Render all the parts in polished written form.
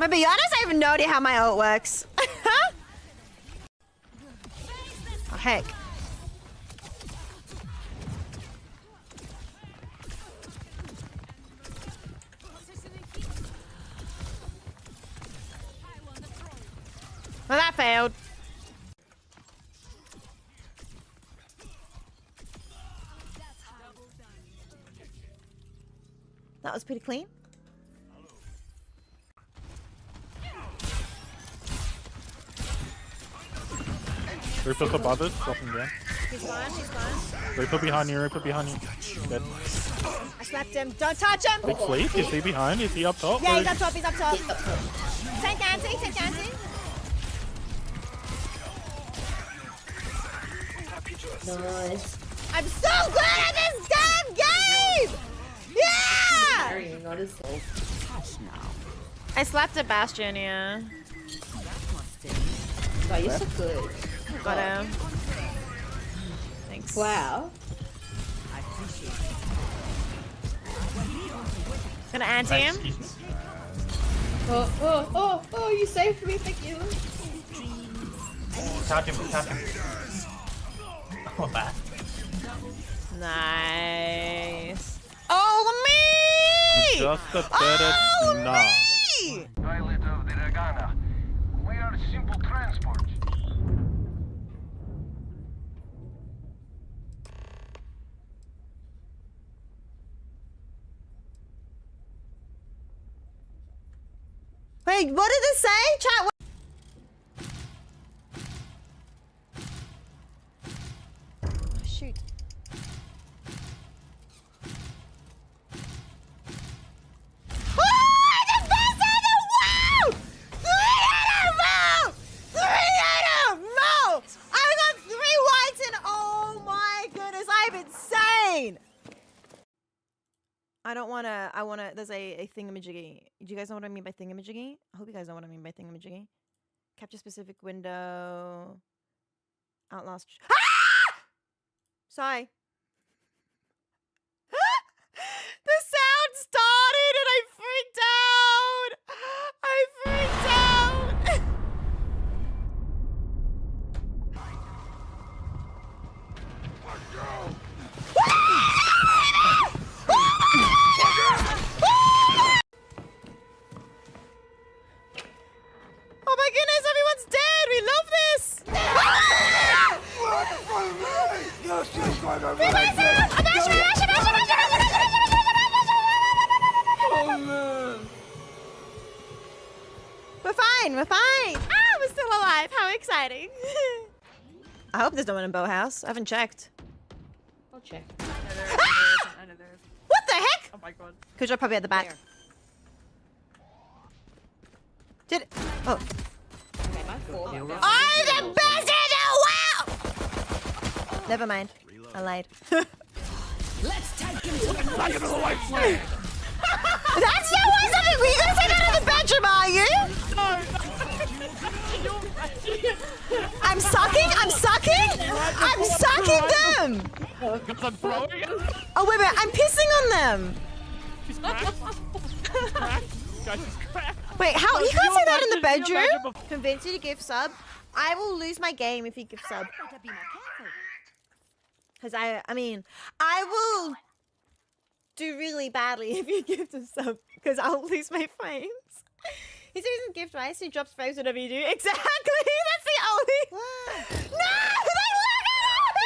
To be honest, I have no idea how my ult works. Oh, heck. Well, that failed. That was pretty clean. Reaper's above it, dropping down. He's gone, he's gone. Reaper behind you, Reaper behind you. Dead. I slapped him. Don't touch him! Big sleep, is he behind? Is he up top? Yeah, he's up top, he's up top. Take dancing, take dancing. Nice. I'm so good at this damn game! Yeah! Not his soul. I slapped a Bastion, yeah. Wow, you're so good. Got him. Thanks. Wow. Gonna anti him. Oh, you saved me, thank you. Charge him, charge him. Oh, bad. Nice. Oh, me! Just a better knob. Me! Pilot of the Ragana. We are simple transport. Wait, what did it say? Chat. Oh, shoot. I wanna, there's a thingamajiggy. Do you guys know what I mean by thingamajiggy? I hope you guys know what I mean by thingamajiggy. Capture specific window. Outlast. Ah! Sorry. The sound started and I freaked out! I freaked out! Oh my goodness, everyone's dead! We love this! We're fine, we're fine! Ah, we're still alive! How exciting! I hope there's no one in Boathouse. I haven't checked. I'll check. What the heck? Oh my god. Kujo probably at the back. There. Did it? Oh. Okay, my fault. I'm the best in the world! Never mind. I lied. Let's take him to the white flag. That's not why something we gonna take out of the bedroom, are you? I'm sucking? I'm sucking? I'm sucking them! Because I'm throwing it. Oh, wait, I'm pissing on them! She's cracked. She's cracked. Guys, she's cracked. Wait, how? You Can can't you say that in the imagine- can you bedroom? imagine Convince you to give sub? I will lose my game if you give sub. Because I mean, I will do really badly if you give the sub. Because I'll lose my frames. He says he doesn't gift rice, he drops frames whenever you do. Exactly! That's the only... No!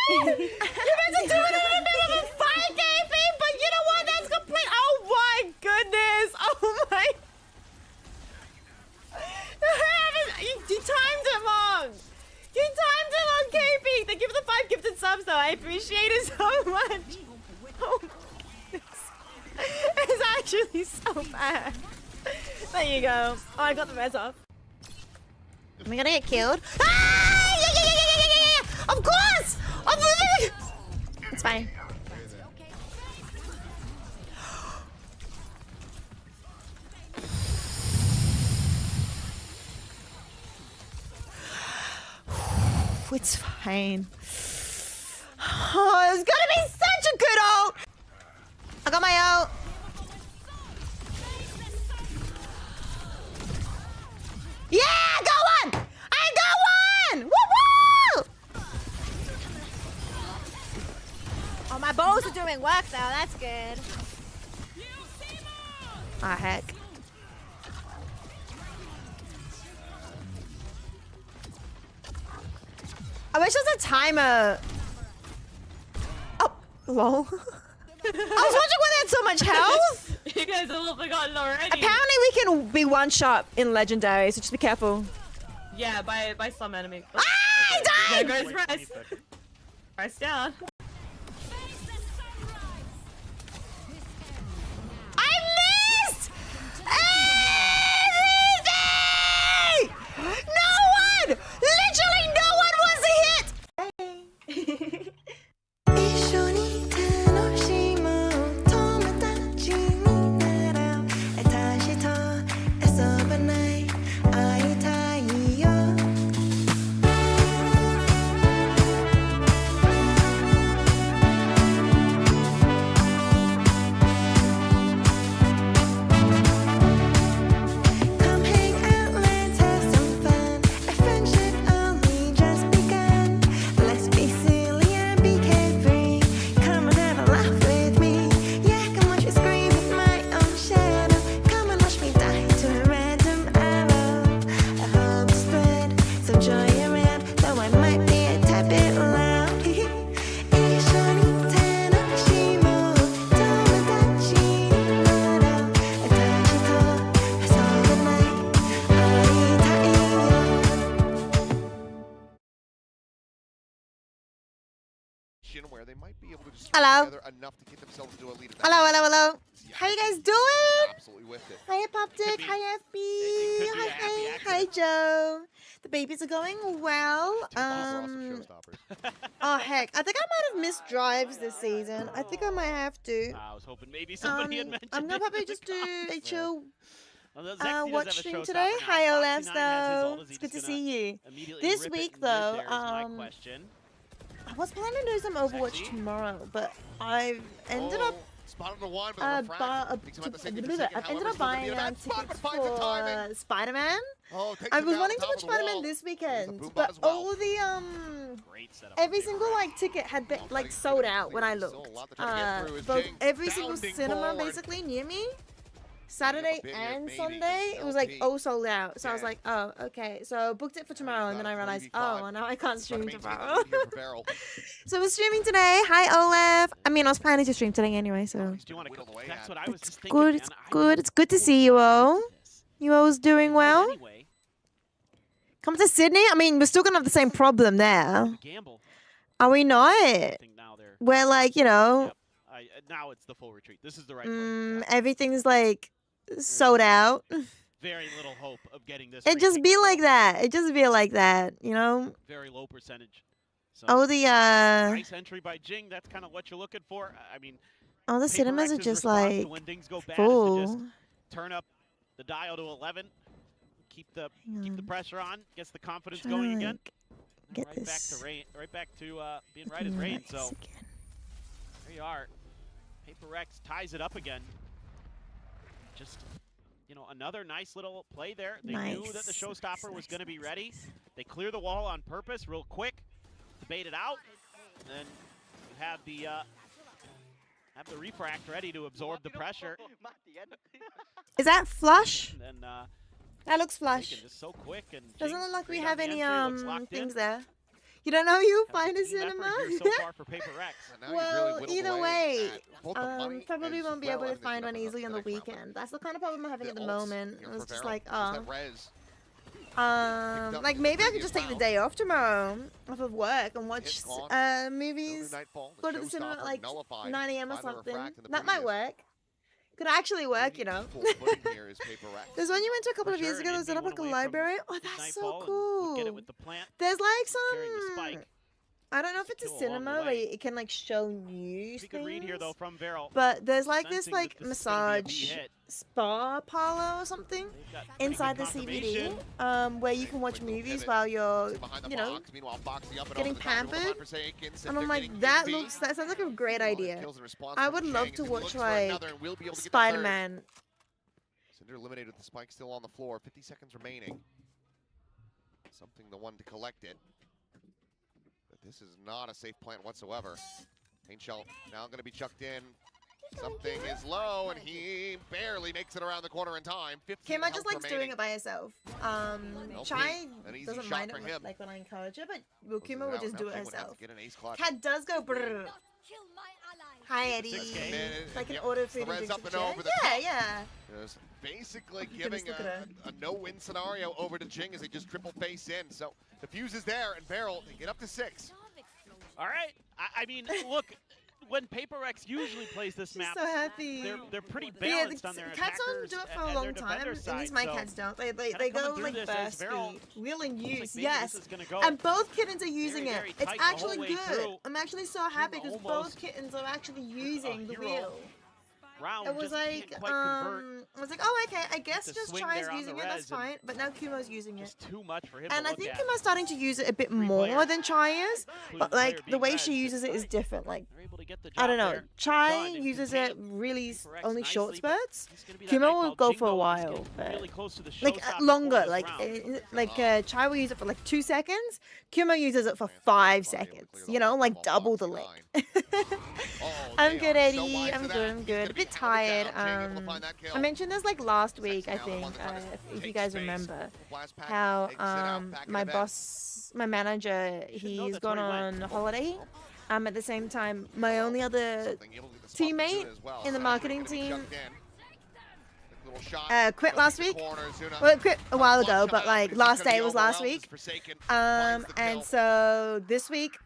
You're meant to do it in the middle of a fight game thing, but you know what? That's complete... Oh my goodness! Oh my... You timed it wrong! You timed it wrong, KP! Thank you for the 5 gifted subs, though. I appreciate it so much. Oh, it's actually so bad. There you go. Oh, I got the res off. Am I gonna get killed? Ah! Yeah! Of course! I'm literally... It's fine. It's fine. Oh, it's gonna be such a good ult! I got my ult. doing work though. That's good. Ah, heck. I wish there was a timer. Oh, lol. I was wondering why they had so much health. You guys have all forgotten already. Apparently we can be one shot in Legendary, so just be careful. Yeah, by some enemy. Ah, I There died! goes Price. Price down. I missed everything! No one! Literally no one was hit! Where they might be able to just Hello. together enough to get themselves into a lead. Hello, hello, hello. How you guys doing? Absolutely with it. Hiya, Poptic. Hi, FB. Hi, hi. Hi, Joe. The babies are going well. Oh, heck. I think I might have missed drives this season. I think I might have to. I was hoping maybe somebody had mentioned I'm gonna it. probably just do a chill Well, watch stream today. Hi, Olaf, though. It's good to see you. This week, though, I was planning to do some Overwatch tomorrow, but I've ended up Spotted the one, I've ended up buying tickets for Spider-Man. I was wanting to watch Spider-Man this weekend, but all the every single ticket had been sold out when I looked. Every single cinema basically near me, Saturday and Sunday, it was all sold out. So I was like, oh, okay. So booked it for tomorrow, and then I realized, oh, well, now I can't stream tomorrow. So we're streaming today. Hi, Olaf. I mean, I was planning to stream today anyway, so. That's what I was just thinking. Good, it's good. It's good to see you all. You all's doing well? Come to Sydney? I mean, we're still gonna have the same problem there. Are we not? We're now it's the full retreat. This is the right everything's sold out. Very little hope of getting this. It just be like that. It just be like that, you know? Very low percentage. So Oh, the nice entry by Jing. That's kind of what you're looking for. I mean, all the cinemas are just when things go bad full. is to just turn up the dial to 11. Keep the pressure on. Gets the confidence going again. Get right this. Back to rain. Right back to being right as rain. So there you are. PRX ties it up again. Just, another nice little play there. They knew that the showstopper was going to be ready. They clear the wall on purpose real quick to bait it out. And then you have the refract ready to absorb the pressure. Is that flush? And then, that looks flush. just so quick and Doesn't look like we straight have on the any entry, looks things locked in. there. You don't know you Have find a team effort cinema? here so far for PRX. Well, either way, probably won't be able to find one easily on the weekend. That's the kind of problem I'm having at the moment. I was just like, maybe I could just take the day off tomorrow, off of work, and watch movies. Go to the cinema at like 9 AM or something. That might work. Could actually work, you know. There's one you went to a couple of years ago that was set up like a library. Oh, that's so cool. There's like some, I don't know if it's a cinema where it can like show news things. Read here, though, from Veryl. But there's like this like massage spa parlor or something inside the CBD, where you can watch movies while you're, getting pampered. And I'm like, that sounds like a great idea. I would love to watch like Spider-Man. Cinder eliminated with the spike still on the floor. 50 seconds remaining. Something the one to collect it. But this is not a safe plant whatsoever. Pain shell now going to be chucked in. Something is low, and he barely makes it around the corner in time. 15 Kima health just likes remaining. doing it by herself. Nope. Chai An easy doesn't shot mind for it him. like when I encourage her, but well, Closes Kima it will out. just Now do it Jing would have herself. to get an ace clutch. Cat does go brrr. Hi Eddie. 6 minutes, It's like an yep, order the food and red's drinks up with and Jay. over the Yeah, top. yeah. Just basically Oh, giving goodness, look at a no-win scenario over to Jing as they just triple face in. So the fuse is there, and Barrel, they get up to 6. All right. I mean, look, when PRX usually plays this She's map, so happy. they're pretty But yeah, balanced on their cats don't attackers do it for a and long their time. defender At side. least my so cats don't. They kinda go coming through like this as burst Beryl speed. Wheel and looks like use, maybe yes. this is gonna go And both kittens are using very it. It's tight the whole actually way good. through. I'm actually so happy because almost both kittens are actually using the hero wheel. round It was just like, can't quite convert. I was like, oh, okay, I guess the just swing Chai's there on using the it, that's res and fine. But now Kumo's using it. Just too much for him And to I look think at. Kumo's starting to use it a bit 3 more players, than Chai is. including But player like, the being way res, she uses it is but different. Like, they're able to get the I don't job know. there Chai done and uses contain it really PRX only short nicely, but spurts. he's gonna be that Kumo night will while go Jing for a Bo is while, getting but really close to the like showstopper longer. for this Like round. Chai will use it for like 2 seconds. Kumo uses it for 5 seconds. You know, like double the length. I'm good, Eddie. I'm good. I'm good. A bit tired. I mentioned this like last week, I think, if you guys remember, how my boss, my manager, he's gone on holiday. At the same time, my only other teammate in the marketing team quit last week. Well, it quit a while ago, but like last day was last week. And so this week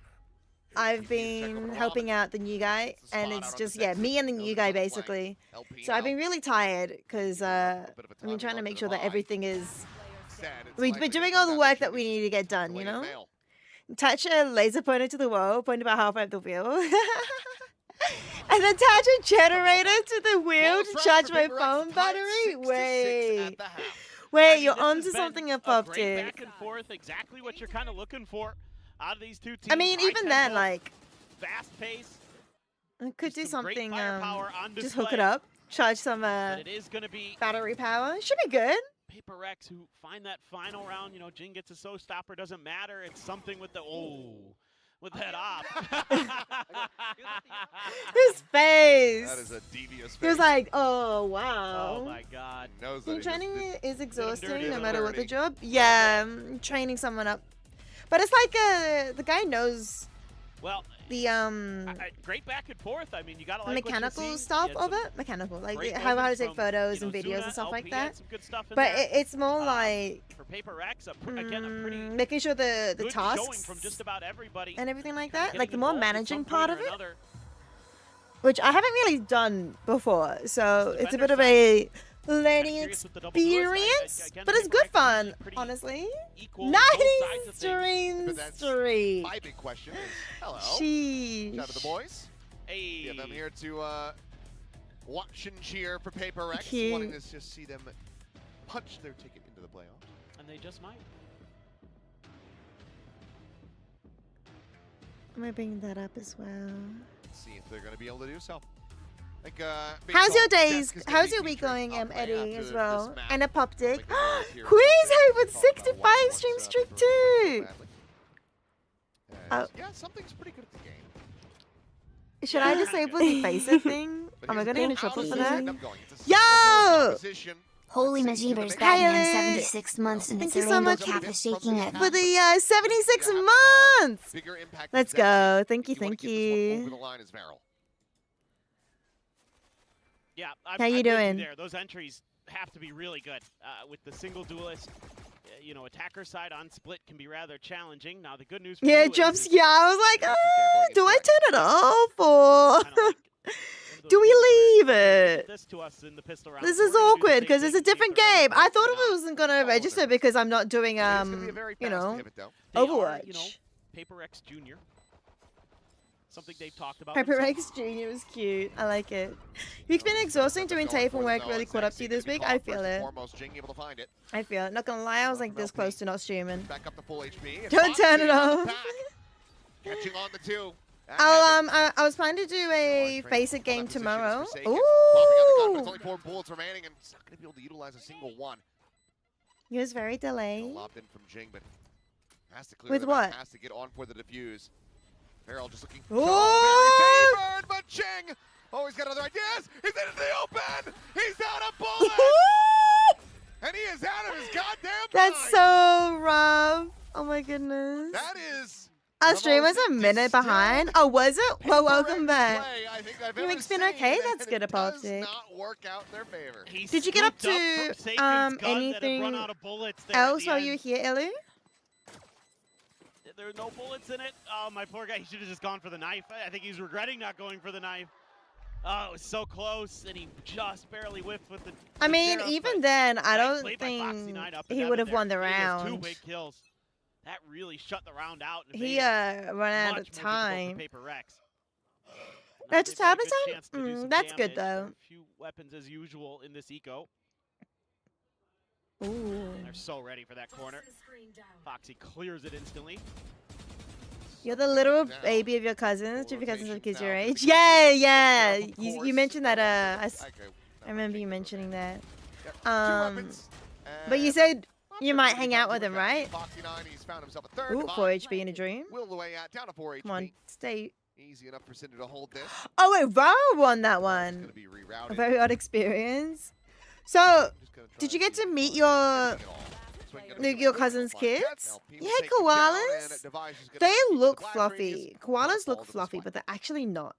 I've been helping out the new guy, and it's just me and the new guy basically. So I've been really tired because I've been trying to make sure that everything is. We've been doing all the work that we need to get done, you know. Attach a laser pointer to the wall, point about halfway up the wheel. And attach a generator to the wheel to charge my phone battery. Wait, I mean, you're this onto has been something a up up, great dude. back and forth, exactly what you're kind of looking for out of these two teams. I mean, High even then, tempo, like, fast pace. I could do Just some great something. firepower on Just hook it display. up, charge some But it is going to be battery power. Should be good. PRX who find that final round. You know, Jing gets a stopper, doesn't matter. It's something with the with that op. His face. That is a devious face. He was like, oh wow. Oh my God. Knows Team that training is exhausting no dirty. matter what the Dirty. job. Yeah, training someone up. But it's like the guy knows Well, the great back and forth. I mean, you got to like mechanical what you're stuff seeing. You had of some it. Mechanical, like great how to moments take from, photos you and know, videos Zuna, and stuff LP like had that. some good stuff in But there. it's more like For PRX, again, a pretty making sure the good showing tasks from just about everybody. and everything like kinda that. Like the getting more involved at managing some part point of or it, another. which I haven't really done before. So it's a defender bit of a learning curious with the double duelist. experience, Again, but it's good PRX fun, is pretty honestly. equal on both sides 90 of things. stream But that's streak. my big question is, hello. Sheesh. Shout out to the boys. Hey. Give them here to watch and cheer for PRX. Cute. Wanting to just see them punch their ticket into the playoffs. And they just might. I'm gonna bring that up as well. See if they're going to be able to do so. Like, How's your baseball, days? Jessica's gonna How's be your week featuring going, Top Lane Eddie, after as this well? map. And a pop dick. Like the boys here in Quiz South Hope Bay with talk about 65 what's stream up streak for too. Bradley. Oh. Yeah, something's pretty good at the game. Should I disable the basic thing? But Am I here's gonna get how in trouble does for this that? end up going? It's a Yo! single composition. Holy Let's see to the Majeebers, mix. that man Hey, 76 months and Thank it's you a so rainbow much cap is shaking it. For the 76 You have to have months! bigger impact Let's than that. go. Thank you, If wanna thank get this one you. over the line is Varel. Yeah, How you I'm with you doing? there. Those entries have to be really good. With the single duelist, you know, attacker side on split can be rather challenging. Now the good news for Yeah, you it jumps. is Yeah, I was like, do I turn it off kinda or like do we leave They did it? this to us in the pistol round. This We're is gonna do the awkward same because it's thing a in case different they're ready game. for I it thought or it not. wasn't gonna register because I'm not doing It's gonna be a very you fast know, pivot, though. They are, Overwatch. you know, PRX Junior. Something they've talked about. PRX Junior was cute. I like it. You've been exhausting doing tape and work really caught up to you this week. I feel it. Foremost, Jing able to find it. I feel it. Not gonna lie, I was like this close to not streaming. Back up to full HP. Don't turn it off. Catching on the two. I was planning to do a face it game tomorrow. Popping out the gun, but it's Ooh! only 4 bullets remaining, and it's not going to be able to utilize a single one. He was very delayed. Lobbed in from Jing, but has to clear With them out, what? has to get on for the defuse. Barrel just looking Oh! very favored, but Ching, oh, he's got other ideas. He's into the open. He's out of bullets. And he is out of his goddamn mind. That's so rough. Oh my goodness. That is. Our stream was a minute behind. Oh, was it? Well, welcome back. You Mix been okay? That's good, Does Apoptic. not work out in their favor. He Did you get up scooped to, from Satan's gun that had anything run out of bullets there at else the while end. you're here, Elu? There are no bullets in it. Oh, my poor guy. He should have just gone for the knife. I think he's regretting not going for the knife. Oh, it was so close, and he just barely whiffed with the. I mean, Sheriff, even but then, I nice don't play by Foxy think Knight up and he down would in have won the there. He has 2 round. big kills. That really shut the round out. and He made it ran out much of more time. difficult for Paper Rex. That just They've got a happened good to chance to do him? some That's good, damage. though. A few weapons as usual in this eco. Ooh. They're so ready for that corner. Foxy clears it instantly. You're the literal Now, baby of your cousins. Do you have cousins rotation of kids now your for the age? kids. Yeah, yeah. Of You course. mentioned that. I Okay, remember you mentioning that. Yep, 2 weapons, But you and said not you sure might if hang he's out got with too him, much value. right? Foxy 9, he's found himself a third. Ooh, Divine 4 HP in a dream. will the way out, down to 4 HP. Come on, stay. Easy enough for Cinder to hold this. Oh wait, Vara won that It's one. gonna be A rerouted. very odd experience. So, Just gonna try did you to get see to if meet he your can get it all. Swing gonna be your the cousin's flying kids? Jets. Now, Pima Yeah, takes him down, koalas. and Device is gonna They keep the look blast fluffy. radius. Koalas Fall look to the fluffy, spike. but they're actually not.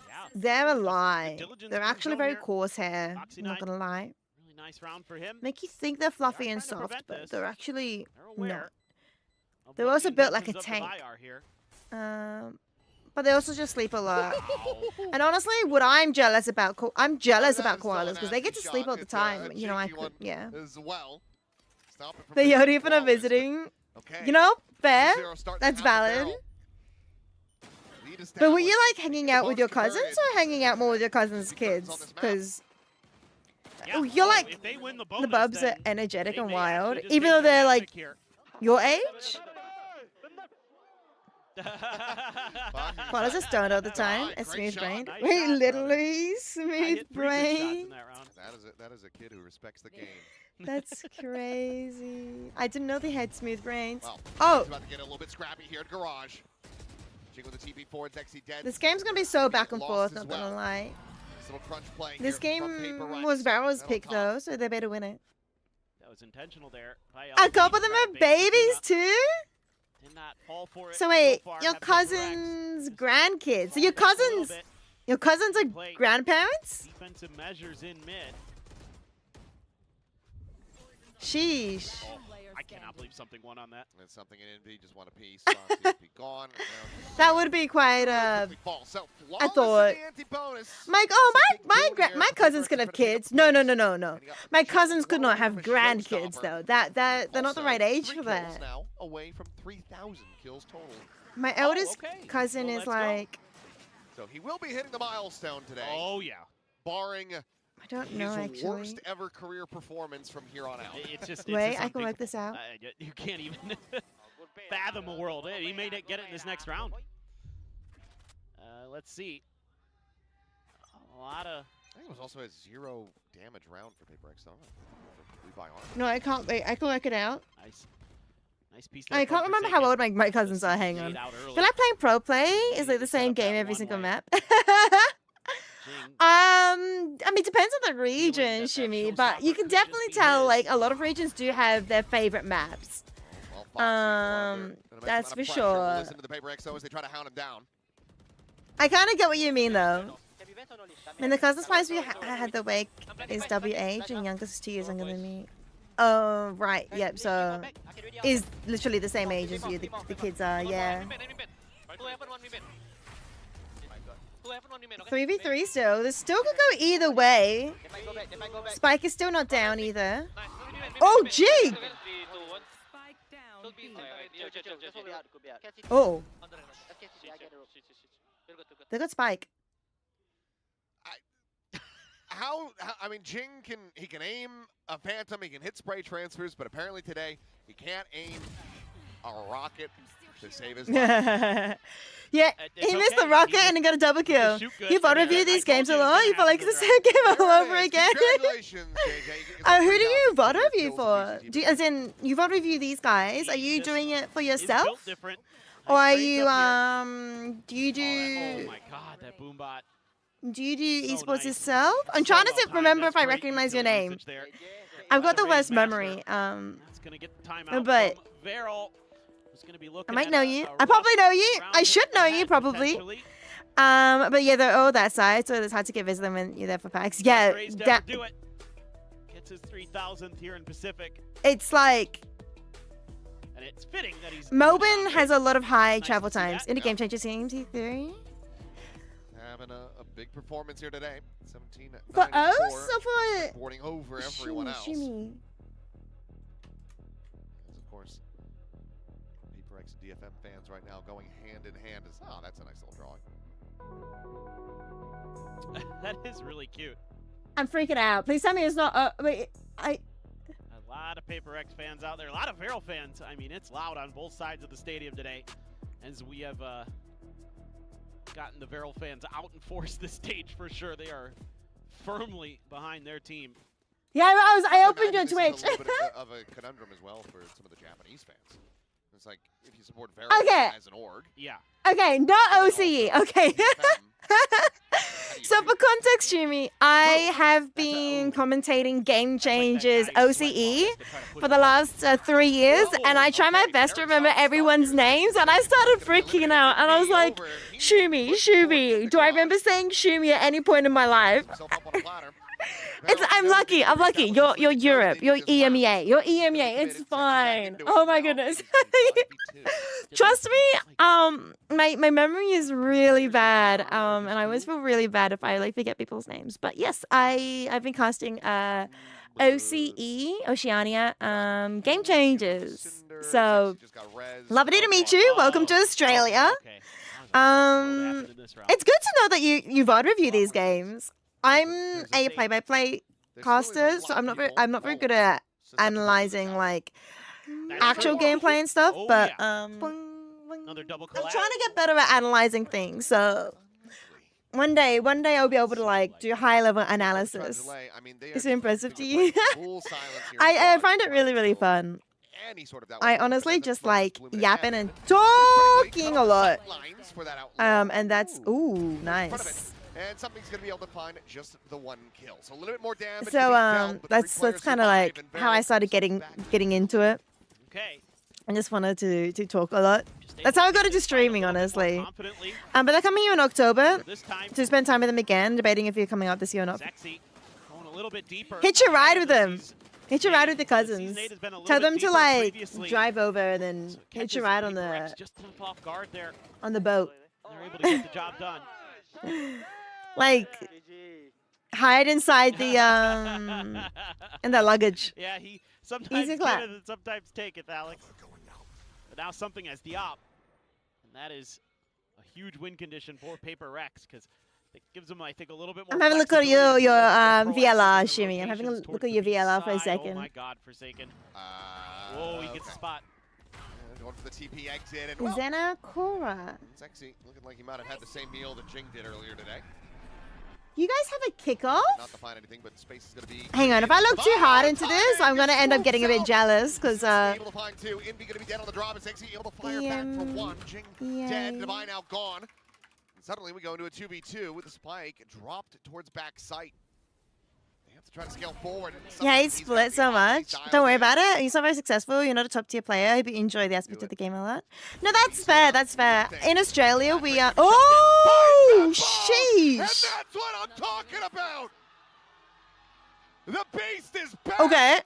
Yeah. They're a The lie. diligence They're being actually shown very here. coarse hair. Foxy I'm not Knight. gonna lie. Really nice round for him. Make you think they're fluffy and trying to soft, prevent but this. they're actually They're aware of They're what also the built like a intentions of the tank. Vi are here. But they also just sleep a lot. Wow. And honestly, what I'm jealous about, I'm jealous That about is still a koalas because they get to nasty sleep shot. all the It's a time. You know, I cheeky could, one yeah. As well. Stop it from The being Yodi for not flawless, but- visiting. Okay. You know, fair. 2-0 starting That's at the valid. barrel. Lead But were you established. like hanging out with your Both cousins converted. or hanging out more with your cousins' kids? on this map. Because Yeah. you're Oh, like if they win the the bonus, bubs are then energetic they and may wild, actually just even make though they're some like magic here. your age. Koalas are stoned all the time Right, and great smooth shot. brained. Nice Wait, shot, brother. literally I smooth hit 3 good shots brain. in that round. That is a kid who respects the game. That's crazy. I didn't know they had smooth brains. Well, Oh, he's about to get a little bit scrappy here at Garage. Jing with the TP forward, Dexy dead. this game's gonna be so back and Lost forth, as not well. gonna lie. This little crunch play This here from game Paper Rex. was Barrel's That'll pick pop. though, so they better win it. That was intentional there. by A LP, couple of them trying are to bait the babies tune up. too? Did not fall for it So wait, far, your have Paper Rex cousin's just grandkids. So your fall back a little cousins, bit. your cousins are Play. grandparents? Defensive measures in mid. Sheesh. Oh, I cannot believe something won on that. And something in Envy, just want a piece. Foxy would be gone. That would be quite So, I thought- anti-bonus. Mike, oh my cousins could have kids. No. My cousins could not have grandkids though. They're not the right age for that. Now, away from 3,000 kills total. My eldest okay. cousin Well, is let's go. like, So he will be hitting the milestone today, Oh yeah. barring I don't know his actually. worst ever career performance from here on out. It's just Wait, just I can work this unthinkable. out. You can't even fathom a world. He may not get it in this next round. Let's see. A lot of. I think it was also a 0 damage round for Paper X. So I don't know if we buy on. No, I can't wait. I can work it out. Nice piece there I from can't remember how Forsaken. old my cousins Just are. Hang laid on. out I early. feel like playing pro play is like the Set same up that game every one single way. map. Jing. I mean, it depends on the region, that Shimmy, showstopper but you can could just definitely be tell his. like a lot of regions do have their favorite maps. Well, Foxy, under an immense That's amount of for pressure. sure. We'll listen to the Paper XO as they try to hound him down. I kind of get what you mean though. I mean, the cousin spice we had the wake is WH and youngest is 2 years younger than me. Oh, right. Yep. So is literally the same age as you. The kids are, yeah. 3v3 still. This still could go either way. Spike is still not down either. Oh, Jig! Oh, they got Spike. I mean, Jing can aim a Phantom, he can hit spray transfers, but apparently today he can't aim a rocket to save his life. Yeah, It's he missed the okay. rocket He just- and he got a double kill. shoot good. You bought Yeah, review I these told games you a it was lot. gonna You feel like happen it's the in the same game all There over it is. again. Congratulations, JJ. Oh, who do you 3,000 VOD review kills for? in Do you, as in, you VOD review these guys? Are He you just doing it for Is yourself? built different. Or Nice are trades you, up here. do you Oh, do, my god, that boom bot. do you do So esports nice. yourself? I'm So trying to well timed. remember That's if I great recognize your utility name. usage there. I've got The the worst Raise Master. memory. That's gonna get the timeout But- from Varel. Who's gonna be looking I might at know a- you. a I probably know rough you. I round should know you ahead, probably. potentially. But yeah, they're all that side, so it's hard to get visit them when you're there for packs. Yeah, Raise to that, ever do it. Gets his 3,000th here in Pacific, it's like and it's fitting that he's. Melbourne has a lot of high Nice to travel see times. that. Any game changer seems E3 Having a big performance here today. 17 for us or for boarding over everyone else. Shimmy? As of course, PRX and DFM fans right now going hand in hand. Oh, that's a nice little drawing. That is really cute. I'm freaking out. Please tell me it's not. Wait, A lot of PaperX fans out there, a lot of Varel fans. I mean, it's loud on both sides of the stadium today, as we have gotten the Varel fans out and forced the stage for sure. They are firmly behind their team. Yeah, I opened your Imagine Twitch. this is a little bit of a conundrum as well for some of the Japanese fans. It's like if you support Varel Okay. as an org, Yeah. Okay, not OCE. Okay. So for context, Jimmy, I have been commentating Game Changers OCE for the last 3 years, and I try my best to remember everyone's names, and I started freaking out, and I was like, Shumi, do I remember saying Shumi at any point in my life? I'm lucky. You're Europe. You're EMEA. It's fine. Oh my goodness. Trust me, my memory is really bad, and I always feel really bad if I like forget people's names. But yes, I've been casting OCE Oceania Game Changers. So lovely to meet you. Welcome to Australia. It's good to know that you VOD review these games. I'm a play-by-play caster, so I'm not very good at analyzing like actual gameplay and stuff. Oh, But yeah. Another double I'm collab. trying to get better at analyzing things. So one day I'll be able to like do high-level analysis. Is it impressive to you? I find it really fun. I honestly just like yapping and talking a lot. And that's nice. And something's going to be able to find just the one kill. So a little bit more damage. So that's kind of like how I started getting into it. Okay. I just wanted to talk a lot. That's how I got into streaming, honestly. Confidently. But they're coming here in October This time, to spend time with them again, debating if you're coming out this year or not. Sexy. Going a little bit deeper. Hitch a ride with them. This is- Hitch a ride with the Season cousins. 8 has been a little Tell bit them to deeper like previously. drive over and then So hitch catches a ride on PaperX the just off guard there. boat. They're able to get the job done. Like hide inside the in the luggage. Yeah, he sometimes Easy give clap. it and sometimes taketh, Alex. But now something as the op, and that is a huge win condition for PaperX because it gives them, I think, a little bit more. I'm having a look at flexibility your to be more proactive in VLR, their Shimmy. I'm having a rotations look towards at your the VLR for a side. second. Oh my God, Forsaken. Whoa, he gets the spot. Going for the TP exit. And well, Zena Cora. Sexy looking like he might have had the same meal that Jing did earlier today. You guys have a kickoff? Not to find anything, but space is going to be. Hang on, if I look too hard into this, I'm gonna end up getting a bit jealous because able to find two. Envy going to be dead on the drop, and Sexy able to fire back for one. Jing dead. Divine now gone. And suddenly we go into a 2v2 with the spike dropped towards back sight. They have to try to scale forward. yeah, he split so much. Don't worry about it. He's not very successful. You're not a top tier player. I hope you enjoy the aspect of the game a lot. No, that's fair. That's fair. In Australia, we are. Oh, And sheesh. that's what I'm talking about. The beast is back. Okay.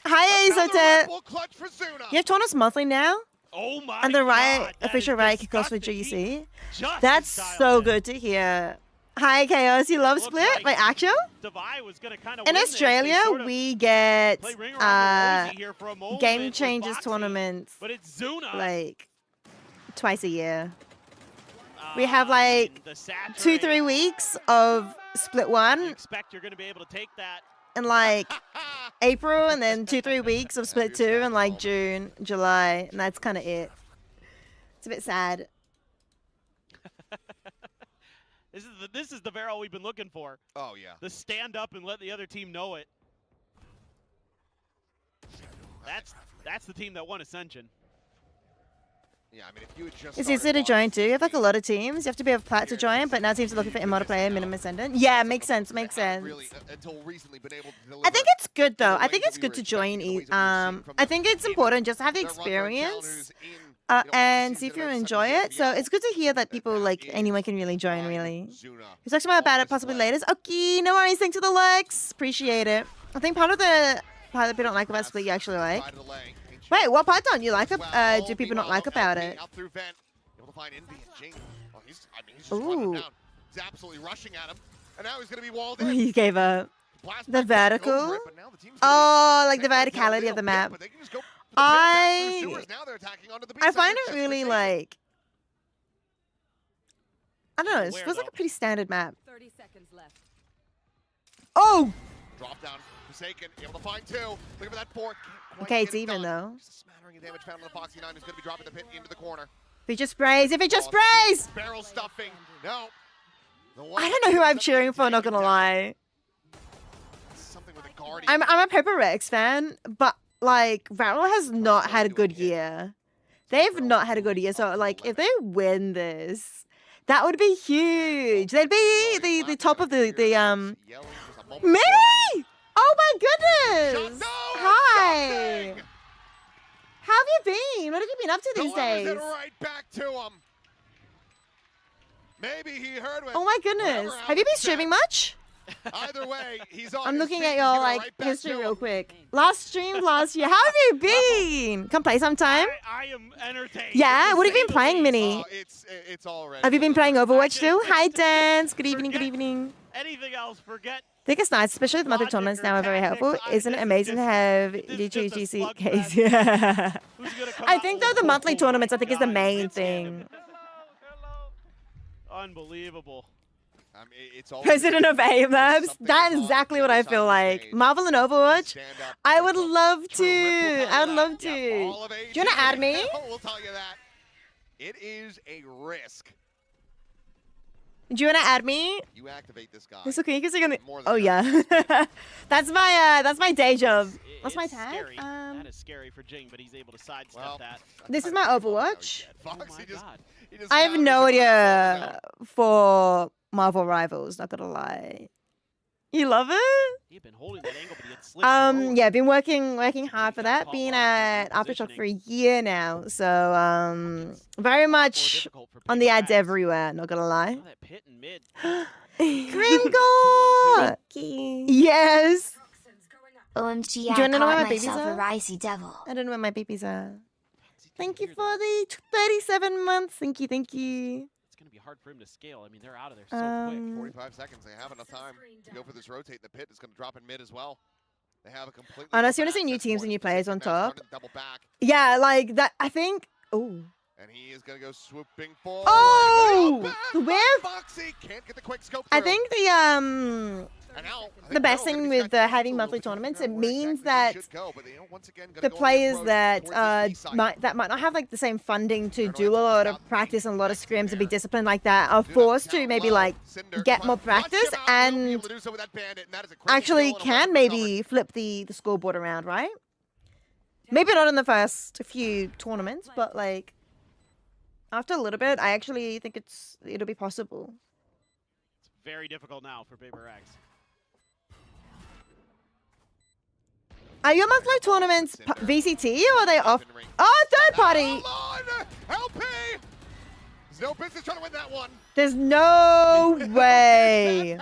Hi, Another Azote. Red Bull clutch for Zuna. You have Tournus monthly now, Oh my and the Riot God, that official is Riot kickoffs for disgusting. He GC. just That's dialed so in. good to hear. Hi, Chaos. You love Looks Split? like Like actual? Devi was gonna kind of In Australia, we get play ring around the rosy here for a moment Game with Changers Boxy, tournaments but it's Zuna. like twice a year. We have like the saturate. 2-3 weeks of Split 1 You expect you're gonna be able to take that. and like April and then 2-3 weeks of split 2 in like June, July, and that's kind of it. It's a bit sad. This is the barrel we've been looking for. Oh yeah. The stand up and let the other team know it. That's the team that won Ascension. Yeah, I mean, if you had just It's easy to join too. You have like a lot of teams. You have to be a plat to join, but now teams are looking for multiplayer minimum ascendant. Yeah, makes sense. Makes sense. Really, until recently, been able to I think it's good though. I think it's good to join. I think it's important just to have the experience and see if you enjoy it. So it's good to hear that people like anyone can really join. Really, we talked about it possibly later. Okay, no worries. Thanks for the likes. Appreciate it. I think part that people don't like about Split you actually like. Wait, what part don't you like? Do people not like about it? Ooh. He's absolutely rushing at him, and now he's going to be walled Oh, in. you gave up. The vertical? Oh, like the verticality of the map. I find it really like, I don't know, it feels like a pretty standard map. 30 seconds left. Oh! Drop down, Forsaken, able to find 2. Look for that 4. Okay, it's even though. Just a smattering of damage found on the Foxy 9, who's going to be dropping the pit into the corner. If it just sprays, if it just sprays! Barrel stuffing. No. I don't know who I'm cheering for, not gonna lie. Something with a guardian. I'm a PRX fan, but like Varel has not had a good year. They've not had a good year, so like if they win this, that would be huge. They'd be the top of the Mini! Oh my goodness! Hi! How have you been? What have you been up to these days? It right back to him. Maybe he heard what. Oh my goodness! Have you been streaming much? Either way, he's on. I'm his looking feet. at He's your gonna like right back history to real him. quick. Last stream last year. How have you been? Come play sometime. I am entertained. Yeah, to what have say you been the playing, least. Mini? It's already. Have you been playing Overwatch too? Hi, Dance. Good evening. Good evening. Anything else? Forget. I think it's nice, especially the monthly Logic tournaments or now are very tactics. helpful. Isn't it This is amazing to just- have this is just a DGGC slugfest. case? Yeah. Who's gonna come I out think with though the a monthly full tournaments I think is the guys? main It's thing. Unbelievable. It's all President of AIM Labs. That's exactly what I feel like. Marvel and Overwatch. I would love to. I would love to. Do you want to add me? We'll tell you that. It is a risk. Do you want to add me? You activate this guy. It's okay. You can sing on the. More than Oh enough. yeah. that's my day job. What's my It's tag? Scary. That is scary for Jing, but he's able to sidestep Well, that. This is my Overwatch. Oh Foxy my just, God. he just I have counters no it with that idea for Marvel Rivals. Not gonna lie. You love it? He had been holding that angle, but he had slipped forward. Yeah, been working hard for that. Been at Aftershock for a year now, so very More much difficult for on the Paper ads X. everywhere. Not gonna lie. Oh, that pit and mid. Gringo! Yes. OMG, Do you I wanna know where caught my babies myself a are? ricey devil. I don't know where my babies are. Thank you for the 37 months. Thank you, thank you. It's going to be hard for him to scale. I mean, they're out of there so quick. 45 seconds. They have enough time to go for this rotate. The pit is going to drop in mid as well. They have a completely. Unless you want to see new teams and new players on top. Yeah, like that. I think. Oh. And he is going to go swooping forward. Oh! Where? Foxy can't get the quick scope I through. think And now, I the think best Meryl's gonna thing be with scratching having a monthly little tournaments, bit it where means exactly that they should go, but they, once again, the gonna go on players approach that towards this B site. might not have like the same funding to They're do a gonna lot have of to practice and a lot of scrims and be there. disciplined like that are Do not forced to down maybe low. like Cinder get trying more to flush practice him out. He'll be and able to do so with that bandit, and that is a quick actually kill and a can weapon maybe flip the scoreboard around, right? Maybe not in the first few tournaments, but like after a little bit, I actually think it'll be possible. It's very difficult now for Paper X. Are your monthly tournaments VCT or are they off? Oh, third party! Hold on! LP! There's no business trying to win that one. There's no way.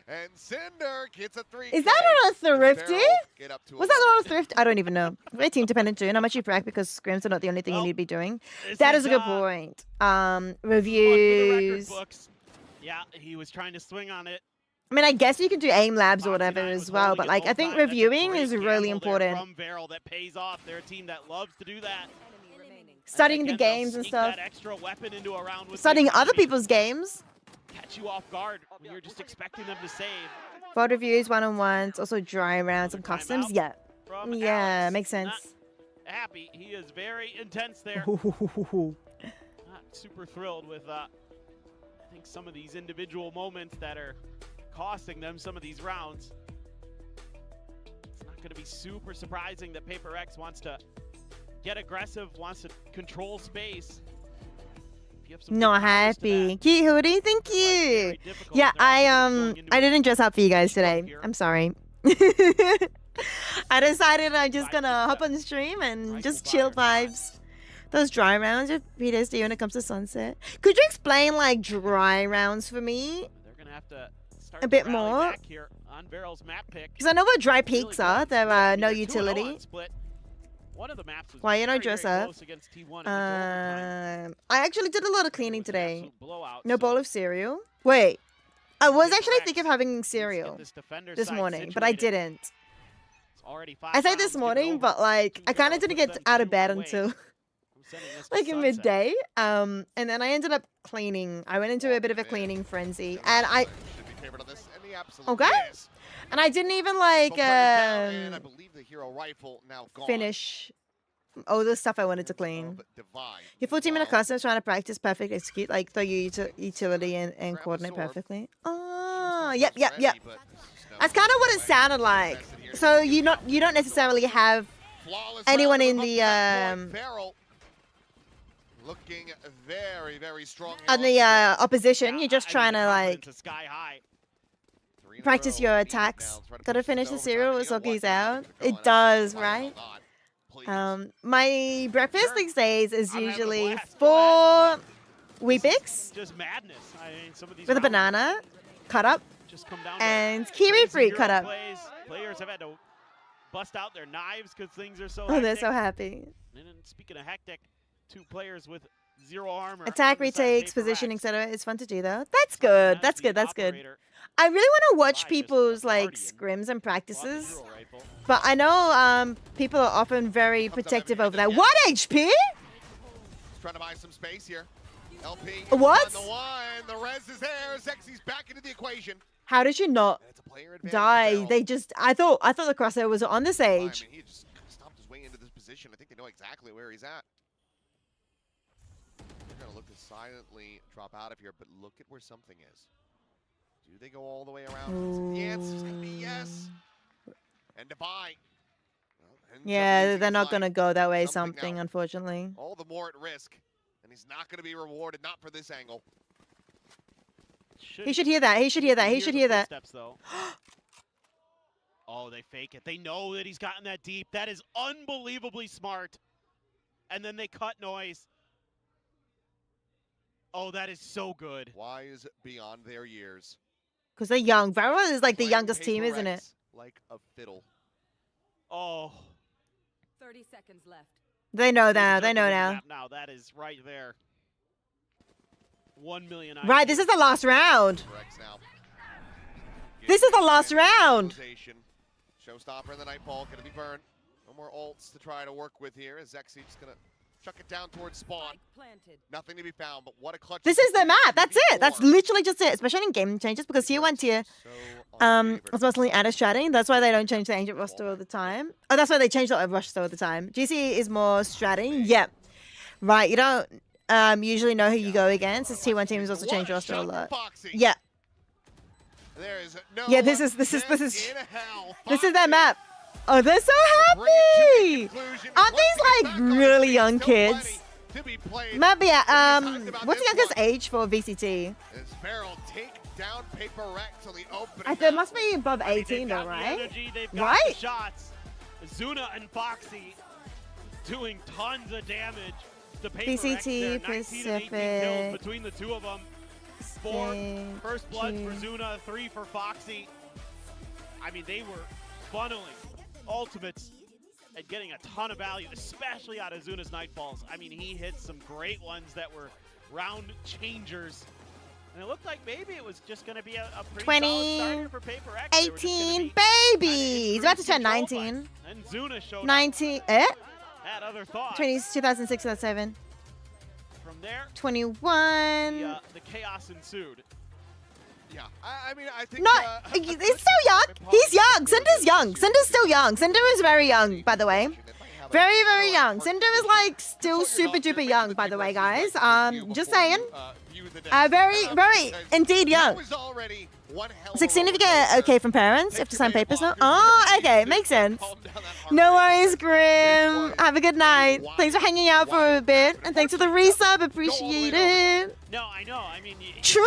And Cinder gets a 3. Is that on a thrifty? Get up to Was that not a thrift? I don't even know. Very team dependent too. And how much you brag because scrims are not the only thing you Well, need to be doing. This That is a good look point. for the record Reviews. books. Yeah, he was trying to swing on it. I mean, I guess you can do aim labs or Foxy whatever 9 as was well, holding but it like the I whole think time. That's a reviewing great is really gamble there important. From Varel that pays off. They're a team that loves to do that. Studying the Again, they'll games and sneak stuff. That extra weapon into a round with Studying the other enemy. people's games. Catch you off guard when you're just expecting them to save. VOD reviews, one-on-ones, also dry rounds and customs. Yeah. From Yeah, Alex. makes sense. Not happy. He is very intense there. Not super thrilled with, I think, some of these individual moments that are costing them some of these rounds. It's not going to be super surprising that PRX wants to get aggressive, wants to control space. If you have some Not good counters to happy. that, Cute hoodie, thank very you. difficult. Yeah, They're also going into I a didn't dress up for you guys today. here. I'm sorry. I decided I'm just gonna hop on the stream and just chill vibes. Those dry rounds are PTSD when it comes to sunset. Could you explain like dry rounds for me? They're going to have to start A bit to rally more? back here on Barrel's map pick. Because I know what dry Really peaks good are. on They're split. I mean, no they're 2-0 utility. on split. One of the maps was Why you don't very, dress very up? close against T1 and went to overtime. I actually did a lot of It cleaning was an today. absolute blowout, No so bowl of cereal. Wait, I was actually PRX thinking of having needs to get cereal this defender this side morning, but I situated. didn't. It's already I 5 say rounds this given morning, over. but like I kind of 2-0 didn't puts get them out of 2 bed away until from sending this to like in sunset. midday. And then I ended up cleaning. I went into a bit of a cleaning frenzy, and I Should be favored on this, and he absolutely Okay. is. and I didn't even like Both players down, and I believe the hero rifle now gone. finish all the stuff I wanted to clean. Of Divine. Your full team in a Meanwhile, customs trying to practice perfect execute, like throw your utility and Grab coordinate absorb. perfectly. sure Oh, stuff yep, is yep, ready, yep. but there's just no That's kind of what it way. sounded like. Invested here. So you don't necessarily have Flawless anyone round in up the, to that point. Farrell looking very, very strong here on the opposition. Yeah, You're just I mean, trying the to like confidence is sky high. 3 in a practice row. your Lead attacks. now, try to Gotta push this finish the overtime, cereal and with you know what? Soki's Now out. it's gonna It go, and does, why right? not? Please. My breakfast Sure. these days is I'm having a usually blast. Go ahead. 4 Weet-Bix Just madness. I mean, some of these with a rounds banana cut up just come down to and crazy kiwi fruit hero cut up. plays. Players have had to bust out their knives because things are so Oh, they're hectic. so happy. And then speaking of hectic, 2 players with 0 armor. Attack, on the side of retakes, PRX. positioning, etc. It's fun to do though. That's Tucker good. has That's the good. That's good. operator, I really want to watch just people's a like guardian. scrims and bought the practices, hero rifle. but I know people are often very protective over that. What HP? He's trying to buy some space here. LP What? on the one. The res is there. Zexi's back into the equation. How did you not And it's a player advantage. die? Farrell. They just I thought the crosshair was on the I stage. mean, he just kind of stomped his way into this position. I think they know exactly where he's at. They're going to look to silently drop out of here, but look at where something is. Do they go all the way around? The answer's going to be yes. And Divine. Well, ends up Yeah, losing they're his not life. gonna go that way. Something Something, now. unfortunately. All the more at risk. And he's not going to be rewarded, not for this angle. He should hear that. He should hear that. He should hear that. Footsteps, though. Oh, they fake it. They know that he's gotten that deep. That is unbelievably smart. And then they cut noise. Oh, that is so good. Wise beyond their years. Because they're young. Valorant is like the Playing youngest team, Paper isn't it? X like a fiddle. Oh. 30 seconds left. They know now. They Jumping know in the now. map now. That is right there. 1 million. Right, IQ. this is the last round. Paper X now. This is the Getting last into round. utilization. Showstopper in the Nightfall, gonna be burned. No more ults to try to work with here. As Zexy just gonna chuck it down towards spawn. Spike planted. Nothing to be found, but what a clutch. This is the map. That's it. That's literally just it. Especially in game changes, because tier 1 tier is mostly ADA stratting. That's why they don't change the ancient roster all the time. Oh, that's why they change the roster all the time. GC is more stratting. Yep. Right. You don't usually know who you go against. As tier 1 teams also change roster a lot. Yeah. There is no Yeah, this is chance in hell. this is their Foxy map. Oh, they're so bring it to a happy. conclusion. Aren't Once these he gets like back on his really feet, young still kids? plenty to be played. Maybe about what's the this youngest one? age for VCT? As Farrell take down Paper Rex on the opening. I said it must now. be above I mean, 18 they've though, got the right? energy, they've got Right? the shots. Zuna and Foxy doing tons of damage. The Paper X VCT, there, 19 and 18 kills Pacific, between the two of them. 4 Stage first bloods for 2. Zuna, 3 for Foxy. I mean, they were funneling ultimates and getting a ton of value, especially out of Zuna's Nightfalls. I mean, he hit some great ones that were round changers. And it looked like maybe it was just going to be a pretty 20, solid starter for Paper X. They were just gonna 18, be baby. He's about to turn control 19. buttons. And Zuna showed 19, up, eh? had other thoughts. 2006, 2007. From there, 21. the chaos ensued. Yeah, I mean, I think... Not, he's still young. He's young. Cinder's young. Cinder's still young. Cinder is very young, by the way. Very, very young. Cinder is like still super duper young, by the way, guys. Just saying. Very, very indeed young. 16 if you get okay from parents. You have to sign papers now. Oh, okay. Makes sense. No worries, Grim. Have a good night. Thanks for hanging out for a bit. And thanks for the resub. Appreciate it. No, I know. I mean, True.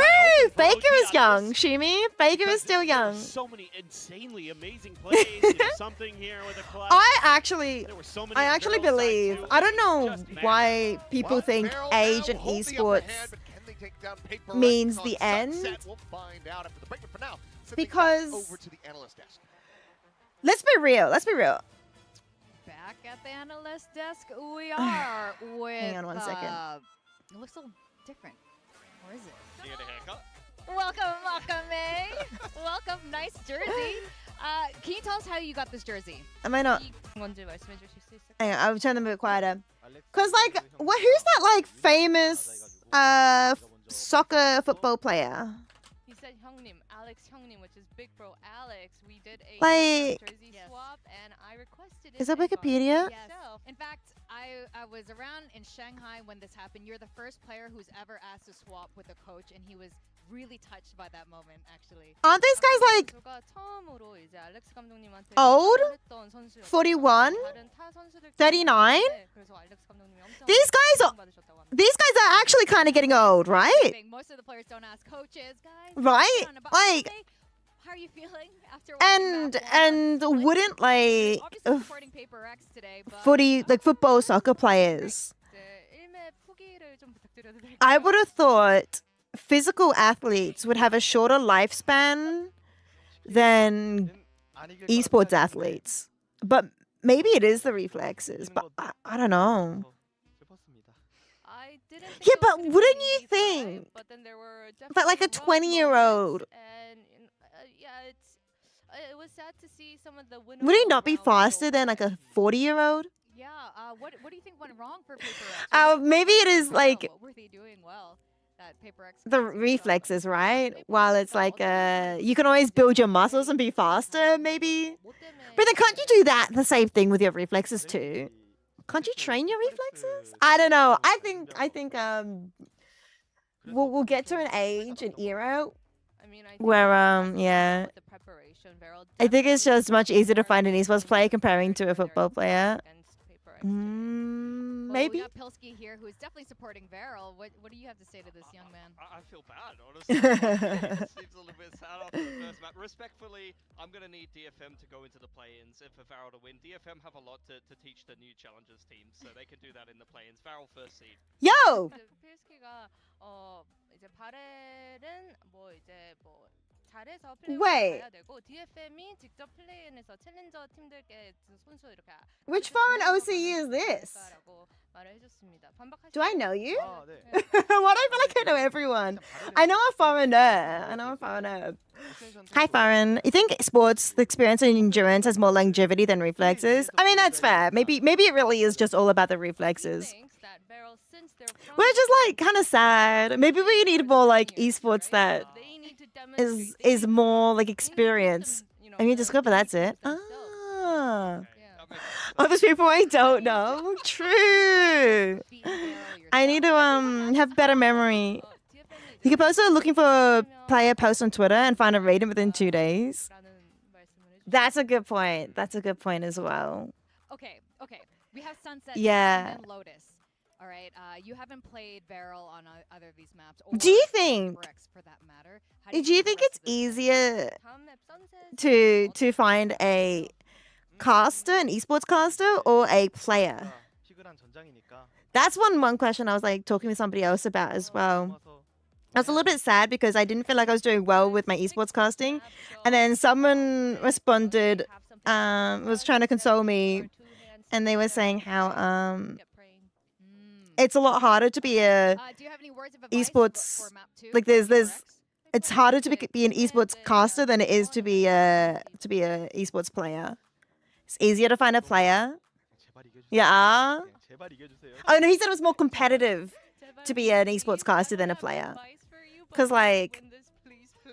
Baker is young, Shimi. Baker is still young. So many insanely amazing plays. You know, something here with a clutch. I actually I actually believe, I don't know why people think age and esports means the end. Because let's be real. Let's be real. Back at the analyst desk, we are with. Hang on one second. It looks a little different, or is it? You get a haircut? Welcome, May. Welcome, nice jersey. Can you tell us how you got this jersey? Am I not? 먼저 말씀해 주실 수 있을까요? Hang on, I'll turn them a bit quieter. Cause like, who's that like famous soccer football player? He said 형님, Alex 형님, which is Big Bro Alex. We did a Like- jersey swap, and I requested it. Is that if I- Wikipedia? Yes. In fact, I was around in Shanghai when this happened. You're the first player who's ever asked to swap with a coach, and he was really touched by that moment, actually. Aren't these guys like 선수가 처음으로 이제 알렉스 감독님한테 old? 했던 선수였어요. 41? 다른 타 선수들 39? 그래서 알렉스 감독님이 엄청 These guys are 받으셨다고 합니다. these guys are actually kind of getting old, right? I think most of the players don't ask coaches, guys. Right? Come on, but Like- Jose, how are you feeling after watching that And one? wouldn't like Obviously supporting Paper X today, but football soccer players? 이제 일매 포기를 좀 부탁드려도 될까요? I would have thought physical athletes would have a shorter lifespan than esports athletes. But maybe it is the reflexes, but I don't know. I didn't think Yeah, it was but gonna wouldn't be you easy, think but then there were that like a definitely rough 20-year-old, moments, and yeah, it was sad to see some of the winners would he not be around the faster than like world. a 40-year-old? Yeah, what do you think went wrong for Paper X? What Maybe it is well? like What were they doing well that Paper X the was reflexes, so- right? They While pushed it's like all you can always build your muscles and be faster, maybe. 뭐 때문에 But then can't you do that the same thing with your reflexes too? Can't you train your reflexes? I don't know. I think we'll get to an age, an era I mean, I think where that's the yeah. with the preparation, Beryl I think it's definitely just much easier to more find an esports player comparing to a their football player. against Paper X today. Well, Maybe. we got Pilsky here, who is definitely supporting Beryl. What do you have to say to this young man? I feel bad, honestly. It seems a little bit sad after the first match. Respectfully, I'm going to need DFM to go into the play-ins if for Varel to win. DFM have a lot to teach the new challengers teams, so they can do that in the play-ins. Varel first seed. Yo! 필스키가 이제 바렐은 뭐 이제 뭐 잘해서 플레이를 Wait. 가야 되고 DFM이 직접 플레이인에서 챌린저 팀들께 선수 이렇게 Which foreign OCE is this? 말을 해줬습니다. Do I know you? 아, 네. Why do I feel like I know everyone? I know a foreigner. Hi, foreign. You think sports, the experience and endurance has more longevity than reflexes? I mean, that's fair. Maybe it really is just all about the reflexes. Which is like kind of sad. Maybe we need more like esports that is more like experience. I mean, discover that's it. Ah. Other people I don't know. True. I need to have better memory. You could also looking for a player post on Twitter and find a rating within 2 days. That's a good point. That's a good point as well. Okay. We have Sunset Yeah. and then Lotus. All right. You haven't played Beryl on either of these maps. Do you or think- PRX for that matter. How Do you think it's easier to find a caster, an esports caster, or a player? That's one question I was like talking with somebody else about as well. I was a little bit sad because I didn't feel like I was doing well with my esports casting, and then someone responded, was trying to console me, and they were saying how it's a lot harder to be a do you have any words of advice esports, for map 2 like for there's PRX? it's harder to be an esports caster than it is to be a esports player. It's easier to find a player. Yeah. Oh no, he said it was more competitive to be an esports caster than a player. 'Cause, like,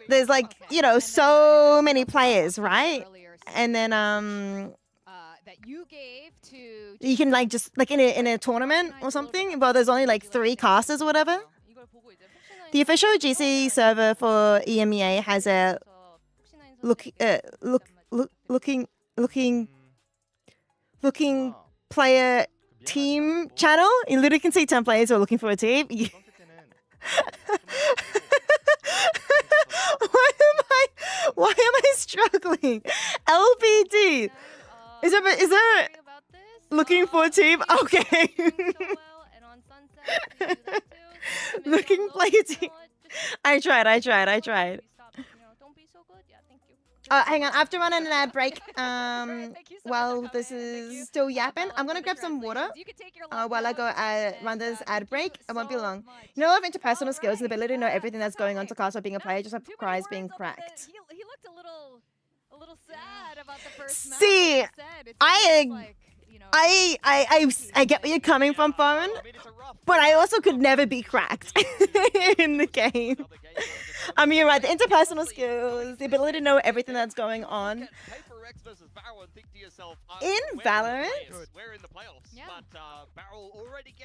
there's like, you know, so many players, right? And then that you gave to you can like just like in a tournament or something, but there's only like 3 casters or whatever. The official GC server for EMEA has a looking player team channel. You literally can see 10 players who are looking for a team. Why am I struggling? LBD. Is there looking for a team? Okay. Looking player team. I tried. Hang on, I have to run an ad break. While this is still yapping, I'm gonna grab some water. While I go run this ad break, it won't be long. You know, I have interpersonal skills and the ability to know everything that's going on to cast while being a player just requires being cracked. He looked a little sad about the first match. See, I get where you're coming from, Foreign, but I also could never be cracked in the game. I mean, you're right, the interpersonal skills, the ability to know everything that's going on. In Valorant,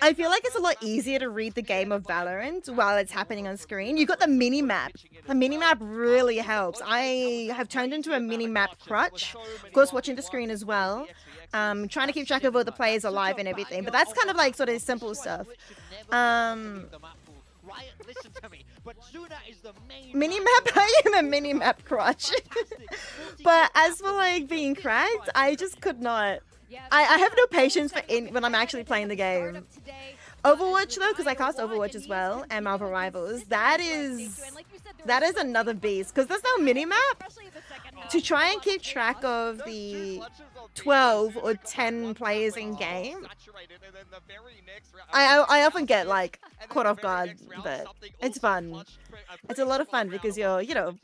I feel like it's a lot easier to read the game of Valorant while it's happening on screen. You got the mini-map. The mini-map really helps. I have turned into a mini-map crutch. Of course, watching the screen as well. Trying to keep track of all the players alive and everything. But that's kind of like sort of simple stuff. Minimap? I am a minimap crutch. But as for like being cracked, I just could not. I have no patience for when I'm actually playing the game. Overwatch though, because I cast Overwatch as well, and Marvel Rivals, that is another beast, because there's no minimap. To try and keep track of the 12 or 10 players in game, I often get like caught off guard, but it's fun. It's a lot of fun because you're, you know,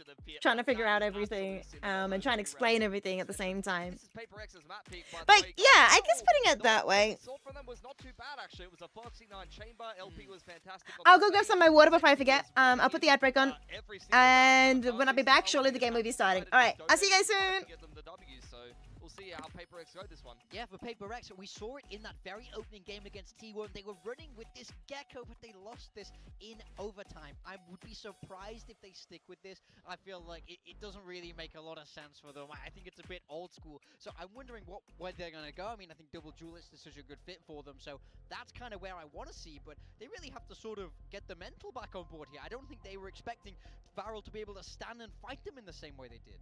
trying to figure out everything and trying to explain everything at the same time. But yeah, I guess putting it that way. I'll go grab some of my water before I forget. I'll put the ad break on, and when I be back, surely the game will be starting. All right, I'll see you guys soon. We'll see how PaperX go this one. Yeah, for PaperX, we saw it in that very opening game against T1. They were running with this Gecko, but they lost this in overtime. I would be surprised if they stick with this. I feel like it doesn't really make a lot of sense for them. I think it's a bit old school. So I'm wondering where they're going to go. I mean, I think double duelist is such a good fit for them. So that's kind of where I want to see, but they really have to sort of get the mental back on board here. I don't think they were expecting Varel to be able to stand and fight them in the same way they did.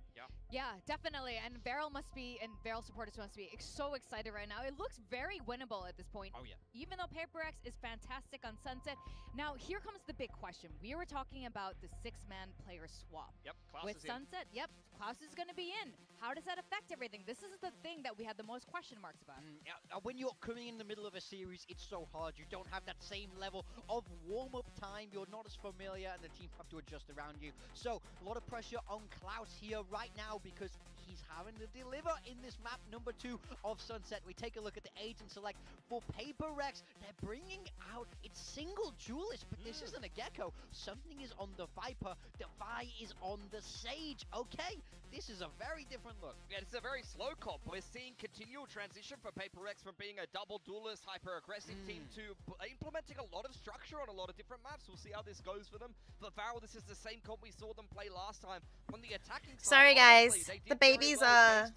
Yeah, definitely. And Varel must be, and Varel supporters must be so excited right now. It looks very winnable at this point. Oh yeah. Even though PaperX is fantastic on Sunset. Now here comes the big question. We were talking about the 6-man player swap. Yep, Klaus with is Sunset. Yep, Klaus is going to be in. How does that affect everything? This is the thing that we had the most question marks about. Yeah, when you're coming in the middle of a series, it's so hard. You don't have that same level of warm-up time. You're not as familiar, and the team have to adjust around you. So a lot of pressure on Klaus here right now because he's having to deliver in this map number 2 of Sunset. We take a look at the agent select for PaperX. They're bringing out its single duelist, but this isn't a Gecko. Something is on the Viper. Defy is on the Sage. Okay, this is a very different look. Yeah, it's a very slow comp. We're seeing continual transition for PaperX from being a double duelist, hyper-aggressive team to implementing a lot of structure on a lot of different maps. We'll see how this goes for them. For Varel, this is the same comp we saw them play last time on the attacking side. Sorry guys, the babies are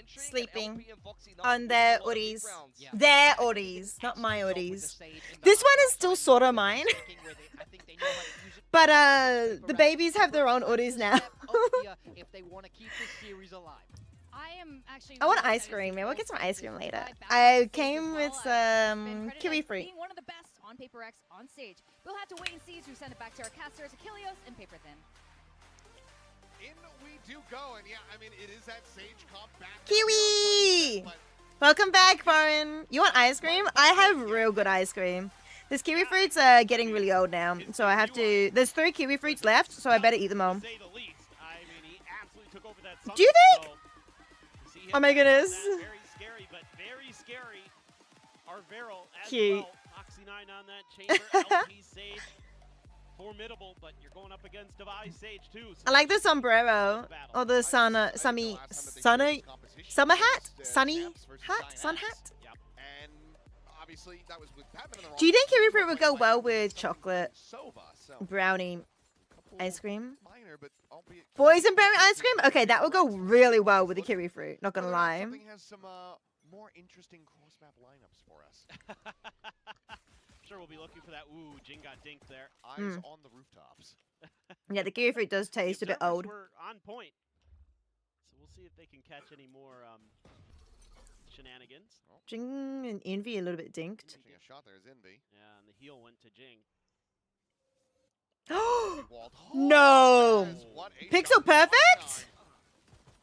sleeping on their Uddies. Their Uddies, not my Uddies. This one is still sort of mine. But the babies have their own Uddies now. If they want to keep this series alive. I want ice cream. Maybe we'll get some ice cream later. I came with some kiwi fruit. Being one of the best on PaperX on stage. We'll have to wait and see as we send it back to our casters, Achilleos and Paper Thin. In we do go, and yeah, I mean, it is that Sage comp back. Kiwi! Welcome back, Foreign. You want ice cream? I have real good ice cream. This kiwi fruit's getting really old now, so I have to... There's 3 kiwi fruits left, so I better eat them all. Do you think? Oh my goodness. Very scary, but very scary. Our Varel as Cute. well. Oxy 9 on that chamber. LP Sage. formidable, but you're going up against Device Sage too. So I like the sombrero or the summer hat, sun hat. Yep. And obviously that was with Batman in the Do you think wrong kiwi position, fruit would go like well something with chocolate Sova, so brownie couple ice cream? minor, but albeit Boys and berry ice cream? Okay, that would go really well with the kiwi fruit. Not gonna whether or not lie. something has some more interesting cross-map lineups for us. Sure, we'll be looking for that. Ooh, Jing got dinked there. Eyes on the rooftops. Yeah, the kiwi fruit does The taste a bit observers old. were on point, so we'll see if they can catch any more shenanigans. Jing and Envy a little bit dinked. Taking a shot there is Envy. Yeah, and the heel went to Jing. Walled. No! Yes, what a Pixel shot from perfect?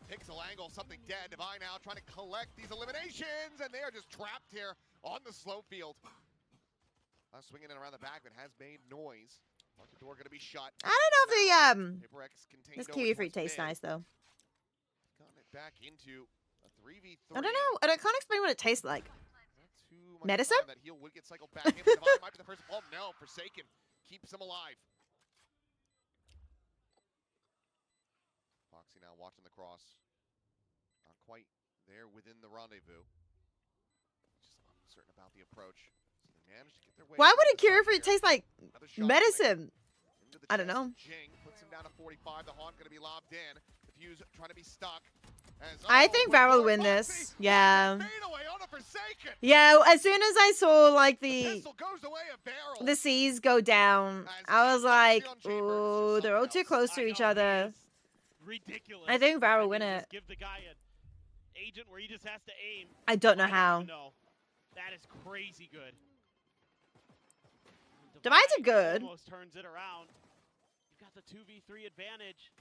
Pixel angle, something dead. Divine now trying to collect these eliminations, and they are just trapped here on the slow field. Swinging it around the back, but has made noise. Market door going to be shut. I don't know if the PRX contained this over kiwi fruit towards tastes mid. nice though. Gotten it back into a 3v3. I don't know. I can't explain what it tastes like. Not too much Medicine? time. That heel would get cycled back in. But Divine might be the first. Oh no, Forsaken keeps him alive. Foxy now watching the cross. Not quite there within the rendezvous. Just uncertain about the approach. So they managed to get their way. Why into would a the kiwi side fruit here. taste like Another shot medicine? into the I don't chest. know. Jing puts him down to 45. The Haunt going to be lobbed in. The Fuse trying to be stuck. As, I think with Varel will Lord win Foxy, this. Yeah. fade away on a Forsaken. Yeah, as soon as I saw like the Pistol goes away a barrel. the C's go down, I was like, ooh, they're all too close to I each know, other. it is ridiculous. I think Varel That win you it. just give the guy an agent where he just has to aim. I don't know I how. even know. That is crazy good. Divides are Divine good. Almost turns it around. You've got the 2v3 advantage,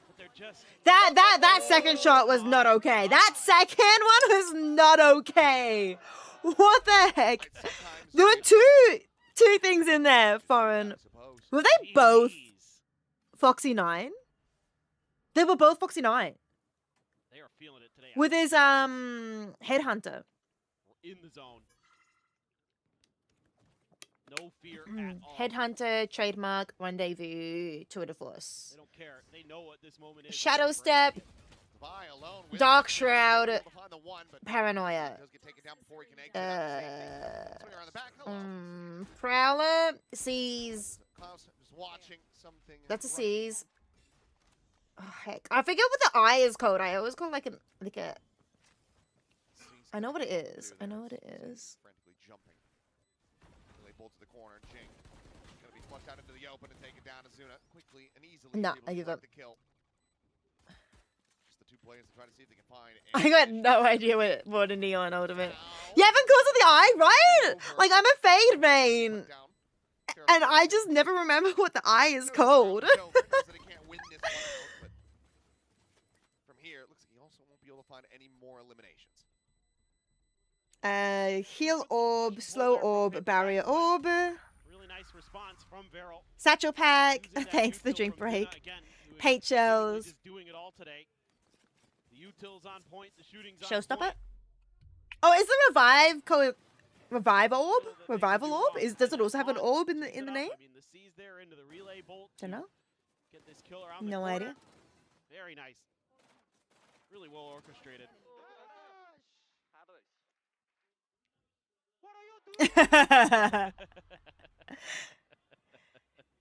but they're just That second shot was not okay. That second one was not okay. What the heck? There were two things in there, foreign. Were they both Foxy 9? They were both Foxy 9. They are feeling it today. With his headhunter. In the zone. No fear at all. Headhunter, trademark, rendezvous, tour de force. They don't care. They know what this moment is. Shadow They're step, Vi alone with dark it. shroud, Able to find the one, but paranoia. does get taken down before he can exit. That's the same thing. Swing around the back. Hello. Prowler, sees. Klaus is watching something. That's a right. C's. Oh, heck. I forget what the I is called. I always call it like a. I know what it is. I know what it is. Frantically jumping. They bolt to the corner. Jing gonna be flushed out into the open and taken down. Azuna quickly and easily. No, able I to give up. collect the kill. Just the two players to try to see if they can find. I got no idea what a neon ultimate. Yeah, even cause of the eye, right? Like I'm a fade main, and I just never remember what the eye is called. From here, it looks like he also won't be able to find any more eliminations. Heal orb, slow orb, barrier orb, Really nice response from Varel. satchel pack. Using that Thanks for the util drink from Zuna break. again, who is Paint seemingly shells. just doing it all today. The util's on point. The shooting's on Showstopper. point. Oh, is the revive called revive orb? Little that they Revival can do orb? wrong. Does it also have an Haunt orb in keeps the it up. name? I mean, the C's there into the relay bolt. Don't to know. Get this kill around the No corner. idea. Very nice. Really well orchestrated.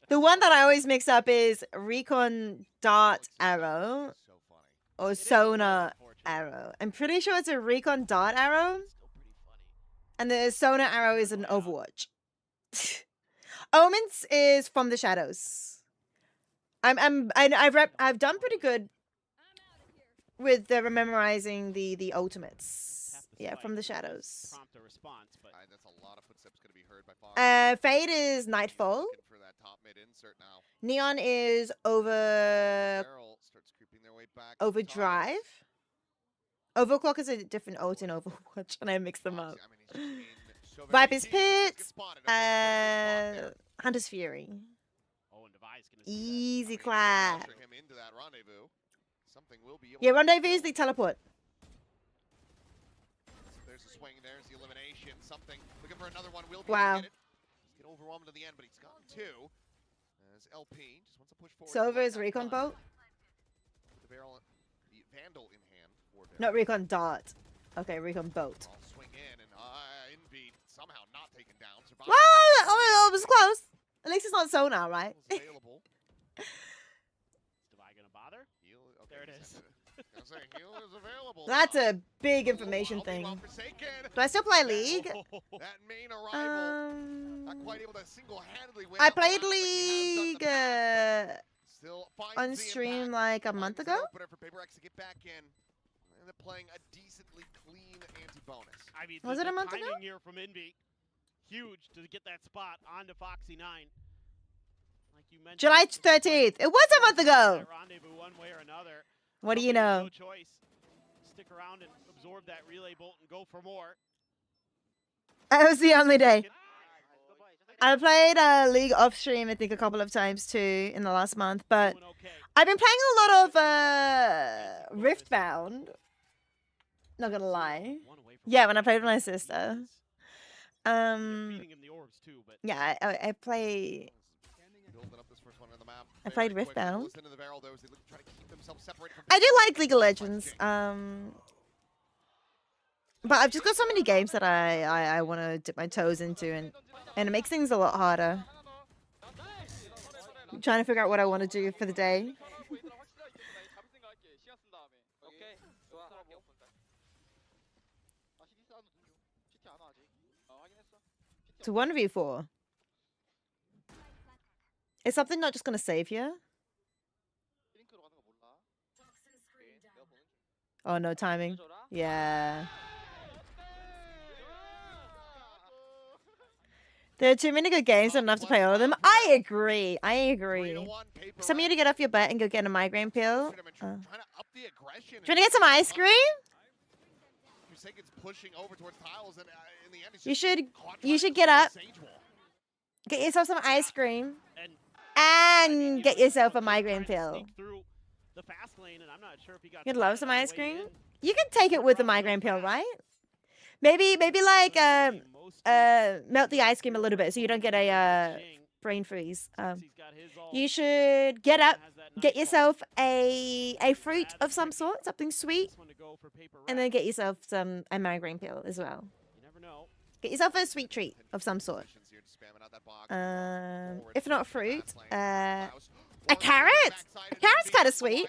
The one that I always mix up is recon dart arrow So funny. or It is a little sonar unfortunate. arrow. I'm pretty sure it's a recon dart arrow, Still pretty funny. and the sonar arrow is an Overwatch. Omens is from the shadows. I've done pretty good with memorizing the ultimates. Half the Yeah, spike from the doesn't shadows. Prompt a response, but That's a lot of footsteps going to be heard by Fox. Fade is nightfall. Looking for that top mid insert now. Neon is over Barrel starts creeping their way back. to the top. overdrive. Overclock is a different ult in Overwatch, and I mix them up. Foxy, I mean, he's just so very Viper's deep, he just Pit, gets spotted. Okay, good spot there. Hunter's Fury. oh, and Devi's gonna see that. Easy I mean, clap. pressure him into that rendezvous. Something will be able Yeah, to rendezvous is kill. the teleport. There's a swing, there's the elimination. Something looking for another one. Will be Wow. able to get it. He's get overwhelmed in the end, but he's gone two. As LP just wants to push forward. Silver collect is that recon gun. boat? With the barrel, the Vandal in hand for Barrel. Not recon dart. Okay, recon boat. I'll swing in and Envy somehow not taken down. Survives. Well, oh, it was close. At least it's not sonar, right? Was available. Is Devi gonna bother? Heal, okay, There it he's is. gonna say heal is available. That's a big information thing. Do I still play League? That main arrival, not quite able to single-handedly win. I out the played round like he has done in League the past, but still finds on the stream impact. like a month Finds an ago. opener for PRX to get back in. And they're playing a decently clean anti-bonus. I mean, Was the it a month ago? timing here from Envy, huge to get that spot onto Foxy 9. Like you mentioned, July it's great 13th. It was a month ago. that rendezvous one way or another. What do you Something with know? No choice. Stick around and absorb that relay bolt and go for more. That was the only day. I played League off stream, I think, a couple of times too in the last month, but Doing okay. I've been playing a lot of Riftbound. Not gonna lie. One away from Yeah, when I played with my sister. They're feeding him the orbs too, but Yeah, I play. Building up this first one on the map. I played Very quick. Riftbound. Listen to the barrel, though, as they try to keep themselves separated from I do PRX. like League of Legends. But I've just got so many games that I want to dip my toes into, and it makes things a lot harder. I'm trying to figure out what I want to do for the day. It's 1v4. Is something not just gonna save here? Oh, no timing. Yeah. There are too many good games, not enough to play all of them. I agree. I agree. 3-1, Some of you to get off your butt and go get a migraine pill. Trying to up the aggression. Do you want to get some ice cream? Forsaken's pushing over towards tiles, and in the end, it's You just should. caught You right should between get up, the sage wall. get yourself some ice cream, and and get yourself a he's migraine trying to pill. sneak through the fast lane, and I'm not sure if he got You'd love spotted some on the ice way cream. in. You can take it with the migraine pill, right? Maybe like melt the ice cream a little bit so you don't get a brain freeze. You should get up, get yourself a fruit of some sort, something sweet, and then get yourself a migraine pill as well. You never know. Get yourself a sweet treat of some sort. Here, just spamming out that box. If not fruit, Klaus. a carrot. A carrot's kind of sweet.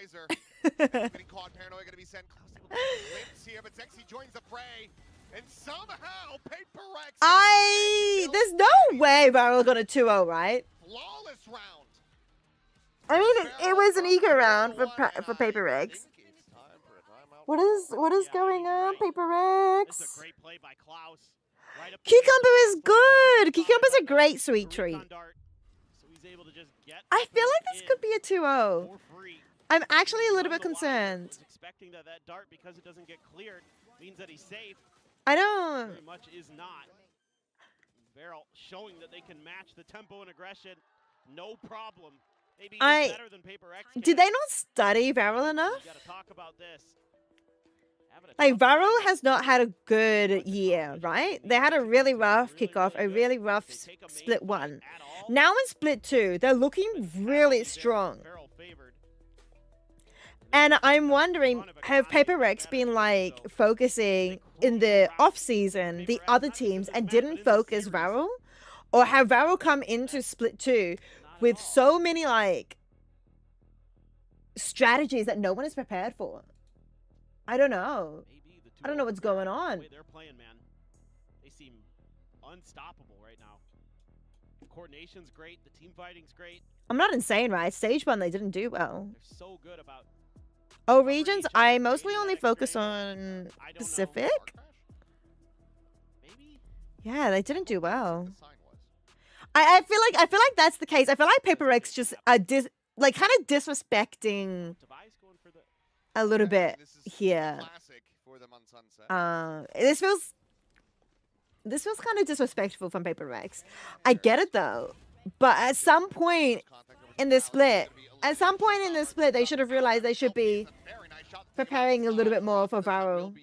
Getting caught, Paranoia gonna be sent. Klaus able to glimpse here, but Zexy joins the fray, and somehow PRX. There's no way Varel got a 2-0, right? Flawless round. I mean, it was an eco round for PRX. What is going on, This is PRX? a great play by Klaus. Right up the Cucumber middle. is good. Cucumber's a great sweet The recon treat. dart. So he's able to just get I up feel and like this in could be a 2-0. for free. I'm actually a little None bit the wiser concerned. was expecting that dart, because it doesn't get cleared, means that he's safe. I don't. Very much is not. Barrel showing that they can match the tempo and aggression, no problem. Maybe even better than PRX. Did they not study Varel enough? You gotta talk about this. Having a Like, tough Varel time. has not had a good year, right? They had a really rough kickoff, a really rough They take a main split fight one. at all, Now in split 2, they're looking really very strong. barrel favored. And I'm wondering, have PRX been like focusing in the off season the other teams and didn't focus Varel, or have Varel come into split 2 with so many like strategies that no one is prepared for? I don't know. Maybe the I don't know what's going on. The way they're playing, man. They seem unstoppable right now. The coordination's great. The team fighting's great. I'm not insane, right? Stage 1 they didn't do well. They're so good about. Oh, regions, I mostly only focus on I don't know. Pacific. Maybe. Yeah, they didn't do well. The sign was. I feel like that's the case. I feel like PRX just kind of disrespecting Tobias going for the. a little Yeah, bit this is here. Classic for them on Sunset. This feels kind of disrespectful from PRX. I get it though, but at some point in the split, they should have realized they should be preparing a little bit more for Varel.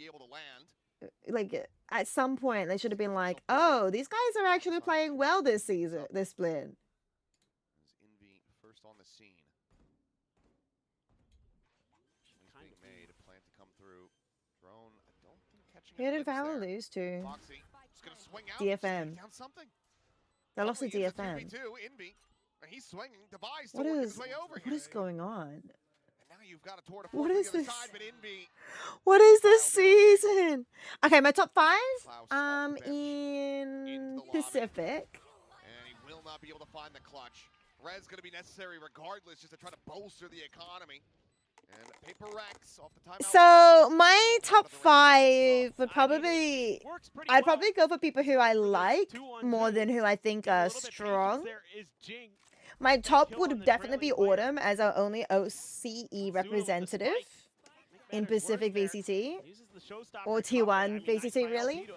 Like at some point, they should have been like, "Oh, these guys are actually playing well this season, this split." on the scene. He's being made. A plan to come through. Drone, I don't think catching Who a did glimpse Val there. lose to? Foxy just gonna swing out. DFM. Down something. They lost to Suddenly it's a DFM. 2v2. Inby. And he's swinging. Device still What working is his way over what here. is going on? And now you've got a tour de What force on is the other this? side, but Inby. What is this Dialed in on the angle. season? Okay, my top 5 Klaus off the bench. in Into the lobby. Pacific. And he will not be able to find the clutch. Red's going to be necessary regardless, just to try to bolster the economy. And PRX off the timeout. So my top 5 would probably Works pretty I'd well. probably go for people who I like 2-on-2. more than who I think A are little bit patience strong. there is Jing. My top Kill on would the definitely be trailing player. Autumn as our only OCE representative in Pacific VCT or T1 VCT really.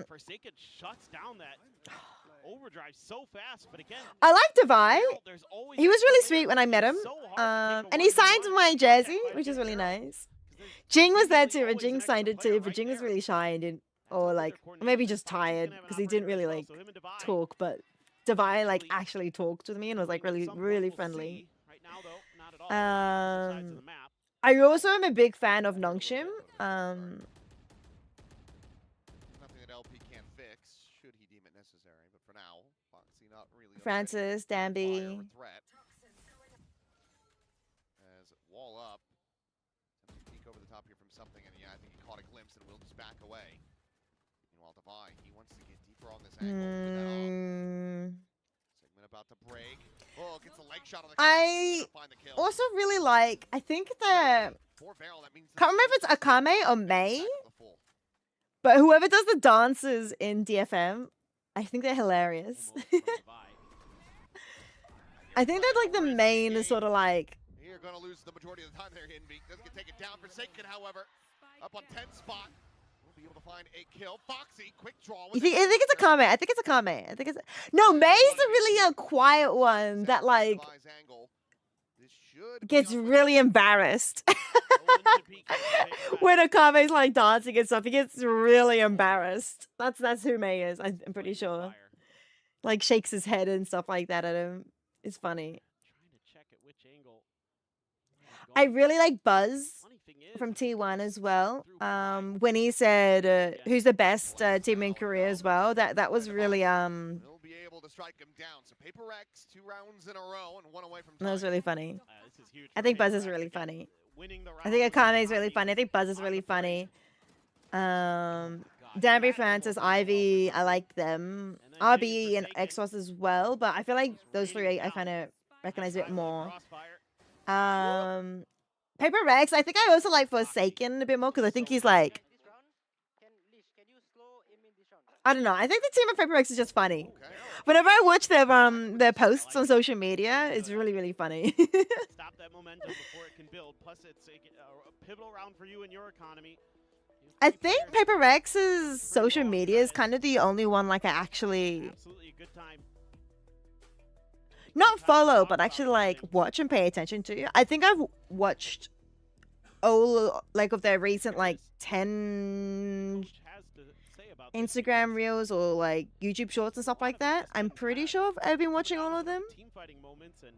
Forsaken shuts down that overdrive so fast, but again, I like Devi. there's always He was that really player sweet when I met him. so hard to take a And he signed one-on-one my and jersey, contact which is fight really against Arrow. nice. 'Cause there's Jing was there usually too, and always Jing an signed extra it too, player but right Jing was there. really shy and didn't, That's or how like, their or maybe coordination just is. Foxy's tired gonna have an because he operator didn't really as well, like so him and Devi talk, but Devi like actually talked with me and was like maybe really, at some point really we'll friendly. see. Right now, though, not at all. Opposite sides of the map. I also am a big fan of Nongshim. Nothing that LP can't fix, should he deem it necessary. But for now, Foxy not really Francis, Danby. threat. As wall up. Peek over the top here from something, and yeah, I think he caught a glimpse and will just back away. Meanwhile, Devi, he wants to get deeper on this angle with that off. Segment about to break. Oh, gets a leg shot on the I find the kill. also really like, I think the, For Barrel, that means can't remember if it's Akame or May, the full. but whoever does the dances in DFM, I think they're hilarious. Almost from Devi. I think they're like the main sort of like, You're going to lose the majority of the time there, Envy. Doesn't get taken down. Forsaken, however, up on 10th spot. We'll be able to find a kill. Foxy, quick draw. I think it's Akame. I think it's Akame. I think it's, no, May's a really a quiet one that like gets really embarrassed. When Akame's like dancing and stuff, he gets really embarrassed. That's who May is. I'm pretty sure. Like shakes his head and stuff like that at him. It's funny. Trying to check at which angle. I really like Buzz from T1 as well. When he said who's the best team in Korea as well. That was really We'll be able to strike him down. So PRX 2 rounds in a row and 1 away from that was tying. really funny. This is huge I for think Buzz is PRX really again, funny. winning the I think round. Akame is really funny. I think Buzz is really funny. Danby, Francis, Ivy, I like them. RB and Exos as well, but I feel like those three I kind of recognize a bit more. Paper Rex, I think I also like Forsaken a bit more because I think he's like, I don't know. I think the team of Paper Rex is just funny. Whenever I watch their posts on social media, it's really, really funny. Stop that momentum before it can build. Plus, it's a pivotal round for you and your economy. I think Paper Rex's social media is kind of the only one like I actually Absolutely a good time. not follow, but actually like watch and pay attention to. I think I've watched all like of their recent like 10 Coach has to say about this. Instagram reels or like YouTube shorts and stuff like that. I'm pretty sure I've been watching all of them Team fighting moments and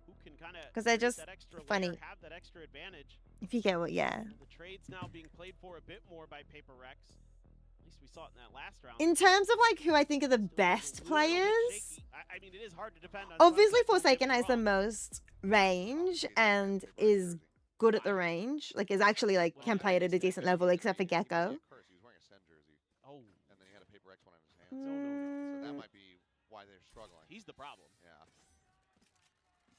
who can kind of 'Cause they're just funny. have that extra advantage. if you get what, yeah. The trade's now being played for a bit more by Paper Rex. At least we saw it in that last round. In terms of like who I think are the Still best a little bit players, shaky. I mean, it is hard to defend on obviously Sunset, don't get Forsaken me has the wrong. most range and is good at the range. Like is actually like can play it at a decent level except for Gecko. He was wearing a Sen jersey, Oh, and then he had a PRX one in his hand. So that might be why they're struggling. he's the problem. Yeah.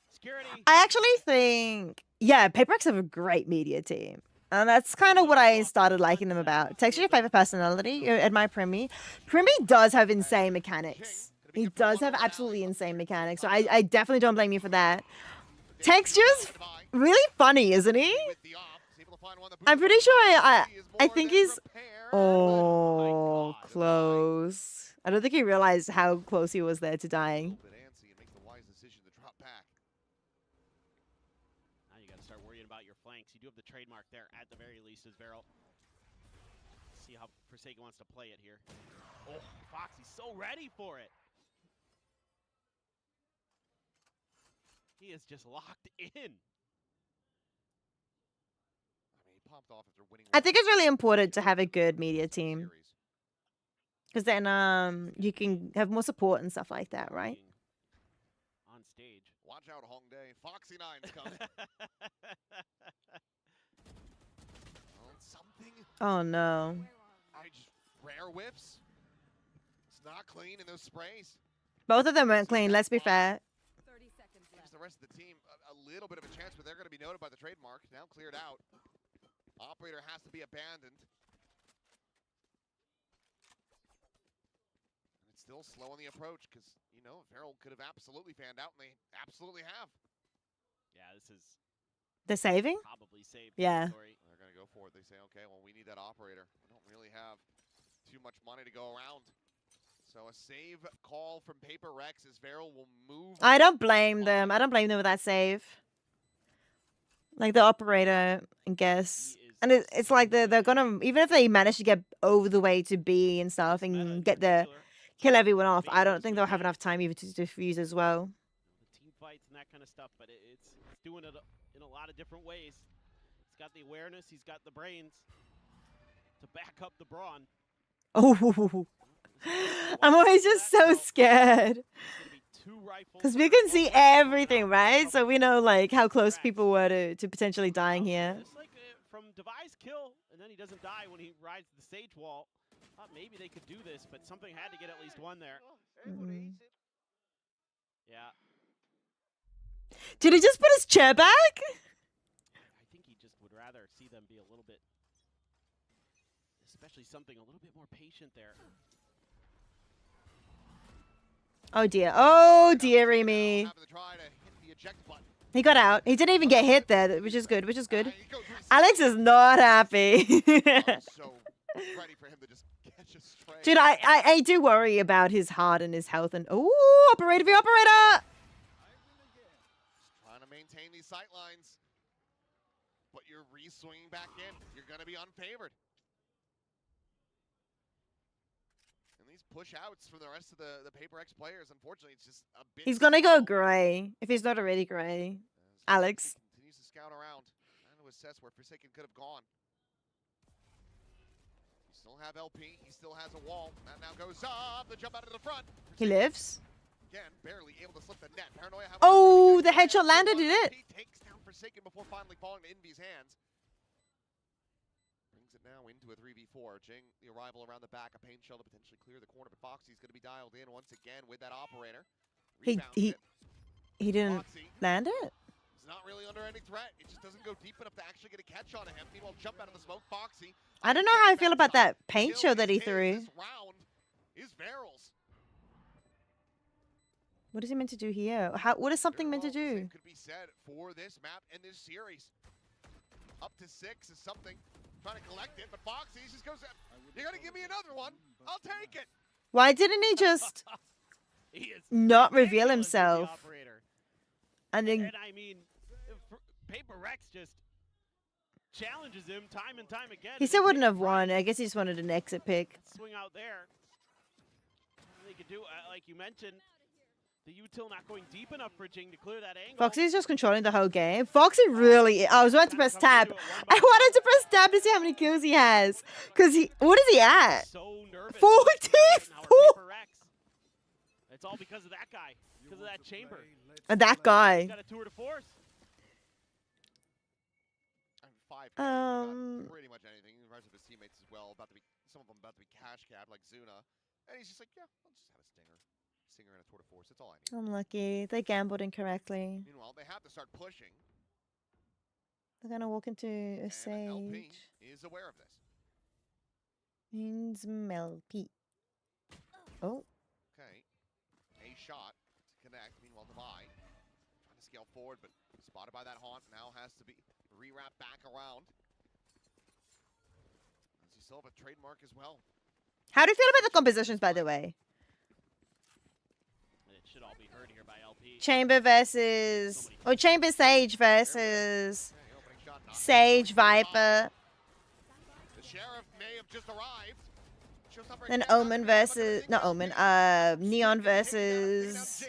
Security. I actually think, yeah, PaperX have a great media team. And that's kind of what I started liking them about. Text your favorite personality at my Primi. Primi does have insane mechanics. He does have absolutely insane mechanics. So I definitely don't blame you for that. Texture's really funny, isn't he? I'm pretty sure I think he's... Oh, close. I don't think he realized how close he was there to dying. Now you got to start worrying about your flanks. You do have the trademark there at the very least, as Varel. See how Forsaken wants to play it here. Oh, Foxy's so ready for it. He is just locked in. I mean, he popped off after winning. I think it's really important to have a good media team. Because then you can have more support and stuff like that, right? On stage. Watch out, Hongdae. Foxy 9's coming. Well, something. Oh no. I just rare whips. It's not clean in those sprays. Both of them weren't clean, let's be fair. 30 seconds Gives left. the rest of the team a little bit of a chance, but they're going to be noted by the trademark. Now cleared out. Operator has to be abandoned. And it's still slow on the approach because, you know, Feral could have absolutely fanned out, and they absolutely have. Yeah, this is The saving? probably saved. Yeah. territory. They're going to go for it. They say, okay, well, we need that operator. We don't really have too much money to go around. So a save call from Paper Rex as Feral will move. I don't blame them. I don't blame them with that save. Like the operator, I guess. And it's like they're gonna, even if they manage to get over the way to B and stuff and get the kill everyone off, I don't think they'll have enough time even to defuse as well. The team fights and that kind of stuff, but it's doing it in a lot of different ways. He's got the awareness, he's got the brains to back up the brawn. Oh, I'm always just so scared. Because we can see everything, right? So we know like how close people were to potentially dying here. Just like from Devi's kill, and then he doesn't die when he rides the stage wall. Thought maybe they could do this, but something had to get at least one there. Yeah. Did he just put his chair back? I think he just would rather see them be a little bit, especially something a little bit more patient there. Oh dearie me. He got out. He didn't even get hit there, which is good, which is good. Alex is not happy. Dude, I do worry about his heart and his health and operator v operator. Trying to maintain these sight lines, but you're re-swinging back in. You're going to be unfavored. And these push-outs from the rest of the Paper X players, unfortunately, it's just a bit. He's gonna go gray if he's not already gray. Alex. Continues to scout around, trying to assess where Forsaken could have gone. You still have LP. He still has a wall. That now goes up. The jump out of the front. He lives. Again, barely able to slip the net. Paranoia. Oh, the headshot landed, did it? He takes down Forsaken before finally falling to Envy's hands. Brings it now into a 3v4. Jing, the arrival around the back. A paint shell to potentially clear the corner, but Foxy's going to be dialed in once again with that operator. He didn't land it? He's not really under any threat. It just doesn't go deep enough to actually get a catch on him. Meanwhile, jump out of the smoke. Foxy. I don't know how I feel about that paint shell that he threw. This round is Verril's. What is he meant to do here? What is something meant to do? Could be said for this map and this series. Up to 6 is something. Trying to collect it, but Foxy just goes, you're going to give me another one? I'll take it. Why didn't he just not reveal himself? And then I mean, Paper Rex just challenges him time and time again. he still wouldn't have won. I guess he just wanted an exit pick. Swing out there. They could do, like you mentioned, the util not going deep enough for Jing to clear that angle. Foxy's just controlling the whole game. Foxy really... I was about to press tab. I wanted to press tab to see how many kills he has. Because what is he at? So nervous. 44! It's all because of that guy. Because of that chamber. And that guy. He's got a tour de force. Pretty much anything. The rest of his teammates as well. Some of them about to be cash capped like Zuna. And he's just like, yeah, I'll just have a stinger. Stinger and a tour de force. That's all I need. Unlucky. They gambled incorrectly. Meanwhile, they have to start pushing. They're going to walk into a And LP sage. is aware of this. Melp. Oh. Okay. A shot to connect. Meanwhile, Devi trying to scale forward, but spotted by that haunt. Now has to be rewrapped back around. As you still have a trademark as well. How do you feel about the compositions, by the way? It should all be heard here by LP. Chamber versus... Or Chamber Sage versus... Sage Viper. The sheriff may have just arrived. Then Omen versus not Omen. Neon versus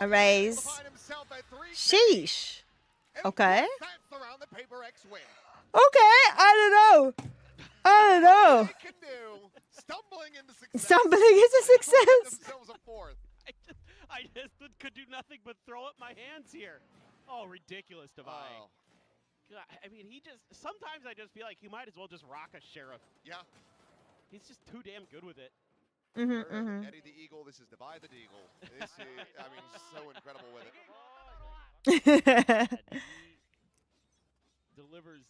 Arrays. Sheesh. Okay. Okay. I don't know. I don't know. Stumbling is a success. I just could do nothing but throw up my hands here. Oh, ridiculous, Devi. Oh. God, I mean, sometimes I just feel like he might as well just rock a Sheriff. Yeah. He's just too damn good with it. Eddie the Eagle, this is Devi the Deagle. This is, I mean, so incredible with it. And he delivers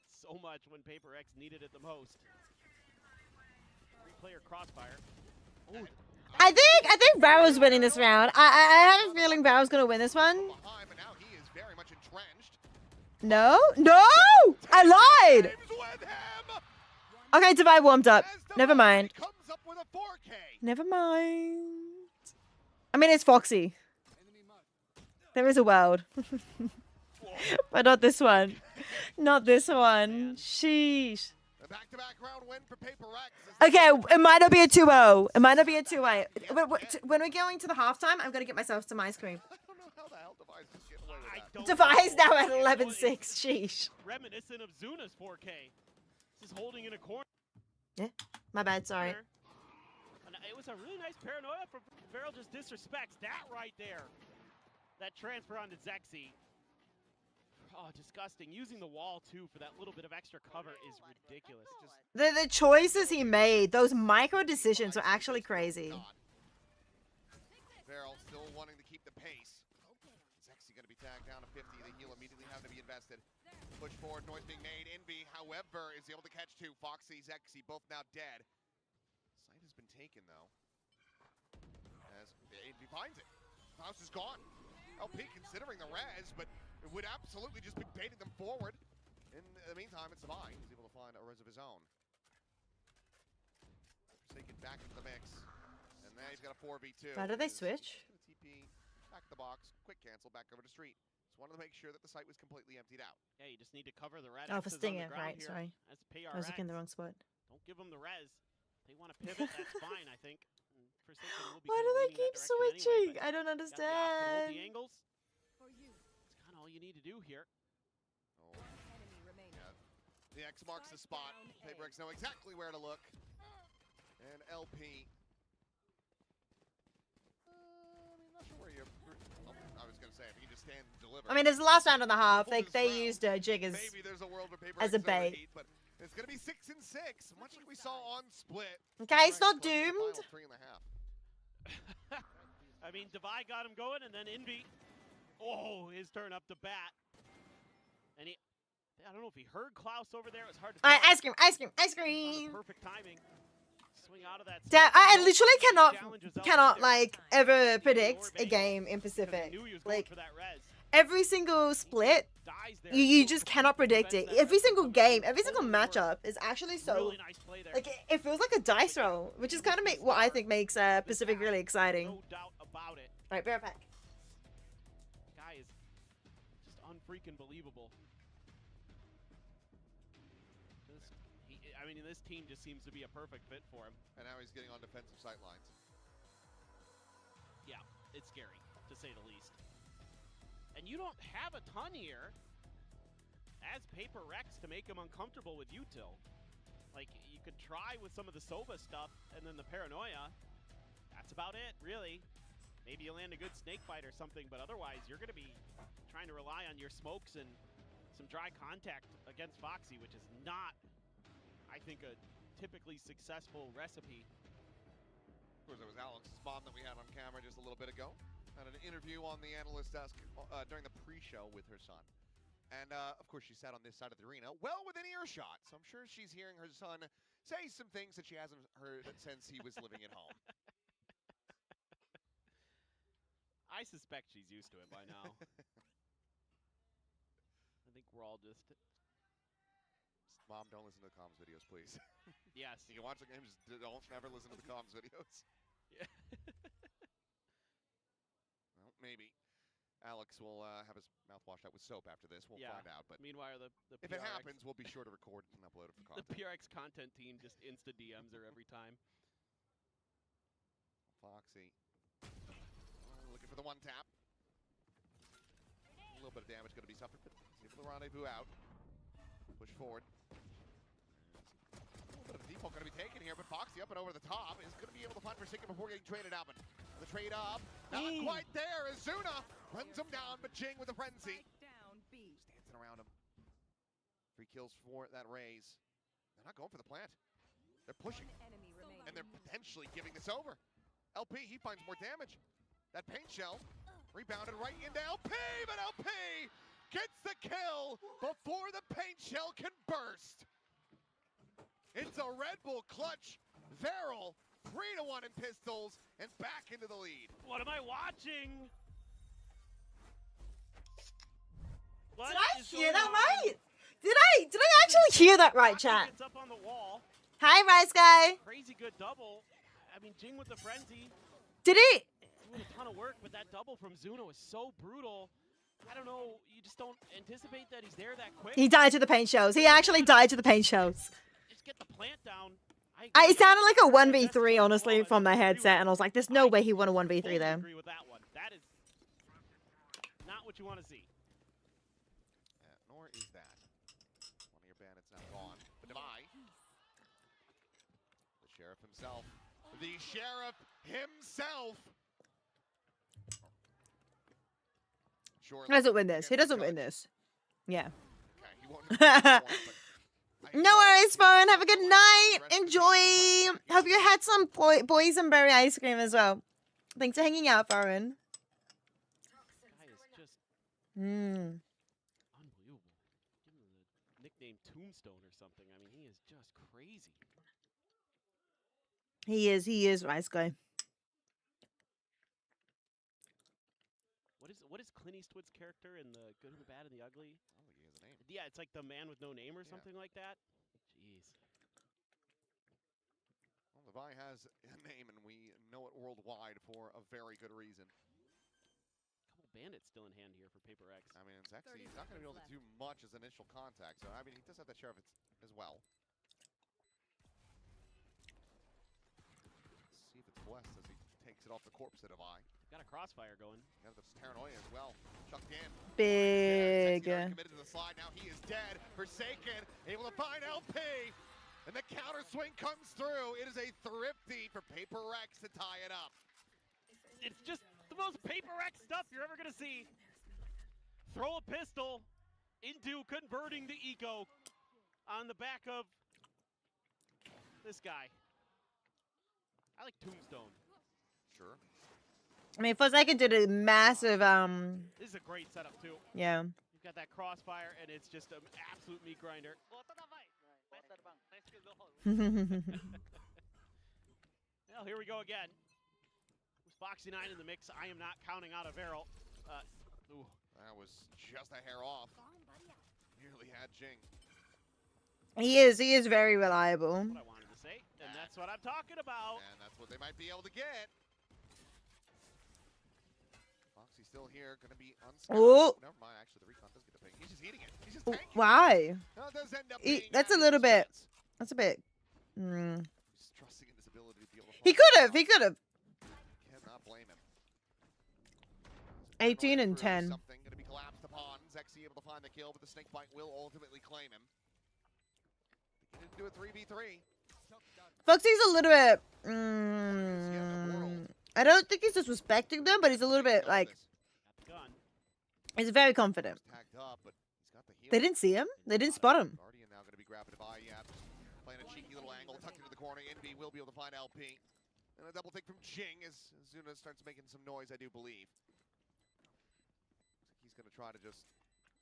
so much when Paper X needed it the most. Three-player crossfire. Ooh. I think Barrow's winning this round. I have a feeling Barrow's gonna win this one. Behind, but now he is very much entrenched. No, no, I lied. Okay, Devi warmed up. Never mind. Comes up with a 4K. Never mind. I mean, it's Foxy. There is a world, but not this one. Not this one. Sheesh. A back-to-back round win for Paper X. Okay, it might not be a 2-0. It might not be a 2-0. When we're going to the halftime, I'm gonna get myself some ice cream. I don't know how the hell Devi's just getting away with that. Devi's now at 11-6. Sheesh. Reminiscent of Zuna's 4K. This is holding in a corner. Yeah, my bad. Sorry. And it was a really nice paranoia from Farrell. Just disrespects that right there. That transfer onto Zexy. Oh, disgusting. Using the wall, too, for that little bit of extra cover is ridiculous. The choices he made, those micro decisions were actually crazy. Farrell still wanting to keep the pace. Zexy going to be tagged down to 50. The heal immediately have to be invested. Push forward, noise being made. Envy, however, is able to catch two. Foxy, Zexy, both now dead. Site has been taken, though. As Envy finds it. House is gone. LP considering the res, but it would absolutely just be baiting them forward. In the meantime, it's Devi. He's able to find a res of his own. Forsaken back into the mix. And now he's got a 4v2. How did they switch? TP, back to the box, quick cancel, back over to street. Just wanted to make sure that the site was completely emptied out. Yeah, you just need to cover the red. Oh, for Stinger, right, sorry. That's I PRX. was looking in the wrong spot. Don't give them the res. They want to pivot, that's fine, I think. Why do they keep switching? I don't understand. Hold the angles. It's kind of all you need to do here. Oh. Yeah. The X marks the spot. Paper X know exactly where to look. And LP. Not sure where you're. I was gonna say if you can just stand and deliver. I mean, it's the last round and a half. They used Jig as maybe there's a world where Paper as X a bait. overheat, but it's gonna be 6 and 6, much like we saw on Split. Okay, it's not doomed. 3.5. I mean, Devi got him going, and then Envy. Oh, his turn up to bat. And I don't know if he heard Klaus over there. It was hard to tell. All right, ice cream, ice cream, ice cream. Perfect timing. Swing out of that. I literally cannot like ever predict a game in Pacific. Like every single split, you just cannot predict it. Every single game, every single matchup is actually so like it feels like a dice roll, which is kind of what I think makes Pacific really exciting. No doubt about it. All right, bear pack. Guy is just unfreaking believable. I mean, this team just seems to be a perfect fit for him. And now he's getting on defensive sight lines. Yeah, it's scary, to say the least. And you don't have a ton here as Paper Rex to make him uncomfortable with util. Like, you could try with some of the Sova stuff and then the paranoia. That's about it, really. Maybe you land a good snake bite or something, but otherwise you're going to be trying to rely on your smokes and some dry contact against Foxy, which is not, I think, a typically successful recipe. Of course, that was Alex's mom that we had on camera just a little bit ago. Had an interview on the analyst desk during the pre-show with her son. And, of course, she sat on this side of the arena, well within earshot. So I'm sure she's hearing her son say some things that she hasn't heard since he was living at home. I suspect she's used to it by now. I think we're all just... Mom, don't listen to the comms videos, please. Yes. You can watch the games, just don't never listen to the comms videos. Yeah. Well, maybe. Alex will have his mouth washed out with soap after this. We'll find out. But meanwhile, the if it happens, we'll be sure to record and upload it for the content. PRX content team just insta DMs her every time. Foxy looking for the one tap. A little bit of damage going to be suffered, but he's able to rendezvous out. Push forward. A little bit of a default going to be taken here, but Foxy up and over the top is going to be able to find Forsaken before getting traded out. But the trade up, not quite there as Zuna runs him down, but Jing with a frenzy. Dancing around him. 3 kills for that Raze. They're not going for the plant. They're pushing. And they're potentially giving this over. LP, he finds more damage. That paint shell rebounded right into LP, but LP gets the kill before the paint shell can burst. It's a Red Bull clutch. Varel 3-1 in pistols and back into the lead. What am I watching? What Did I is hear going that on? right? Did I actually hear that right, Foxy chat? gets up on the wall. Hi, Rice Guy. Crazy good double. I mean, Jing with the frenzy. Did he? Doing a ton of work, but that double from Zuna was so brutal. I don't know. You just don't anticipate that he's there that quick. He died to the paint shows. He actually died to the paint shows. Just get the plant down. It sounded like a 1v3, honestly, from my headset, and I was like, there's no way he won a 1v3 Totally there. agree with that one. That is not what you want to see. Nor is that. One of your bandits now gone. But Devi, the sheriff himself. The sheriff himself. Sure. He doesn't win this. He doesn't win this. Yeah. Okay, he won't No worries, phone. Have a good night. Enjoy. Hope you had some boysenberry ice cream as well. Thanks for hanging out, Farron. Guy is just Mmm. unbelievable. Give him the nickname Tombstone or something. I mean, he is just crazy. He is, Rice Guy. What is Clint Eastwood's character in The Good and the Bad and the Ugly? I don't think he has a name. Yeah, it's like the man with no name or something like that. Jeez. Well, Devi has a name, and we know it worldwide for a very good reason. Couple bandits still in hand here for Paper X. I mean, Zexy, he's not going to be able to do much as initial contact, so I mean, he does have that sheriff as well. Let's see if it's blessed as he takes it off the corpse of Devi. Got a crossfire going. Yeah, that's paranoia as well. Chucked in. Big. Committed to the slide. Now he is dead. Forsaken. Able to find LP. And the counter swing comes through. It is a thrifty for Paper Rex to tie it up. It's just the most Paper X stuff you're ever going to see. Throw a pistol into converting the eco on the back of this guy. I like Tombstone. Sure. I mean, Forsaken did a massive, This is a great setup, too. yeah. You've got that crossfire, and it's just an absolute meat grinder. Well, here we go again. With Foxy9 in the mix, I am not counting out a Varel. That was just a hair off. Nearly had Jing. He is very reliable. That's what I wanted to say, and that's what I'm talking about. And that's what they might be able to get. Foxy still here, going to be unscathed. Oh. Never mind, actually, the recon does get the ping. He's just eating it. He's just tanking it. Why? No, it does end up being That's a at little his bit. chance. That's a bit. Mm. He's trusting in his ability to be able to He find could have. out. He could have. Cannot blame him. 18 and 10. Something going to be collapsed upon. Zexy able to find the kill, but the snake bite will ultimately claim him. He didn't do a 3v3. Foxy's a little bit. I don't think he's disrespecting them, but he's a little bit like. He's very confident. Tagged up, but he's got the heel. They didn't see him. They didn't spot him. Guardian now going to be grabbing it by Yap. Playing a cheeky little angle, tucked into the corner. Envy will be able to find LP. And a double take from Jing as Zuna starts making some noise, I do believe. He's going to try to just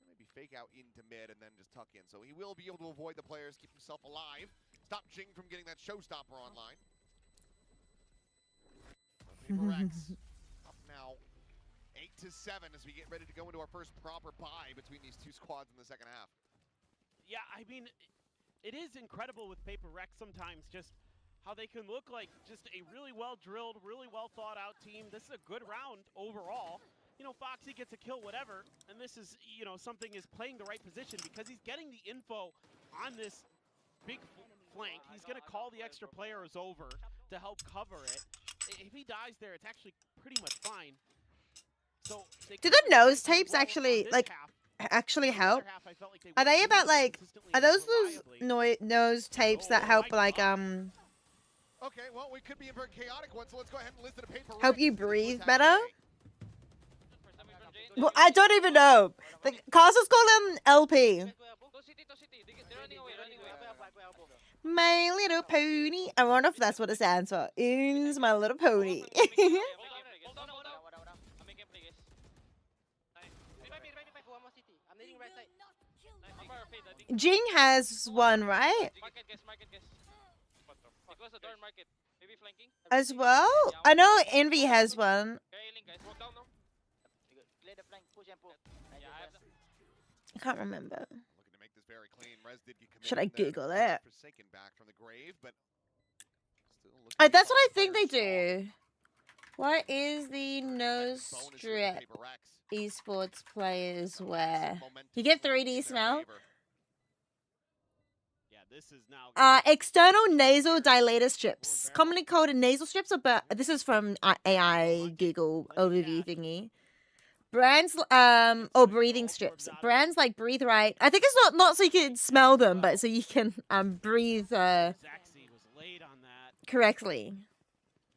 maybe fake out into mid and then just tuck in. So he will be able to avoid the players, keep himself alive. Stop Jing from getting that showstopper online. Paper Rex up now 8-7 as we get ready to go into our first proper bye between these two squads in the second half. Yeah, I mean, it is incredible with Paper Rex sometimes just how they can look like just a really well-drilled, really well-thought-out team. This is a good round overall. you know, Foxy gets a kill, whatever, and this is, you know, something is playing the right position because he's getting the info on this big flank. He's going to call the extra players over to help cover it. If he dies there, it's actually pretty much fine. So Do the nose tapes actually like actually help? Are they about like are those nose tapes that help like Okay, well, we could be in for a chaotic one, so let's go ahead and listen to Paper help Rex. you breathe better? Well, I don't even know. The casters call them LP. My little pony. I wonder if that's what it stands for. It's my little pony. Jing has one, right? As well? I know Envy has one. I can't remember. Should I Google it? That's what I think they do. What is the nose strip esports players wear? You get 3D smell? This is now External nasal dilator strips, commonly called nasal strips, but this is from AI Google overview thingy. Brands, or breathing strips. Brands like Breathe Right. I think it's not so you can smell them, but so you can breathe correctly.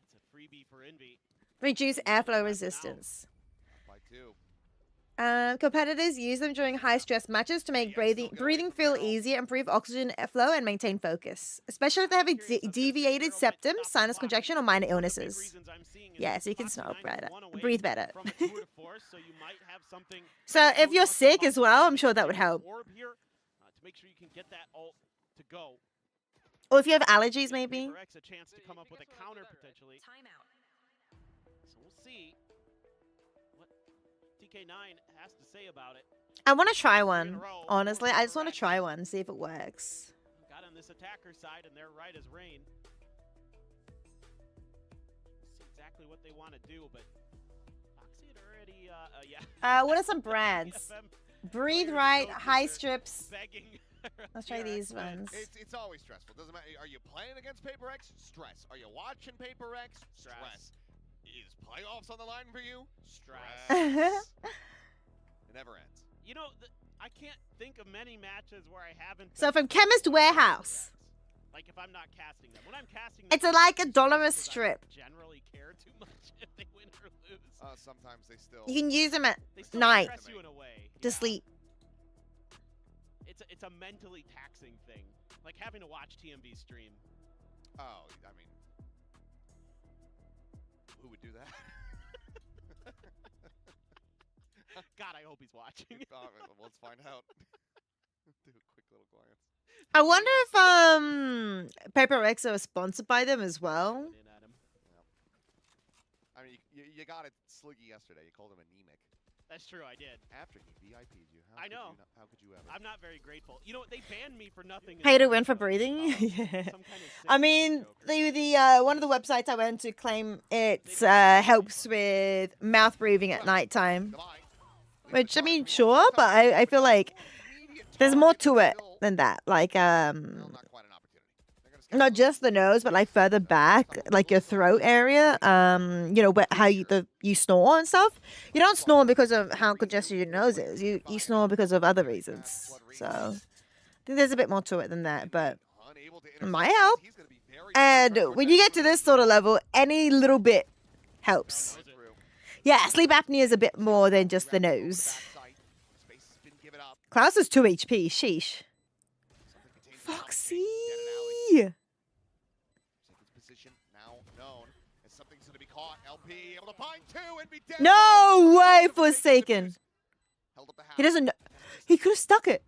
It's a freebie for Envy. Reduce airflow resistance. Competitors use them during high-stress matches to make breathing feel easier, improve oxygen flow, and maintain focus. Especially if they have a deviated septum, sinus congestion, or minor illnesses. Yeah, so you can smell better, breathe better. So if you're sick as well, I'm sure that would help. To make sure you can get that ult to go. Or if you have allergies, maybe. PRX a chance to come up with a counter potentially. So we'll see what TK9 has to say about it. I want to try one. Honestly, I just want to try one, see if it works. Got on this attacker side, and they're right as rain. See exactly what they want to do, but Foxy had already, yeah. What are some brands? Breathe Right, High Strips. Let's try these ones. It's always stressful. Doesn't matter. Are you playing against Paper X? Stress. Are you watching Paper X? Stress. Is playoffs on the line for you? Stress. It never ends. You know, I can't think of many matches where I haven't. So from Chemist Warehouse. Like if I'm not casting them. When I'm casting them, It's like $1 a strip. Generally care too much if they win or lose. Sometimes they still. You can use them at night You in a way. to sleep. It's a mentally taxing thing, like having to watch TMB stream. Oh, I mean, who would do that? God, I hope he's watching. Let's find out. Do a quick little glance. I wonder if Paper X are sponsored by them as well. I mean, you got it Sliggy yesterday. You called him anemic. That's true, I did. After he VIP'd you. I know. How could you ever? I'm not very grateful. You know, they banned me for nothing. Pay to win for breathing? Yeah. I mean, the one of the websites I went to claim it helps with mouth breathing at nighttime. Which, I mean, sure, but I feel like there's more to it than that. Like, not just the nose, but like further back, like your throat area. You know, how you snore and stuff. You don't snore because of how congested your nose is. You snore because of other reasons. So I think there's a bit more to it than that, but it might help. And when you get to this sort of level, any little bit helps. Yeah, sleep apnea is a bit more than just the nose. Klaus is 2 HP. Sheesh. Foxy. No way, Forsaken. He doesn't know. He could have stuck it.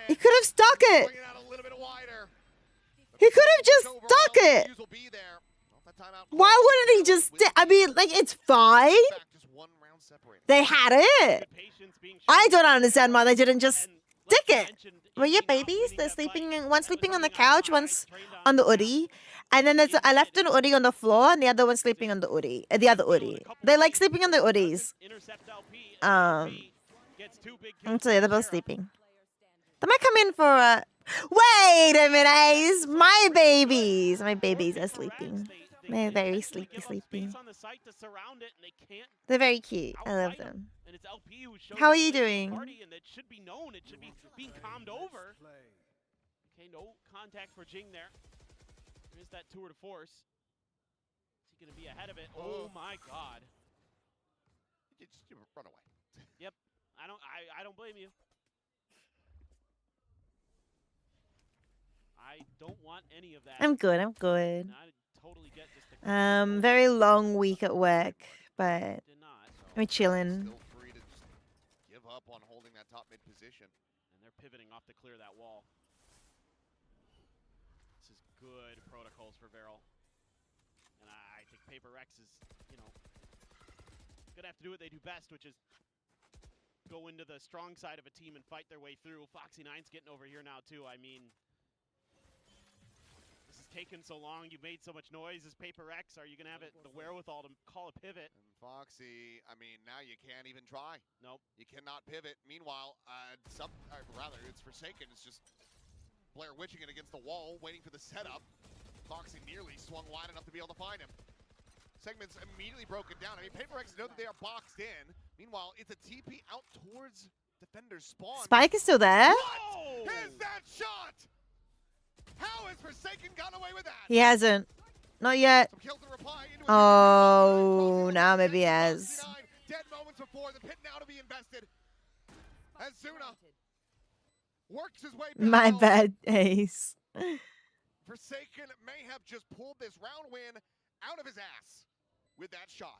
He could have stuck it. He could have just stuck it. Why wouldn't he just? I mean, like, it's fine. They had it. I don't understand why they didn't just Dick it! Were you babies? They're sleeping, one sleeping on the couch, one's on the hoodie. And then I left an hoodie on the floor and the other one sleeping on the hoodie. The other hoodie. They like sleeping on the hoodies. So yeah, they're both sleeping. They might come in for a... Wait a minute, Ace! My babies! My babies are sleeping. They're very sleepy. They're very cute. I love them. How are you doing? It should be known. It should be being calmed over. Okay, no contact for Jing there. There's that tour de force. Is he going to be ahead of it? Oh my God. Just run away. Yep. I don't blame you. I don't want any of that. I'm good. I'm good. I totally get just the Very long week at work, but I'm chilling. Still free to just give up on holding that top mid position. And they're pivoting off to clear that wall. This is good protocols for Varel. And I think Paper Rex is, you know, gonna have to do what they do best, which is go into the strong side of a team and fight their way through. Foxy9's getting over here now too. I mean, this has taken so long. You made so much noise as Paper Rex. Are you gonna have the wherewithal to call a pivot? And Foxy, I mean, now you can't even try. Nope. You cannot pivot. Meanwhile, rather, it's Forsaken. It's just Blair witching it against the wall, waiting for the setup. Foxy nearly swung wide enough to be able to find him. Segment's immediately broken down. I mean, Paper Rex know that they are boxed in. Meanwhile, it's a TP out towards defender's spawn. Spike is still there? What is that shot? How has Forsaken gotten away with that? He hasn't. Not yet. Oh, now maybe he has. Dead moments before the pit now to be invested. As Zuna works his way back. My bad, Ace. Forsaken may have just pulled this round win out of his ass with that shot.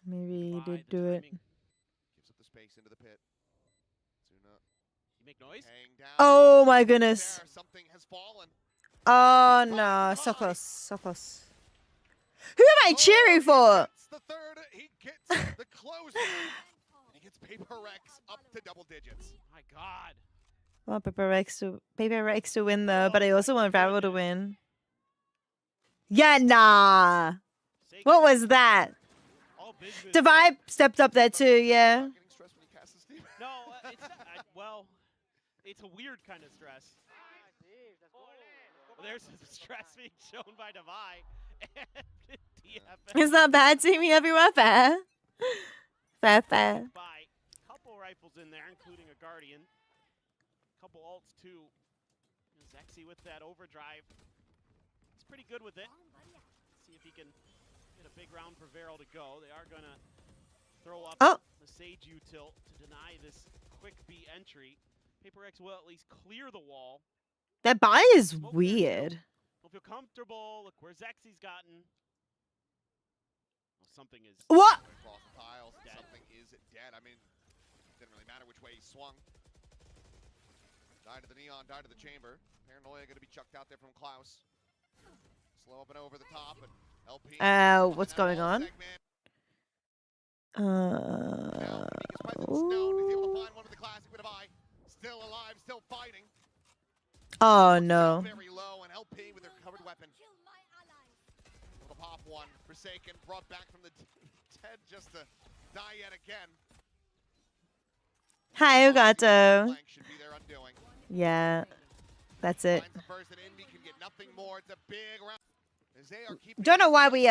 Maybe he did do it. Gives up the space into the pit. Zuna. You make noise? Oh my goodness. Something has fallen. Oh no, so close, so close. Who am I cheering for? The third, he gets the closer. And he gets Paper Rex up to double digits. My God. I want Paper Rex to win though, but I also want Varel to win. Yeah, nah. What was that? The vibe stepped up there too, yeah. No, it's well, it's a weird kind of stress. Well, there's some stress being shown by Devi. And DFM. It's not bad seeing me everywhere, fair. Fair. By couple rifles in there, including a Guardian. Couple ults too. Zexy with that overdrive. He's pretty good with it. See if he can get a big round for Varel to go. They are gonna throw up the Sage util to deny this quick B entry. Paper X will at least clear the wall. That buy is weird. Don't feel comfortable. Look where Zexy's gotten. Well, something is what? Across the tiles. Something is dead. I mean, didn't really matter which way he swung. Die to the neon, die to the chamber. Paranoia gonna be chucked out there from Klaus. Slow up and over the top, and LP. What's going on? Still alive, still fighting. Oh no. Very low, and LP with their covered weapon. The pop one, Forsaken, brought back from the dead just to die yet again. Hi, Ugato. Yeah, that's it. Don't know why we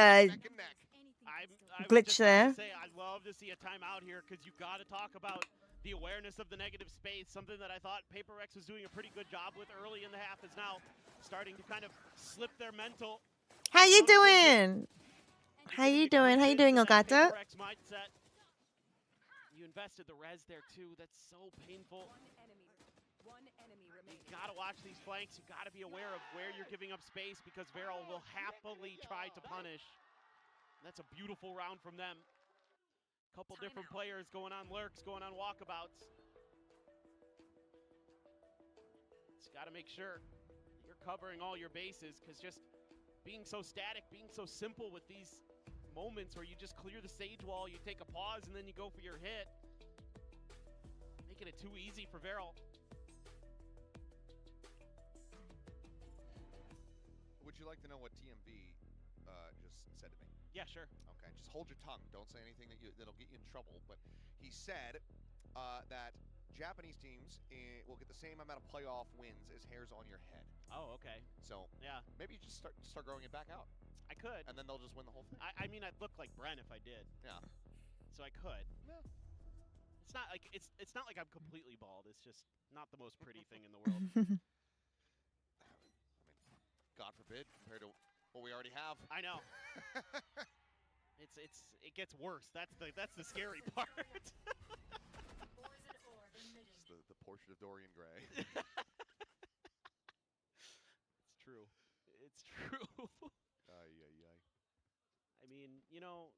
glitched there. I'd love to see a timeout here because you got to talk about the awareness of the negative space. Something that I thought Paper Rex was doing a pretty good job with early in the half is now starting to kind of slip their mental. How you doing? How you doing? How you doing, Ugato? You invested the res there too. That's so painful. You gotta watch these flanks. You gotta be aware of where you're giving up space because Varel will happily try to punish. That's a beautiful round from them. Couple different players going on lurks, going on walkabouts. Just gotta make sure you're covering all your bases because just being so static, being so simple with these moments where you just clear the sage wall, you take a pause, and then you go for your hit. Making it too easy for Varel. Would you like to know what TMV just said to me? Yeah, sure. Okay, just hold your tongue. Don't say anything that'll get you in trouble. But he said that Japanese teams will get the same amount of playoff wins as hairs on your head. Oh, okay. So yeah, maybe you just start growing it back out. I could. And then they'll just win the whole thing. I mean, I'd look like Brent if I did. Yeah. So I could. Yeah. It's not like it's not like I'm completely bald. It's just not the most pretty thing in the world. I mean, God forbid, compared to what we already have. I know. It gets worse. That's the scary part. It's the portrait of Dorian Gray. It's true. It's true. Ay, ay, ay. I mean, you know,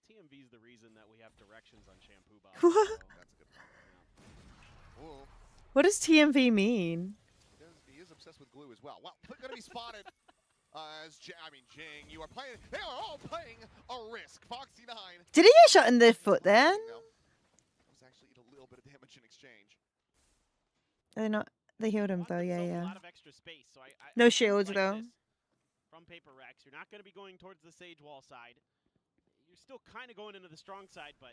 TMV's the reason that we have directions on Shampoo Bob. What? So, That's a good point. Yeah. Whoa. What does TMV mean? He is obsessed with glue as well. Well, going to be spotted as Jing, you are playing. They are all playing a risk. Foxy 9. Did he get shot in the foot then? No. It was actually a little bit of damage in exchange. They're not. They healed him though. Yeah, A yeah. lot of extra space, so No shields like though. this from PRX, you're not going to be going towards the Sage Wall side. You're still kind of going into the strong side, but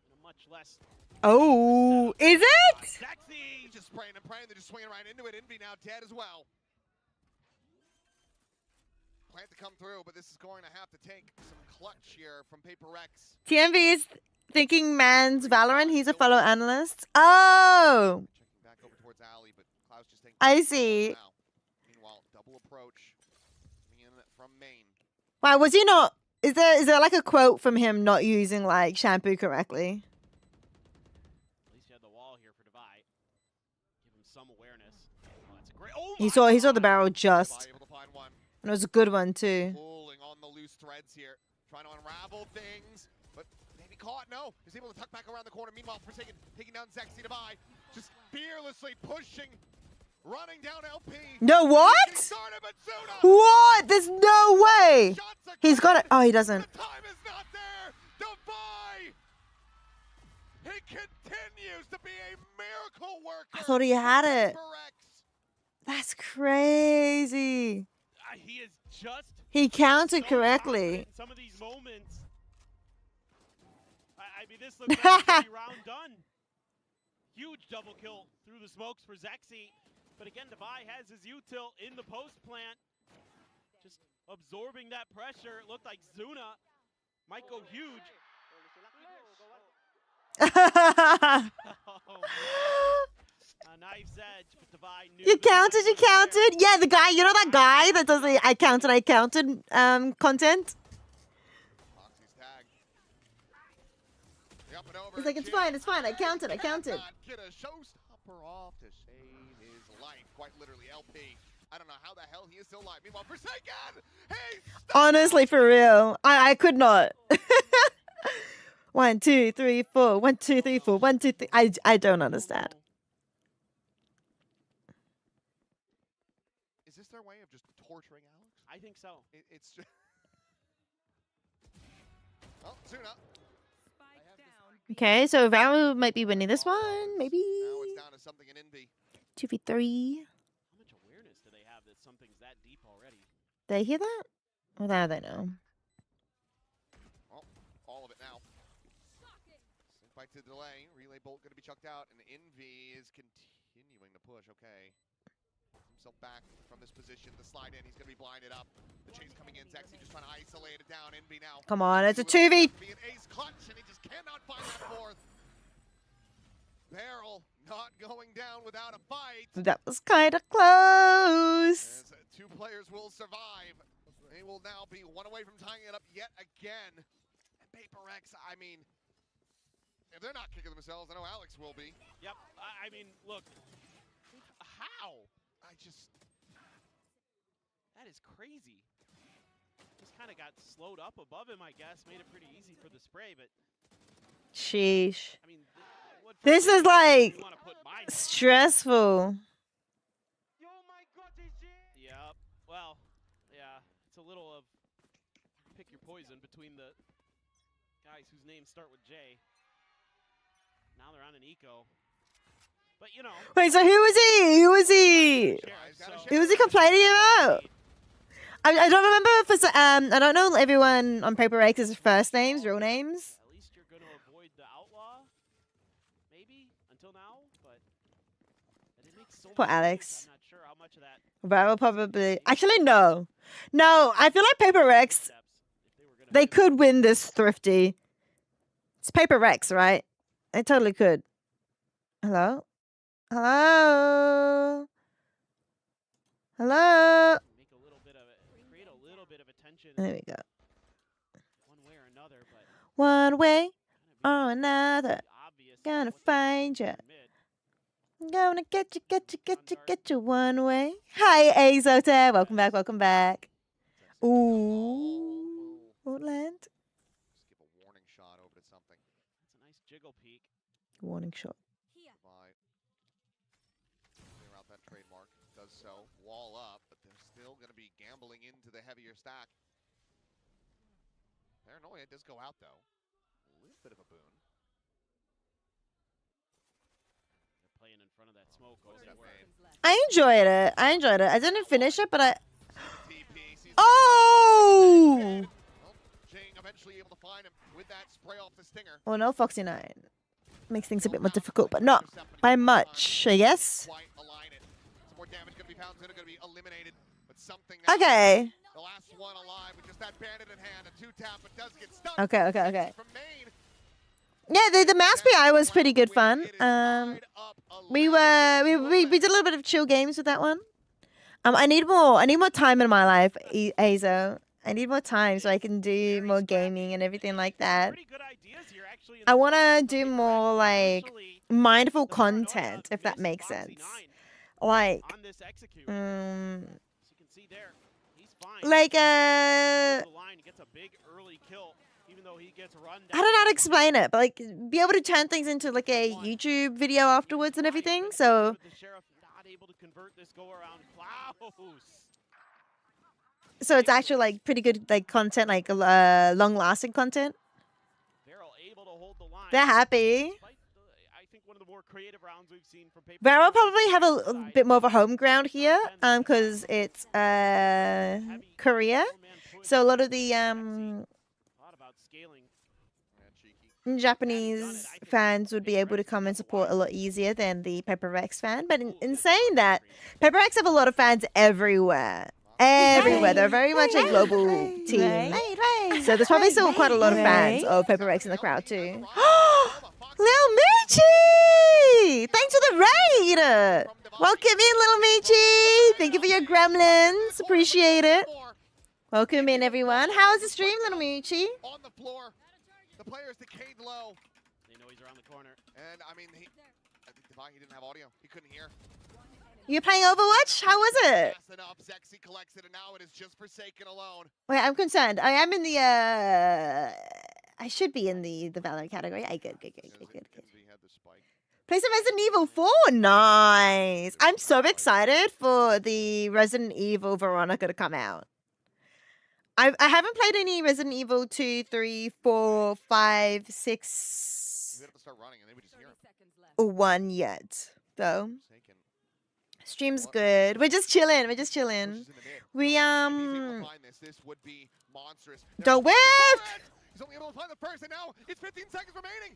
in a much less. Oh, is it? Sexy! Just spraying and praying. They're just swinging right into it. Envy now dead as well. Plant to come through, but this is going to have to take some clutch here from PRX. TMV is thinking man's Valorant. He's a fellow analyst. Oh, Checking back over towards Alley, but Klaus just taking I see. now. Meanwhile, double approach coming in from main. Why was he not? Is there like a quote from him not using like shampoo correctly? At least you had the wall here for Divide. Give him some awareness. Oh, that's a great. Oh He saw the barrel just, Divide able to find one. and it was a good one too. Pulling on the loose threads here, trying to unravel things, but maybe caught. No, he's able to tuck back around the corner. Meanwhile, Forsaken taking down Zexy Divide, just fearlessly pushing, running down LP. No, what? Started, but Zuna, What? There's no way. shots are He's got it. Oh, he doesn't. The time is not there. Divide. He continues to be a miracle worker. I thought he had it. PRX. That's crazy. He is just. He counted so correctly. confident in some of these moments. I mean, this looks like a round done. Huge double kill through the smokes for Zexy. But again, Divide has his util in the post plant. Just absorbing that pressure. It looked like Zuna might go huge. Oh, a knife's edge, but Divide knew You the time counted, you was there. counted. Yeah, the guy, you know that guy that does the I counted content? Foxy's tag. Up and over. He's like, it's Jin fine, I counted. cannot get a showstopper off to save his life. Quite literally, LP. I don't know how the hell he is still alive. Meanwhile, Forsaken! Hey! Honestly, for real. I could not. 1, 2, 3, 4. 1, 2, 3, 4. 1, 2, 3. I don't understand. Is this their way of just torturing Alex? I think so. It's just... Oh, Zuna. Okay, so Varu might be winning this one, maybe. Now it's down to something in Envy. 2v3. How much awareness do they have that something's that deep already? Did I hear that? Well, now they know. Well, all of it now. Sync fight to delay. Relay bolt going to be chucked out, and Envy is continuing to push. Okay. Himself back from this position. The slide in. He's going to be blinded up. The chase coming in. Zexy just trying to isolate it down. Envy now. Come on, it's a He would 2v. be an ace clutch, and he just cannot find that fourth. Barrel not going down without a fight. That was kind of close. As two players will survive. They will now be one away from tying it up yet again. And PRX, I mean, if they're not kicking themselves, I know Alex will be. Yep. I mean, look. How? I just... That is crazy. Just kind of got slowed up above him, I guess. Made it pretty easy for the spray, but... Sheesh. I mean, what This is like you wanna put my name on? stressful. Yep. Well, yeah. It's a little of pick your poison between the guys whose names start with J. Now they're on an eco. But you know, Wait, so who was he? Who was he? Sheriff, so Who was he complaining about? I don't remember if it's, I don't know everyone on Paper X's first names, real names. at least you're gonna avoid the outlaw, maybe until now. But it makes so Poor much sense. Alex. I'm not sure how much of that Barrel probably. Actually, no. No, I feel like Paper X, steps if they were gonna. they could win this Thrifty. It's Paper X, right? They totally could. Hello? Hello? Hello? Make a little bit of it, create a little bit of attention There we go. one way or another, but One way kind or another, obvious. gonna what they're find doing ya. in mid. Gonna get you one way. Hi, Azote. Welcome back, welcome back. Ooh. Portland. Just give a warning shot over to something. That's a nice jiggle peek. Warning shot. By clear out that trademark. Does so. Wall up, but they're still going to be gambling into the heavier stack. Paranoia does go out, though. A little bit of a boon. They're playing in front of that smoke. What is that made? I enjoyed it. I didn't finish it, but I. TP sees Oh! Well, Jing eventually able to find him with that spray off the stinger. Oh no, Foxy 9. Makes things a bit more difficult, but not by much, I guess. Quite align it. Some more damage going to be found soon, going to be eliminated. But something now. Okay. The last one alive with just that bandit in hand. A two-tap, but does get stuck. Okay. From Maine. Yeah, the mouse PI was pretty good fun. We did a little bit of chill games with that one. I need more time in my life, Azo. I need more time so I can do more gaming and everything like that. Pretty good ideas here, actually. I want to do more like mindful content, if that makes sense. Like, On this execute. As you can see there, he's fine. like The line gets a big early kill, even though he gets run I don't know how to explain it, but like be able to turn things into like a YouTube video afterwards and everything. So The sheriff not able to convert this go around. Klaus. it's actually like pretty good like content, like long lasting content. Barrel able to hold the line. They're happy. Despite I think one of the more creative rounds we've seen from Paper. Barrel probably have a bit more of a home ground here, because it's Korea. So a lot of the Thought about scaling. Japanese fans would be able to come and support a lot easier than the Paper X fan. But in saying that, Paper X have a lot of fans everywhere. Everywhere. They're very much a global team. So there's probably still quite a lot of fans of Paper X in the crowd too. Lil Michi! Thanks for the raid! Welcome in, Lil Michi! Thank you for your gremlins. Appreciate it. Welcome in, everyone. How was the stream, Lil Michi? On the floor. The player's decayed low. They know he's around the corner. And I mean, I think Divine, he didn't have audio. He couldn't hear. You playing Overwatch? How was it? Fast enough. Zexy collects it, and now it is just Forsaken alone. Wait, I'm concerned. I am in the I should be in the Valorant category. Good. Kenzie had the spike. Play some Resident Evil 4. Nice. I'm so excited for the Resident Evil Veronica to come out. I haven't played any Resident Evil 2, 3, 4, 5, 6, We have to start running, and then we just hear him. or 1 yet, though. Forsaken. Stream's good. We're just chilling. Pushes in the mid. We, If he's able to find this would be monstrous. Don't whip! He's only able to find the first, and now it's 15 seconds remaining.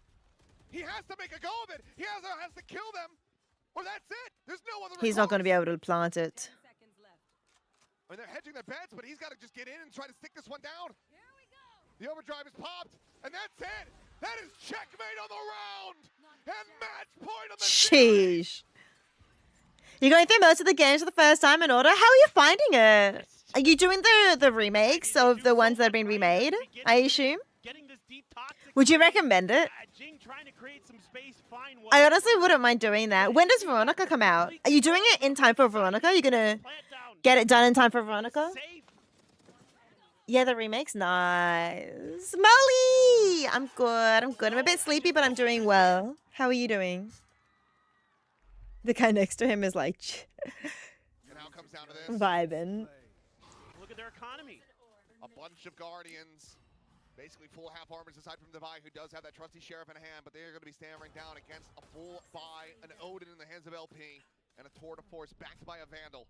He has to make a go of it. He has to kill them, or that's it. There's no other. He's not going to be able to plant it. I mean, they're hedging their bets, but he's got to just get in and try to stick this one down. The overdrive is popped, and that's it. That is checkmate on the round, and match point on the series. Sheesh. You're going through most of the games for the first time in order. How are you finding it? Are you doing the remakes of the ones that have been remade, I assume? Getting this deep toxic. Would you recommend it? Jing trying to create some space. Fine. I honestly wouldn't mind doing that. When does Veronica come out? Are you doing it in time for Veronica? Are you going to get it done in time for Veronica? Safe. Yeah, the remakes. Nice. Molly! I'm good. I'm a bit sleepy, but I'm doing well. How are you doing? The guy next to him is like And now it comes down to this. vibing. Look at their economy. A bunch of Guardians. Basically full half armors aside from Divine, who does have that trusty Sheriff in hand, but they're going to be staring down against a full buy, an Odin in the hands of LP, and a tour de force backed by a Vandal.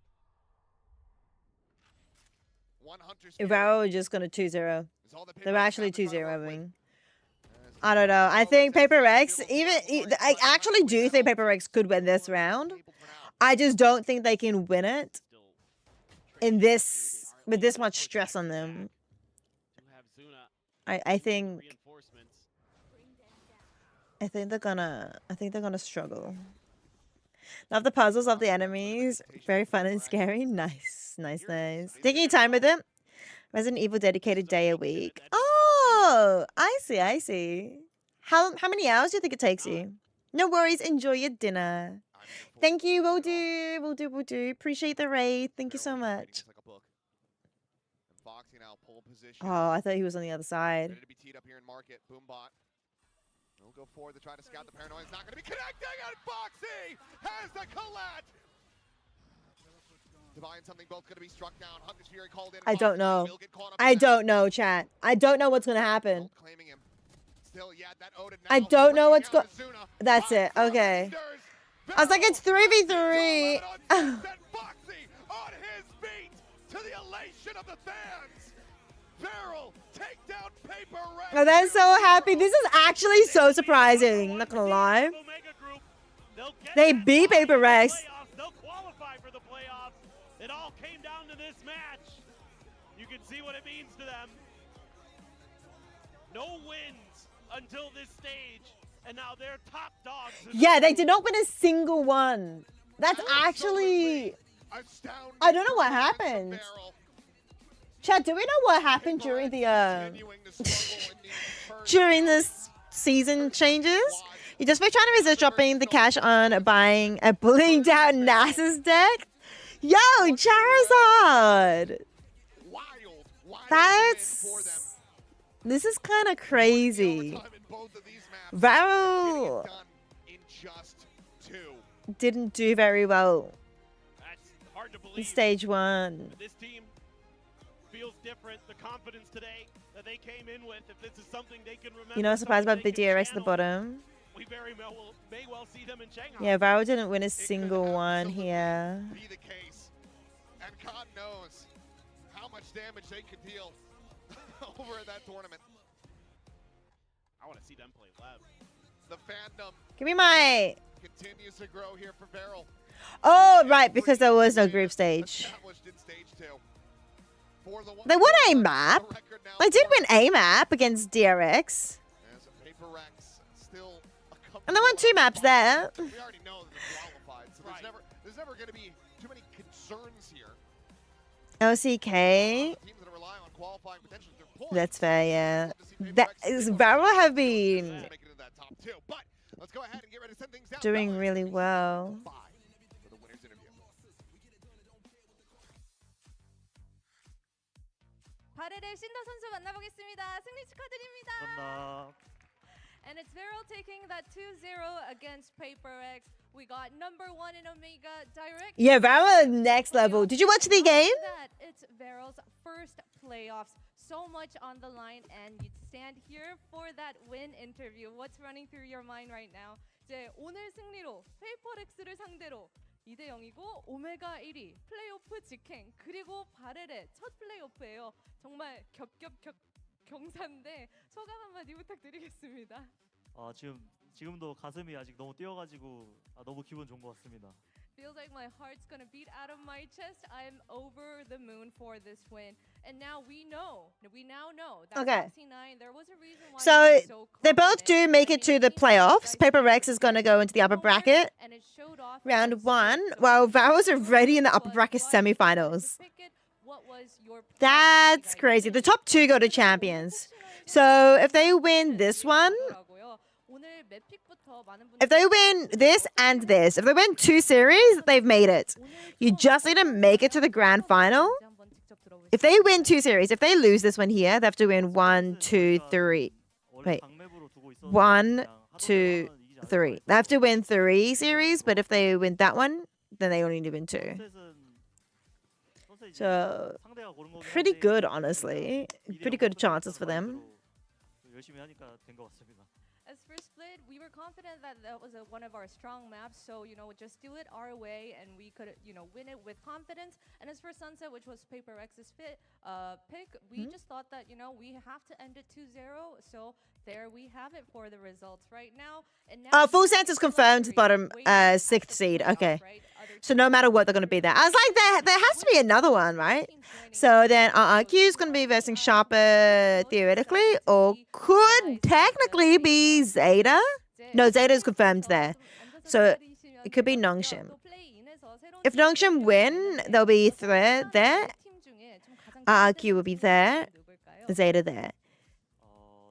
One Hunter's Varro are just gonna 2-0. is all that They're PRX actually have to try to work with. 2-0ing. I don't know. I think PRX, I actually do think PRX could win this round. I just don't think they can win it in this with this much stress on them. I think they're gonna struggle. Love the puzzles of the enemies. Very fun and scary. Nice. Taking your time with it. Resident Evil dedicated day a week. Oh, I see. How many hours do you think it takes you? No worries. Enjoy your dinner. Thank you. Will do. Appreciate the raid. Thank you so much. Oh, I thought he was on the other side. Ready to be teed up here in market. Boombot. He'll go forward to try to scout the paranoia. It's not going to be connecting, and Foxy has the collat. Divine something both going to be struck down. Hunter's Fury called in. I don't know. I don't know, chat. I don't know what's gonna happen. Claiming him. Still, yeah, that Odin now. I don't know what's going. That's it. Okay. I was like, it's 3v3. Foxy on his feet to the elation of the fans. Barrel take down PRX. Oh, that's so happy. This is actually so surprising. Not gonna lie. They beat PRX. They'll qualify for the playoffs. It all came down to this match. You can see what it means to them. No wins until this stage, and now they're top dogs. Yeah, they did not win a single one. That's actually. I don't know what happened. Chad, do we know what happened during the during this season changes? You just been trying to resist dropping the cash on buying a bullying down Nasus deck? Yo, Charizard! This is kind of crazy. Varro didn't do very well in stage 1. This team feels different. The confidence today that they came in with, if this is something they can remember. You know, surprised about the DRX at the bottom. We may well see them in Shanghai. Yeah, Varro didn't win a single one here. Be the case. And God knows how much damage they could deal over at that tournament. I want to see them play Lev. The fandom Give me my... continues to grow here for Barrel. Oh, right, because there was no group stage. They won a map. They did win a map against DRX. And they won 2 maps there. We already know that they're qualified, so there's never going to be too many concerns here. LCK. That's fair, yeah. Varro have been doing really well. 바렐의 신더 선수 만나보겠습니다. 승리 축하드립니다. And it's Varro taking that 2-0 against PRX. We got #1 in Omega direct. Yeah, Varro next level. Did you watch the game? It's Varro's first playoffs. So much on the line, and you stand here for that win interview. What's running through your mind right now? 이제 오늘 승리로 PRX를 상대로 2대0이고 오메가 1위 플레이오프 직행 그리고 바렐의 첫 플레이오프예요. 정말 경사인데 소감 한마디 부탁드리겠습니다. 지금도 가슴이 아직 너무 뛰어가지고 너무 기분 좋은 것 같습니다. Feels like my heart's gonna beat out of my chest. I'm over the moon for this win, and now we now know that Okay. FC9, there was a reason why So they both do make it to the playoffs. PRX is going to go into the upper bracket. Round 1, while Varro's already in the upper bracket semifinals. That's crazy. The top 2 go to champions. So if they win this one, if they win this and this, if they win 2 series, they've made it. You just need to make it to the grand final. If they win 2 series, if they lose this one here, they have to win 1, 2, 3. Wait. 1, 2, 3. They have to win 3 series, but if they win that one, then they only need to win 2. So, pretty good, honestly. Pretty good chances for them. 열심히 하니까 된 것 같습니다. As for Split, we were confident that that was one of our strong maps, so just do it our way and we could win it with confidence. And as for Sunset, which was Paper X's pick, we just thought that we have to end it 2-0. So there we have it for the results right now. And now Full Sense is confirmed bottom 6th seed. Okay. So no matter what, they're going to be there. I was like, there has to be another one, right? So then RRQ is going to be versing Sharper theoretically, or could technically be Zeta. No, Zeta is confirmed there. So it could be Nongshim. If Nongshim win, there'll be Thread there. RRQ will be there. Zeta there.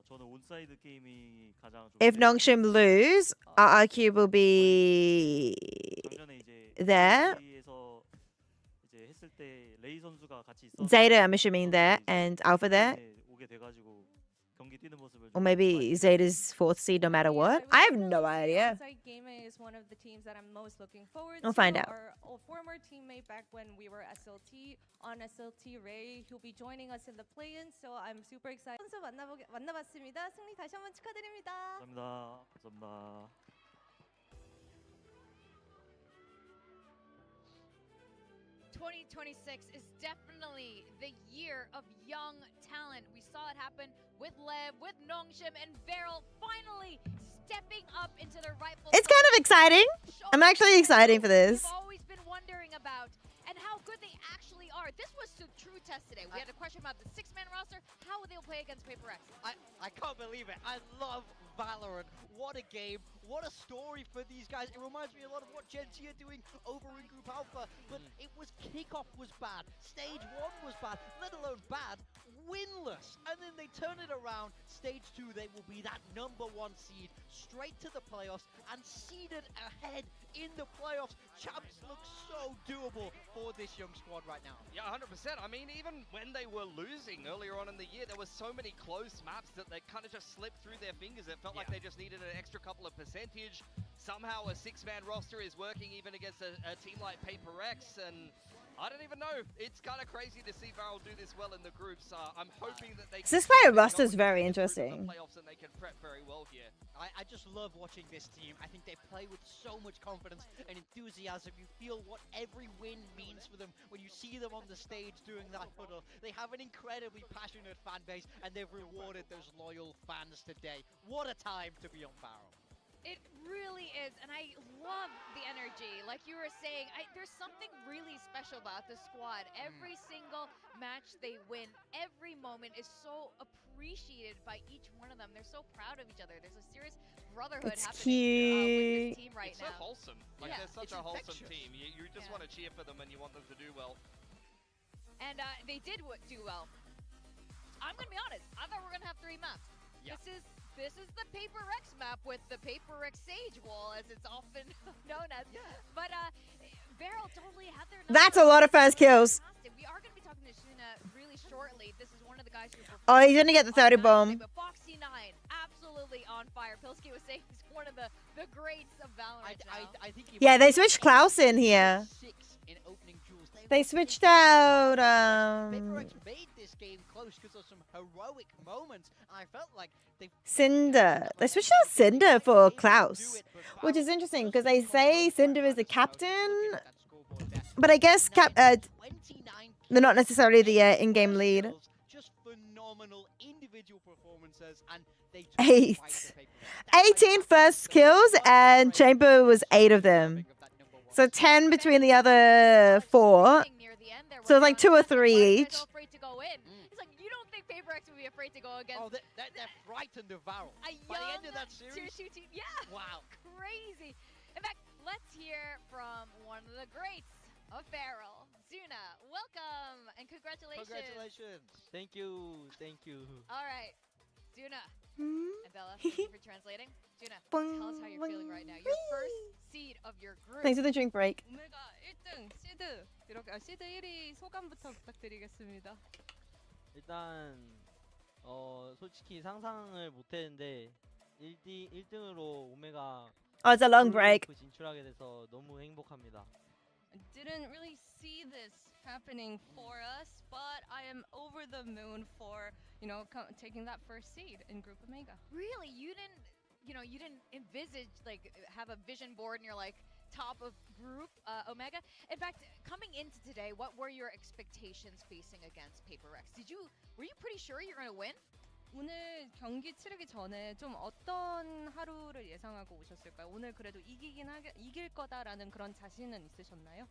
저는 온사이드 게임이 가장 좀 If Nongshim lose, RRQ will be 작년에 이제 there. 에서 이제 했을 때 레이 선수가 같이 있었는데 Zeta, I'm assuming there, and Alpha there. 오게 돼가지고 경기 뛰는 모습을 Or maybe Zeta's 4th seed no matter what. I have no idea. Is one of the teams that I'm most looking forward We'll to. find out. Our former teammate back when we were SLT on SLT Ray, he'll be joining us in the play-in, so I'm super excited. 선수 만나봤습니다. 승리 다시 한번 축하드립니다. 감사합니다. 감사합니다. 2026 is definitely the year of young talent. We saw it happen with Lev, with Nongshim, and Beryl finally stepping up into their rightful It's kind of exciting. I'm actually excited for this. We've always been wondering about and how good they actually are. This was a true test today. We had a question about the 6-man roster, how they'll play against Paper X. I can't believe it. I love Valorant. What a game. What a story for these guys. It reminds me a lot of what Gen Z are doing over in Group Alpha. But it was kickoff was bad. Stage 1 was bad. Let alone bad. Winless. And then they turn it around. Stage 2, they will be that #1 seed. Straight to the playoffs and seeded ahead in the playoffs. Champs look so doable for this young squad right now. Yeah, 100%. I mean, even when they were losing earlier on in the year, there were so many close maps that they kind of just slipped through their fingers. It felt like they just needed an extra couple of percentage. Somehow a 6-man roster is working even against a team like Paper X, and I don't even know. It's kind of crazy to see Varel do this well in the groups. I'm hoping that they can This player roster is very interesting. playoffs and they can prep very well here. I just love watching this team. I think they play with so much confidence and enthusiasm. You feel what every win means for them when you see them on the stage doing that huddle. They have an incredibly passionate fan base and they've rewarded those loyal fans today. What a time to be on Varel. It really is, and I love the energy. Like you were saying, there's something really special about this squad. Every single match they win, every moment is so appreciated by each one of them. They're so proud of each other. There's a serious brotherhood It's happening with this team right It's now. so wholesome. Like, they're such a wholesome team. You just want to cheer for them and you want them to do well. And they did do well. I'm going to be honest. I thought we were going to have 3 maps. Yeah. This is the Paper X map with the Paper X Sage Wall, as it's often known as. Yeah. But Beryl totally had their number. That's a lot of first kills. We are going to be talking to Shuna really shortly. This is one of the guys who. Oh, he's gonna get the 30 bomb. But Foxy 9, absolutely on fire. Pilsky was saying he's one of the greats of Valorant I think Yeah, they switched Klaus in here. 6 in opening duels. They switched out. Paper X made this game close because of some heroic moments. I felt like Cinder. They switched out Cinder for Klaus, which is interesting because they say Cinder is the captain, but I guess they're not necessarily the in-game lead. Just phenomenal individual performances, and they 18 first kills, and Chamber was 8 of them. So 10 between the other 4. So like 2 or 3 each. Paper X would be afraid to go against. Oh, they're frightened of Varel. By the end of that series. Tier 2 team. Yeah. Wow. Crazy. In fact, let's hear from one of the greats of Varel, Zuna. Welcome and congratulations. Congratulations. Thank you. Thank you. All right, Zuna and Bella. Thank you for translating. Zuna, tell us how you're feeling right now. Your first seed of your group. Thanks for the drink break. 오메가 1등 시드 시드 1위 소감부터 부탁드리겠습니다. 일단 솔직히 상상을 못했는데 1등으로 오메가 Oh, it's a long break. 진출하게 돼서 너무 행복합니다. Didn't really see this happening for us, but I am over the moon for, taking that first seed in Group Omega. Really, you didn't envisage like have a vision board and you're like top of Group Omega. In fact, coming into today, what were your expectations facing against PaperX? Were you pretty sure you're gonna win? 오늘 경기 치르기 전에 좀 어떤 하루를 예상하고 오셨을까요? 오늘 그래도 이길 거다라는 그런 자신은 있으셨나요?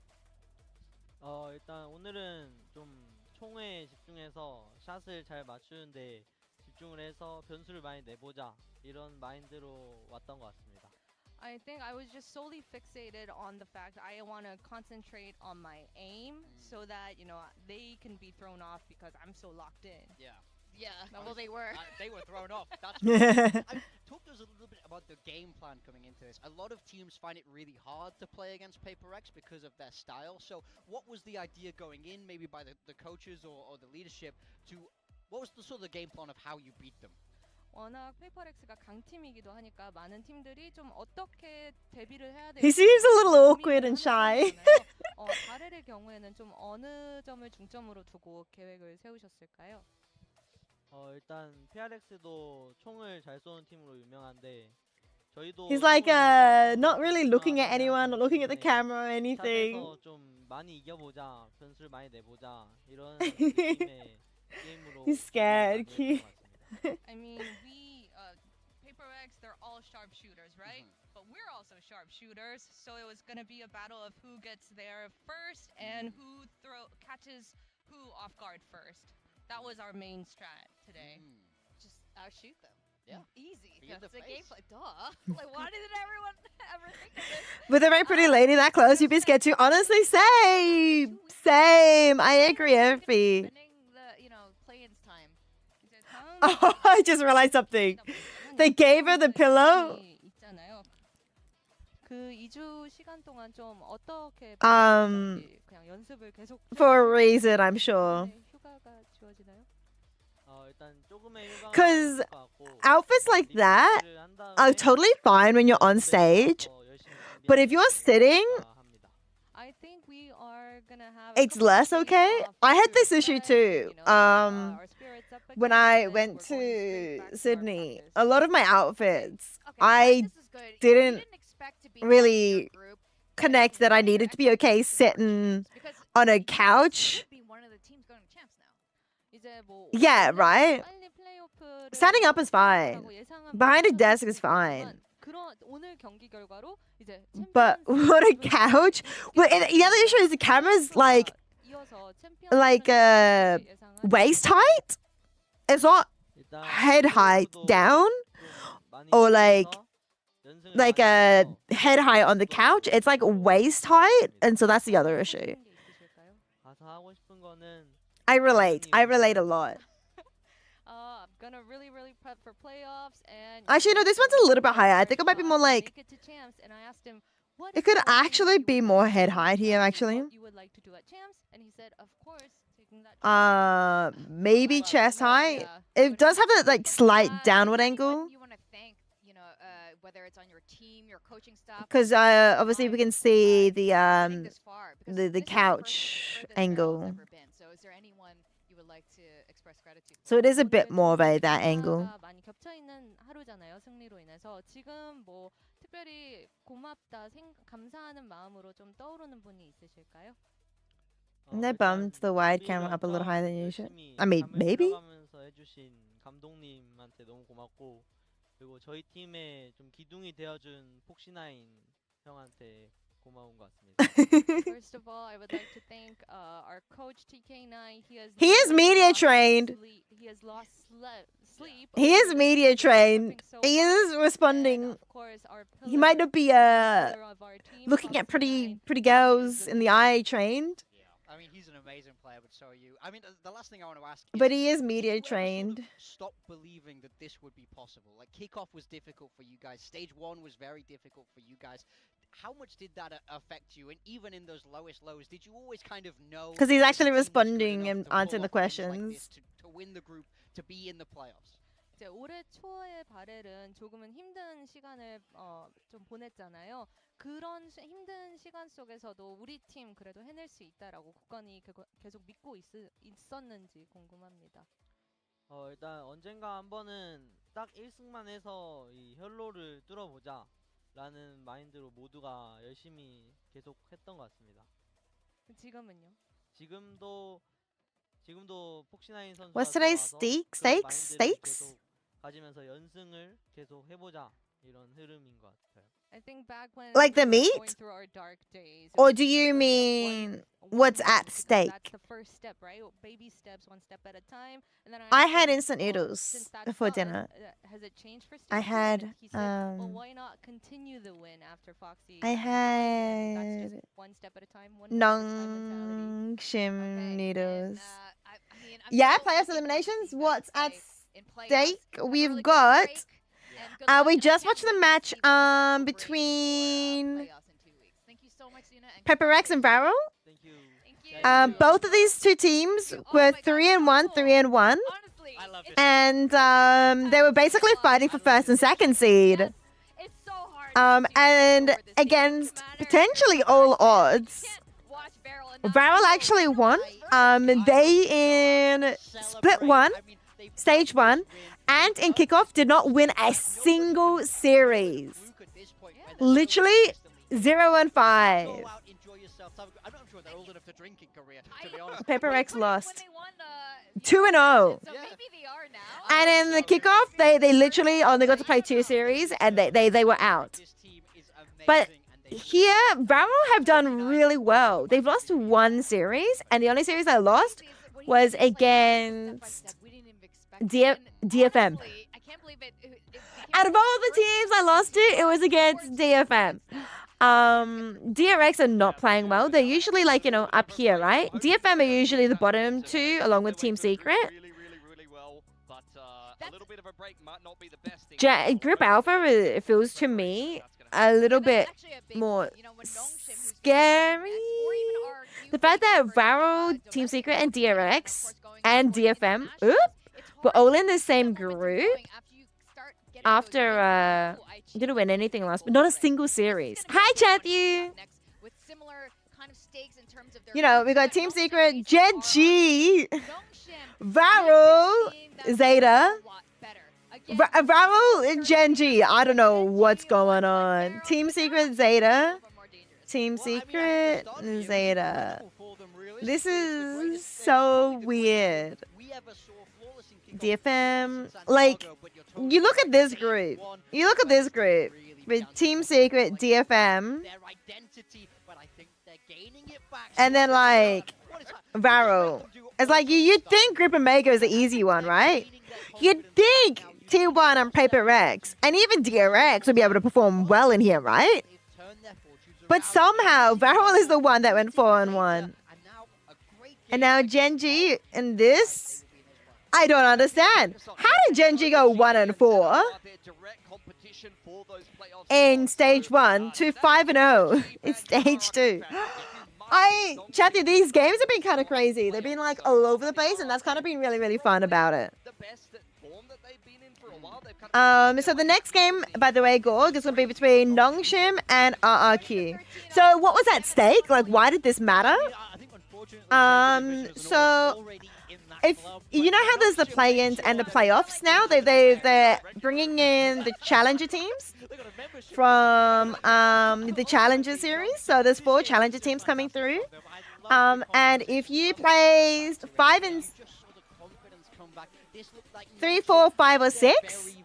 일단 오늘은 좀 총에 집중해서 샷을 잘 맞추는데 집중을 해서 변수를 많이 내보자 이런 마인드로 왔던 것 같습니다. I think I was just solely fixated on the fact I want to concentrate on my aim so that, they can be thrown off because I'm so locked in. Yeah. Yeah, well, they were. They were thrown off. That's talk to us a little bit about the game plan coming into this. A lot of teams find it really hard to play against PaperX because of their style. So what was the idea going in, maybe by the coaches or the leadership, what was the sort of game plan of how you beat them? 워낙 페이퍼렉스가 강팀이기도 하니까 많은 팀들이 좀 어떻게 데뷔를 해야 될지 He seems a little awkward and shy. 바렐의 경우에는 좀 어느 점을 중점으로 두고 계획을 세우셨을까요? 일단 PRX도 총을 잘 쏘는 팀으로 유명한데 저희도 He's like not really looking at anyone, not looking at the camera or anything. 샷에서 좀 많이 이겨보자, 변수를 많이 내보자 이런 느낌의 게임으로. He's scared. I mean, PaperX, they're all sharpshooters, right? But we're also sharpshooters, so it was gonna be a battle of who gets there first and who catches who off guard first. That was our main strat today. Just outshoot them. Yeah. Easy. Be in the That's the face. gameplay. Duh. Like, why didn't everyone ever think of this? With a very pretty lady that close, you'd be scared to. Honestly, same. I agree, Effie. Spending the, play-ins time. Oh, I just realized something. They gave her the pillow. 있잖아요. 그 2주 시간 동안 좀 어떻게 그냥 연습을 계속 For a reason, I'm sure. 휴가가 주어지나요? Because outfits like that are totally fine when you're on stage, but if you're sitting, I think we are gonna have it's less okay. I had this issue too. When I went to Sydney, a lot of my outfits, I didn't really connect that I needed to be okay sitting on a couch. Yeah, right? Standing up is fine. Behind a desk is fine. But what a couch? Well, the other issue is the camera's like waist height. It's not head height down or like a head height on the couch. It's like waist height, and so that's the other issue. I relate a lot. I'm gonna really prep for playoffs and actually no, this one's a little bit higher. I think it might be more like it could actually be more head height here actually. You would like to do at champs, and he said of course taking that maybe chest height. It does have that like slight downward angle. You want to thank, whether it's on your team, your coaching staff. Because obviously we can see the couch angle. So is there anyone you would like to express gratitude for? So it is a bit more of that angle. 많이 겹쳐 있는 하루잖아요. 승리로 인해서 지금 뭐 특별히 고맙다, 감사하는 마음으로 좀 떠오르는 분이 있으실까요? And they bumped the wide camera up a little higher than usual. I mean, maybe. 해주신 감독님한테 너무 고맙고 그리고 저희 팀에 좀 기둥이 되어준 폭시나인 형한테 고마운 것 같습니다. First of all, I would like to thank our coach TK9. He is media trained. He has lost sleep. He is media trained. He is responding. He might not be looking at pretty girls in the eye trained. I mean, he's an amazing player, but so are you. I mean, the last thing I want to ask. But he is media trained. Stop believing that this would be possible. Like kickoff was difficult for you guys. Stage 1 was very difficult for you guys. How much did that affect you? And even in those lowest lows, did you always kind of know? Because he's actually responding and answering the questions. Like to win the group, to be in the playoffs. 이제 올해 초의 바렐은 조금은 힘든 시간을 좀 보냈잖아요. 그런 힘든 시간 속에서도 우리 팀 그래도 해낼 수 있다라고 국건이 계속 믿고 있었는지 궁금합니다. 일단 언젠가 한 번은 딱 1승만 해서 이 혈로를 뚫어보자 라는 마인드로 모두가 열심히 계속 했던 것 같습니다. 지금은요? 지금도 폭신하인 선수가 What's today's 들어와서 steaks? 계속 가지면서 연승을 계속 해보자 이런 흐름인 것 같아요. I think back when Like the we were meat? going through our dark days, it Or was do just you like mean one what's win, at because stake? That's the first step, right? Baby steps, one step at a time. And then I asked had him, instant noodles since that's for done, dinner. has it changed for I Stacey? had And he said, well, why not continue the win after Foxy? I and that's had just one step at a time, one moment at a time mentality. Nongshim noodles. I mean, I'm Yeah, still playoffs looking forward to eliminations. seeing What's them at play in playoffs. stake? Have a We've really good got. break, and good luck, We and I just can't watched the wait to match see who ends up over between playoffs in 2 weeks. Thank you so much, Zena, and PRX and Varel. Thank you. Both of these two teams were 3-1, 3-1, honestly, I love this. and they were basically fighting for first and second seed. it's so hard. And against potentially all odds, Varel actually won. They in split one, stage one, and in kickoff did not win a single series. Literally 0-5. Go out, enjoy yourself. I'm not sure they're old enough to drink in Korea, to be honest. PRX lost When they won 2-0. so maybe they are now. And in the kickoff, they literally only got to play 2 series, and they were out. This team is amazing. But here, Varel have done really well. They've lost 1 series, and the only series I lost was against DFM. I can't believe it. Out of all the teams I lost to, it was against DFM. DRX are not playing well. They're usually like, up here, right? DFM are usually the bottom 2, along with Team Secret. Really well, but a little bit of a break might not be the best thing. Group Alpha, it feels to me a little bit more scary. The fact that Varel, Team Secret, and DRX and DFM were all in the same group after didn't win anything last, but not a single series. Hi, Matthew. With similar kind of stakes in terms of their We got Team Secret, Jet G, Varel, Zeta. Varel and Gen G. I don't know what's going on. Team Secret, Zeta. Team Secret, Zeta. This is so weird. DFM, like, you look at this group. You look at this group with Team Secret, DFM, and then like Varel. It's like you'd think Group Omega is the easy one, right? You'd think T1 and PRX and even DRX would be able to perform well in here, right? But somehow Varel is the one that went 4-1. And now Gen G in this, I don't understand. How did Gen G go 1-4 in stage 1 to 5-0 in stage 2? Chatty, these games have been kind of crazy. They've been like all over the place, and that's kind of been really, really fun about it. So the next game, by the way, Gorg, is going to be between Nongshim and RRQ. So what was at stake? Like, why did this matter? So if you know how there's the play-ins and the playoffs now, they're bringing in the challenger teams from the challenger series. So there's 4 challenger teams coming through. And if you placed 5 and 3, 4, 5, or 6,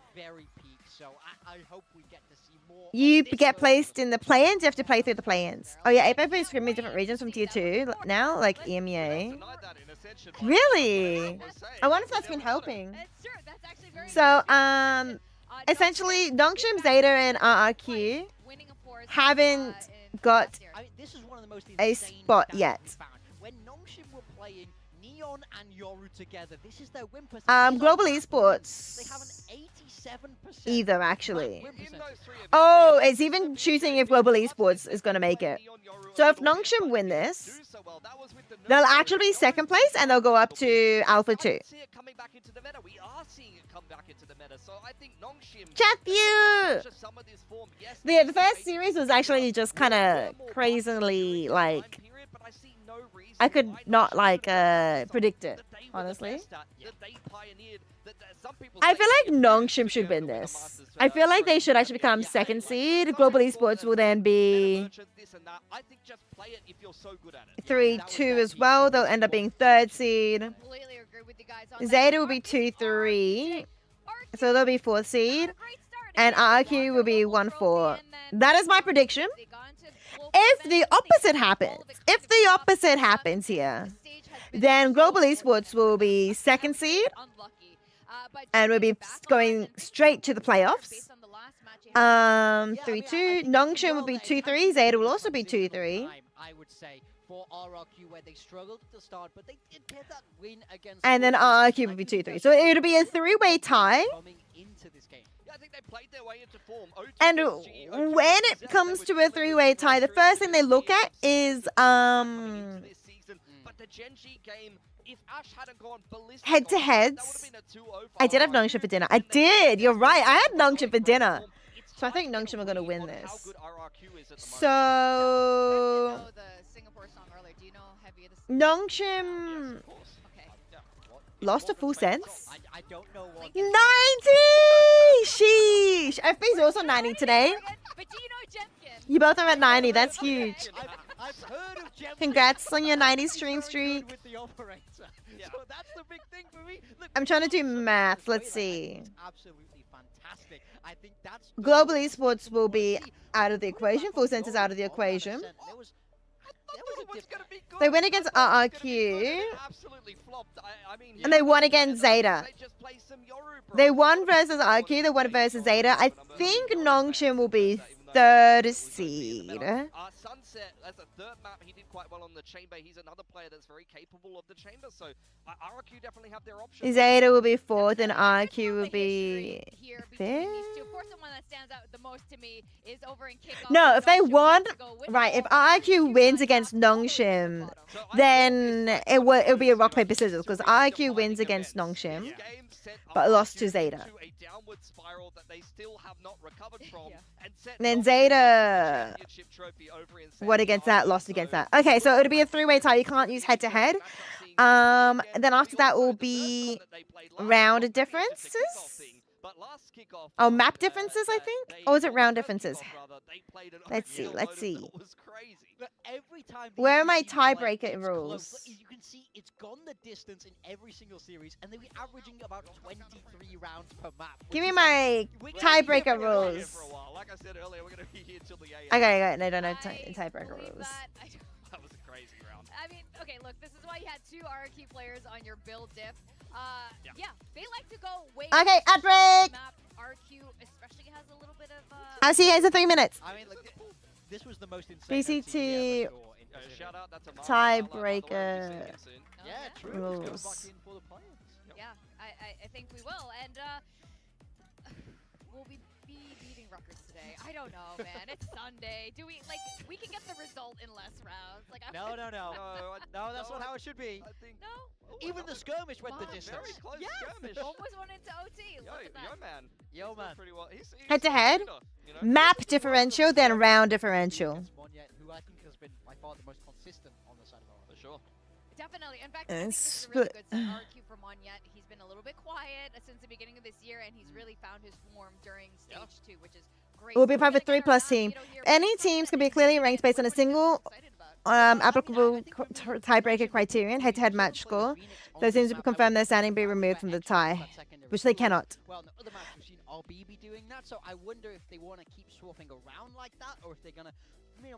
you get placed in the play-ins. You have to play through the play-ins. Oh yeah, APF is scrimming different regions from tier 2 now, like EMEA. Really? I wonder if that's been helping. So, essentially, Nongshim, Zeta, and RRQ haven't got a spot yet. When Nongshim were playing Neon and Yoru together, this is their win Global Esports. They have an 87% either, actually. Oh, it's even choosing if Global Esports is going to make it. So if Nongshim win this, they'll actually be second place and they'll go up to Alpha 2. back into the meta. We are seeing it come back into the meta. So I think Nongshim. Chat view. Some of this form. Yes, The first series was actually just kind of crazily like. I could not like predict it, honestly. I feel like Nongshim should win this. I feel like they should actually become second seed. Global Esports will then be 3-2 as well. They'll end up being third seed. Zeta will be 2-3. So they'll be fourth seed. And RRQ will be 1-4. That is my prediction. If the opposite happens here, then Global Esports will be second seed and we'll be going straight to the playoffs. 3-2. Nongshim will be 2-3. Zeta will also be 2-3. I would say for RRQ where they struggled at the start, but they did get that win against. And then RRQ will be 2-3. So it'll be a three-way tie. I think they played their way into form. And when it comes to a three-way tie, the first thing they look at is head-to-heads. I did have Nongshim for dinner. I did. You're right. I had Nongshim for dinner. So I think Nongshim are going to win this. So Nongshim lost a full sense. 90! Sheesh! FB's also 90 today. You both are at 90. That's huge. Congrats on your 90 stream streak. I'm trying to do math. Let's see. Global Esports will be out of the equation. Full sense is out of the equation. They went against RRQ. And they won against Zeta. They won versus RRQ. They won versus Zeta. I think Nongshim will be third seed. Sunset as a third map, he did quite well on the chamber. He's another player that's very capable of the chamber, so RRQ definitely have their options. Zeta will be fourth and RRQ will be fifth. Of course, the one that stands out the most to me is over in kickoff. No, if they won, right, if RRQ wins against Nongshim, then it'll be a rock, paper, scissors, because RRQ wins against Nongshim, but lost to Zeta. And then Zeta what against that, lost against that. Okay, so it'll be a three-way tie. You can't use head-to-head. And then after that will be round differences. Oh, map differences, I think? Or is it round differences? Let's see, let's see. Where are my tiebreaker rules? You can see it's gone the distance in every single series, and they're averaging about 23 rounds per map. Give me my tiebreaker rules. Like I said earlier, we're going to be here till the AM. Okay, no, tiebreaker rules. That was a crazy round. I mean, okay, look, this is why you had two RRQ players on your build diff. Yeah, they like to go way. Okay, ad break. Map. RRQ especially has a little bit of. I'll see you guys in 3 minutes. I mean, look, this was the most insane VCT tiebreaker rules. Yeah, I think we will, and will we be beating Rutgers today? I don't know, man. It's Sunday. Do we we can get the result in less rounds? Like no, that's not how it should be. I think even the skirmish went the distance. Very close skirmish. Almost went into OT. Yo man. Pretty well. Head to head, map differential, then round differential. Who I think has been by far the most consistent on the side of our. For sure. Definitely. In fact, I think this is a really good sign. RRQ for Monyet. He's been a little bit quiet since the beginning of this year, and he's really found his form during stage 2, which is great. We'll be part of a 3+ team. Any teams can be clearly ranked based on a single applicable tiebreaker criterion, head-to-head match score. Those teams will confirm their standing be removed from the tie, which they cannot. Well, in the other matches we've seen RB be doing that, so I wonder if they want to keep swapping around like that, or if they're going to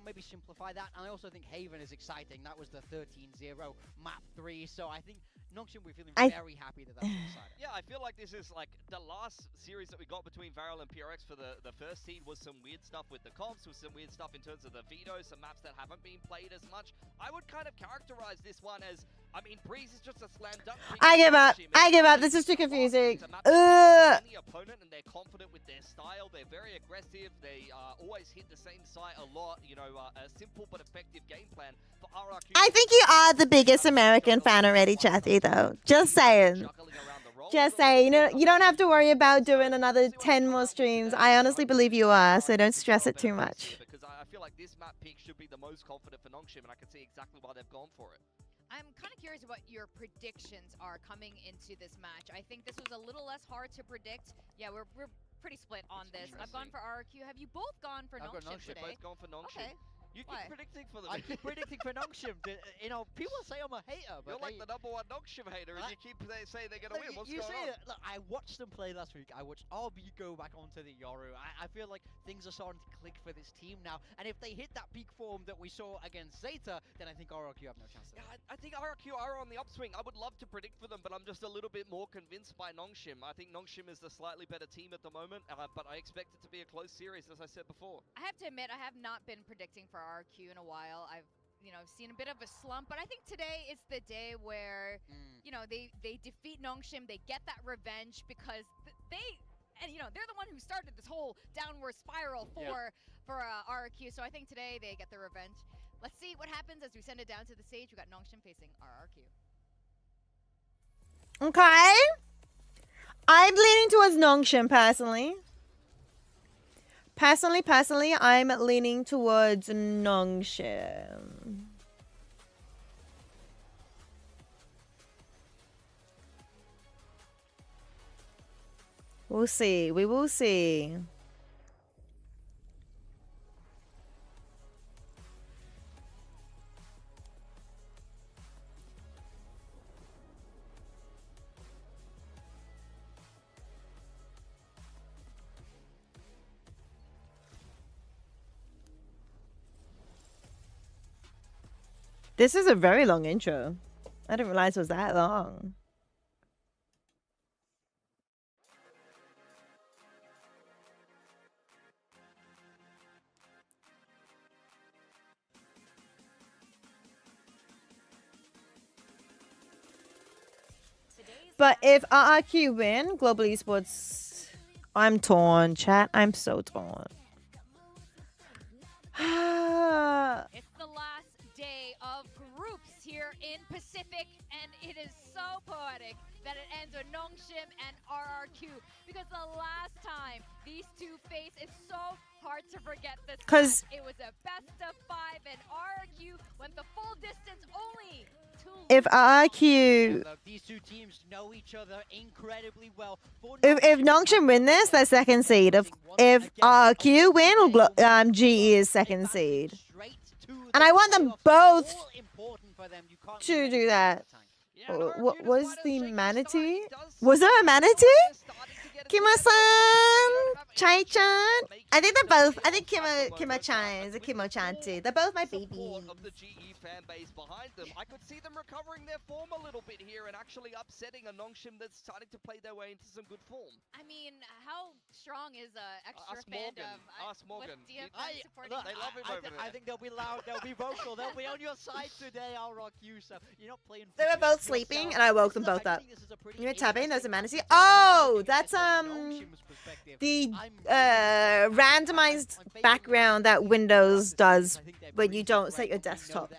maybe simplify that. And I also think Haven is exciting. That was the 13-0 map 3, so I think Nongshim, we're feeling very happy that that's decided. Yeah, I feel like this is like the last series that we got between Varel and PRX for the first seed was some weird stuff with the comps, with some weird stuff in terms of the vetoes, some maps that haven't been played as much. I would kind of characterize this one as, I mean, Breeze is just a slam dunk. I give up. I give up. This is too confusing. Any opponent, and they're confident with their style. They're very aggressive. They always hit the same site a lot. You know, a simple but effective game plan for RRQ. I think you are the biggest American fan already, Chathy, though. Just saying. Just say, you don't have to worry about doing another 10 more streams. I honestly believe you are, so don't stress it too much. Because I feel like this map pick should be the most confident for Nongshim, and I can see exactly why they've gone for it. I'm kind of curious what your predictions are coming into this match. I think this was a little less hard to predict. Yeah, we're pretty split on this. I've gone for RRQ. Have you both gone for Nongshim today? Both gone for Nongshim. Okay. You Why? keep predicting for them. I keep predicting for Nongshim. You know, people say I'm a hater, but you're like the #1 Nongshim hater, and you keep saying they're gonna win. What's going on? Look, I watched them play last week. I watched RB go back onto the Yoru. I feel like things are starting to click for this team now. And if they hit that peak form that we saw against Zeta, then I think RRQ have no chance. Yeah, I think RRQ are on the upswing. I would love to predict for them, but I'm just a little bit more convinced by Nongshim. I think Nongshim is the slightly better team at the moment, but I expect it to be a close series, as I said before. I have to admit, I have not been predicting for RRQ in a while. I've seen a bit of a slump, but I think today is the day where they defeat Nongshim, they get that revenge because they're the one who started this whole downward spiral for RRQ. So I think today they get the revenge. Let's see what happens as we send it down to the stage. We got Nongshim facing RRQ. Okay. I'm leaning towards Nongshim personally. Personally, I'm leaning towards Nongshim. We'll see. We will see. This is a very long intro. I didn't realize it was that long. But if RRQ win Global Esports, I'm torn, chat. I'm so torn. It's the last day of groups here in Pacific, and it is so poetic that it ends with Nongshim and RRQ, because the last time these two faced, it's so hard to forget this. Because it was a best of 5, and RRQ went the full distance only. If RRQ, these two teams know each other incredibly well. if Nongshim win this, they're second seed. If RRQ win, GE is second seed. And I want them both to do that. What was the manatee? Was there a manatee? Kimo-san, Chai-chan. I think they're both. I think Kimo-chan is a Kimo-chan too. They're both my babies. Of the GE fan base behind them, I could see them recovering their form a little bit here and actually upsetting a Nongshim that's starting to play their way into some good form. I mean, how strong is extra fandom? Ask Morgan. They love him over there. I think they'll be loud, they'll be vocal, they'll be on your side today, RRQ. So you're not playing. They were both sleeping, and I woke them both up. You know, tapping. There's a manatee. Oh, that's the randomized background that Windows does when you don't set your desktop.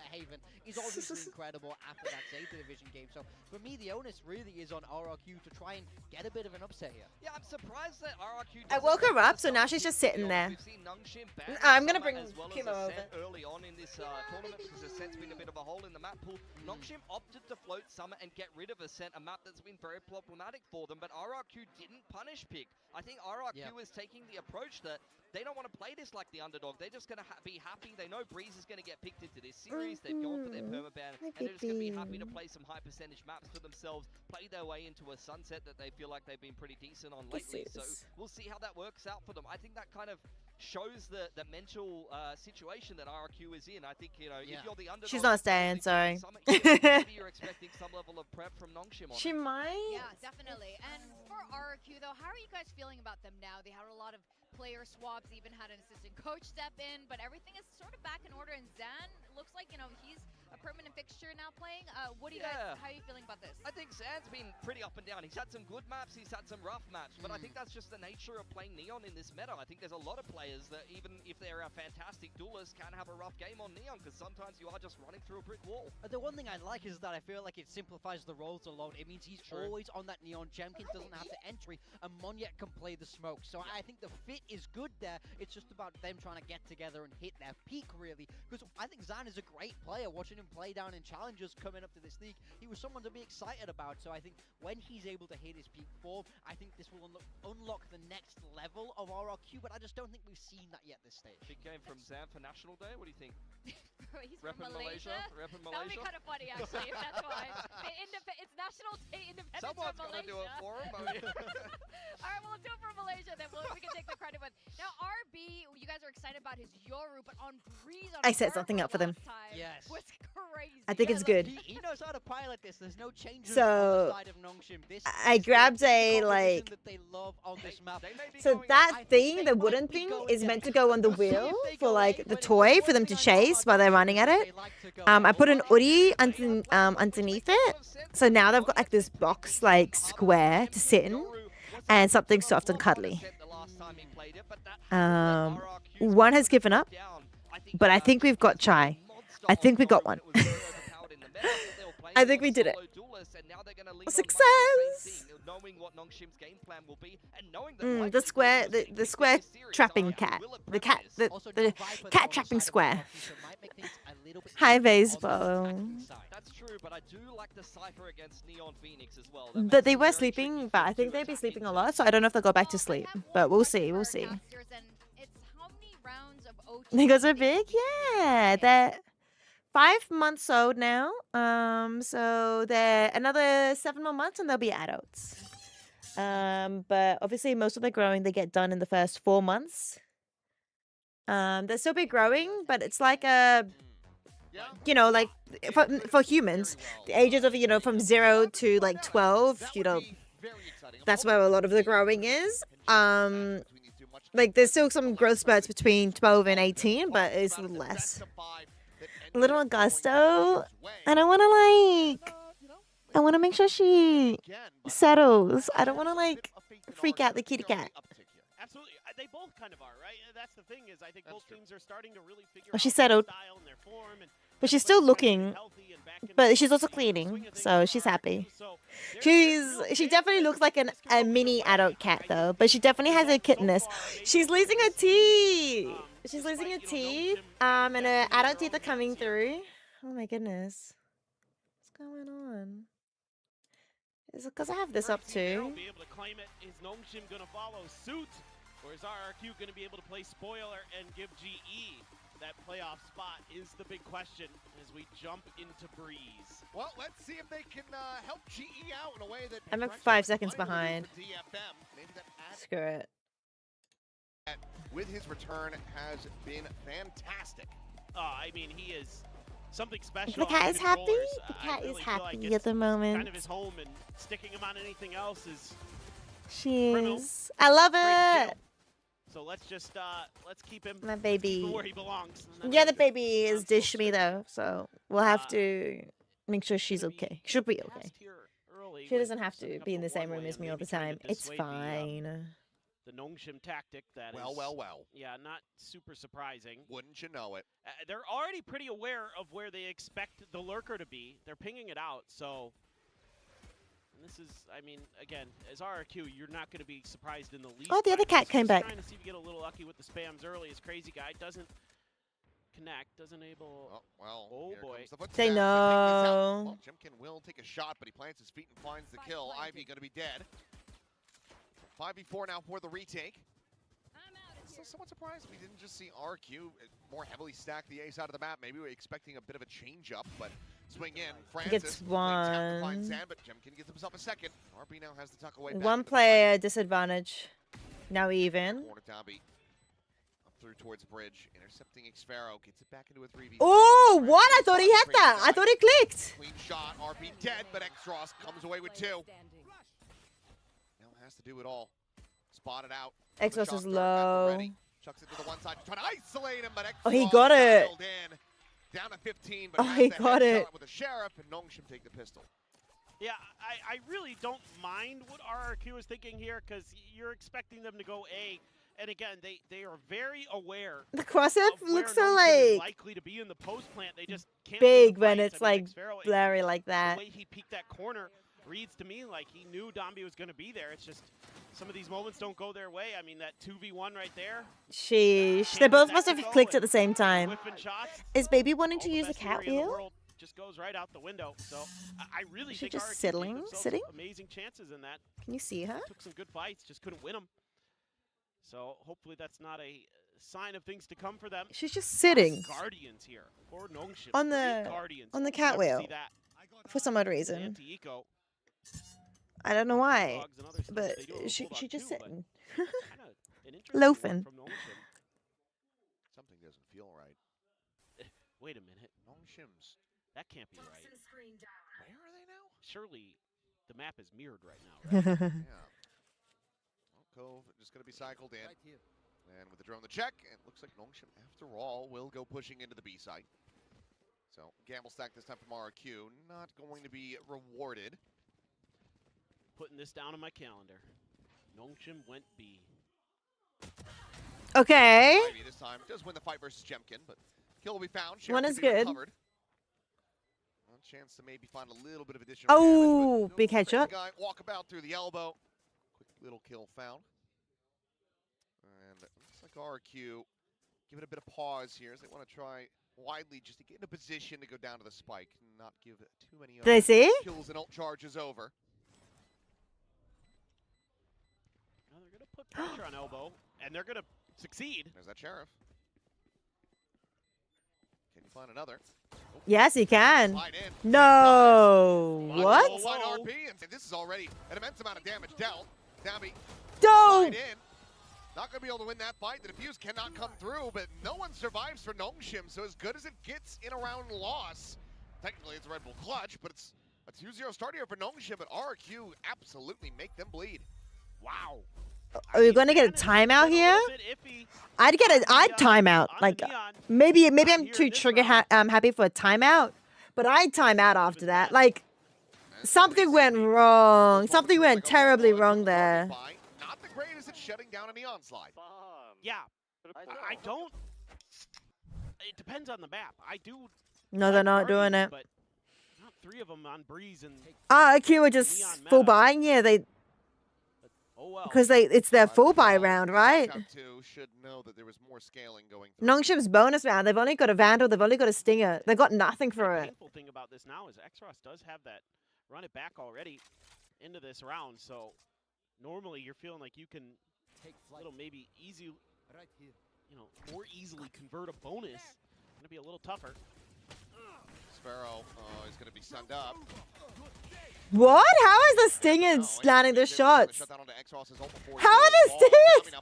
Is obviously incredible after that Zeta Division game. So for me, the onus really is on RRQ to try and get a bit of an upset here. Yeah, I'm surprised that RRQ. I woke her up, so now she's just sitting there. I'm gonna bring Kimo over. Early on in this tournament, because Ascent's been a bit of a hole in the map pool. Nongshim opted to float Summer and get rid of Ascent, a map that's been very problematic for them. But RRQ didn't punish pick. I think RRQ is taking the approach that they don't want to play this like the underdog. They're just going to be happy. They know Breeze is going to get picked into this series. They've gone for their permaban, and they're just going to be happy to play some high percentage maps for themselves, play their way into a sunset that they feel like they've been pretty decent on lately. So we'll see how that works out for them. I think that kind of shows the mental situation that RRQ is in. I think, if you're the underdog... She's not staying, sorry. Maybe you're expecting some level of prep from Nongshim on She might. Yeah, definitely. And for RRQ, though, how are you guys feeling about them now? They had a lot of player swaps, even had an assistant coach step in, but everything is sort of back in order, and Zan looks like, he's a permanent fixture now playing. What do you guys? How are you feeling about this? I think Zan's been pretty up and down. He's had some good maps, he's had some rough maps, but I think that's just the nature of playing Neon in this meta. I think there's a lot of players that, even if they're a fantastic duelist, can have a rough game on Neon, because sometimes you are just running through a brick wall. The one thing I like is that I feel like it simplifies the roles a lot. It means he's always on that Neon. Jemkin doesn't have to entry, and Monyet can play the smoke. So I think the fit is good there. It's just about them trying to get together and hit their peak, really. Because I think Zan is a great player. Watching him play down in challenges coming up to this league, he was someone to be excited about. So I think when he's able to hit his peak form, I think this will unlock the next level of RRQ, but I just don't think we've seen that yet this stage. Big game from Zan for National Day. What do you think? He's Rep from in Malaysia. Rep in That would be Malaysia. kind of funny, actually, if that's why. It's National Day Independence Someone's from Malaysia. gonna do it for him. All right, well, let's do it for Malaysia, then we can take the credit with. Now, RB, you guys are excited about his Yoru, but on Breeze on I set something up for them. Yes. Was crazy. I think it's good. He knows how to pilot this. There's no changes So, on the side of Nongshim. This I is grabbed the a, composition like... that they love on this map. So that thing, the wooden thing, is meant to go on the wheel for like the toy for them to chase while they're running at it. I put an Uri underneath it, so now they've got like this box like square to sit in, and something soft and cuddly. One has given up, but I think we've got Chai. I think we got one. I think we did it. Success! The square trapping cat. The cat trapping square. High baseball. That's true, but I do like the Cypher against Neon Phoenix as well. But they were sleeping, but I think they'd be sleeping a lot, so I don't know if they'll go back to sleep. But we'll see, we'll see. They guys are big? Yeah, they're 5 months old now. So they're another 7 more months and they'll be adults. But obviously most of the growing they get done in the first 4 months. They'll still be growing, but it's like a, you know, like for humans, the ages of, you know, from 0 to like 12, you know, that's where a lot of the growing is. Like there's still some growth spurts between 12 and 18, but it's a little less. A little more gusto. And I want to like, I want to make sure she settles. I don't want to like freak out the kitty cat. Absolutely. They both kind of are, right? That's the thing is I think both teams are starting to really figure Well, out she settled. their style and their form. And But she's still looking, but she's also cleaning, so she's happy. She definitely looks like a mini adult cat though, but she definitely has her kittenness. She's losing her teeth. She's losing her teeth, and her adult teeth are coming through. Oh my goodness, what's going on? Is it because I have this up too? Be able to claim it. Is Nongshim going to follow suit, or is RRQ going to be able to play spoiler and give GE that playoff spot? Is the big question as we jump into Breeze. Well, let's see if they can help GE out in a way that I'm like 5 seconds behind. DFM. Maybe that Screw it. With his return has been fantastic. I mean, he is something special. The cat on is happy. controllers. The I cat really is feel happy like at it's the moment. kind of his home, and sticking him on anything else is She criminal. is. I love it. So let's just let's keep him My baby. where he belongs. Yeah, the baby is dish me though, so we'll have to make sure she's okay. She'll be okay. She doesn't have to be in the same room as me all the time. It's fine. The Nongshim tactic that is. Well. Yeah, not super surprising. Wouldn't you know it? They're already pretty aware of where they expect the lurker to be. They're pinging it out, so. And this is, I mean, again, as RRQ, you're not going to be surprised in the least. Oh, the other cat came back. Trying to see if you get a little lucky with the spams early. His crazy guy doesn't connect, doesn't able. Oh, well. Oh boy. Say no. Well, Jimkin will take a shot, but he plants his feet and finds the kill. Ivy going to be dead. 5v4 now for the retake. So somewhat surprised we didn't just see RQ more heavily stack the A side of the map. Maybe we were expecting a bit of a change up, but swing in. Francis Gets one. finds Sand, but Jemkin gets himself a second. RB now has the tuck away. One player disadvantage. Now even. Corner Dobby up through towards bridge, intercepting Xfaro, gets it back into a 3v3. Oh, what? I thought he had that. I thought he clicked. Clean shot. RB dead, but Xtros comes away with 2. Now has to do it all. Spotted out. Xtros is low. Chucks it to the one side, trying to isolate him, but Xtros Oh, he got it. in. Down to 15, but Oh, he got it. with a sheriff, and Nongshim take the pistol. Yeah, I really don't mind what RRQ is thinking here because you're expecting them to go A. And again, they are very aware. The cross-up of where looks so Nongshim is like likely to be in the post plant. They just can't big win the when fights. it's I mean, like Xfero, blurry like that. The way he peeked that corner reads to me like he knew Dombi was going to be there. It's just some of these moments don't go their way. I mean, that 2v1 right there. Sheesh. They both must have clicked at the same time. Whipping shots. Is Baby wanting to All the use the best cat theory in the wheel? world just goes right out the window. So I really Is she think just RRQ gave sitting? themselves Sitting? amazing chances in that. Can you see her? Took some good fights, just couldn't win them. So hopefully that's not a sign of things to come for them. She's just sitting Guardians here for Nongshim. on Guardians. the cat Love to wheel see that. for some odd reason. Anti-eco. I don't know why, Dogs and other stuff but they do have a she bulldog just too, but sitting. kinda an interesting Loafing. one from Nongshim. Something doesn't feel right. Wait a minute. Nongshim's. That can't be right. Where are they now? Surely the map is mirrored right now, right? Yeah. Well, Cove just going to be cycled in. And with the drone, the check, it looks like Nongshim, after all, will go pushing into the B site. So, gamble stack this time from RRQ, not going to be rewarded. Putting this down on my calendar. Nongshim went B. Okay. Ivy this time does win the fight versus Jemkin, but kill will be found. One Sheriff is can be good. recovered. One chance to maybe find a little bit of additional Oh, damage, but big crazy headshot. guy walk about through the elbow. Quick little kill found. And it looks like RRQ give it a bit of pause here as they want to try widely just to get in a position to go down to the spike and not give too many Did they see? kills and ult charges over. Now they're going to put pressure on elbow, and they're going to succeed. There's that sheriff. Can you find another? Yes, he can. Slide in. No. Whoa, What? wide RP, and this is already an immense amount of damage dealt. Dambi Don't. slide in. Not going to be able to win that fight. The defuse cannot come through, but no one survives for Nongshim, so as good as it gets in a round loss. Technically, it's a Red Bull clutch, but it's a 2-0 start here for Nongshim, but RRQ absolutely make them bleed. Wow. Are we gonna get a timeout here? I'd timeout. Like maybe I'm too trigger happy for a timeout, but I'd time out after that. Like something went wrong. Something went terribly wrong there. Not the greatest at shutting down a neon slide. Yeah. I don't. It depends on the map. I do. No, they're not doing it. But not three of them on Breeze and. RRQ are just full buying. Yeah, they. Oh well. Because it's their full buy round, right? Should know that there was more scaling going through. Nongshim's bonus round. They've only got a Vandal. They've only got a Stinger. They've got nothing for The it. painful thing about this now is Xros does have that run it back already into this round. So normally you're feeling like you can little maybe easy, you know, more easily convert a bonus. Gonna be a little tougher. Sparrow is going to be sunned up. What? How is the Stinger landing the shots? How are the Stingers?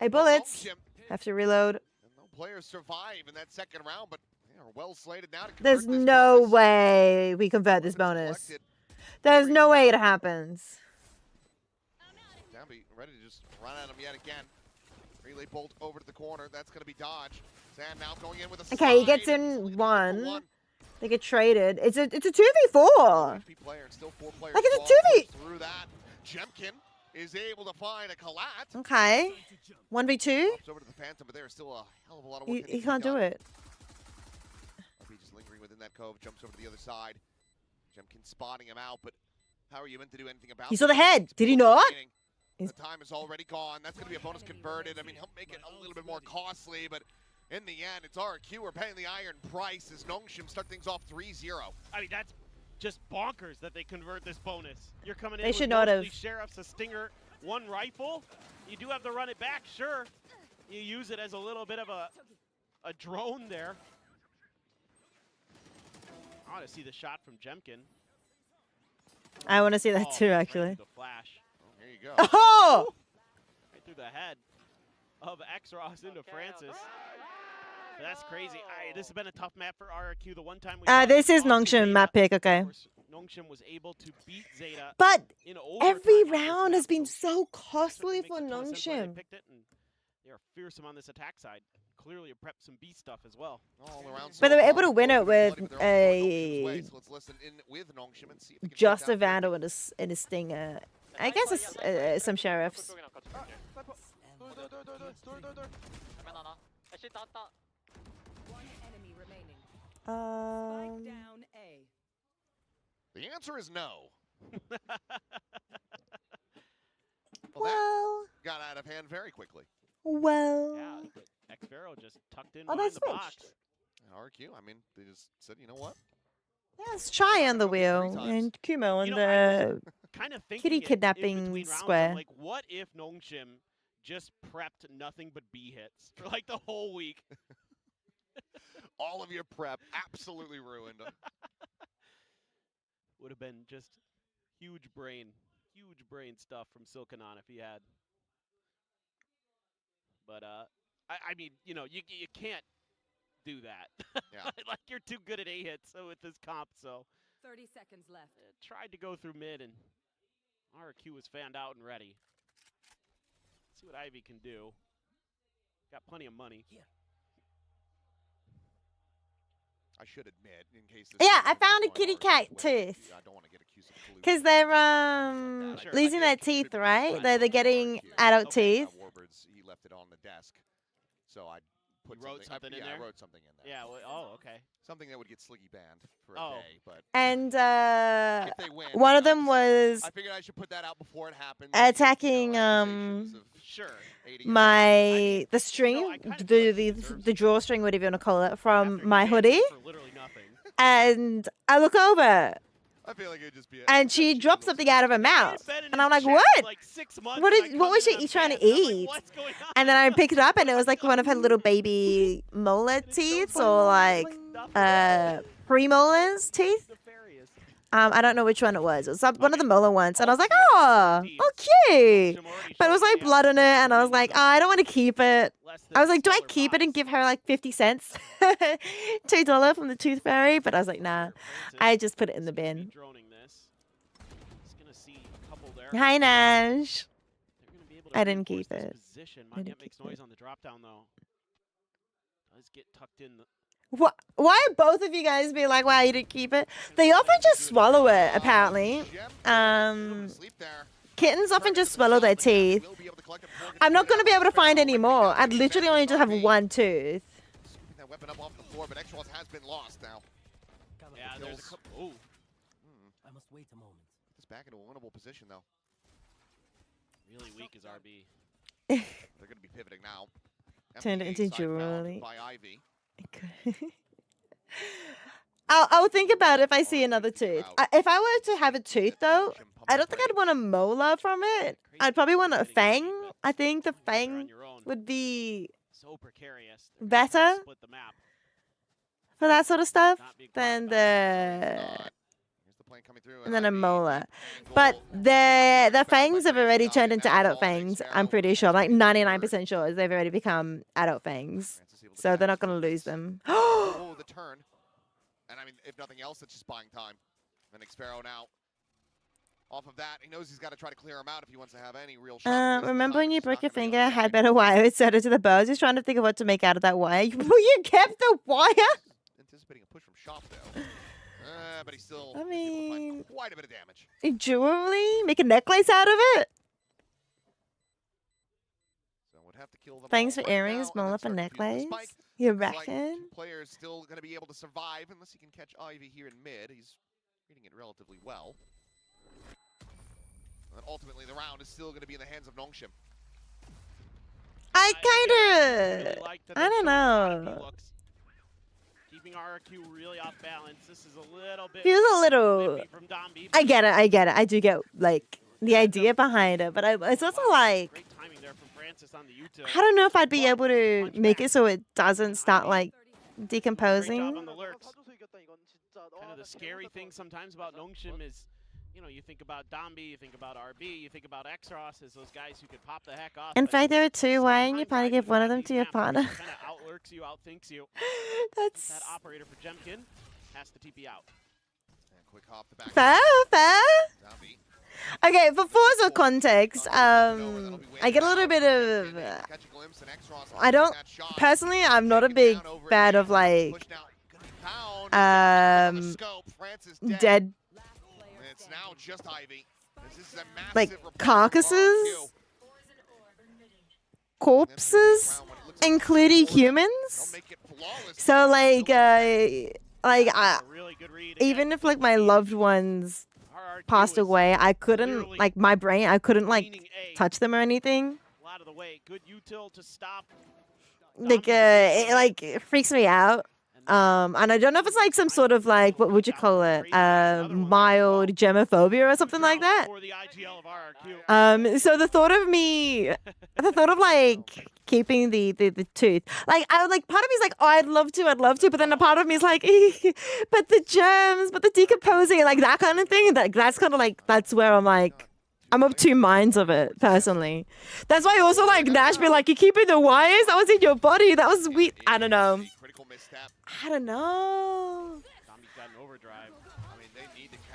Hey, bullets. Have to reload. No players survive in that second round, but they are well slated now to convert There's this no bonus. way we convert this bonus. There's no way it happens. Dambi ready to just run at him yet again. Relay bolt over to the corner. That's going to be dodge. Sand now going in with a Okay, he slide. gets in one. one. They get traded. It's a 2v4. Player and still 4 players Like it's a 2v. through that. Jemkin is able to find a collat. Okay. 1v2. Drops over to the Phantom, but there's still a hell of a lot of work. He can't do it. RP just lingering within that cove, jumps over to the other side. Jemkin spotting him out, but how are you meant to do anything about it? He saw the head. Did he not? The time is already gone. That's going to be a bonus converted. I mean, he'll make it a little bit more costly, but in the end, it's RRQ. We're paying the iron price as Nongshim start things off 3-0. I mean, that's just bonkers that they convert this bonus. You're coming in They with should not mostly have. Sheriffs, a Stinger, one rifle. You do have to run it back, sure. You use it as a little bit of a drone there. I want to see the shot from Jemkin. I want to see that too, Right actually. through the flash. There you go. Oh! Right through the head of Xros into Francis. That's crazy. This has been a tough map for RRQ. The one time we This is Nongshim map pick. Okay. Nongshim was able to beat Zeta. But in overtime every on this round map, has been so so costly makes for a ton of sense why they Nongshim. picked it, and they are fearsome on this attack side. clearly have prepped some B stuff as well. All around. But they were so able to far, win it both of them with bloody, but they're also going Nongshim's a way, so let's listen in with Nongshim and see if they can just take a down vandal and a stinger. I guess it's, some sheriffs. One enemy remaining. Um, The answer is no. well, that got out of hand very quickly. well. Yeah, but Xfero just tucked in Oh, behind they the box. switched. And RRQ, I mean, they just said, you know what? Yeah, let's try on the wheel and Kumo on the Kind of thinking kitty it in kidnapping between rounds, square. I'm like, what if Nongshim just prepped nothing but B hits for like the whole week? All of your prep absolutely ruined. Would have been just huge brain stuff from Silkanon if he had. But I mean, you know, you can't do that. Yeah. Like you're too good at A hits so with this comp. So 30 seconds left. tried to go through mid and RRQ was fanned out and ready. See what Ivy can do. Got plenty of money. Here. I should admit, in case this Yeah, is I found a going kitty RRQ's cat way, tooth. I don't want to get accused of collusion. Because they're Sure, losing I their did teeth, contribute right? to They're that. getting RRQ. adult Okay. teeth. Warbirds, he left it on the desk, so I put You wrote something in yeah, there? I wrote something in there. Yeah, well, oh, okay. Something that would get Sliggy banned for a Oh. day, but And if they win, one of I them was I figured I should put that out before it happened. attacking accusations of Sure. aiding and my the string, I kinda feel like he deserves the it. drawstring, whatever you want to call it, from After he my banned hoodie. me for literally nothing. And I look over, I feel like it would just be. and she dropped something out of her mouth, and I'm like, Chat "What? for like 6 months What and is? I What come was in and she I'm trying to banned. I'm like, eat?" what's going on? And then I picked it up, and it was like one of her little baby molar teeth, or like premolars teeth. Nefarious. I don't know which one it was. It was one of the molar ones, and I was like, "Oh, cute." But it was like blood on it, and I was like, "Oh, I don't want to keep it." I was like, "Do I keep it and give her like 50 cents, $2 from the Tooth Fairy?" But I was like, "Nah, I just put it in the bin." Droning this. Just gonna see a couple there. Hi, Nash. They're gonna be able to I didn't reinforce keep this it. Position. I Might didn't makes keep noise it. on the drop down though. Does get tucked in the. Why are both of you guys be like, "Wow, you didn't keep it"? They often just swallow it. Apparently, Sleep there. kittens often just swallow their teeth. Will be able to collect it before it gets I'm not cleared going to out. be able to find any Xfero more. right now I'd literally only just have one tooth. Scooping that weapon up off the floor, but Extras has been lost now. Yeah, there's a Kills. couple. Oh, I must wait a moment. Put this back into a winnable position though. really weak is RB. They're going to be pivoting now. Turned it FPA into side found jewelry. by Ivy. I'll think about it if I see another tooth. If I were to have a tooth, though, I don't think I'd want a molar from it. I'd probably want a fang. I think the They're fang on your own. would be So precarious. They're gonna try to better Split the map. for that sort of stuff Not being than quiet about the Here's the plane coming through. and then a Ivy molar. and But goal. the fangs have already turned into adult fangs. I'm pretty sure, like 99% sure, they've already become adult fangs. Francis able to So they're catch not going to this. lose them. Oh, the turn. And I mean, if nothing else, it's just buying time. And Xfero now. Off of that, he knows he's got to try to clear him out if he wants to have any real shot. at this. Remember when you It's not broke your gonna be finger, okay. had better wire inserted to the bow? I was just trying to think of what to make out of that wire. You kept the wire? Anticipating a push from Shop though. But he's still I able to mean- find quite a bit of damage. Jewelry? Make a necklace out of it? So would have to kill them Thanks all for right earrings, now, and Mola then for start to use the necklace? spike. You Looks like reckon? two players still going to be able to survive unless he can catch Ivy here in mid. He's reading it relatively well. And ultimately, the round is still going to be in the hands of Nongshim. I kind Really of... like that I they're don't showing a lot of know. B-looks. Keeping RRQ really off balance. This is a little bit Feels a little... whippy from Domby. I get it, I do get, like, the idea behind it. But it's also like... Great timing there from Francis on the U-turn. I don't know if I'd be able to make it so it doesn't start, like, Great job decomposing. on the lurks. Kind of the scary thing sometimes about Nongshim is, you know, you think about Domby, you think about RB, you think about Xros as those guys who could pop the heck off. In but fact, there are two. Why didn't you sometimes probably Ivy give one of has them these to your maps where partner? she Kind of outlurks you, outthinks you. That's That operator for Jemkin has to TP out. And quick hop the back. fair, fair. Domby. Okay, for force of context, I get a little bit of. I don't personally. I'm not a big fan of like dead It's now just Ivy. This is a like massive carcasses, corpses, including humans. So like even if like my loved ones passed away, I couldn't like my brain. I couldn't like touch them or anything. Out of the way. Good util to stop. Like it like it freaks me out. And I don't know if it's like some sort of like what would you call it? Mild germophobia or something like that. So the thought of like keeping the tooth, like I would like part of me is like, oh, I'd love to, but then a part of me is like, but the germs, but the decomposing, like that kind of thing. That's kind of like that's where I'm like. I'm of two minds of it, personally. That's why also, like, Nash be like, you're keeping the wires? That was in your body. That was weird. I don't know. I don't know.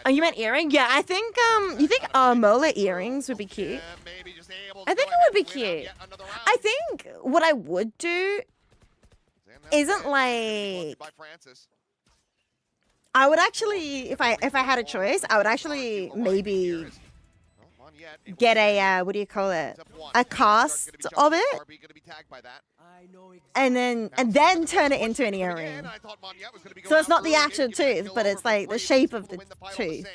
Oh, you meant earring? Yeah, I think, you think molar earrings would be cute? I think it would be cute. I think what I would do isn't like... I would actually, if I had a choice, I would actually maybe... get a what do you call it? A cast of it, and then turn it into an earring. So it's not the actual tooth, but it's like the shape of the tooth.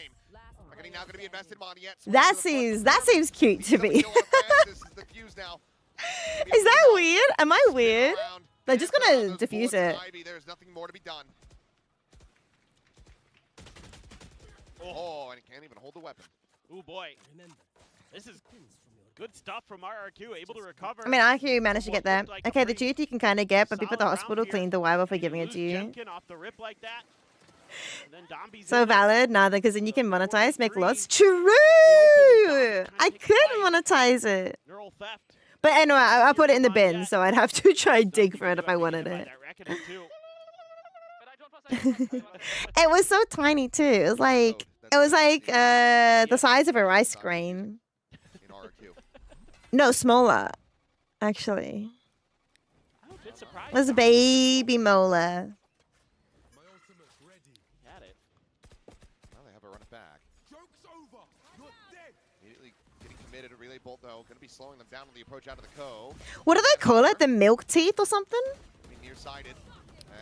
That seems cute to me. Is that weird? Am I weird? They're just gonna diffuse it. Oh, and he can't even hold the weapon. Oh boy. This is good stuff from RRQ, able to recover. I mean, RRQ managed to get there. Okay, the tooth you can kind of get, but people at the hospital cleaned the wire before giving it to you. So valid? Nah, because then you can monetize, make lots. True! I could monetize it. But anyway, I put it in the bin, so I'd have to try and dig for it if I wanted it. It was so tiny too. It was like the size of a rice grain. No, smaller, actually. It was a baby molar. Now they have a run it back. Immediately getting committed. A relay bolt though, going to be slowing them down on the approach out of the co. What do they call it? The milk teeth or something? Nearsighted.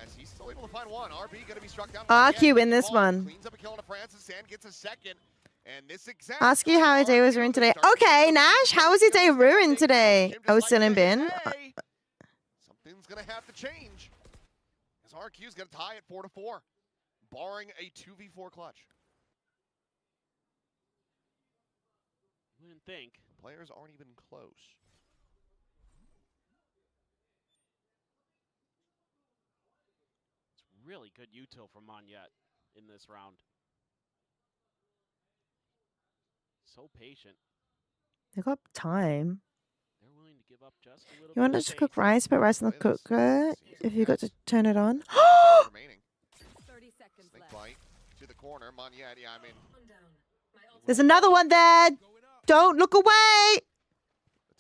As he's still able to find one. RB going to be struck down. RQ in this one. Cleans up a kill on Francis and gets a second. And this exact Ask you how your day was ruined today. Okay, Nash, how was your day ruined today? I was still in bin. Something's going to have to change. As RQ's going to tie at 4-4, barring a 2v4 clutch. Wouldn't think. Players aren't even close. It's really good util from Monyet in this round. So patient. They got time. They're willing to give up just a little You want bit us to cook rice, put rice in the cooker if you got to turn it on? 30 seconds left. Bite to the corner. Monyet, yeah, I mean. There's another one there. Don't look away.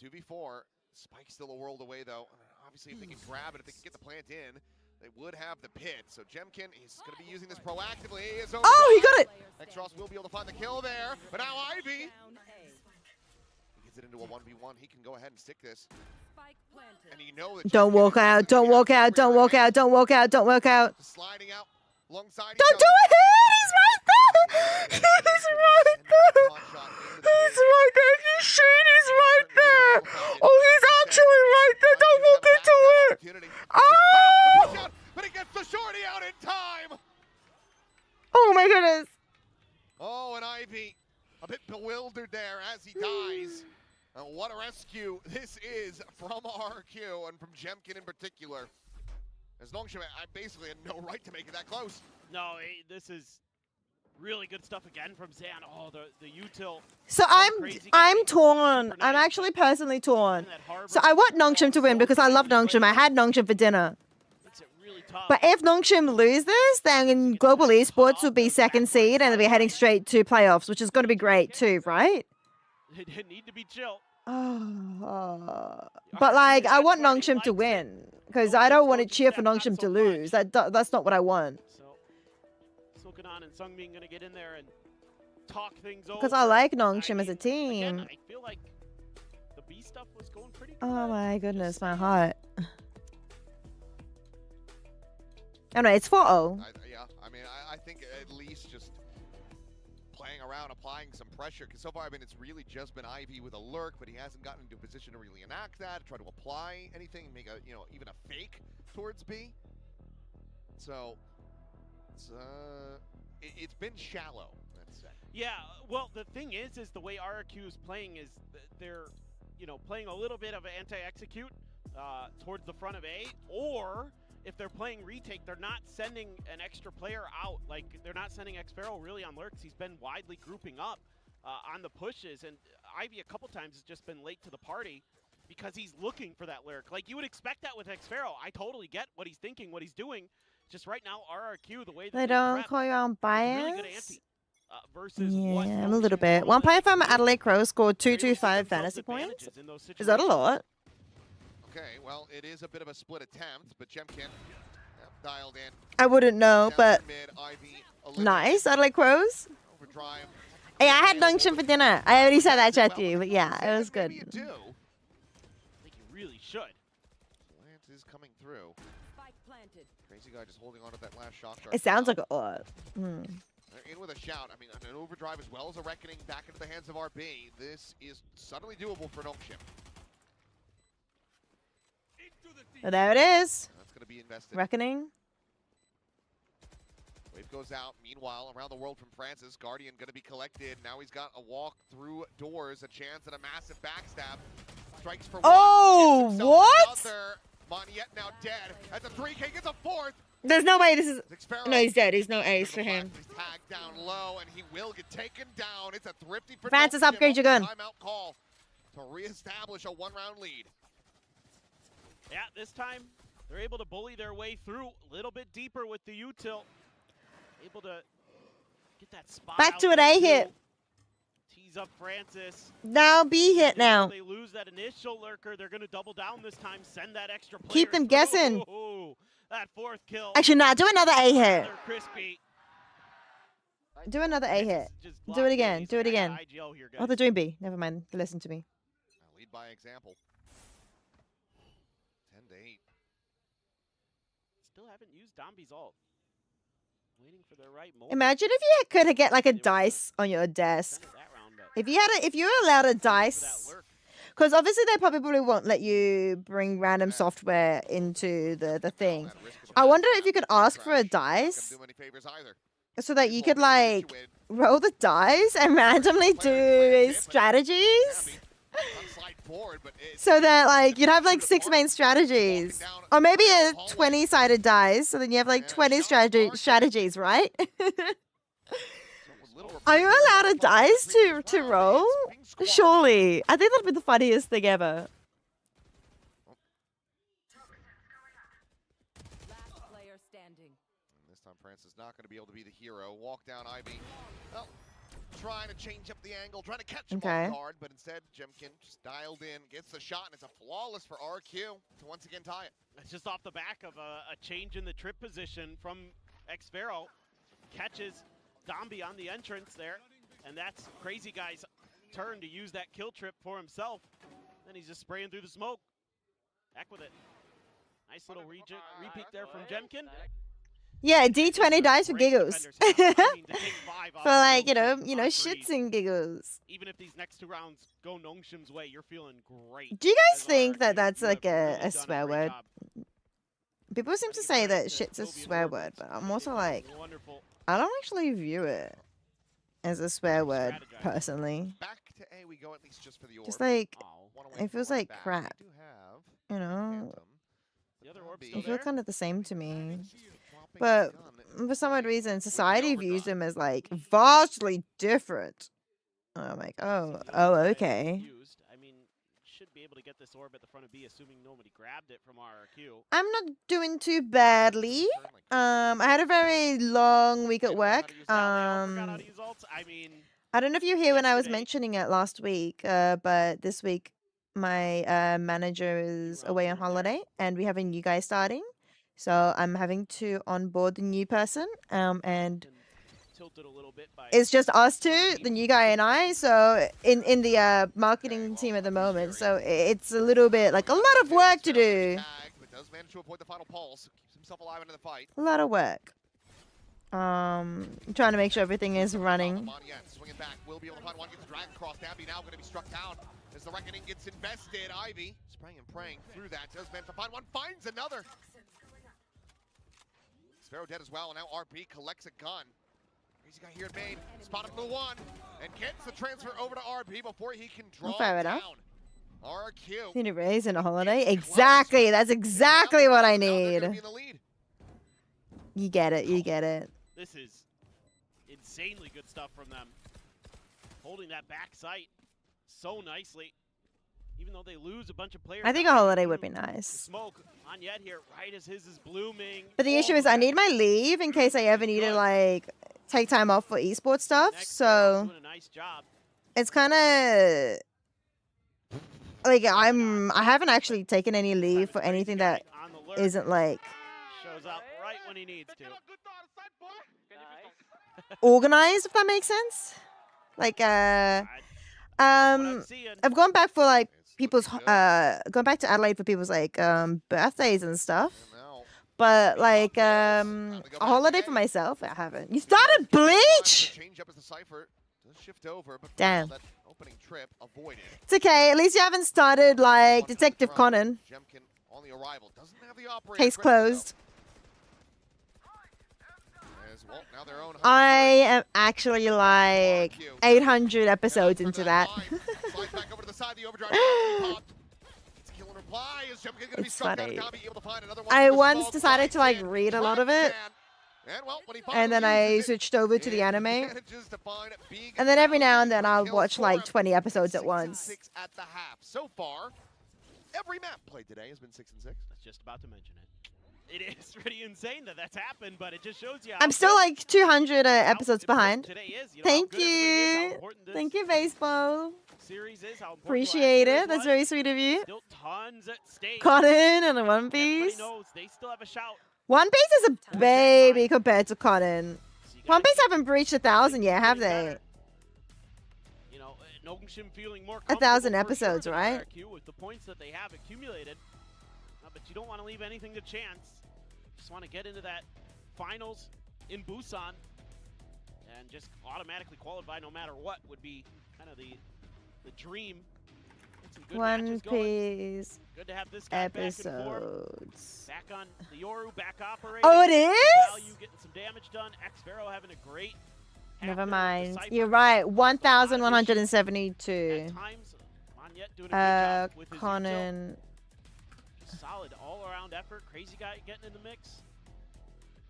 2v4. Spike's still a world away, though. Obviously, if they can grab it, if they can get the plant in, they would have the pit. So Jemkin, he's going to be using this proactively. Oh, he got it. Xross will be able to find the kill there. But now Ivy. He gets it into a 1v1. He can go ahead and stick this. And you know that Don't walk out. Don't walk out. Don't walk out. Don't walk out. Don't walk out. Sliding out alongside. Don't do it. He's right there. He's right there. He's right there. You shoot. He's right there. Oh, he's actually right there. Don't walk into it. Oh! But he gets the shorty out in time. Oh my goodness. Oh, and Ivy a bit bewildered there as he dies. What a rescue this is from RRQ and from Jemkin in particular. As Nongshim, I basically had no right to make it that close. No, this is really good stuff again from Zan. Oh, the util. So I'm torn. I'm actually personally torn. So I want Nongshim to win because I love Nongshim. I had Nongshim for dinner. tough. But if Nongshim lose this, then Global Esports will be second seed and they'll be heading straight to playoffs, which is going to be great too, right? They need to be chill. Oh, but like, I want Nongshim to win because I don't want to cheer for Nongshim to lose. That's not what I want. So Silkanon and Sungmin gonna get in there and talk things over. Because I like Nongshim as a team. Again, I feel like the B stuff was going pretty good. Oh my goodness, my heart. Oh no, it's 4-0. Yeah, I mean, I think at least just playing around, applying some pressure, because so far, I mean, it's really just been Ivy with a lurk, but he hasn't gotten into a position to really enact that, try to apply anything, make a, even a fake towards B. So, it's been shallow, let's say. Yeah, well, the thing is the way RRQ is playing is they're, playing a little bit of an anti-execute towards the front of A, or if they're playing retake, they're not sending an extra player out. Like, they're not sending Xpharaoh really on lurks. He's been widely grouping up on the pushes, and Ivy a couple times has just been late to the party because he's looking for that lurk. Like, you would expect that with Xpharaoh. I totally get what he's thinking, what he's doing. Just right now, RRQ, the way that They don't prep call you on is bias? really good ante, versus Yeah, what I'm a little Nongshim bit. One player from normally Adelaide Crow scored They're able to 225 get themselves fantasy points. advantages in those Is that a situations. lot? Okay, well, it is a bit of a split attempt, but Jemkin dialed in. I wouldn't know, Down but mid, Ivy eliminated. Nice, Adelaide Crows. Overdrive. Hey, I had Nongshim for dinner. I already said that chat to you, but yeah, it was good. Maybe you do. I think you really should. Plant is coming through. Crazy guy just holding on to that last shot. It sounds like a lot. They're in with a shout. I mean, an overdrive as well as a reckoning back into the hands of RB. This is suddenly doable for Nongshim. But there it is. That's going to be invested. Reckoning. Wave goes out. Meanwhile, around the world from Francis, Guardian going to be collected. Now he's got a walk through doors, a chance at a massive backstab. Strikes for Oh, one. what? Another. Moniette now dead. That's a 3K, gets a fourth. There's no way this is... Xpharaoh. No, he's dead. He's no ace for him. He's tagged down low, and he will get taken down. It's a thrifty for Francis, Nongshim. upgrade your gun. Timeout call to reestablish a one-round lead. Yeah, this time they're able to bully their way through a little bit deeper with the U-tilt. Able to get that spot Back out to an there A hit. too. Tease up Francis. Now B hit now. They lose that initial lurker. They're going to double down this time. Send that extra player Keep them through. guessing. Ooh, that fourth kill. Actually, nah, do another A hit. Rather crispy. Do another A hit. Just Do locked it in. again. He's Do it like, I again. got IGL here, Oh, guys. they're doing B. Never mind. Listen to me. Lead by example. 10-8. Still haven't used Dombi's ult. Waiting for the right moment. Imagine if you could get like a dice on your desk. That round up. If you were allowed a For that dice, lurk. because obviously they probably won't let you bring random software into the thing. I wonder if you could ask for a dice Do many favors either. so that you could like roll the dice and randomly do strategies. Unslide forward, but it's So that like you'd have like 6 main strategies, or maybe a 20-sided dice. So then you have like 20 strategies, right? Are you allowed a dice to roll? Surely, I think that'd be the funniest thing ever. This time Francis not going to be able to be the hero. Walk down Ivy. Well, trying to change up the angle, trying to catch him Okay. off guard, but instead Jemkin just dialed in, gets the shot, and it's a flawless for RQ to once again tie it. It's just off the back of a change in the trip position from Xpharaoh. Catches Dombi on the entrance there, and that's Crazy Guy's turn to use that kill trip for himself. Then he's just spraying through the smoke. Back with it. Nice little repeat there from Jemkin. Yeah, D20 dice for Great giggles. defenders here. I mean, to take 5 off For of like, Nongshim, not shits breeze. and giggles. Even if these next 2 rounds go Nongshim's way, you're feeling great. Do you guys as think that RRQ. that's You like have really a done swear great word? job. People seem to say that shit's a swear word, but I'm also like, Wonderful. I don't actually view it as a swear word Strategize. personally. Back to A we go, at least just for the orb. Just like, Oh, One away it from feels one like back. crap. We do have You know, Phantom. the other orb's They still they feel there. kind of the same to me. Just dropping But his gun. for some odd reason, society views overdrive. them as like vastly different. And I'm like, oh, okay. Used. I mean, should be able to get this orb at the front of B, assuming nobody grabbed it from RRQ. I'm not doing too badly. I had a very long week at work. I mean, I don't know if you hear when I was mentioning it last week, but this week my manager is away on holiday, and we have a new guy starting. So I'm having to onboard the new person, and it's just us two, the new guy and I. So in the marketing team at the moment, so it's a little bit like a lot of work to do. But does manage to avoid the final pulse. Keeps himself alive into the fight. A lot of work. Trying to make sure everything is running. Swinging back, will be able to find one. Gets the drag across. Nabby now going to be struck down as the reckoning gets invested. Ivy spraying and praying through that. Does manage to find one. Finds another. Sparrow dead as well. And now RP collects a gun. Crazy guy here at main. Spotted for the one. And gets the transfer over to RP before he can draw Fair it enough. down. RRQ. Need a raise and a holiday? Exactly. That's exactly what I need. You get it. You get it. This is insanely good stuff from them. Holding that back sight so nicely. Even though they lose a bunch of players. I think a holiday would be nice. Smoke on yet here, right as his is blooming. But the issue is I need my leave in case I ever need to like take time off for esports stuff. So Doing a nice job. it's kind of like I haven't actually taken any leave for anything that isn't like Shows up right when he needs to. organized, if that makes sense. Like I've gone back for like people's gone back to Adelaide for people's like birthdays and stuff. But like a holiday for myself, I haven't. You started Bleach? Change up as the cipher does shift over, but Damn. that opening trip avoided. It's okay. At least you haven't started like Detective Conan. Jemkin on the arrival doesn't have the operator. Case critical, closed. as well. Now their own I am actually like 800 episodes into that. slides back over to the side. The overdrive popped. It's kill and reply. Is Jemkin going to be It's struck down? funny. Now be able to find another one. I with a once small decided to like slice in. read a lot of it, And, well, when he and then finally I uses it, switched over to the it anime. manages to find big And then every now and then I'll kills watch for like him. 20 episodes at 6 and once. 6 at the half. So far, every map played today has been 6 and 6. I was just about to mention it. It is pretty insane that that's happened, but it just shows you. I'm still like 200 episodes behind. Thank you. Thank you, baseball. Series is how important Appreciate it. That's very sweet of you. Still tons at stake. Conan and a One Everybody Piece. knows they still have a shout. One Piece is a baby compared to Conan. One Piece haven't breached 1,000 yet, have they? You know, Nogenshin feeling more 1,000 comfortable for sure episodes, than right? RRQ with the points that they have accumulated. But you don't want to leave anything to chance. Just want to get into that finals in Busan and just automatically qualify no matter what would be kind of the dream. Get some good One matches going. Piece Good to have this guy back in form. episodes. Back on the Yoru, back operating. Oh, it Some is? value, getting some damage done. X-Pharaoh having a great Never mind. You're right. 1,172. times. Monyet doing a good job with his Conan. Just solid all-around effort. Crazy guy getting in the mix.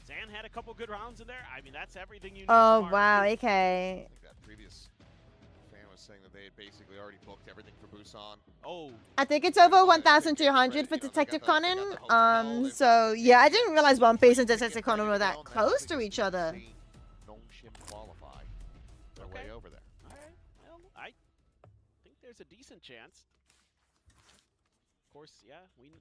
Zan had a couple good rounds in there. I mean, that's everything you need. Oh, from wow. RRQ. Okay. I think that previous fan was saying that they had basically already booked everything for Busan. Oh. I think it's over 1,200 for Detective Conan. So yeah, I didn't realize One Piece and Detective Conan were that close to each other. Nongshim qualify their way over there. All right. Well, I think there's a decent chance. Of course, yeah, we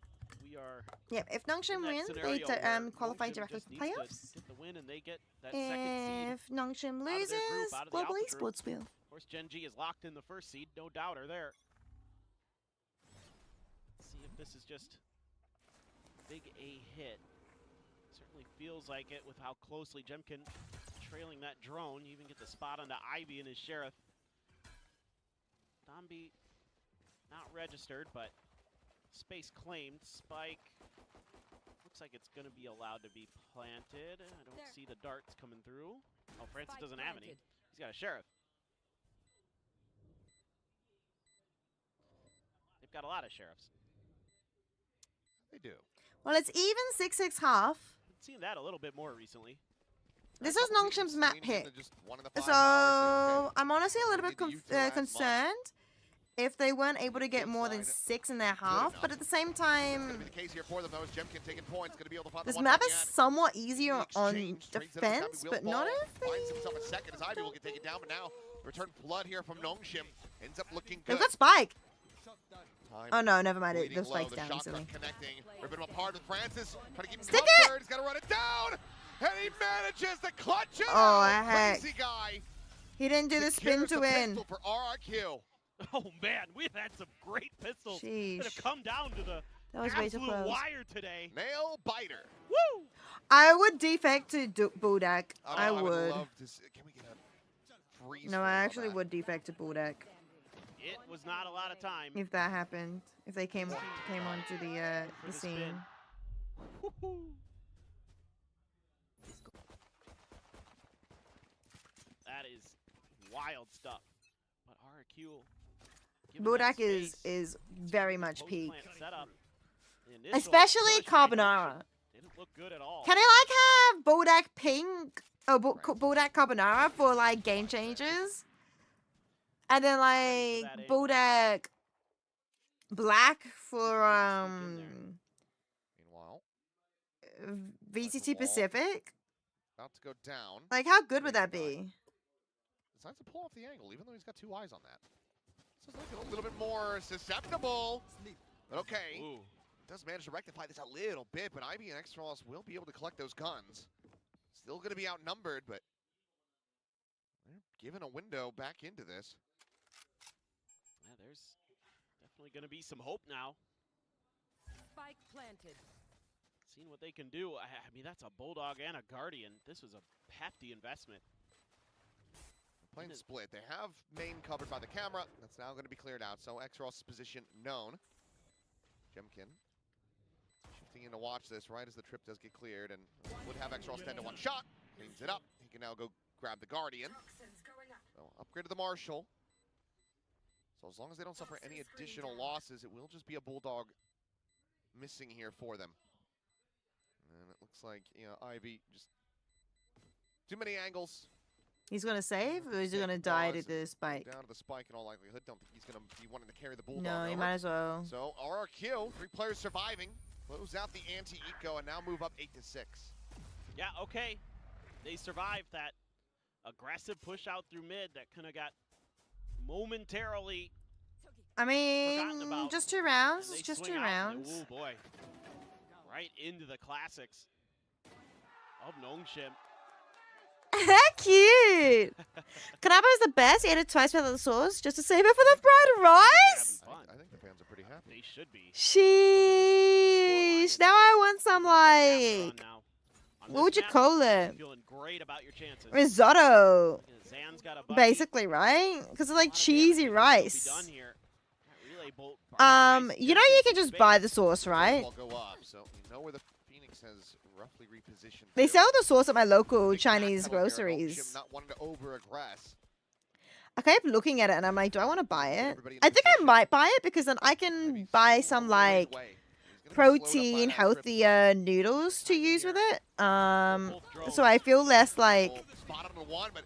are. Yeah, if Nongshim in that win, they scenario where qualify Nongshim directly just for needs to playoffs. get the win and they get that second seed. If Nongshim out of their loses, group, out of the Global Alpha group. Esports will. Of course, Gen G is locked in the first seed, no doubter there. Let's see if this is just big A hit. Certainly feels like it with how closely Jemkin trailing that drone. You even get the spot onto Ivy and his Sheriff. Dombi not registered, but space claimed. Spike looks like it's going to be allowed to be planted. I don't see the darts coming through. Oh, Francis doesn't have any. He's got a Sheriff. They've got a lot of Sheriffs. They do. Well, it's even 6-6 half. I've seen that a little bit more recently. This is Nongshim's map pick. Just 1 in the 5 So hours, I'm honestly a little bit concerned if they weren't able to get more than 6 in their half, but at the same time, The case here for them, though, is Jemkin taking points, gonna be able to find this the one map down is the end. somewhat easier on Exchange, brings it up to defense, Copy but Wheel not ball, if finds himself a second as Ivy will get taken down, but now return flood here from Nongshim ends up looking good. they've got Spike. Time Oh no, never mind. bleeding The low, Spike's the down shotgun easily. connecting, ripping him apart with Francis, trying to keep him Stick covered. He's got to run it down, and he manages to clutch it Oh, out. heck. Crazy guy. He didn't do the spin Secures to the win. pistol for RRQ. Oh man, we've had some great pistols that Sheesh. have come down to the That was way too absolute close. wire today. Nail biter. Woo! I would defect to Buldak. I would would. love to see, can we get a freeze No, frame I on actually that? would defect to Buldak It was not a lot of time. if that happened. If they came onto the the scene. spin. Woo-hoo. That is wild stuff. But RRQ, given that Buldak space, is very much post-plant peak. setup, the initial Especially push right Carbonara. didn't look good at all. Can I like have Buldak pink? Oh, Buldak Carbonara for like game changers, and then like Buldak black for Meanwhile, VCT Pacific. about to go down. Like, how good would that be? Decides to pull off the angle, even though he's got 2 eyes on that. This is looking a little bit more susceptible. But okay. Ooh. Does manage to rectify this a little bit, but Ivy and Extralos will be able to collect those guns. Still going to be outnumbered, but they're given a window back into this. Yeah, there's definitely going to be some hope now. Spike planted. Seeing what they can do. I mean, that's a Bulldog and a Guardian. This was a hefty investment. Playing split. They have main covered by the camera. That's now going to be cleared out. So Exros' position known. Jemkin shifting in to watch this right as the trip does get cleared and would have Exros 10 to 1 shot. Cleans it up. He can now go grab the Guardian. So upgrade to the Marshal. So as long as they don't suffer any additional losses, it will just be a Bulldog missing here for them. And it looks like, you know, Ivy just too many angles. He's gonna save, or is he gonna die to the spike? Down to the spike in all likelihood. Don't think he's gonna be wanting to carry the Bulldog. No, he over. might as well. So RRQ, 3 players surviving, close out the anti-eco and now move up 8-6. Yeah, okay. They survived that aggressive push out through mid that kind of got momentarily I forgotten mean, about. just 2 rounds. And they Just swing 2 out, rounds. Oh boy. Right into the classics of Nongshim. Cute. Kanabo is the best. He ate it twice without the sauce just to save it for the fried rice. I think the fans are pretty happy. They should be. Sheesh. Now I want some like, what would you call it? Feeling great about your chances. Risotto. Zan's got a bucket. Basically, right? Because it's like cheesy rice. Done here. You know you can just buy the sauce, right? Ball go up, so you know where the Phoenix has roughly repositioned. They to. sell the sauce at my local Big Chinese backpedal here, groceries. Nongshim not wanting to over-aggress. I kept looking at it and I'm like, do I want to buy it? I think I might buy it because then I can buy some like protein, healthier noodles to use with it. So I feel less like Spot on the one, but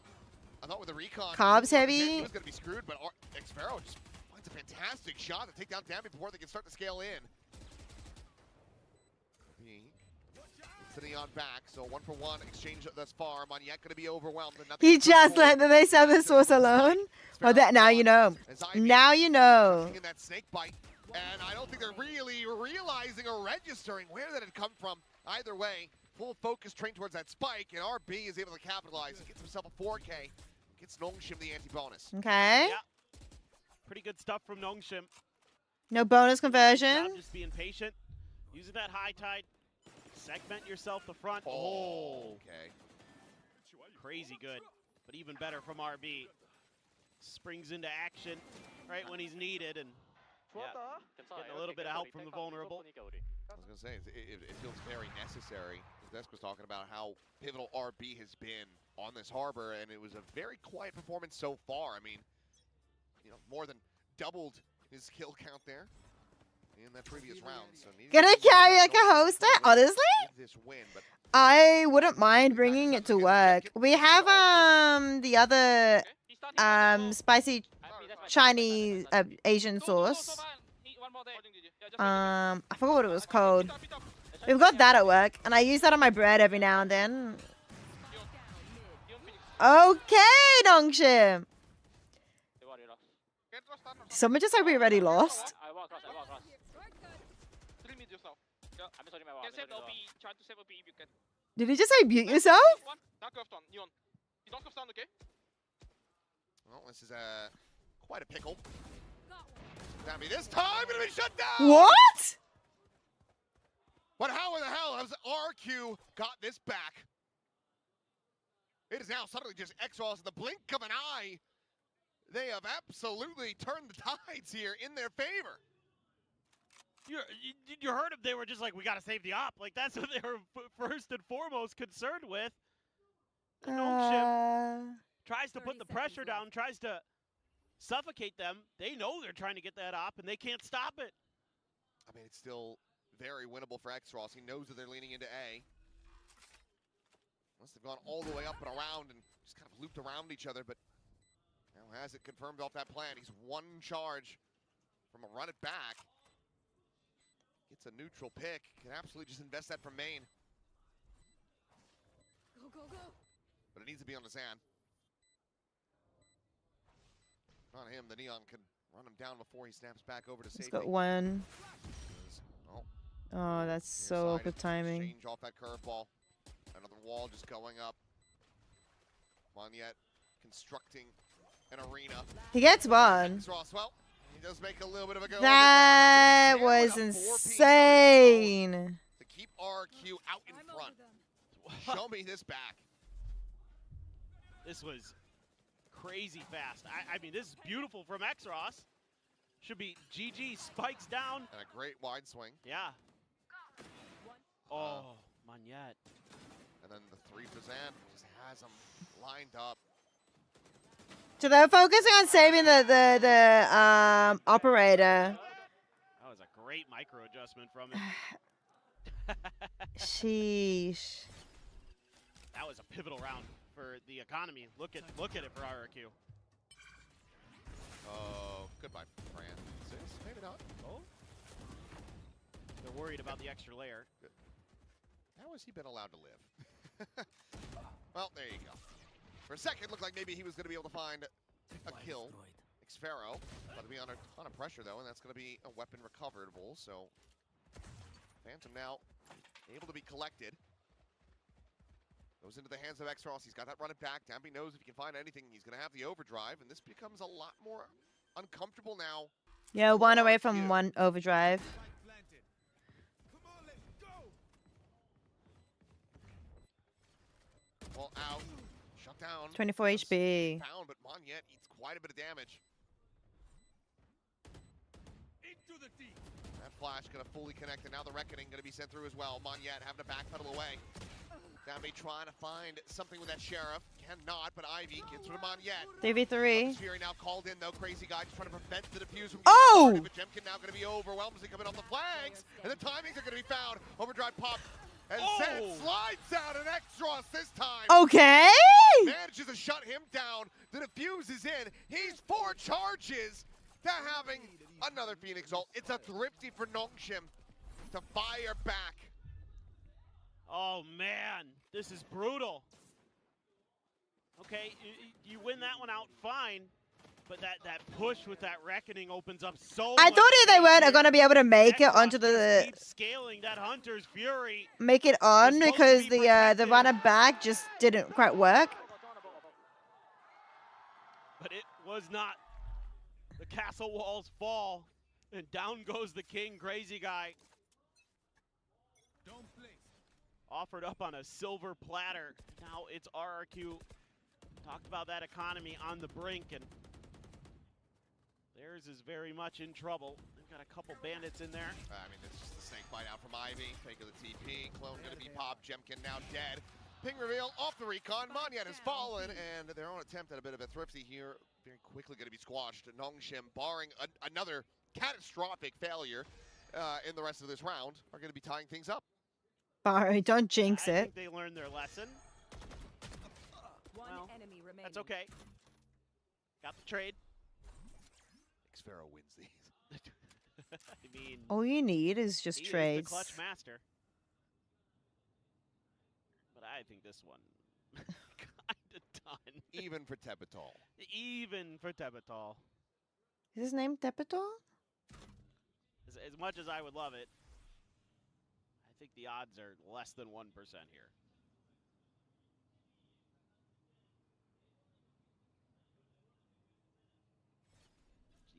I thought with the recon, carbs he heavy. was going to be screwed, but Xfero just finds a fantastic shot to take down Damage before they can start to scale in. Sitting on back, so 1-for-1 exchange thus far. Maniac going to be overwhelmed. He just let them, they sell the sauce alone. Oh, that now you know. Now you know. In that snake bite, and I don't think they're really realizing or registering where that had come from. Either way, full focus trained towards that spike, and RB is able to capitalize. He gets himself a 4K, gets Nongshim the anti-bonus. Okay. Yeah. Pretty good stuff from Nongshim. No bonus conversion. Just being patient, using that high tide. Segment yourself the front. Oh, okay. Crazy good, but even better from RB. Springs into action right when he's needed, and yeah, getting a little bit of help from the vulnerable. I was going to say, it feels very necessary. Desk was talking about how pivotal RB has been on this harbor, and it was a very quiet performance so far. I mean, you know, more than doubled his kill count there in that previous round. So Gonna carry like a host, honestly? This win, but I wouldn't mind bringing it to work. We have the other spicy Chinese, Asian sauce. I forgot what it was called. We've got that at work, and I use that on my bread every now and then. Okay, Nongshim. Someone just hope we already lost. Did he just say mute yourself? Well, this is quite a pickle. Damn, this time gonna be shut down. What? But how in the hell has RRQ got this back? It is now suddenly just Exos in the blink of an eye. They have absolutely turned the tides here in their favor. You heard them. They were just like, we got to save the op. Like, that's what they were first and foremost concerned with. Nongshim tries to put the pressure down, tries to suffocate them. They know they're trying to get that op, and they can't stop it. I mean, it's still very winnable for Exos. He knows that they're leaning into A. Must have gone all the way up and around and just kind of looped around each other, but now has it confirmed off that plan. He's one charge from a run it back. Gets a neutral pick. Can absolutely just invest that from main. Go, go, go. But it needs to be on the sand. On him, the Neon can run him down before he snaps back over to safety. He's got one. Oh, Oh, that's so awkward timing. Change off that curveball. Another wall just going up. Monyet constructing an arena. He gets one. Well, he does make a little bit of a go. That was insane. To keep RRQ out in front. Show me this back. This was crazy fast. I mean, this is beautiful from Exros. Should be GG, spikes down. And a great wide swing. Yeah. Oh, Monyet. And then the 3% just has him lined up. So they're focusing on saving the operator. That was a great micro adjustment from him. Sheesh. That was a pivotal round for the economy. Look at it for RRQ. Oh, goodbye, Francis. Maybe not. Oh. They're worried about the extra layer. Good. How has he been allowed to live? Well, there you go. For a second, it looked like maybe he was going to be able to find a kill. Xfero, about to be on a ton of pressure, though, and that's going to be a weapon recoverable. So, Phantom now able to be collected. Goes into the hands of Xros. He's got that run it back. Dampy knows if he can find anything, he's going to have the overdrive, and this becomes a lot more uncomfortable now. Yeah, one away from one overdrive. Well, out. Shut down. 24 HP. Down, but Monyet eats quite a bit of damage. That flash going to fully connect, and now the Reckoning going to be sent through as well. Monyet having to backpedal away. Dampy trying to find something with that Sheriff. Cannot, but Ivy gets rid of Monyet. 3v3. Fury now called in, though. Crazy guy just trying to prevent the defuse from getting started, but Jemkin now going to be overwhelmed as he coming off the flags. And the timings are going to be found. Overdrive pop. And Zed slides out an Extros this time. Okay. Manages to shut him down. The defuse is in. He's 4 charges to having another Phoenix ult. It's a thrifty for Nongshim to fire back. Oh, man. This is brutal. Okay, you win that one out fine. But that push with that Reckoning opens up so I much thought they weren't here. going to be able to make it onto the Keep scaling that Hunter's Fury. make it on because the runner back just didn't quite work. But it was not. The castle walls fall, and down goes the king, Crazy Guy. Offered up on a silver platter. Now it's RRQ. Talked about that economy on the brink, and theirs is very much in trouble. They've got a couple bandits in there. I mean, it's just the snake bite out from Ivy. Fake of the TP. Clone going to be popped. Jemkin now dead. Ping reveal off the recon. Monyet has fallen, and their own attempt at a bit of a thrifty here very quickly going to be squashed. Nongshim, barring another catastrophic failure in the rest of this round, are going to be tying things up. Barry, don't jinx I it. think they learned their lesson. Well, that's okay. Got the trade. Pharaoh wins these. I mean, All you need is just he is trades. the clutch master. But I think this one kind of done. Even for Tepital. Even for Tepital. Is his name Tepital? As much as I would love it, I think the odds are less than 1% here.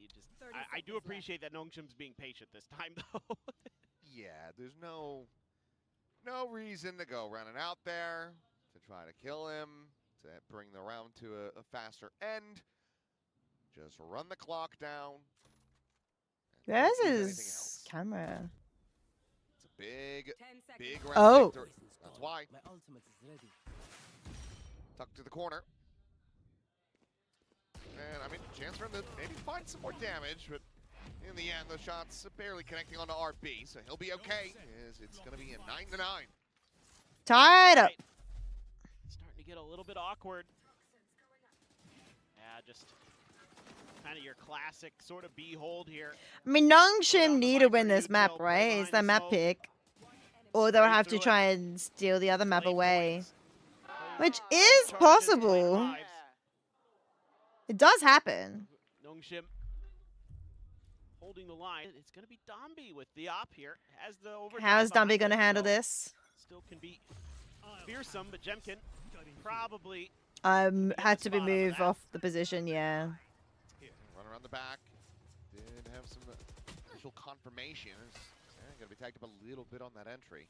You just, I do appreciate that Nongshim's being patient this time, though. Yeah, there's no reason to go running out there to try to kill him, to bring the round to a faster end. Just run the clock down. Where's Don't lose anything his else. camera? It's a big round Oh. victory. That's why. My ultimate is ready. Tucked to the corner. And, I mean, chance for him to maybe find some more damage, but in the end, those shots barely connecting onto RB, so he'll be okay, as it's going to be a 9-9. Tied up. Starting to get a little bit awkward. Yeah, just kind of your classic sort of behold here. I mean, Nongshim need to win this map, right? It's their map pick. Or they'll have to try and steal the other map away. Which is possible. It does happen. Nongshim holding the line. It's going to be Dombi with the op here. Has the overdrive. How's behind Dombi going to him, handle so this? Still can be fearsome, but Jemkin probably Had to be moved off the position, yeah. Run around the back. Did have some initial confirmation. Going to be tagged up a little bit on that entry.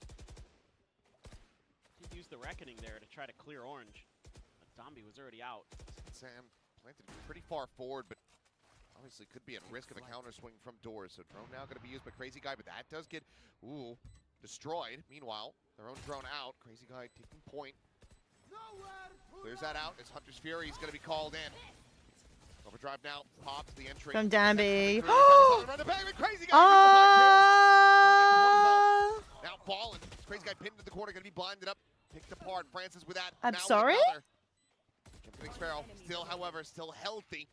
Did use the Reckoning there to try to clear orange. But Dombi was already out. Sam planted pretty far forward, but obviously could be at risk of a counter swing from doors. So drone now going to be used by Crazy Guy, but that does get, destroyed. Meanwhile, their own drone out. Crazy Guy taking point. Clears that out. It's Hunter's Fury. He's going to be called in. Overdrive now. Pops the entry. From Danby. Crazy Guy. Now falling. Crazy Guy pinned to the corner. Going to be blinded up. Picked apart. Francis with that. I'm now sorry? Jumping Sparrow. Still, however, still healthy.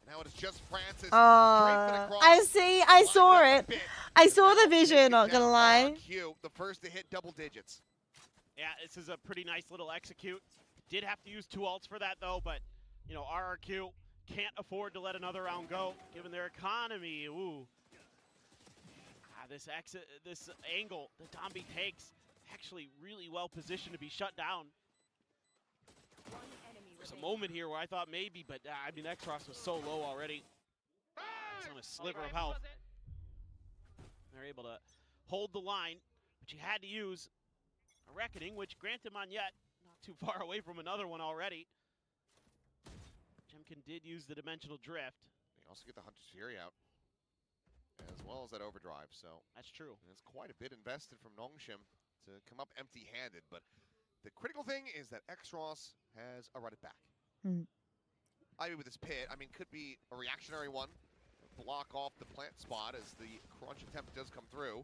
Now it is just Francis. I see. I saw it. I saw the vision, not gonna lie. RRQ, the first to hit double digits. Yeah, this is a pretty nice little execute. Did have to use 2 ults for that, though, but, you know, RRQ can't afford to let another round go, given their economy. Ooh. This angle that Dombi takes, actually really well positioned to be shut down. There's a moment here where I thought maybe, but I mean, X-Ross was so low already. It's on a sliver of health. They're able to hold the line, but you had to use a Reckoning, which granted Monyet, not too far away from another one already. Jemkin did use the Dimensional Drift. You also get the Hunter's Fury out, as well as that Overdrive, so. That's true. It's quite a bit invested from Nongshim to come up empty-handed, but the critical thing is that X-Ross has a run it back. Ivy with his pit, I mean, could be a reactionary one. Block off the plant spot as the crunch attempt does come through.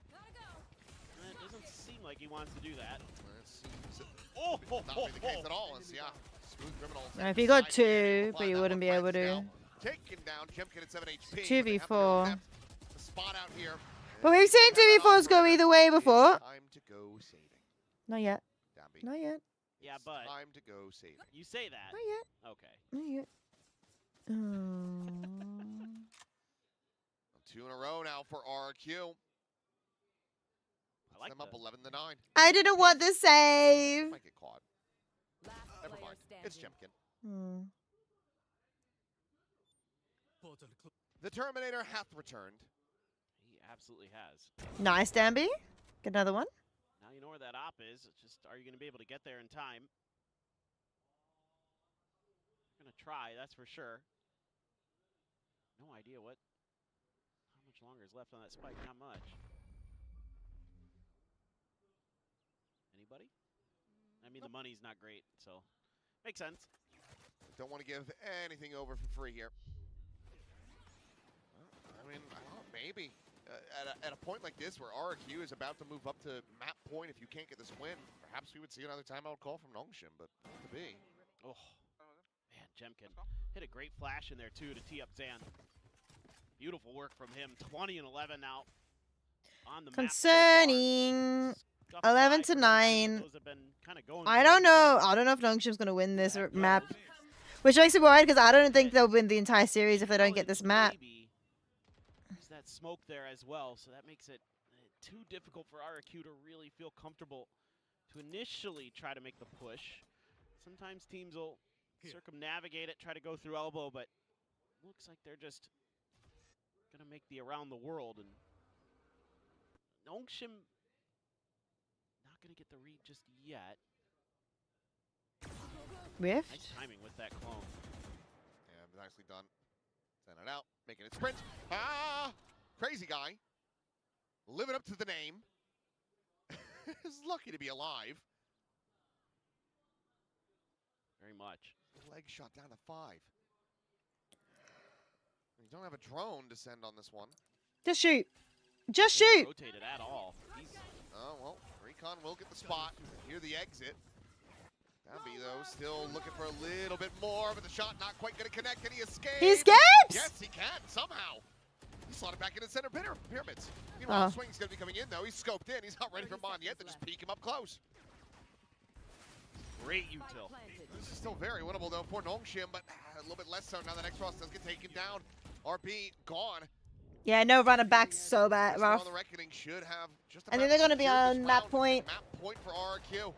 It doesn't seem like he wants to do that. It seems not be the case at all. As, yeah, Smooth Criminal. If you got 2, but you wouldn't be able to. Taken down, Jemkin at 7 HP. 2v4. The spot out here. But we've seen 2v4s go either way before. Time to go saving. Not yet. Damby. Not yet. Yeah, but time to go saving. You say that. Not yet. Okay. Not yet. 2 in a row now for RRQ. I like them up 11-9. I didn't want the save. Might get caught. Never mind. It's Jemkin. The Terminator hath returned. He absolutely has. Nice, Danby. Get another one. Now you know where that op is. It's just, are you going to be able to get there in time? Going to try, that's for sure. No idea how much longer is left on that spike. Not much. Anybody? I mean, the money's not great, so makes sense. Don't want to give anything over for free here. Well, I mean, I don't know, maybe. At a point like this where RRQ is about to move up to map point if you can't get this win, perhaps we would see another timeout call from Nongshim, but not to be. Oh, man, Jemkin hit a great flash in there, too, to tee up Zan. Beautiful work from him. 20 and 11 now on the map. Concerning. So 11 to 9. Those have been kind of going I for don't them, so know. I don't know if Nongshim's gonna win this that map, goes. which makes me worried because I don't think they'll win the entire series if they don't get this map. Maybe. There's that smoke there as well, so that makes it too difficult for RRQ to really feel comfortable to initially try to make the push. Sometimes teams will circumnavigate it, try to go through elbow, but looks like they're just gonna make the around the world, and Nongshim not gonna get the read just yet. Rift? Nice timing with that clone. Yeah, nicely done. Send it out, making it sprint. Ah! Crazy guy. Living up to the name. Is lucky to be alive. Very much. Leg shot down to 5. You don't have a drone to send on this one. Just shoot. Just shoot. Rotated at all. Oh, well, Recon will get the spot. Hear the exit. Dambi, though, still looking for a little bit more, but the shot not quite going to connect. Can he escape? He escapes! Yes, he can, somehow. He slotted back into center pyramids. Meanwhile, Swing's going to be coming in, though. He's scoped in. He's not ready for Mon yet. They just peek him up close. Great util. This is still very winnable, though, for Nongshim, but a little bit less so now that X-Frost does get taken down. RP gone. Yeah, no running back so bad, rough. The Reckoning should have just I think they're gonna be on map point. Map point for RRQ.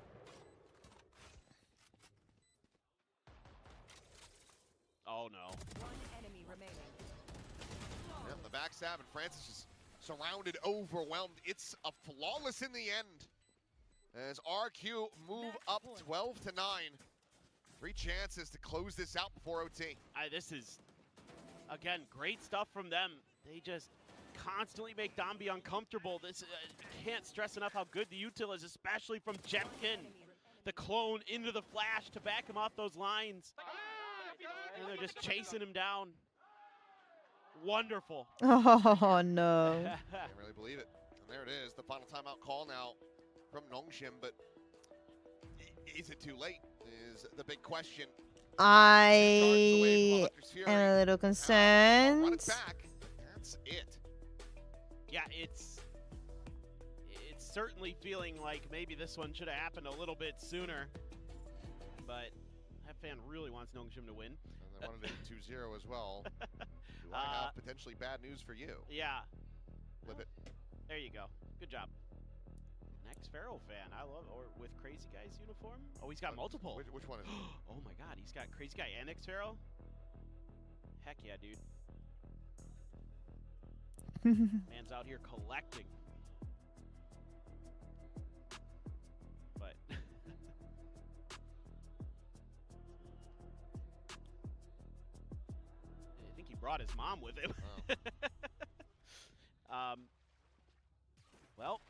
Oh no. One enemy remaining. Yep, the backstab, and Francis is surrounded, overwhelmed. It's a flawless in the end. As RQ move up 12 to 9. 3 chances to close this out before OT. This is, again, great stuff from them. They just constantly make Dambi uncomfortable. This can't stress enough how good the util is, especially from Jemkin. The clone into the flash to back him off those lines. And they're just chasing him down. Wonderful. Oh, no. Can't really believe it. And there it is, the final timeout call now from Nongshim, but is it too late is the big question. I am a little concerned. Run it back. That's it. Yeah, it's certainly feeling like maybe this one should have happened a little bit sooner. But that fan really wants Nongshim to win. And they wanted it 2-0 as well. Do I have potentially bad news for you? Yeah. Live it. There you go. Good job. Next Pharaoh fan. I love, or with Crazy Guy's uniform. Oh, he's got multiple. Which one is it? Oh my God, he's got Crazy Guy and X Pharaoh. Heck yeah, dude. Man's out here collecting. But I think he brought his mom with him. Oh. Well,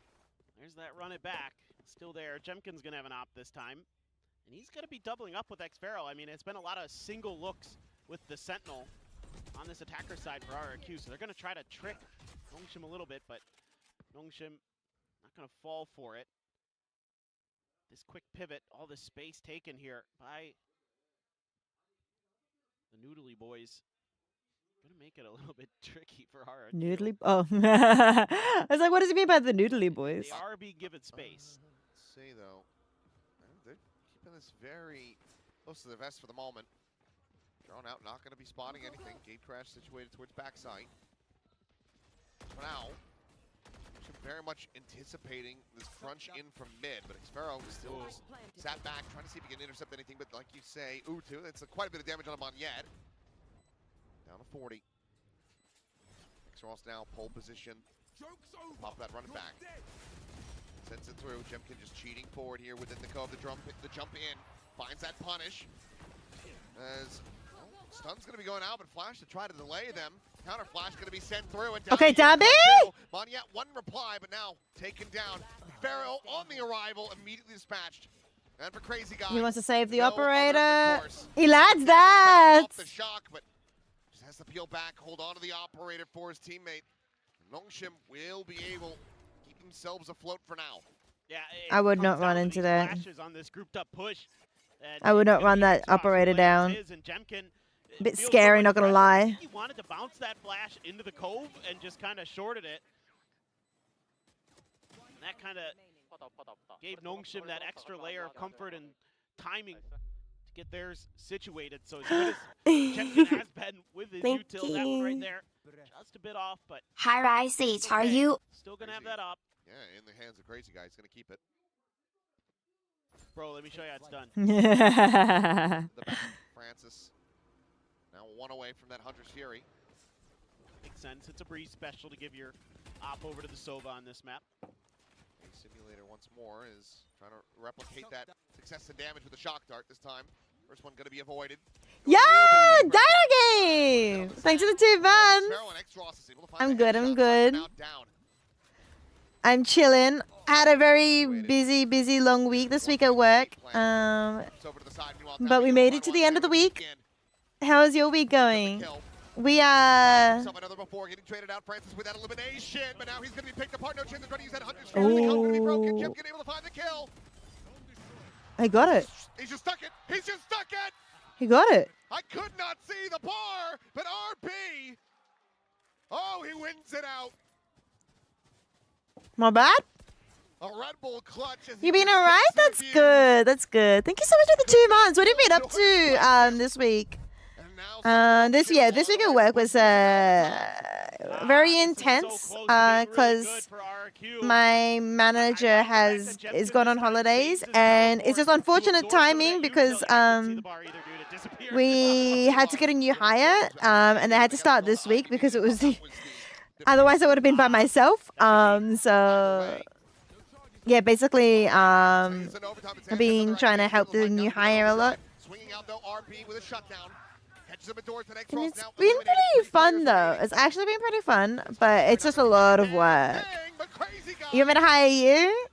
there's that run it back. Still there. Jemkin's going to have an op this time. And he's going to be doubling up with X-Pharaoh. I mean, it's been a lot of single looks with the Sentinel on this attacker side for RRQ. So they're going to try to trick Nongshim a little bit, but Nongshim not going to fall for it. This quick pivot, all this space taken here by the Noodly boys. Gonna make it a little bit tricky for RRQ. Noodly? Oh. I was like, what does he mean by the Noodly boys? They are being given space. Let's see, though. They're keeping this very close to the vest for the moment. Drawn out, not going to be spotting anything. Gate crash situated towards backside. For now, very much anticipating this crunch in from mid, but X-Pharaoh still just sat back, trying to see if he can intercept anything, but like you say, Utu, that's quite a bit of damage on him on Yed. Down to 40. X-Ross now, pole position. Pop that running back. Sends it through. Jemkin just cheating forward here within the cove. The jump in. Finds that punish. As stun's going to be going out, but Flash to try to delay them. Counter Flash going to be sent through. And okay, Dambi! Monyet, one reply, but now taken down. Pharaoh on the arrival, immediately dispatched. And for Crazy Guy, He wants to save the no operator. other recourse. He lands that! Off the shock, but just has to peel back, hold on to the operator for his teammate. Nongshim will be able to keep themselves afloat for now. Yeah, I would not run into that. On this grouped up push. I would not run that operator down. And Jemkin it Bit feels so scary, much not gonna pressure. I lie. think he wanted to bounce that flash into the cove and just kind of shorted it. And that kind of gave Nongshim that extra layer of comfort and timing to get theirs situated. So as good as Chemkin has been with his Thank util, that one right you. there, just a bit off, but Hi, Rice. How are okay. you? Still gonna have that up. Yeah, in the hands of Crazy Guy. He's going to keep it. Bro, let me show you how it's done. The back, Francis. Now one away from that Hunter's Fury. Makes sense. It's a breeze special to give your op over to the Sova on this map. The simulator once more is trying to replicate that success and damage with a shock dart this time. First one going to be avoided. Yeah, Dino Game! Thanks for the 2 months. I'm good, I'm good. I'm chilling. Had a very busy, long week this week at work. But we made it to the end of the week. How is your week going? We are... Another before getting traded out. Francis with that elimination, but now he's going to be picked apart. No chance of trying to use that Hunter's Fury. The cover to be broken. Chemkin able to find the kill. I got it. He's just stuck it. He's just stuck it. He got it. I could not see the bar, but RB. Oh, he wins it out. My bad? A Red Bull clutch. You been alright? That's good. That's good. Thank you so much for the 2 months. What have you been up to this week? This week at work was very intense because my manager is gone on holidays, and it's just unfortunate timing because we had to get a new hire, and they had to start this week because it was otherwise I would have been by myself. So yeah, basically I've been trying to help the new hire a lot. Swinging out though, RB with a shutdown. And it's been pretty fun though. It's actually been pretty fun, but it's just a lot of work. You want me to hire you?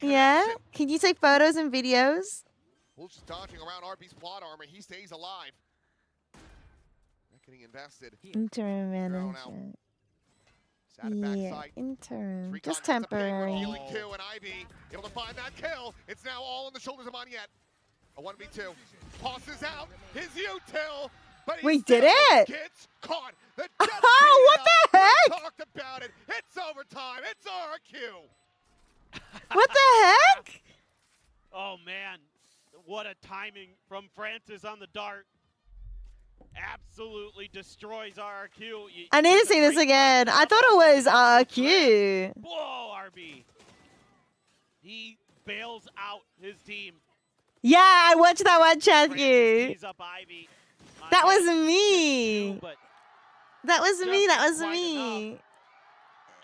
Yeah? Can you take photos and videos? Wolf's just dodging around RB's plot armor. He stays alive. Not getting invested. Interim manager. Yeah, interim. Just temporary. Healing 2 and Ivy able to find that kill. It's now all on the shoulders of Monyet. A 1v2. Tosses out his util. But we did it! Gets caught. Oh, what the heck? We talked about it. It's overtime. It's RRQ. What the heck? Oh man, what a timing from Francis on the dart. Absolutely destroys RRQ. I need to see this again. I thought it was RRQ. Whoa, RB. He bails out his team. Yeah, I watched that one, Chasky. He's up Ivy. That was me. That was me. That was me.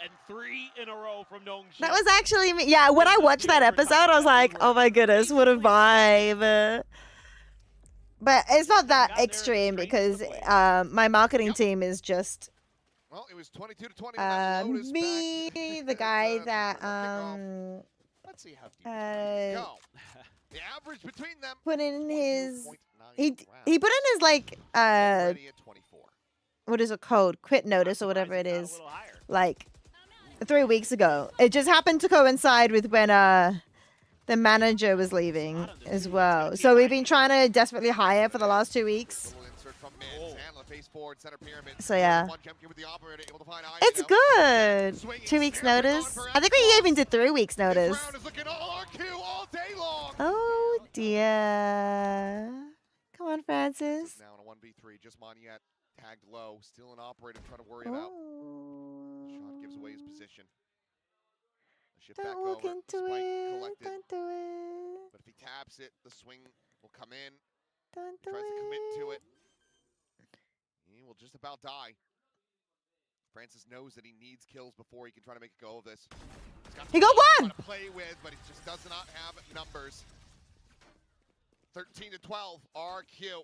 And 3 in a row from Nongshim. That was actually me. Yeah, when I watched that episode, I was like, oh my goodness, what a vibe. But it's not that extreme because my marketing team is just well, it was 22 to 20. me, the guy that let's see how deep go. The average between them put in his he put in his like what is it called? Quit notice or whatever it is. Like 3 weeks ago. It just happened to coincide with when the manager was leaving as well. So we've been trying to desperately hire for the last 2 weeks. So yeah. It's good. 2 weeks notice. I think we even did 3 weeks notice. Oh dear. Come on, Francis. Now in a 1v3, just Monyet tagged low. Still an operator trying to worry about. Shot gives away his position. Shift back over. Spike collected. Don't do it. But if he taps it, the swing will come in. He tries to commit to it. He will just about die. Francis knows that he needs kills before he can try to make a go of this. He got one! To play with, but he just does not have numbers. 13 to 12, RQ.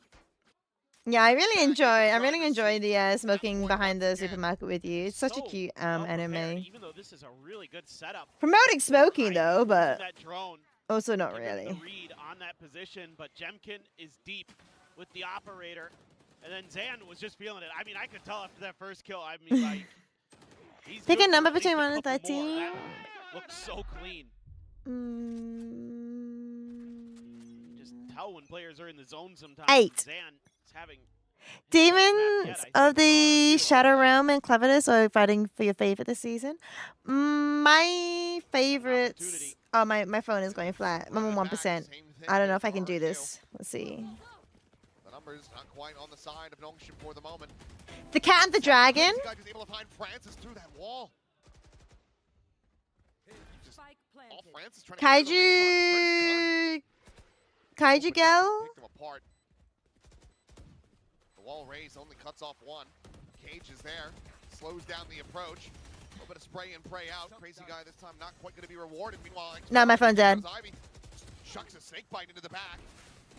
Yeah, I really enjoy the smoking behind the supermarket with you. It's such a cute anime. Even though this is a really good setup. Promoting smoking though, but that drone, also not really. The read on that position, but Jemkin is deep with the operator, and then Zan was just feeling it. I mean, I could tell after that first kill. I mean, like, he's pick a number between 1 and 13. Looks so clean. Just tell when players are in the zone sometimes. 8. Zan is having Demons of the Shadow Realm and Cleverness are fighting for your favorite this season. My favorites. Oh, my phone is going flat. I'm on 1%. I don't know if I can do this. Let's see. The numbers not quite on the side of Nongshim for the moment. The Cat and the Dragon. This guy is able to find Francis through that wall. Just, all Francis trying to Kaiju Girl. pick them apart. The wall raise only cuts off one. Cage is there, slows down the approach. A little bit of spray in, pray out. Crazy guy this time not quite going to be rewarded. Meanwhile, No, my phone's dead. Ivy chucks a snake bite into the back.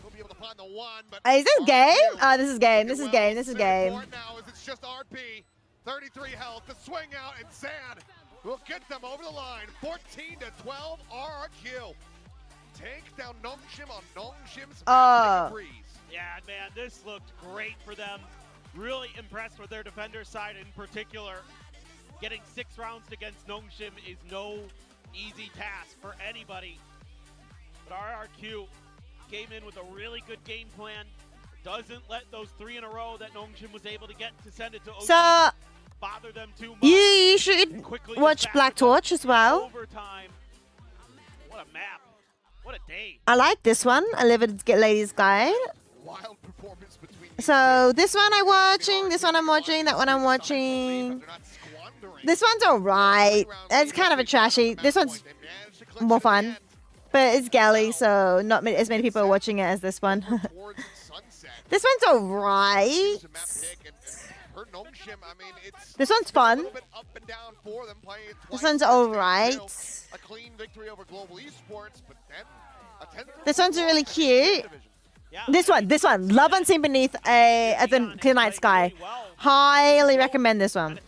He'll be able to find the one, but Is this game? Oh, this is game. This is game. This is game. now as it's just RP. 33 health, the swing out, and Zan will get them over the line. 14-12 RRQ. Take down Nongshim on Nongshim's breeze. Yeah, man, this looked great for them. Really impressed with their defender side in particular. Getting 6 rounds against Nongshim is no easy task for anybody. But RRQ came in with a really good game plan. Doesn't let those 3 in a row that Nongshim was able to get to send it to OG So bother them too much. you should watch Black Torch as well. Overtime. What a map. What a day. I like this one. I live it Get Ladies Guide. Wild performance between So this one I'm watching. This one I'm watching. That one I'm watching. This one's alright. It's kind of a trashy. This one's more fun. But it's Galley, so not as many people are watching it as this one. This one's alright. This one's fun. This one's alright. A clean victory over Global Esports, but then a 10th This one's really cute. This one. Love Unseen Beneath the Clear Night Sky. Highly recommend this one.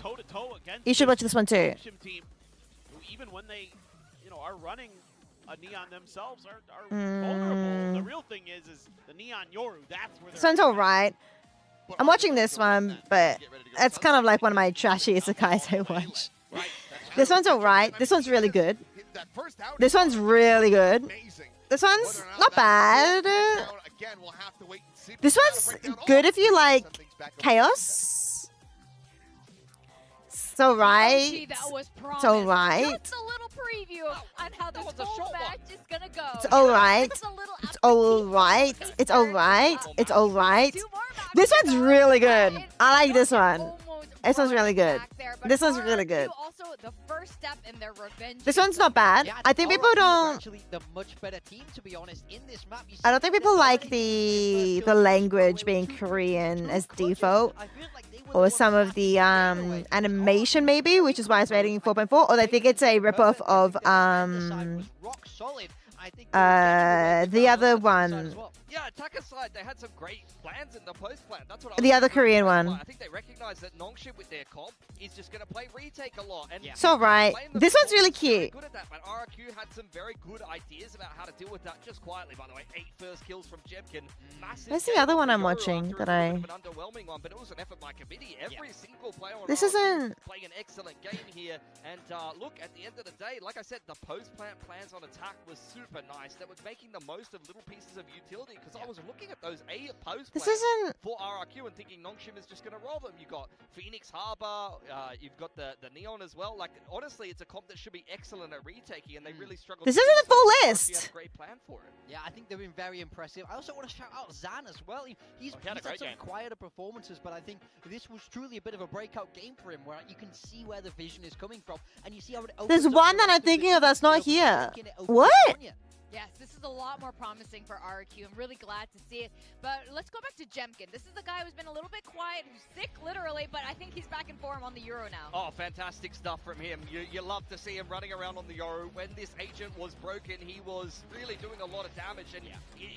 You should watch this one too. Team, who even when they, are running a Neon themselves, are vulnerable. The real thing is the Neon Yoru. That's where This one's alright. I'm watching this one, but it's kind of like one of my trashiest guys I watch. This one's alright. This one's really good. This one's really good. This one's not bad. This one's good if you like chaos. It's alright. It's alright. Just a little preview on how this whole match is gonna go. It's alright. It's alright. It's alright. It's alright. This one's really good. I like this one. This one's really good. This one's really good. Also, the first step in their revenge. This one's not bad. I think people don't. Actually, the much better team, to be honest, in this map. I don't think people like the language being Korean as default, or some of the animation maybe, which is why it's rating 4.4. Or they think it's a ripoff of the other one. Yeah, attacker side, they had some great plans in the post plan. That's what The other Korean one. I think they recognize that Nongshim with their comp is just going to play retake a lot. And It's alright. This one's really cute. good at that, but RRQ had some very good ideas about how to deal with that. Just quietly, by the way, 8 first kills from Jebkin. Massive. Where's the other one I'm watching that I? An underwhelming one, but it was an effort by committee. Every single player on This RRQ isn't. playing an excellent game here. And look, at the end of the day, like I said, the post-plant plans on attack was super nice. That was making the most of little pieces of utility. Because I was looking at those post This plans isn't. for RRQ and thinking Nongshim is just going to roll them. You got Phoenix Harbor, you've got the Neon as well. Like, honestly, it's a comp that should be excellent at retaking, and they really struggled. This to isn't do a full so. list. RRQ had a great plan for it. Yeah, I think they've been very impressive. I also want to shout out Zan as well. He's had a great had some game. quieter performances, but I think this was truly a bit of a breakout game for him, where you can see where the vision is coming from, and you see how it opens There's up one for that I'm us to thinking of that's not making here. it open What? for Sonya. Yes, this is a lot more promising for RRQ. I'm really glad to see it. But let's go back to Jemkin. This is the guy who's been a little bit quiet, who's sick literally, but I think he's back in form on the Euro now. Oh, fantastic stuff from him. You love to see him running around on the Euro. When this agent was broken, he was really doing a lot of damage, and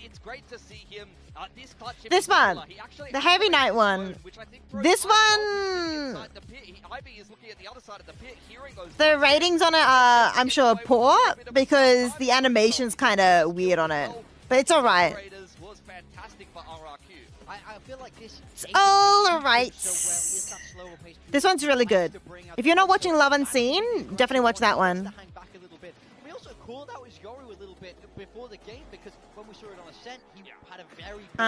it's great to see him. This clutch in This one. particular, he actually The had Heavy a Night zone, one. which I think broke This Ivy one. inside the pit. Ivy is looking at the other side of the pit, hearing those The ratings on it are, I'm sure, poor because the animation's kind of weird on it. But it's alright. was fantastic for RRQ. I feel like this. It's alright. This one's really good. If you're not watching Love Unseen, definitely watch that one. called out his Yoru a little bit before the game because when we saw it on Ascent, he had a very poor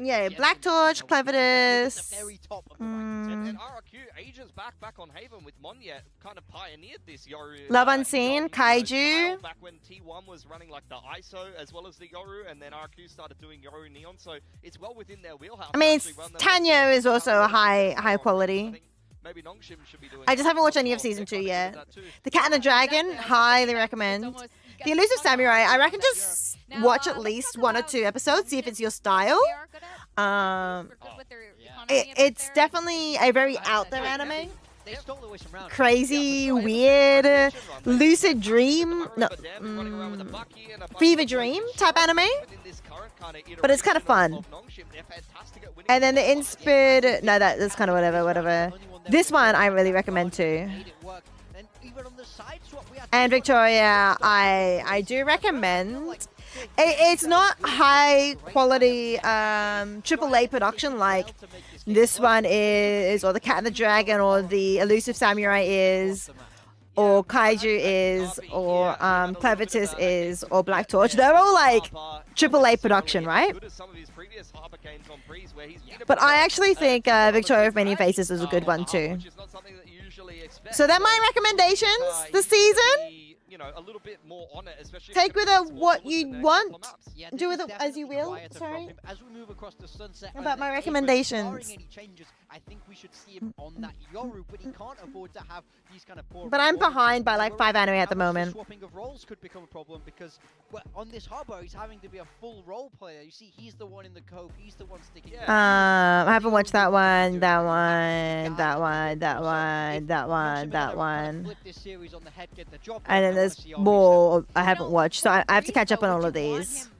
yeah, Black Torch, Cleverness. And RRQ ages back on Haven with Monyet kind of pioneered this Yoru. Love Unseen, Kaiju. Back when T1 was running like the ISO as well as the Yoru, and then RRQ started doing Yoru Neon, so it's well within their wheelhouse. I mean, Tanyo is also a high quality. Maybe Nongshim should be doing I just haven't watched any of Season 2 yet. The Cat and the Dragon, highly recommend. The Elusive Samurai, I reckon just watch at least 1 or 2 episodes, see if it's your style. It's definitely a very out there anime. Crazy, weird, lucid dream, no, fever dream type anime, but it's kind of fun. And then the Inspired, no, that's kind of whatever. This one I really recommend too. And Victoria, I do recommend. It's not high quality AAA production like this one is, or the Cat and the Dragon, or the Elusive Samurai is, or Kaiju is, or Clevitus is, or Black Torch. They're all like AAA production, right? But I actually think Victoria of Many Faces is a good one too. So they're my recommendations this season. A little bit more on it, especially take with it what you want, do with it as you will. Sorry. As we move across the sunset, about my recommendations. Any changes, I think we should see him on that Yoru, but he can't afford to have these kind of poor. But I'm behind by like 5 anime at the moment. Swapping of roles could become a problem because on this harbor he's having to be a full role player. You see, he's the one in the cove. He's the one sticking. I haven't watched that one. Flip this series on the head, get the job. And then there's more I haven't watched, so I have to catch up on all of these.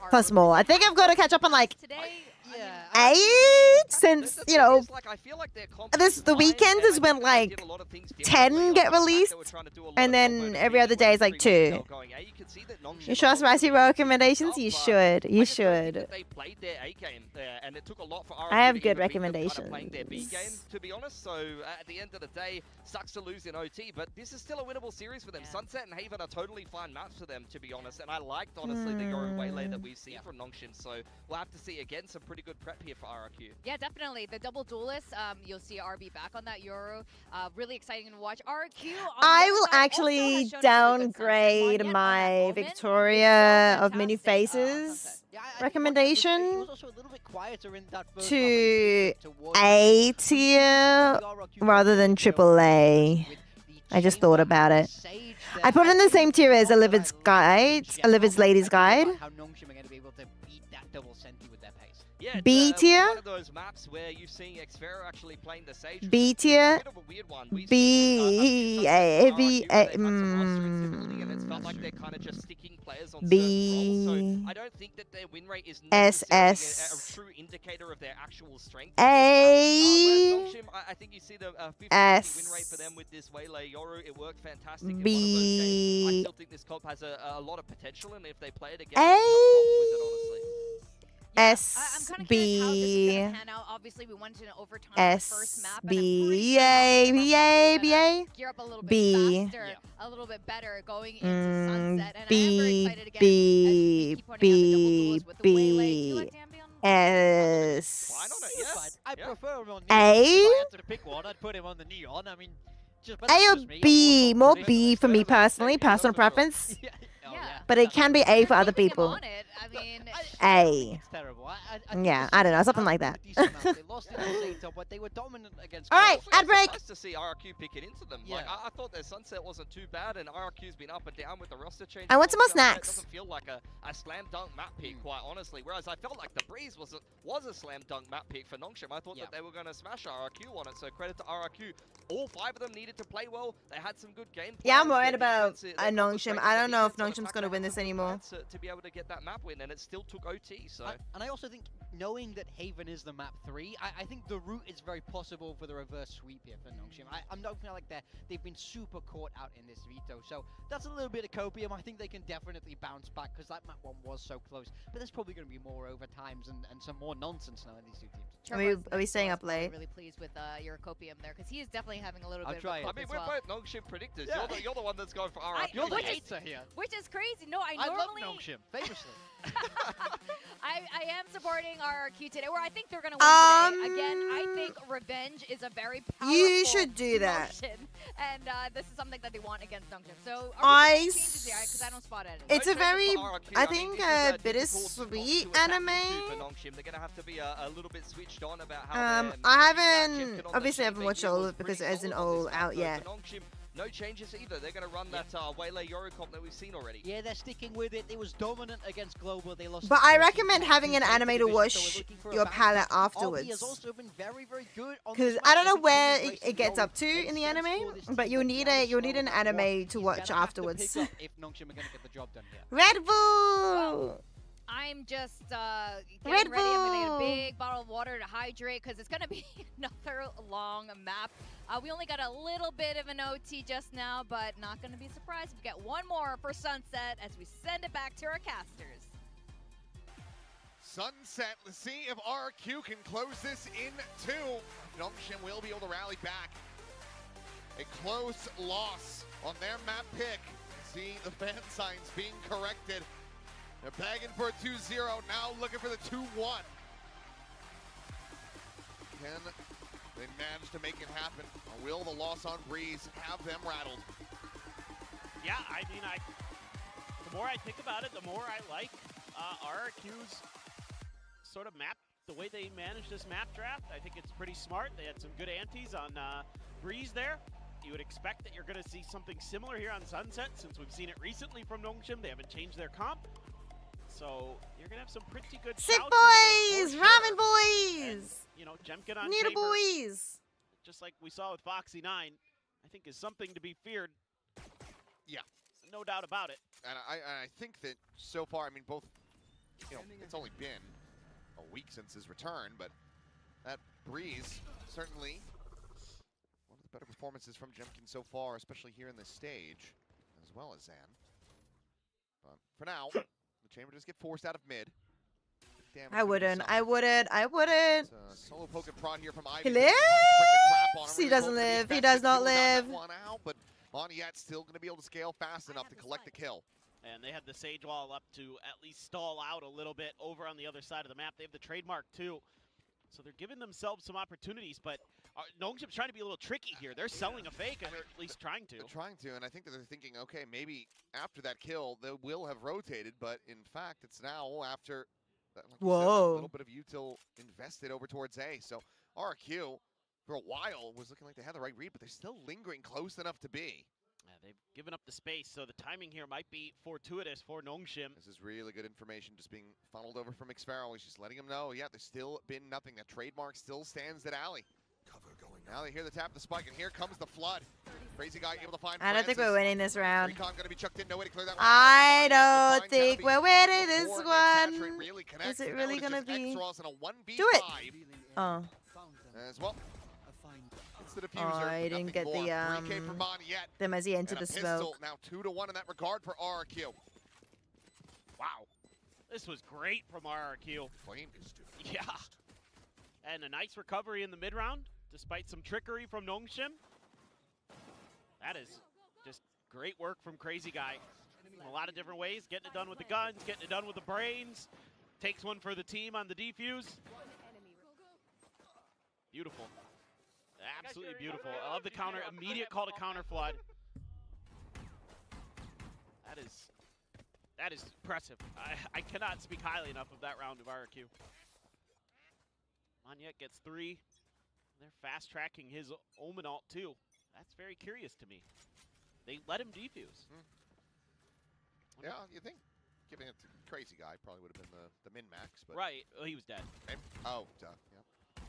Plus more. I think I've got to catch up on like 8 since, you know, the weekend is when like 10 get released, and then every other day is like 2. You trust my recommendations? You should. You should. I have good recommendations. To be honest, so at the end of the day, sucks to lose in OT, but this is still a winnable series for them. Sunset and Haven are totally fine maps for them, to be honest, and I liked, honestly, the Yoru Waylay that we've seen from Nongshim, so we'll have to see again some pretty good prep here for RRQ. Yeah, definitely. The double duelists, you'll see RB back on that Yoru. Really exciting to watch. RRQ. I will actually downgrade my Victoria of Many Faces recommendation to A tier rather than AAA. I just thought about it. I put it in the same tier as Olivid's Guide, Olivid's Ladies Guide. Yeah, B tier. One of those maps where you're seeing Xfero actually playing the Sage. B tier. B A B A. B. I don't think that their win rate is S a true indicator of their actual strength. A. I think you see the 50 S. win rate for them with this Waylay Yoru. It worked fantastic. B. I still think this comp has a lot of potential, and if they play it again, there's no problem with it, honestly. S B Obviously, we went to an overtime S B A B A B A gear up a little bit B faster, a little bit better going into sunset. And B B B B S I prefer him on A. If I had to pick one, I'd put him on the Neon. I mean, A or B, more B for me personally, personal preference. But it can be A for other people. A. Yeah, I don't know, something like that. Alright, ad break. Nice to see RRQ pick it into them. Like, I thought their sunset wasn't too bad, and RRQ's been up and down with the roster change. I want some more It snacks. doesn't feel like a slam dunk map pick, quite honestly. Whereas I felt like the Breeze was a slam dunk map pick for Nongshim. I thought that they were going to smash RRQ on it, so credit to RRQ. All 5 of them needed to play well. They had some good game plans. Yeah, I'm worried about Nongshim. I don't know if Nongshim's going to win this anymore. To be able to get that map win, and it still took OT, so... And I also think, knowing that Haven is the map 3, I think the route is very possible for the reverse sweep here for Nongshim. I'm not feeling like they've been super caught out in this veto, so that's a little bit of copium. I think they can definitely bounce back, because that map 1 was so close. But there's probably going to be more overtimes and some more nonsense now in these two teams. Are we staying up late? Really pleased with your copium there because he is definitely having a little I'll bit try of a it. cope I mean, as we're well. both Nongshim predictors. Yeah. You're the one that's going for RRQ. You're the which is- hater here. Which is crazy. No, I I love normally Nongshim, famously. I am supporting RRQ today, where I think they're gonna win today. Again, I think revenge is a very powerful You should do that. emotion, and this is something that they want against Nongshim. So I because I don't spot it. It's a very, RRQ, I mean, think, this is a bittersweet difficult to attack anime. into for Nongshim. They're gonna have to be a little bit switched on about how they're I managing that. haven't, Chipkin on the obviously I team, haven't they watched did all was of it because it pretty isn't solid on this all map, out though. yet. For Nongshim, no changes either. They're gonna run that Waylay Eurocomp that we've seen already. Yeah, they're sticking with it. It was dominant against Global. They lost. But I 13 recommend points having in an the anime to division, so watch we're looking for a your bounce. palette RP has afterwards. also been very, very good on Because this I don't map. know where They've been it gets racing up to in the low. Makes anime, sense for this but team, you'll but need they are you'll need slow an on that anime one. to He's watch gonna have to afterwards. pick up if Nongshim are going to get the job done here. Red Bull. I'm just Red getting ready. I'm gonna Bull. need a big bottle of water to hydrate because it's gonna be another long map. We only got a little bit of an OT just now, but not gonna be surprised if we get one more for Sunset as we send it back to our casters. Sunset, let's see if RRQ can close this in two. Nongshim will be able to rally back. A close loss on their map pick. See the fan signs being corrected. They're begging for a 2-0, now looking for the 2-1. Can they manage to make it happen? Or will the loss on Breeze have them rattled? Yeah, I mean, the more I think about it, the more I like RRQ's sort of map, the way they managed this map draft. I think it's pretty smart. They had some good antes on Breeze there. You would expect that you're going to see something similar here on Sunset since we've seen it recently from Nongshim. They haven't changed their comp. So you're going to have some pretty good Sick shouts boys, into this, for ramen sure. boys, And, you know, Jemkin on Nita Chamber, boys. just like we saw with Foxy 9, I think is something to be feared. Yeah. No doubt about it. And I think that so far, I mean, both, you know, it's only been a week since his return, but that Breeze, certainly one of the better performances from Jemkin so far, especially here in this stage, as well as Zan. But for now, the Chamber does get forced out of mid. Damage I wouldn't. I wouldn't. It's a solo poke and prod here from Ivy. He lives. He doesn't live. He does not live. One out, but Moniette's still going to be able to scale fast enough to collect the kill. And they had the Sage Wall up to at least stall out a little bit over on the other side of the map. They have the trademark too. So they're giving themselves some opportunities, but Nongshim's trying to be a little tricky here. They're selling a fake, or at least trying to. They're trying to, and I think that they're thinking, okay, maybe after that kill, they will have rotated, but in fact, it's now after, like you said, a little bit of util invested over towards A. So RRQ, for a while, was looking like they had the right read, but they're still lingering close enough to be. Yeah, they've given up the space, so the timing here might be fortuitous for Nongshim. This is really good information just being funneled over from Xfaro. He's just letting him know, yeah, there's still been nothing. That trademark still stands at Alley. Now they hear the tap of the spike, and here comes the flood. Crazy guy able to find I don't think we're winning this round. Recon gonna be chucked in, no way to clear that one I out. don't think we're winning this Before one. Saturate really connects, Is it and really now gonna it's just be? X-Ross in a 1v5 Do it. Oh. as well. It's the diffuser. Oh, I didn't get nothing the more. 3K for Moniette. them as he entered And the a pistol, smoke. now 2-1 in that regard for RRQ. Wow. This was great from RRQ. Yeah. And a nice recovery in the mid-round, despite some trickery from Nongshim. That is just great work from Crazy Guy. In a lot of different ways, getting it done with the guns, getting it done with the brains. Takes one for the team on the defuse. Beautiful. Absolutely beautiful. I love the counter, immediate call to counter flood. That is impressive. I cannot speak highly enough of that round of RRQ. Moniette gets 3. They're fast tracking his Omen ult too. That's very curious to me. They let him defuse. Yeah, you think giving it to Crazy Guy probably would have been the min-max, but Right. Well, he was dead. Oh, duh, yeah.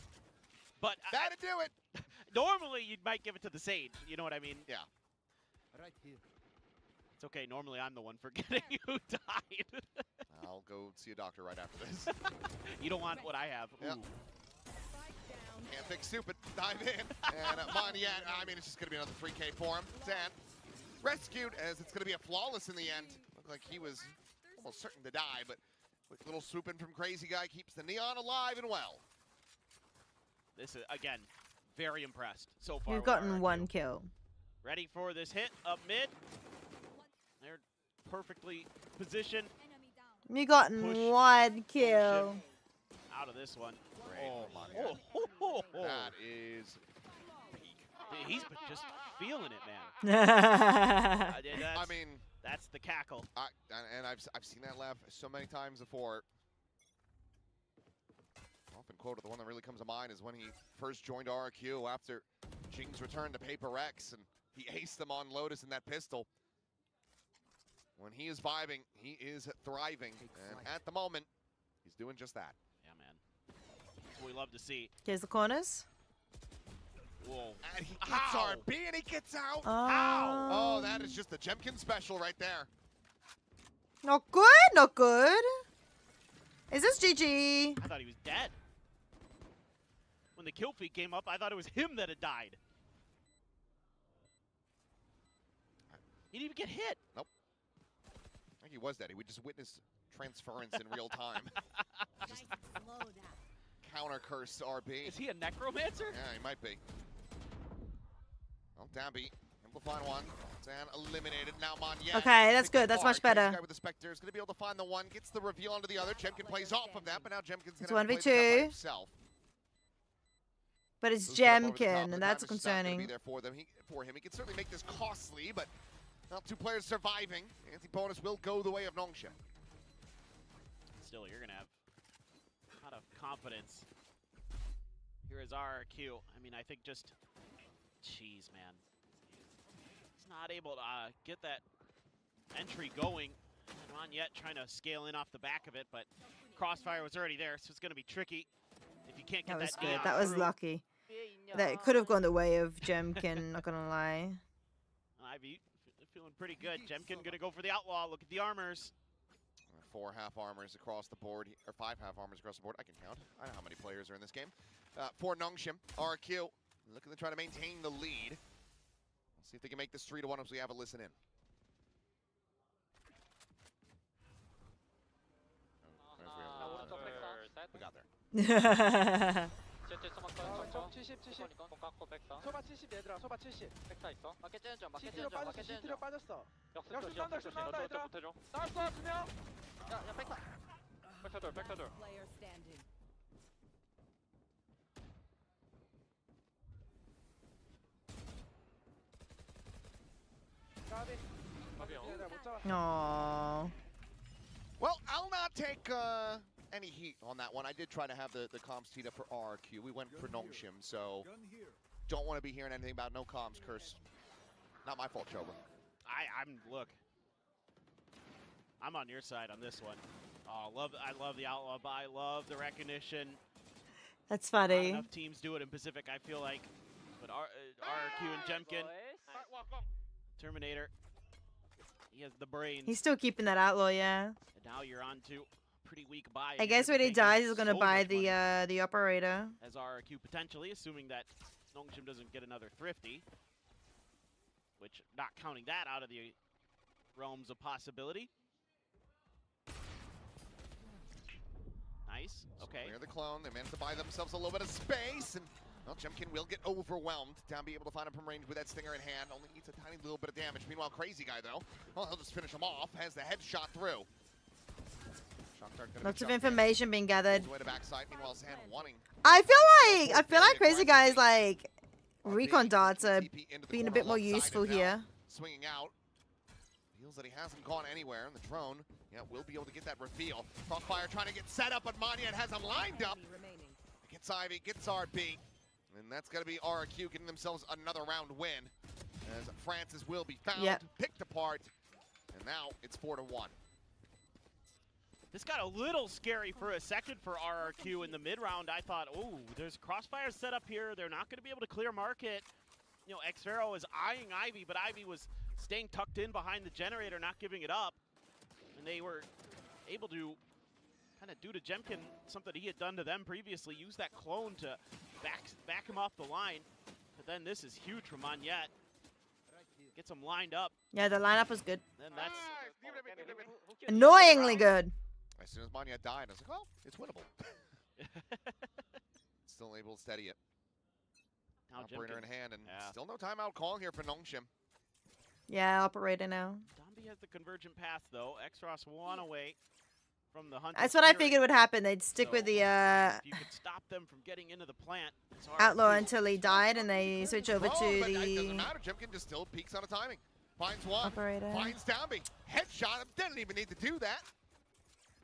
But that'd do it. Normally, you might give it to the Sage. You know what I mean? Yeah. Right here. It's okay. Normally, I'm the one forgetting who died. I'll go see a doctor right after this. You don't want what I have. Yep. Ooh. Can't fix stupid. Dive in. And Moniette, I mean, it's just going to be another 3K for him. Zan rescued, as it's going to be a flawless in the end. Looked like he was almost certain to die, but quick little swoop in from Crazy Guy keeps the Neon alive and well. this is, again, very impressed so far. We've with gotten RRQ. 1 kill. Ready for this hit up mid. They're perfectly positioned. We've gotten Push 1 kill. Out of this one. Oh my Oh, god. ho, ho, ho. That is peak. Dude, he's been just feeling it, man. I mean, that's the cackle. And I've seen that laugh so many times before. Often quoted, the one that really comes to mind is when he first joined RRQ after Jing's return to PRX, and he aced them on Lotus in that pistol. When he is vibing, he is thriving, and at the moment, he's doing just that. Yeah, man. That's what we love to see. Here's the corners. Whoa. And he gets RB and he gets out. Ow. Oh, that is just the Jemkin special right there. Not good, not good. Is this GG? I thought he was dead. When the kill feed came up, I thought it was him that had died. He didn't even get hit. Nope. I think he was dead. We just witnessed transference in real time. Just counter curse RB. Is he a necromancer? Yeah, he might be. Well, Dabby, amplifying one. Dan eliminated. Now Monyet. Okay, that's good. That's much better. Guy with the Spectre is going to be able to find the one. Gets the reveal onto the other. Jemkin plays off of that, but now Jemkin's going to have to play this up by himself. But it's Boost it up over the top. Jemkin, The and that's damage is not gonna concerning. Be there for them. For him, he can certainly make this costly, but now 2 players surviving. Anti-bonus will go the way of Nongshim. Still, you're going to have a lot of confidence. Here is RRQ. I mean, I think just, jeez, man. He's not able to get that entry going. Monyet trying to scale in off the back of it, but Crossfire was already there, so it's going to be tricky. If you can't get That was that good. neon That was through. lucky. That could have gone the way of Jemkin, not gonna lie. Ivy feeling pretty good. Jemkin going to go for the outlaw. Look at the armors. 4 half armors across the board, or 5 half armors across the board. I can count. I know how many players are in this game. For Nongshim, RRQ looking to try to maintain the lead. Let's see if they can make this 3-1 as we have a listen in. We got there. 점 70, 70. 소바 70 얘들아, 소바 70. 백타 있어. 마켓 째는 점, 마켓 째는 점, 마켓 째는 점. 빠졌어. 역습 나온다, 역습 나온다 얘들아. 나왔어, 2명. 야, 백타. 백타 돌, 백타 돌. Aww. Well, I'll not take any heat on that one. I did try to have the comms teed up for RRQ. We went for Nongshim, so don't want to be hearing anything about no comms, Curse. Not my fault, Choba. Look, I'm on your side on this one. Oh, I love the outlaw buy. I love the recognition. That's Not funny. enough teams do it in Pacific, I feel like. But RRQ and Jemkin, Terminator, he has the brains. He's still keeping that outlaw, yeah. And now you're on to a pretty weak buy. I You guess could when be he taking dies, he's gonna so buy much money the operator. as RRQ potentially, assuming that Nongshim doesn't get another thrifty. Which, not counting that out of the realms of possibility. Nice. Okay. Clear the clone. They managed to buy themselves a little bit of space, and well, Jemkin will get overwhelmed. Down, be able to find him from range with that stinger in hand. Only needs a tiny little bit of damage. Meanwhile, Crazy Guy though, well, he'll just finish him off. Has the headshot through. Lots of information being gathered. Way to backside. Meanwhile, Zan wanting. I feel like Crazy Guy's like recon darts are being a bit more useful here. Swinging out. Feels that he hasn't gone anywhere, and the drone, yeah, will be able to get that reveal. Crossfire trying to get set up, but Monyet has him lined up. Gets Ivy, gets RB, and that's going to be RRQ getting themselves another round win, as Francis will be found, picked apart, and now it's 4-1. This got a little scary for a second for RRQ in the mid-round. I thought, oh, there's Crossfire set up here. They're not going to be able to clear market. You know, Xfero is eyeing Ivy, but Ivy was staying tucked in behind the generator, not giving it up. And they were able to kind of do to Jemkin something he had done to them previously, use that clone to back him off the line. But then this is huge for Monyet. Gets him lined up. Yeah, the lineup was good. Then that's Annoyingly good. As soon as Monyet died, I was like, well, it's winnable. still able to steady it. Now Operator in Jimkin. hand, and Yeah. still no timeout call here for Nongshim. Yeah, operator now. Dombi has the convergent path though. Xros one away from the Hunter. That's what I figured would happen. They'd stick with the If you could stop them from getting into the plant, it's hard. outlaw until he died, and they switch over But to it doesn't the matter. Jimkin just still peaks on a timing. Finds one. operator. Finds Downby. Headshot him. Didn't even need to do that.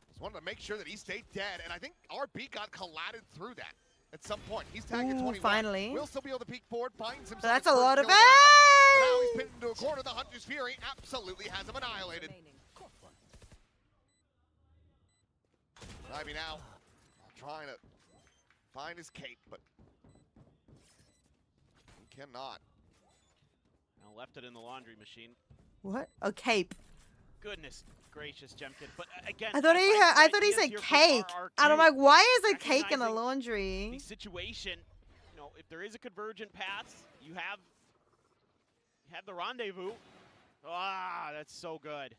Just wanted to make sure that he stayed dead, and I think RB got collided through that at some point. He's tagged at Ooh, 21. finally. Will still be able to peek forward. Finds himself. So that's his a first lot of kill on the map. But now he's it. pinned into a corner. The Hunter's Fury absolutely has him annihilated. Ivy now trying to find his cape, but he cannot. Now left it in the laundry machine. What? Oh, cape. Goodness gracious, Jemkin. But again, I thought he said cake. And I'm like, why is a cake in a recognizing laundry? the situation, you know, if there is a convergent path, you have the rendezvous. Ah, that's so good.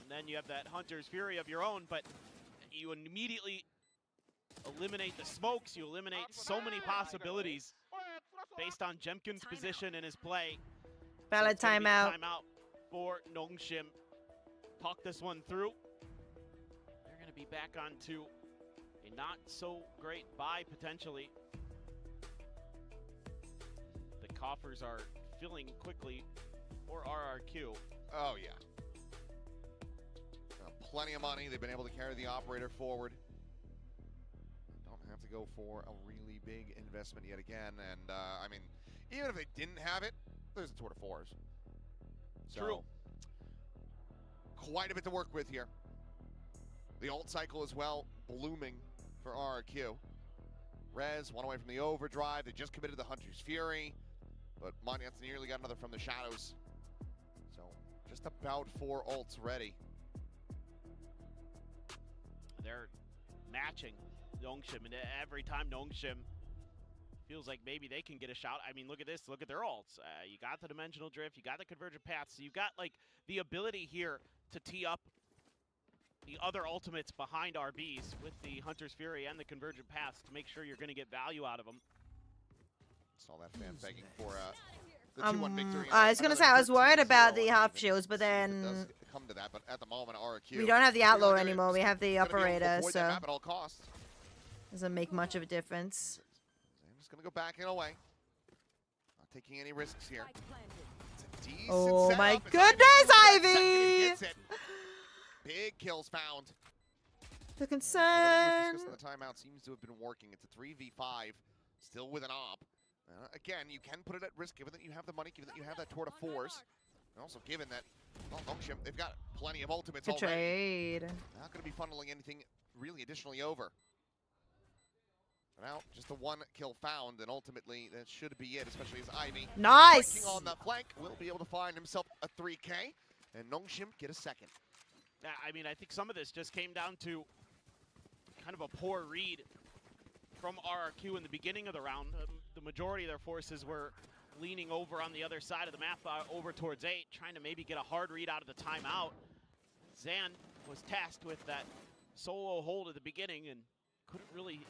And then you have that Hunter's Fury of your own, but you immediately eliminate the smokes. You eliminate so many possibilities based on Jemkin's position and his play. Valid So it's gonna be timeout. Timeout for Nongshim. Talk this one through. They're going to be back onto a not so great buy potentially. The coffers are filling quickly for RRQ. Oh, yeah. Plenty of money. They've been able to carry the operator forward. Don't have to go for a really big investment yet again. And, I mean, even if they didn't have it, there's a tour de force. So, True. Quite a bit to work with here. The ult cycle as well, blooming for RRQ. Rez, one away from the overdrive. They just committed the Hunter's Fury, but Monyet's nearly got another from the shadows. So, just about 4 ults ready. They're matching Nongshim, and every time Nongshim feels like maybe they can get a shot. I mean, look at this. Look at their ults. You got the dimensional drift. You got the convergent path. So you got like the ability here to tee up the other ultimates behind RBs with the Hunter's Fury and the convergent paths to make sure you're going to get value out of them. Saw that fan begging for the 2-1 victory. I was gonna say I was worried about the half shields, but It then does come to that, but at the moment, RRQ. we don't have the outlaw anymore. We have the gonna be able to operator, avoid that so map at all costs. doesn't make much of a difference. I'm just gonna go back and away. Not taking any risks here. It's a decent Oh setup my as goodness, Ivy! Second, he Ivy! gets it. Big kills found. The Whatever concern. was discussed in the timeout seems to have been working. It's a 3v5, still with an op. Again, you can put it at risk given that you have the money, given that you have that tour de force, and also given that, well, Nongshim, they've got plenty of ultimates Good already. trade. Not going to be funneling anything really additionally over. For now, just the 1 kill found, and ultimately that should be it, especially as Ivy, Nice! flanking on the flank, will be able to find himself a 3K, and Nongshim get a second. Yeah, I mean, I think some of this just came down to kind of a poor read from RRQ in the beginning of the round. The majority of their forces were leaning over on the other side of the map, over towards 8, trying to maybe get a hard read out of the timeout. Zan was tasked with that solo hold at the beginning and couldn't really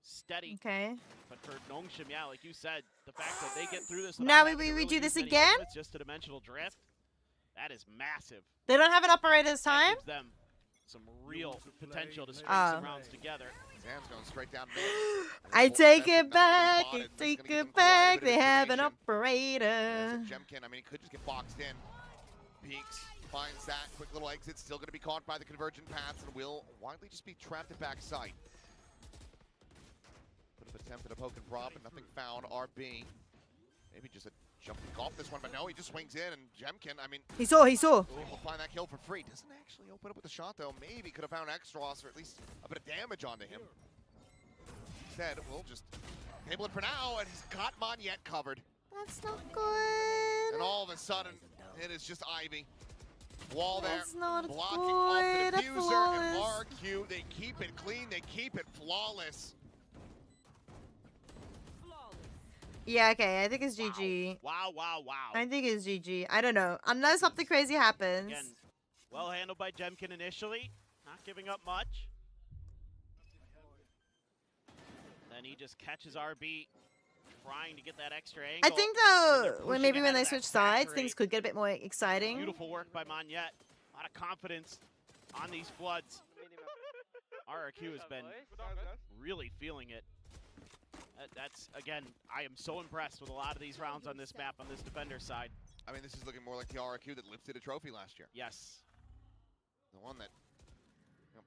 steady. Okay. But for Nongshim, yeah, like you said, the fact that they get through this Now without having to we really do use this many again? ultimates, just a dimensional drift, that is massive. They don't have an operator this That time? gives them some real potential to string Oh. some rounds together. Zan's going straight down mid. I take it back, Nothing I to be take spotted. That's gonna give it them quite a back. bit They of have an information. operator. As Jemkin, I mean, he could just get boxed in. Peeks, finds that quick little exit, still going to be caught by the convergent paths and will widely just be trapped at backside. Could have attempted a poke and prop, but nothing found. RB, maybe just a jumping off this one, but no, he just swings in, and Jemkin, I mean... He saw. Will find that kill for free. Doesn't actually open up with a shot, though. Maybe could have found Xros, or at least a bit of damage onto him. Instead, we'll just table it for now, and he's got Monyet covered. That's not good. And all of a sudden, it is just Ivy. Wall there, That's not blocking off the good. diffuser, and Flawless. RQ, they keep it clean, they keep it flawless. Yeah, okay. I think it's GG. Wow, wow, wow. I think it's GG. I don't know. Unless something crazy happens. Again, well handled by Jemkin initially, not giving up much. And he just catches RB, trying to get that extra angle. I think though, maybe when they switch sides, things could get a bit more exciting. Beautiful work by Monette. A lot of confidence on these floods. RRQ has been really feeling it. That's, again, I am so impressed with a lot of these rounds on this map, on this defender side. I mean, this is looking more like the RRQ that lifted a trophy last year. Yes. The one that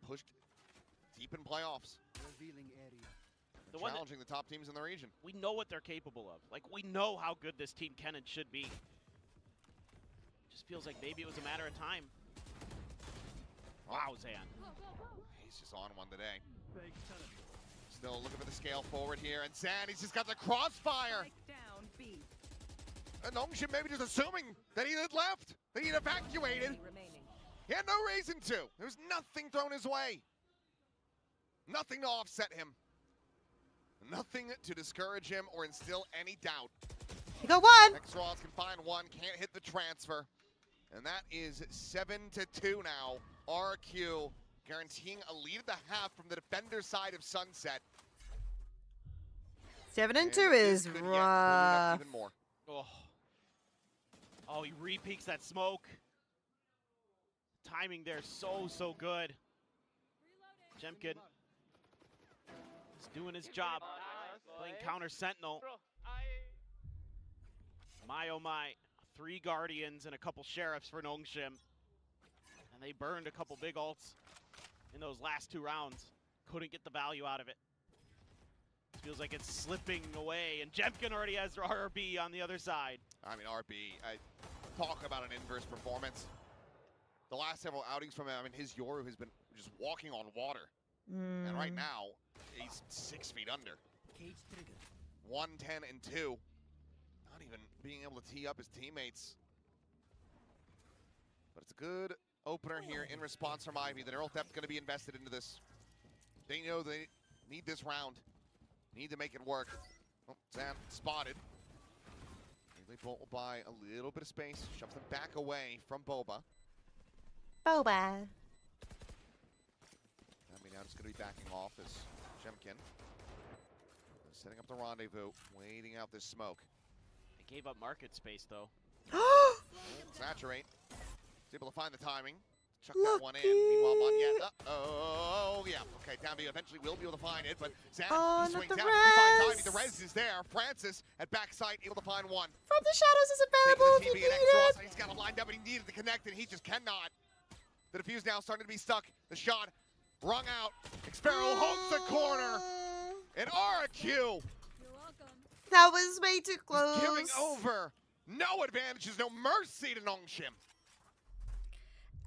pushed deep in playoffs. Challenging the top teams in the region. We know what they're capable of. Like, we know how good this team can and should be. Just feels like maybe it was a matter of time. Wow, Zan. He's just on one today. Still looking for the scale forward here, and Zan, he's just got the crossfire. And Nongshim maybe just assuming that he had left, that he had evacuated. He had no reason to. There was nothing thrown his way. Nothing to offset him. Nothing to discourage him or instill any doubt. You got one. X-Raws can find one, can't hit the transfer. And that is 7-2 now. RRQ guaranteeing a lead at the half from the defender side of Sunset. 7-2 is rough. Even more. Oh, he re-peeks that smoke. Timing there so good. Jemkin is doing his job, playing counter sentinel. My oh my, 3 Guardians and a couple Sheriffs for Nongshim. And they burned a couple big ults in those last 2 rounds. Couldn't get the value out of it. Feels like it's slipping away, and Jemkin already has RB on the other side. I mean, RB, talk about an inverse performance. The last several outings from him, I mean, his Yoru has been just walking on water. And right now, he's 6 feet under. 1-10-2. Not even being able to tee up his teammates. But it's a good opener here in response from Ivy. The neural depth going to be invested into this. They know they need this round. Need to make it work. Oh, Zan spotted. Bolt will buy a little bit of space. Shoves them back away from Boba. Boba. I mean, now it's going to be backing off as Jemkin setting up the rendezvous, waiting out this smoke. They gave up market space, though. Saturate. He's able to find the timing. Chuck that one in. Meanwhile, Monette. Oh, yeah. Okay, Downby eventually will be able to find it, but Zan, he swings out. He finds Ivy. The res is there. Francis at backside, able to find one. From the shadows is available if you need it. He's got him lined up, and he needed to connect, and he just cannot. The defuse now starting to be stuck. The shot rung out. Xpero holds the corner. And RRQ. That was way too close. Giving over. No advantages, no mercy to Nongshim.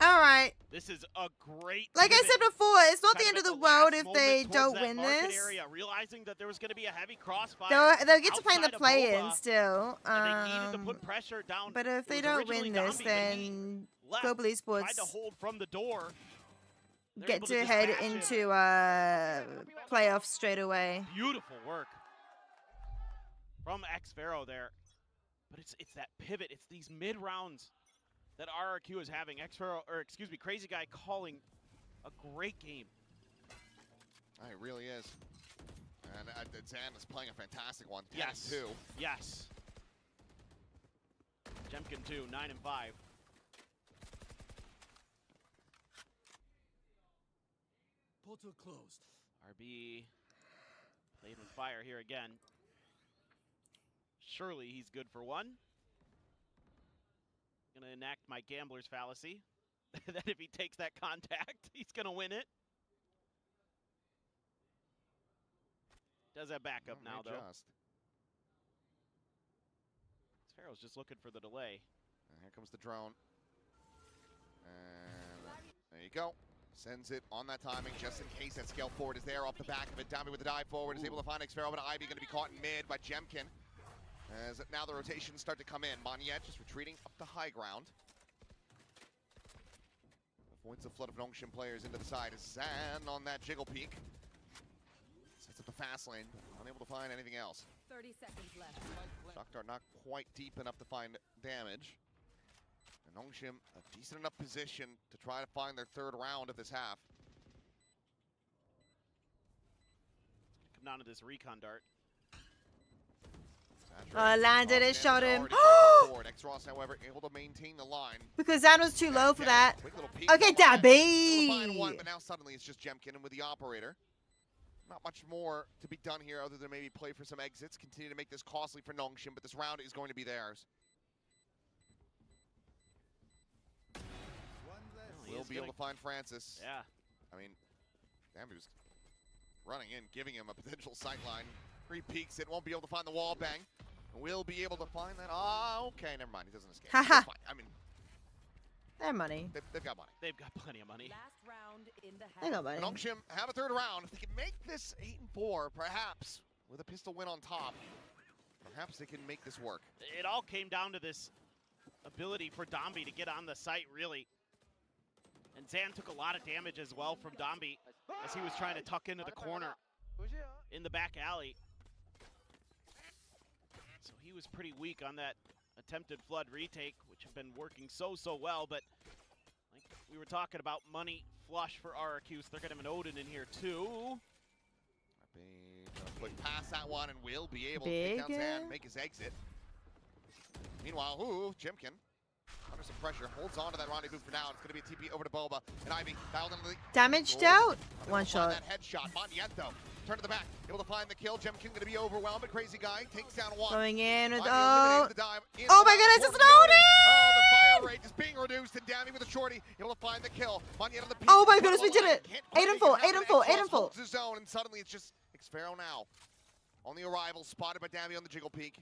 All right. This is a great. Like I said before, it's not the end of the world if they don't win this. Area, realizing that there was going to be a heavy crossfire. They'll get to play in the play-in still. And they needed to put pressure down. But if they don't win this, then Global Esports tried to hold from the door. Get to head into playoffs straight away. Beautiful work from Xpero there. But it's that pivot. It's these mid rounds that RRQ is having. Crazy Guy calling a great game. It really is. And Zan is playing a fantastic one. 10-2. Yes. Jemkin 2, 9-5. Portal closed. RB played with fire here again. Surely he's good for one. Gonna enact my gambler's fallacy that if he takes that contact, he's gonna win it. Does have backup now, though. Sparrow's just looking for the delay. And here comes the drone. And there you go. Sends it on that timing just in case that scale forward is there off the back of it. Downby with the dive forward is able to find Xpero, but Ivy going to be caught in mid by Jemkin. As now the rotations start to come in. Monette just retreating up the high ground. Avoids the flood of Nongshim players into the side. Zan on that jiggle peak. Sets up the fast lane, unable to find anything else. 30 seconds left. Shock Dart not quite deep enough to find damage. And Nongshim a decent enough position to try to find their 3rd round of this half. come down to this recon dart. Landed it, shot him. X-Ross, however, able to maintain the line. Because that was too low for that. Quick little peek. Okay, Able to Dabby. find one, but now suddenly it's just Jemkin and with the operator. Not much more to be done here other than maybe play for some exits, continue to make this costly for Nongshim, but this round is going to be theirs. We'll be able to find Francis. Yeah. I mean, damn, he was running in, giving him a potential sight line. He peeks it, won't be able to find the wall bang. We'll be able to find that. Ah, okay, never mind. He doesn't escape. Haha. I mean, They're money. they've got money. They've got plenty of money. Last round in the They got money. Nongshim have a third round. If they can make this 8-4, perhaps, with a pistol win on top, perhaps they can make this work. It all came down to this ability for Dombi to get on the site, really. And Zan took a lot of damage as well from Dombi as he was trying to tuck into the corner in the back alley. So he was pretty weak on that attempted flood retake, which have been working so well, but like we were talking about, money flush for RRQ, so they're getting him an Odin in here too. Quick pass that one, and will be able to take down Zan, make his exit. Meanwhile, Jimkin, under some pressure, holds on to that rendezvous for now. It's going to be a TP over to Boba, and Ivy dialed into the... Damaged out. One shot. That headshot. Montiento, turn to the back, able to find the kill. Jimkin going to be overwhelmed, but Crazy Guy takes down one. Going in with... Oh my goodness, it's an Odin! Oh, the fire rate is being reduced, and Dammy with a shorty, able to find the kill. Montiento the peak. Oh my goodness, we did it! 8 and 4, 8 and 4, 8 and 4. Holds his zone, and suddenly it's just Xfero now. On the arrival, spotted by Dammy on the jiggle peak.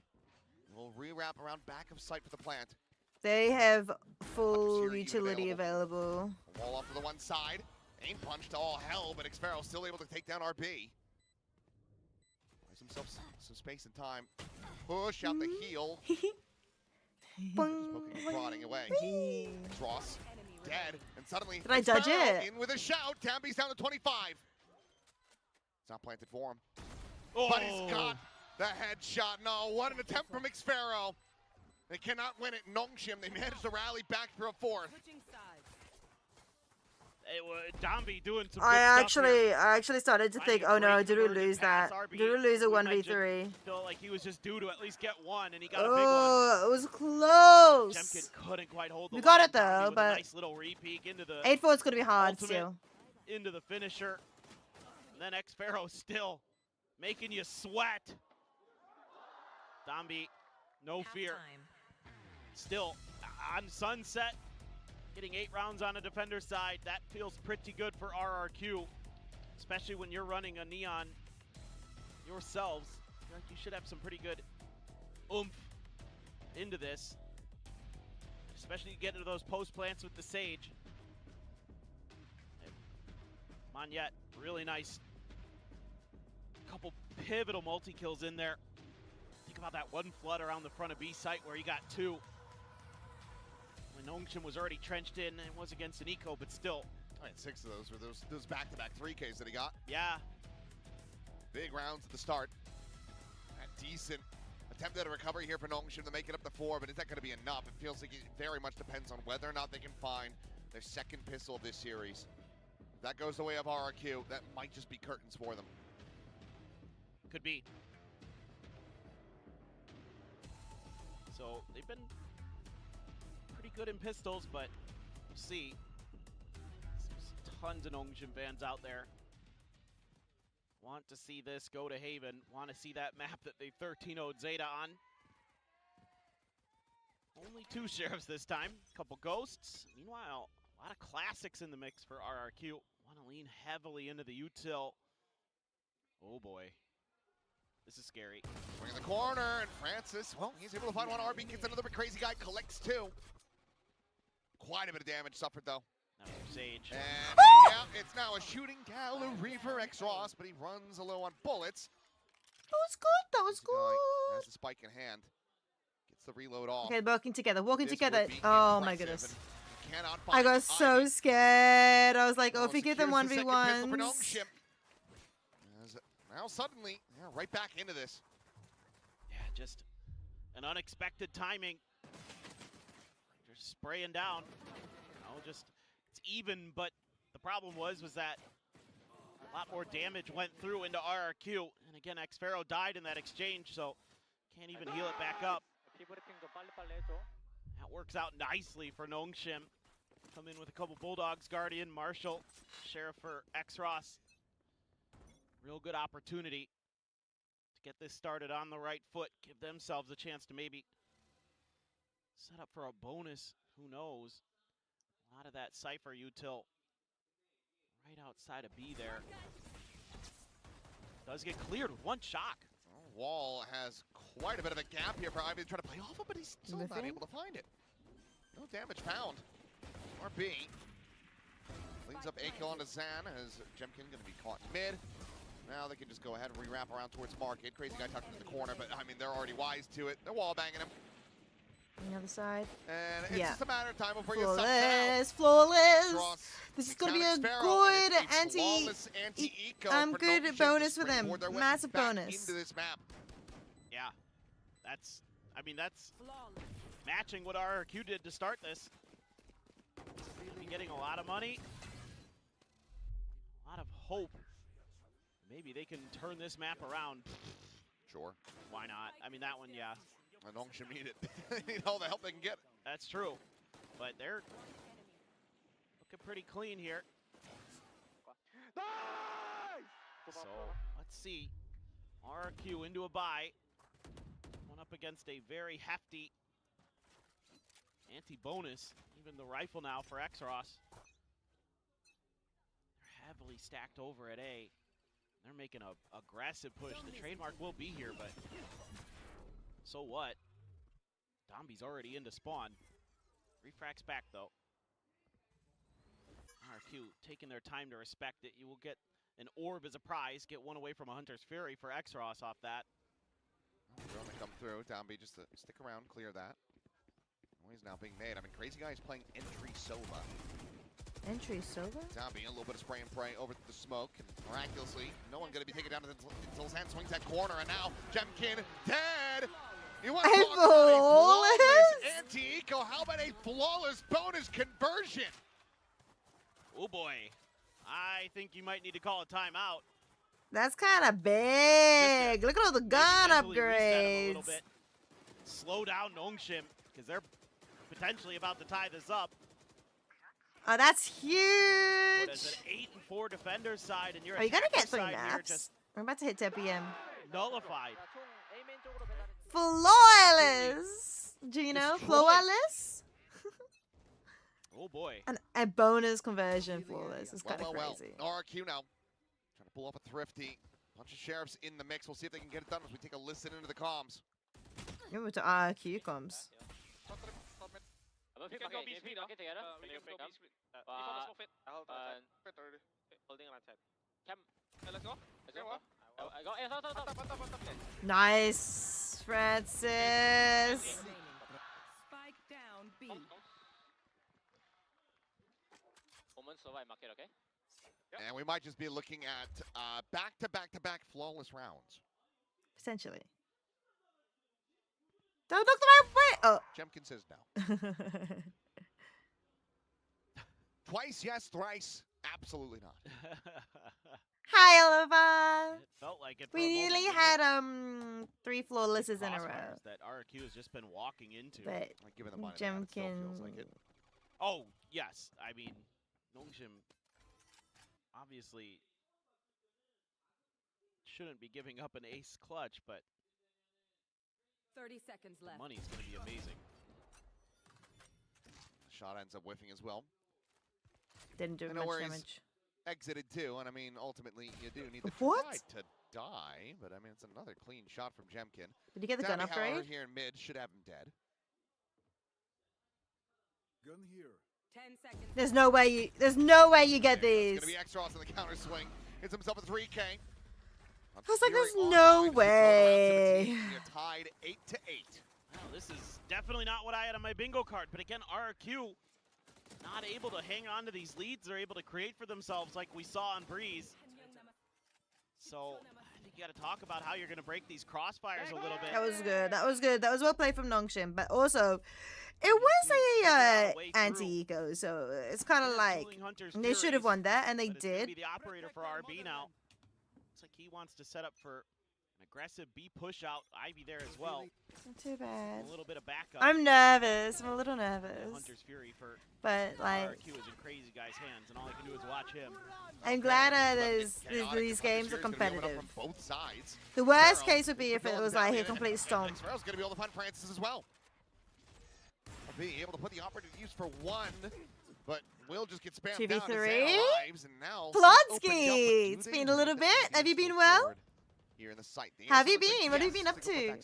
We'll re-wrap around back of sight for the plant. They have full utility available. Wall off to the one side. Aim punch to all hell, but Xfero still able to take down RB. Buys himself some space and time. Push out the heel. Poking and prodding away. Ross dead, and suddenly did I dodge it? In with a shout. Tammy's down to 25. It's not planted for him. Oh. But he's got the headshot. No, what an attempt from Xfero. They cannot win it. Nongshim, they managed to rally back for a fourth. Dombi doing some I good stuff here. actually started to think, oh no, did we lose that? Did we lose a 1v3? Felt like he was just due to at least get one, and he got a big one. Oh, it was close. Jemkin couldn't quite hold the We got line. it though, Dombi with a but nice little re-peek into the 8-4 is gonna be hard ultimate, still. into the finisher. And then Xfero still making you sweat. Dombi, no fear. Still on Sunset, getting 8 rounds on a defender's side. That feels pretty good for RRQ, especially when you're running a Neon yourselves. I feel like you should have some pretty good oomph into this, especially get into those post plants with the Sage. Monyet, really nice. Couple pivotal multi-kills in there. Think about that one flood around the front of B site where he got 2. When Nongshim was already trenched in, and it was against an eco, but still. I had 6 of those were those back-to-back 3Ks that he got. Yeah. Big rounds at the start. A decent attempt at a recovery here for Nongshim to make it up to 4, but is that going to be enough? It feels like it very much depends on whether or not they can find their second pistol of this series. If that goes the way of RRQ, that might just be curtains for them. Could be. So they've been pretty good in pistols, but we'll see. There's tons of Nongshim fans out there. Want to see this go to Haven. Want to see that map that they 13-0'd Zeta on. Only 2 sheriffs this time. Couple ghosts. Meanwhile, a lot of classics in the mix for RRQ. Want to lean heavily into the util. Oh boy. This is scary. Swing in the corner, and Francis, well, he's able to find one. RB gets another, but Crazy Guy collects 2. Quite a bit of damage suffered, though. Now Sage. And yeah, it's now a shooting gallery for X-Ross, but he runs low on bullets. That was good. That was good. Has the spike in hand. Gets the reload off. Okay, working together. Walking This together. would be Oh my impressive, goodness. and cannot I find got so scared. I was like, oh, if we give them secures the second pistol for 1v1s. Nongshim. Now suddenly, right back into this. Yeah, just an unexpected timing. Just spraying down. It's even, but the problem was that A lot more damage went through into RRQ. And again, Xpharaoh died in that exchange, so can't even heal it back up. That works out nicely for Nongshim. Come in with a couple Bulldogs, Guardian, Marshall, Sheriff for Xross. Real good opportunity to get this started on the right foot. Give themselves a chance to maybe set up for a bonus. Who knows? A lot of that Cypher util right outside of B there. Does get cleared with one shock. Wall has quite a bit of a gap here for Ivy to try to play off of, but he's still not able to find it. No damage found. RB cleans up A kill onto Zan as Jemkin going to be caught in mid. Now they can just go ahead and re-wrap around towards Market. Crazy guy tucked into the corner, but I mean, they're already wise to it. They're wall banging him. On the other side. And it's Yeah. just a matter of time before you suck Flawless, flawless. Dross This is going to be a Xpharaoh, good and it's a flawless anti-eco for good Nongshim bonus to for them. springboard their way Massive back bonus. into this map. Yeah, that's matching what RRQ did to start this. Getting a lot of money, a lot of hope. Maybe they can turn this map around. Sure. Why not? I mean, that one, yeah. Nongshim need it. They need all the help they can get. That's true. But they're looking pretty clean here. So, let's see. RRQ into a bye. One up against a very hefty anti-bonus. Even the rifle now for Xross. They're heavily stacked over at A. They're making a aggressive push. The trademark will be here, but so what? Dombi's already into spawn. Refrac's back though. RRQ taking their time to respect it. You will get an orb as a prize. Get one away from a Hunter's Fury for Xross off that. Drone to come through. Dombi just to stick around, clear that. Noise now being made. I mean, Crazy Guy is playing Entry Sova. Entry Sova? Dombi, a little bit of spray and pray over the smoke. And miraculously, no one going to be taken down until his hand swings that corner. And now, Jemkin dead! You want to talk about a flawless anti-eco? How about a flawless bonus conversion? Oh boy. I think you might need to call a timeout. That's kind of big. Look at all the gun Mentally reset him a little upgrades. bit. Slow down Nongshim, because they're potentially about to tie this up. Oh, that's But as huge. an 8-4 defender's side, and you're Are you going to attacking get 3 side here, maps? just I'm about to hit 10 PM. nullified. Flawless. Gino, Destroyed. flawless. Oh boy. And a bonus conversion flawless. It's kind of crazy. RRQ now. Trying to pull off a thrifty. Bunch of sheriffs in the mix. We'll see if they can get it done as we take a listen into the comms. Remember to RRQ comes. We can go B speed together. We can go B speed. Default is fit. Fit already. Holding around 10. Cam. Let's go. Let's go. I go. Stop. Nice, Francis. Spike down B. Moment survive market, okay? And we might just be looking at back-to-back-to-back flawless rounds. Potentially. Don't look the right way. Oh. Jemkin says no. Twice yes, thrice absolutely not. Hi, Oliver. It felt like it for We a moment, nearly didn't had it? 3 flawlesses in a row. Crossfires that RRQ has just been walking into. But Like given the money, it still feels like it. Oh, yes. I mean, Nongshim obviously shouldn't be giving up an ace clutch, but 30 seconds the left. money's going to be amazing. Shot ends up whiffing as well. Didn't do I know much where he's damage. exited too, and I mean, ultimately, you do need to What? try to die, but I mean, it's another clean shot from Jemkin. Did you get the gun Tabby, however, upgrade? here in mid should have him dead. Gun here. 10 seconds. There's no way you get these. It's gonna be Xross on the counter swing. Hits himself a 3K. I was like, there's no way. You're tied 8-8. Well, this is definitely not what I had on my bingo card, but again, RRQ not able to hang on to these leads. They're able to create for themselves like we saw on Breeze. So I think you got to talk about how you're going to break these crossfires a little bit. That was good. That was good. That was well played from Nongshim. But also, It was a a anti-eco, so it's kind of like they should have won that, and they But it's gonna did. be the operator for RB now. Looks like he wants to set up for an aggressive B push out. Ivy there as well. Not too bad. A little bit of backup. I'm nervous. I'm a little And nervous. Hunter's Fury for But like, RRQ is in crazy guy's hands, and all I can do is watch him. I'm glad these games are competitive. The worst case would be if it was like a complete stomp. Xfero's going to be able to find Francis as well. Be able to put the operator to use for one, but will just get spammed down. 2v3. Lives, and now Plotsky, it's been a little bit. Have you been well? Here in the site. Have you been? What have you been up to?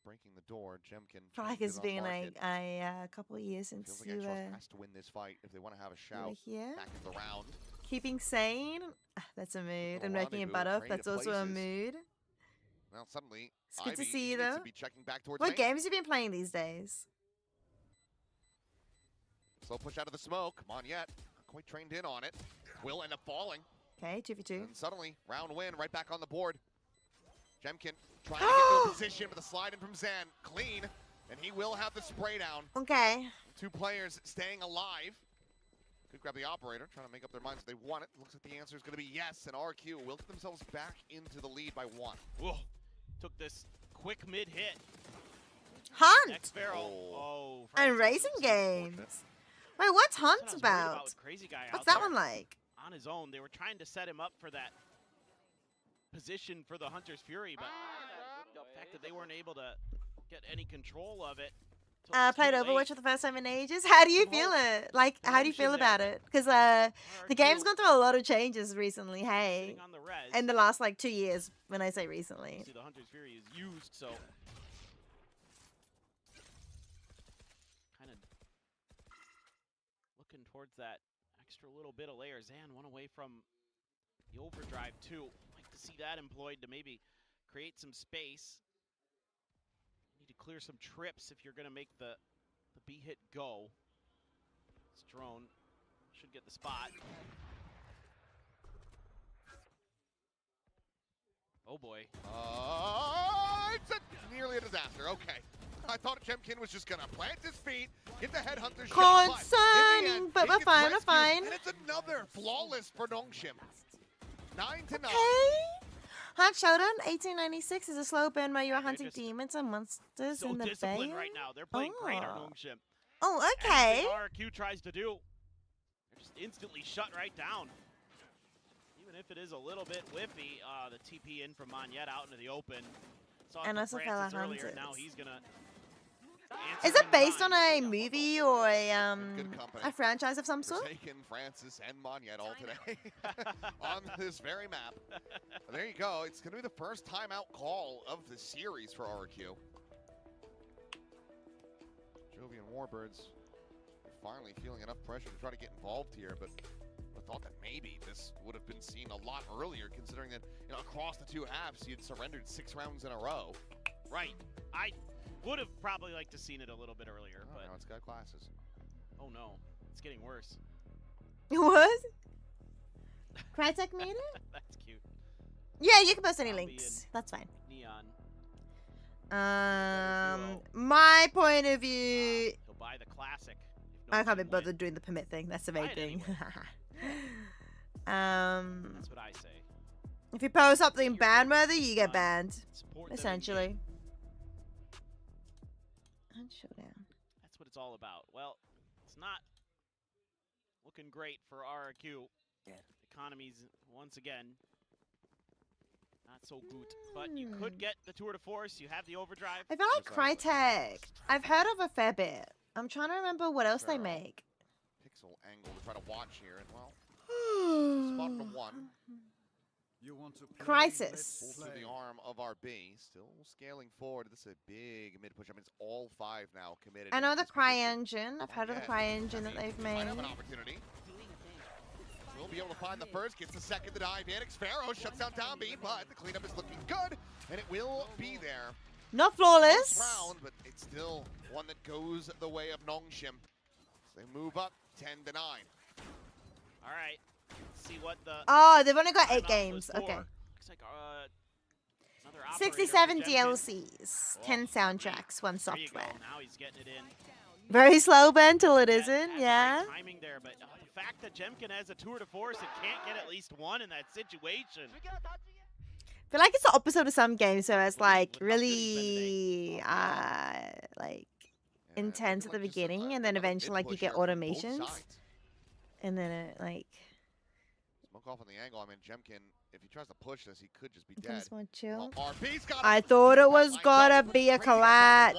Breaking the door. Jemkin. I feel like it's been like a couple of years since Feels like you Xferos has to win this fight if they want to have a shout here. back in the round. Keeping sane. That's a mood. And making your butt up. That's also a mood. Well, suddenly, It's good to Ivy see you needs though. to be checking back towards What main. games have you been playing these days? Slow push out of the smoke. Monyet, not quite trained in on it. Will end up falling. Okay, 2v2. And suddenly, round win, right back on the board. Jemkin trying to get to a position with a slide in from Zan. Clean, and he will have the spray down. Okay. 2 players staying alive. Could grab the operator, trying to make up their minds if they want it. Looks like the answer is going to be yes, and RQ will get themselves back into the lead by 1. Whoa. Took this quick mid hit. Hunt! Next barrel. Oh. And racing games. Wait, what's Hunt That's what I was worried about? with Crazy Guy What's out that there. one like? On his own, they were trying to set him up for that position for the Hunter's Fury, but the fact that they weren't able to get any control of it. Played Overwatch for the first time in ages. How do you feel it? Like, how do you feel about it? Because the game's gone through a lot of changes recently. Hey, on the res. in the last like 2 years. When I say recently, See, the Hunter's Fury is used, so kind of looking towards that extra little bit of layer. Zan one away from the overdrive too. Like to see that employed to maybe create some space. Need to clear some trips if you're going to make the B hit go. This drone should get the spot. Oh boy. It's nearly a disaster. Okay. I thought Jemkin was just going to plant his feet, get the headhunter's concerning, but we're fine, we're fine. And it's another flawless for Nongshim. 9-9. Hunt Showdown 1896 is a slow burn where you are hunting demons and monsters So in the disciplined bay. right now. They're playing great on Nongshim. Oh, okay. Anything RRQ tries to do, they're just instantly shut right down. Even if it is a little bit whiffy, the TP in from Monyet out into the open. Saw it And from also fella Francis earlier. hunters. Now he's gonna. Is it based on a movie or a franchise of some sort? Forsaken, Francis, and Monyet all today on this very map. There you go. It's going to be the first timeout call of the series for RRQ. Jovian Warbirds finally feeling enough pressure to try to get involved here, but I thought that maybe this would have been seen a lot earlier, considering that across the 2 halves he had surrendered 6 rounds in a row. Right. I would have probably liked to seen it a little bit earlier, but now it's got classes. Oh no, it's getting worse. What? Crytek made it? That's cute. Yeah, you can post any links. That's fine. Neon. My point of view. He'll buy the classic. I can't be bothered doing the permit thing. That's the main thing. That's what I say. If you post something ban-worthy, you get banned. Essentially. And Showdown. That's what it's all about. Well, it's not looking great for RRQ. Economy's once again not so good, but you could get the tour de force. You have the overdrive. I feel like Crytek. I've heard of a fair bit. I'm trying to remember what else they make. Pixel angle to try to watch here, and well, spot on 1. Crisis. Pulls through the arm of RB, still scaling forward. This is a big mid push. I mean, it's all 5 now committed. I know the CryEngine. I've heard of the CryEngine that they've made. Might have an opportunity. We'll be able to find the first, gets the second to dive in. Xfero shuts down down B, but the cleanup is looking good, and it will be there. Not flawless. Close round, but it's still one that goes the way of Nongshim. So they move up 10-9. All right. Let's see what the. Oh, they've only got 8 games. for. Okay. Looks like Another operator for 67 Gemkin. DLCs, 10 soundtracks, 1 There you go. software. Now he's getting it in. Very slow burn until it isn't, yeah. Great timing there, but the fact that Gemkin has a tour de force and can't get at least one in that situation. I feel like it's the opposite of some games, so it's like really like intense at the beginning, and then eventually like you get automations, and then it like Smoke off on the angle. I mean, Gemkin, if he tries to push this, he could just be dead. becomes more chill. Well, RP's got I him. thought it was gonna be a Crazy collat.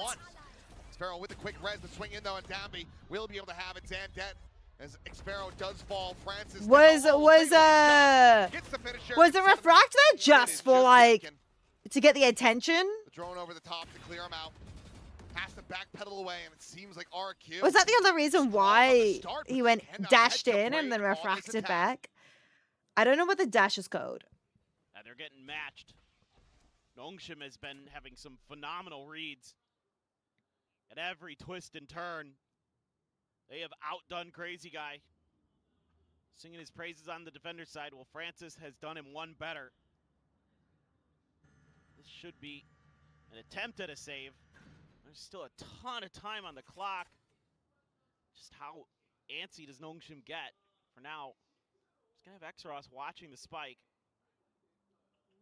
Xpero with the quick res to swing in though, and Danby will be able to have it. Zandet as Xpero does fall. Francis Was the refractor just for like to get the attention? The drone over the top to clear him out. Has to backpedal away, and it seems like RRQ. Was that the other reason why he went dashed in and then refracted back? I don't know what the dash is code. And they're getting matched. Nongshim has been having some phenomenal reads. At every twist and turn, they have outdone Crazy Guy. Singing his praises on the defender side, while Francis has done him one better. This should be an attempt at a save. There's still a ton of time on the clock. Just how antsy does Nongshim get? For now, just gonna have Xros watching the spike.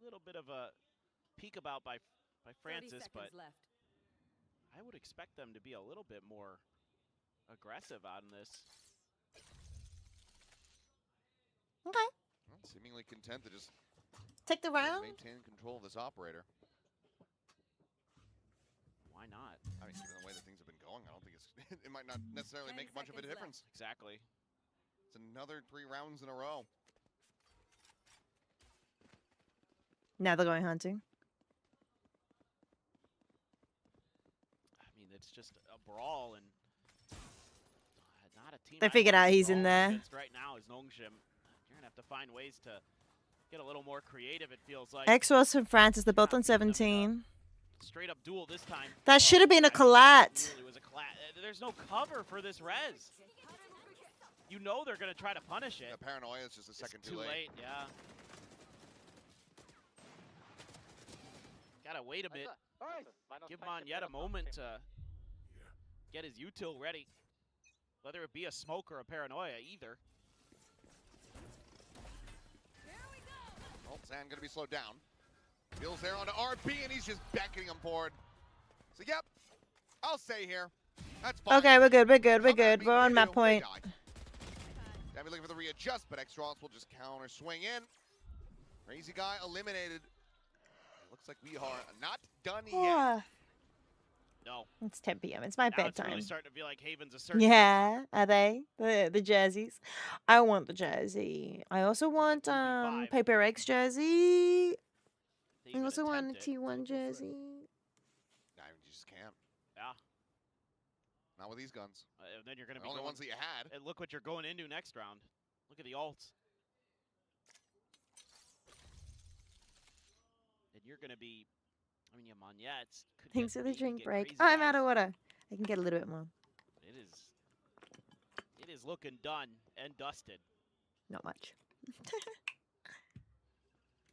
A little bit of a peek about by Francis, but left. I would expect them to be a little bit more aggressive on this. Okay. Well, seemingly content to just take the round. Maintain control of this operator. Why not? I mean, given the way that things have been going, I don't think it's it might not necessarily make much of a difference. Exactly. It's another 3 rounds in a row. Now they're going hunting. I mean, it's just a brawl and not a team. They figured out he's in there. Right now is Nongshim. You're gonna have to find ways to get a little more creative. It feels like. Xros and Francis, they're both on 17. Straight up duel this time. That should have been a collat. It was a collat. There's no cover for this res. You know they're gonna try to punish it. The paranoia is just a second too late. Yeah. Gotta wait a bit. Give him on yet a moment to get his util ready. Whether it be a smoke or a paranoia, either. Well, Zan gonna be slowed down. Bill's there on the RP, and he's just beckoning him forward. So, yep, I'll stay here. That's fine. Okay, we're good. We're good. We're good. We're on map point. Danby looking for the readjust, but Xros will just counter swing in. Crazy Guy eliminated. Looks like we are not done yet. No. It's 10 p.m. It's my Now bedtime. It's really starting to feel like Haven's a certain. Yeah, are they? The jerseys. I want the jersey. I also want PRX jersey. I also want a T1 jersey. Nah, you just can't. Yeah. Not with these guns. And then you're going to The be only going, ones that you had. And look what you're going into next round. Look at the ults. And you're going to be, I mean, your Monyettes. Thanks for the drink break. Oh, I'm out of water. I can get a little bit more. It is looking done and dusted. Not much.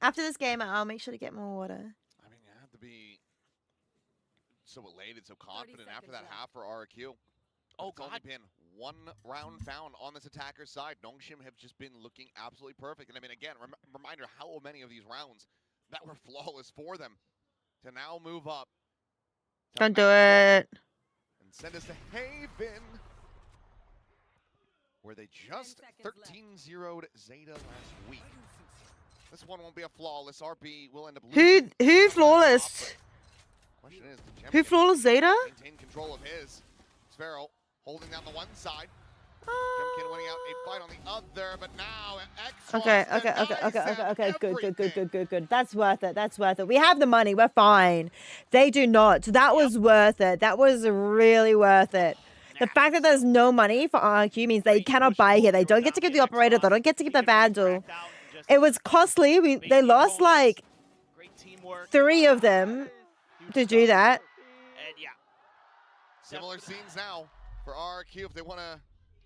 After this game, I'll make sure to get more water. I mean, you have to be so elated, so confident after that half for RRQ. Oh, it's only been 1 round found on this attacker's side. Nongshim have just been looking absolutely perfect. And I mean, again, reminder how many of these rounds that were flawless for them to now move up. Don't do it. And send us to Haven, where they just 13-0'd Zeta last week. This one won't be a flawless. RB will end up losing. Who flawless? Question is, Who flawless Zeta? Maintain control of his. Xpero holding down the one side. Gemkin winning out a fight on the other, but now Okay. Good. That's worth it. That's worth it. We have the money. We're fine. They do not. So that was worth it. That was really worth it. The fact that there's no money for RRQ means they cannot buy here. They don't get to give the operator. They don't get to give the vandal. It was costly. They lost like 3 of them to do that. And yeah. Similar scenes now for RRQ if they want to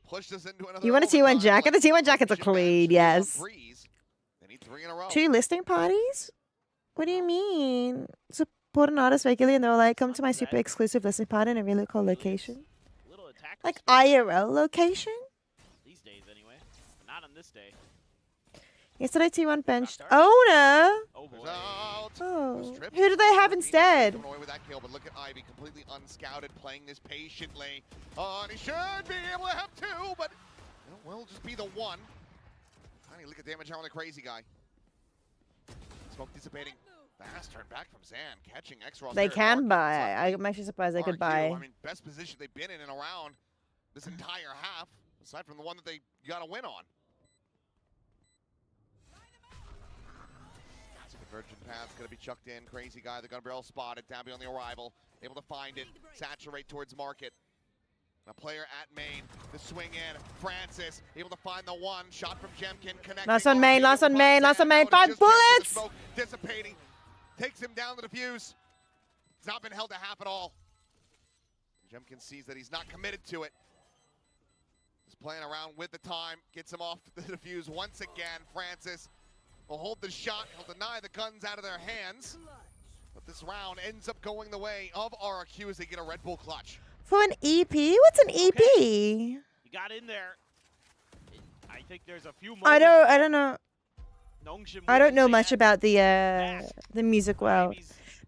push this into another. You want a T1 jacket? The T1 jackets are clean, yes. They need 3 in a row. 2 listening parties? What do you mean? Support an artist regularly and they were like, come to my super exclusive listening party in a really cool location. Like IRL location? These days, anyway. But not on this day. Yesterday T1 benched Owner. Oh, Who do they have instead? Away with that kill, but look at Ivy, completely unscouted, playing this patiently. Oh, and he should be able to have two, but it will just be the one. Tiny lick of damage on the crazy guy. Smoke dissipating. Fast turn back from Zan, catching X-Ross. They can buy. I'm actually surprised they could RRQ, buy. I mean, best position they've been in and around this entire half, aside from the one that they got to win on. Convergent path's gonna be chucked in. Crazy guy, the gun barrel spotted. Down beyond the arrival, able to find it. Saturate towards market. A player at main. The swing in. Francis able to find the one. Shot from Jemkin. Connecting. Last on main. Last on main. Last on main. 5 bullets. Smoke dissipating. Takes him down to the defuse. He's not been held to half at all. Jemkin sees that he's not committed to it. He's playing around with the time. Gets him off the defuse once again. Francis will hold the shot. He'll deny the guns out of their hands. But this round ends up going the way of RRQ as they get a Red Bull clutch. For an EP? What's an EP? You got in there. I think there's a few moments. I don't know. I don't know much about the music world.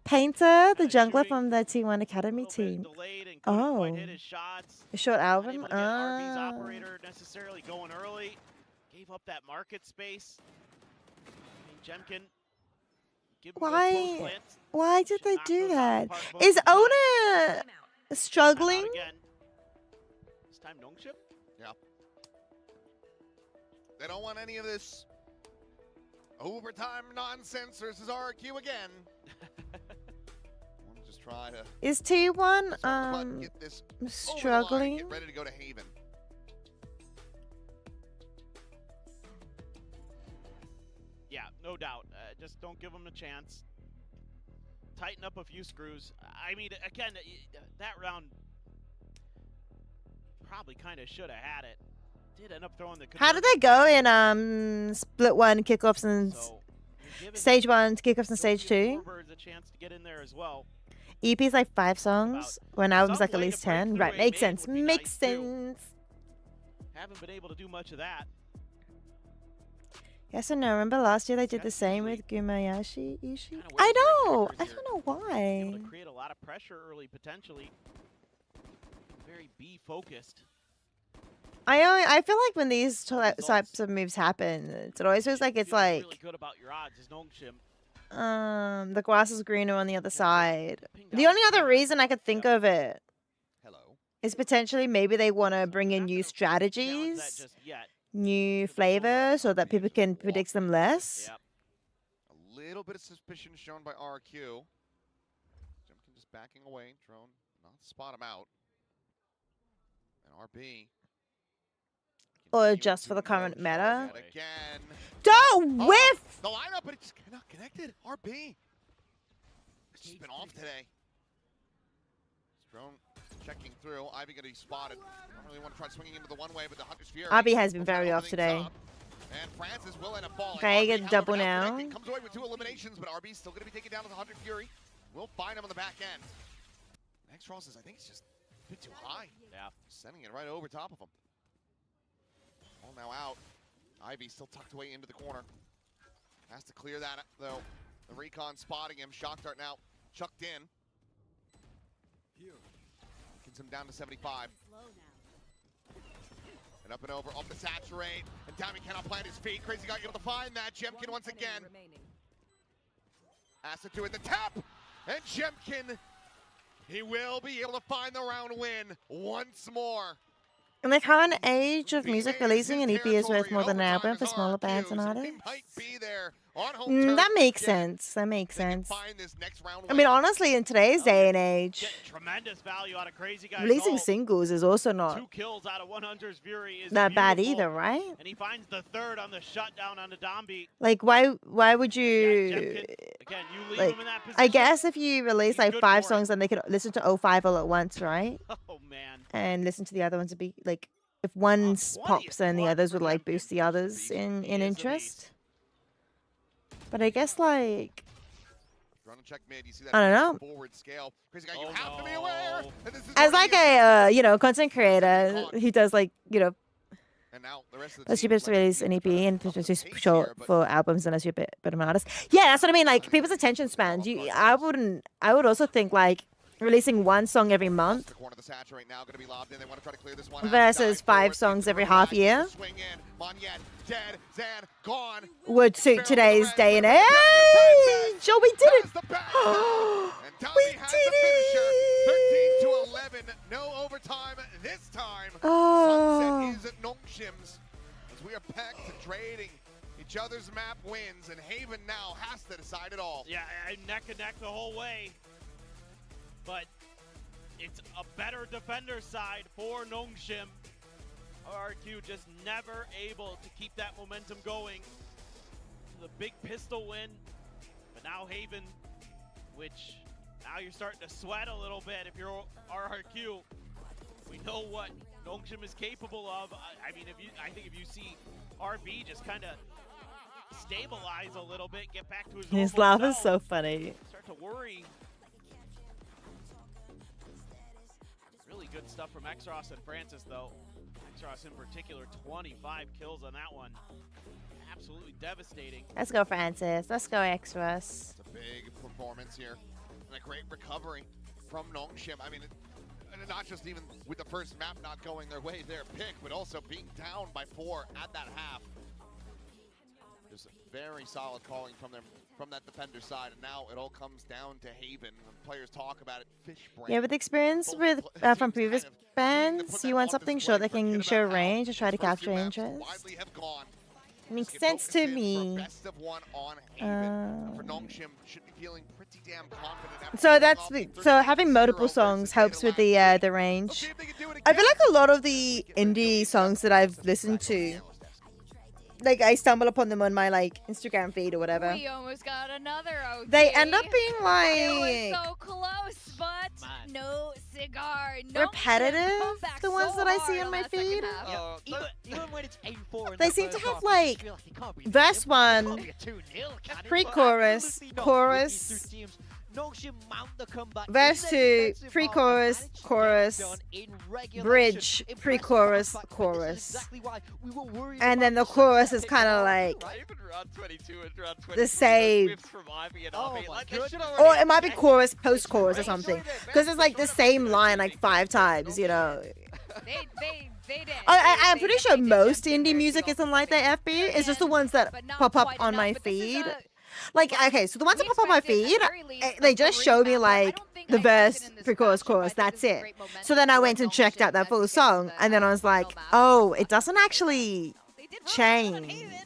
Painter, the jungler from the T1 Academy team. Oh. A short album? RB's operator necessarily going early. Gave up that market space. Jemkin. Why did they do that? Is Owner struggling? This time Nongship? Yeah. They don't want any of this overtime nonsense versus RRQ again. We'll just try to Is T1 get this struggling? Get ready to go to Haven. Yeah, no doubt. Just don't give them a chance. Tighten up a few screws. I mean, again, that round probably kind of should have had it. Did end up throwing the. How did they go in split 1 kickoffs and stage 1 kickoffs and stage 2? A chance to get in there as well. EP's like 5 songs, or an album's like at least 10. Right, makes sense. Makes sense. Haven't been able to do much of that. Yes and no. Remember last year they did the same with Gumayashi Ishii? I know. I don't know why. Able to create a lot of pressure early, potentially. Very B focused. I feel like when these types of moves happen, it always feels like it's like really good about your odds is Nongshim. the grass is greener on the other side. The only other reason I could think of it is potentially maybe they want to bring in new strategies, new flavor, so that people can predict them less. A little bit of suspicion shown by RRQ. Jemkin just backing away, drone not to spot him out. And RB. Or just for the current meta. Again. Don't whiff! The lineup, but it's not connected. RB. It's just been off today. Drone checking through. Ivy going to be spotted. I don't really want to try swinging into the one way, but the Hunter's Fury. RB has been very off today. And Francis will end up falling. Okay, get double now. Comes away with 2 eliminations, but RB's still going to be taken down to the Hunter Fury. We'll find him on the back end. Next Ross is, I think it's just a bit too high. Yeah. Sending it right over top of him. All now out. Ivy still tucked away into the corner. Has to clear that, though. The recon spotting him. Shock dart now chucked in. Gets him down to 75. And up and over, off the saturate. And Tommy cannot plant his feet. Crazy guy able to find that. Jemkin once again. Has to do it. The tap! And Jemkin, he will be able to find the round win once more. In the current age of music, releasing an EP is worth more than an album for smaller bands and artists. That makes sense. That makes sense. I mean, honestly, in today's day and age, Tremendous value out of Crazy Guy. releasing singles is also not 2 kills out of 100's Fury is that bad beautiful. either, right? And he finds the 3rd on the shutdown on the Dombi. Like, why would you? Again, you leave Like, him in that position. I guess if you release like 5 songs, then they could listen to 05 all at once, right? Oh man. And listen to the other ones to be like, if one pops, then the others would like boost the others in interest. But I guess like Trying to check mid. You see that I don't know. forward scale. Crazy guy, you have to be aware. And this is As like a content creator who does like and now the rest of the let's team just release an EP and just short for albums unless you're a bit of an artist. Yeah, that's what I mean. Like people's attention spans. I would also think like releasing one song every month versus 5 songs every half year would suit today's day and age. Oh, we did it! We did it! 13 to 11, no overtime this time. Oh. Sunset is at Nongshim's as we are back to trading each other's map wins, and Haven now has to decide it all. Yeah, neck and neck the whole way. But it's a better defender side for Nongshim. RRQ just never able to keep that momentum going. The big pistol win, but now Haven, which now you're starting to sweat a little bit if you're RRQ. We know what Nongshim is capable of. I mean, I think if you see RB just kind of stabilize a little bit, get back to his normal His laugh self, is so funny. start to worry. Really good stuff from Xros and Francis, though. Xros in particular, 25 kills on that one. Absolutely devastating. Let's go, Francis. Let's go, Xros. It's a big performance here and a great recovery from Nongshim. I mean, and not just even with the first map not going their way, their pick, but also being down by 4 at that half. Just very solid calling from them, from that defender side, and now it all comes down to Haven. When players talk about it, fish brand. Yeah, with experience with from previous bans, you want something short that can show range and try to capture interest. Makes sense to me. So having multiple songs helps with the range. I feel like a lot of the indie songs that I've listened to, like I stumble upon them on my like Instagram feed or whatever. We almost got another OT. They end up being like It was so close, but no cigar. No repetitive. The ones that I see on my feed. Even when it's 8-4, They seem to have like verse 1, pre-chorus, chorus, verse 2, pre-chorus, chorus, bridge, pre-chorus, chorus, and then the chorus is kind of like the same, or it might be chorus, post-chorus or something, because it's like the same line like 5 times, you know. They did. I'm pretty sure most indie music isn't like that, FB. It's just the ones that pop up on my feed. Like, okay, so the ones that pop up on my feed, they just show me like the verse, pre-chorus, chorus, that's it. So then I went and checked out that full song, and then I was like, oh, it doesn't actually change.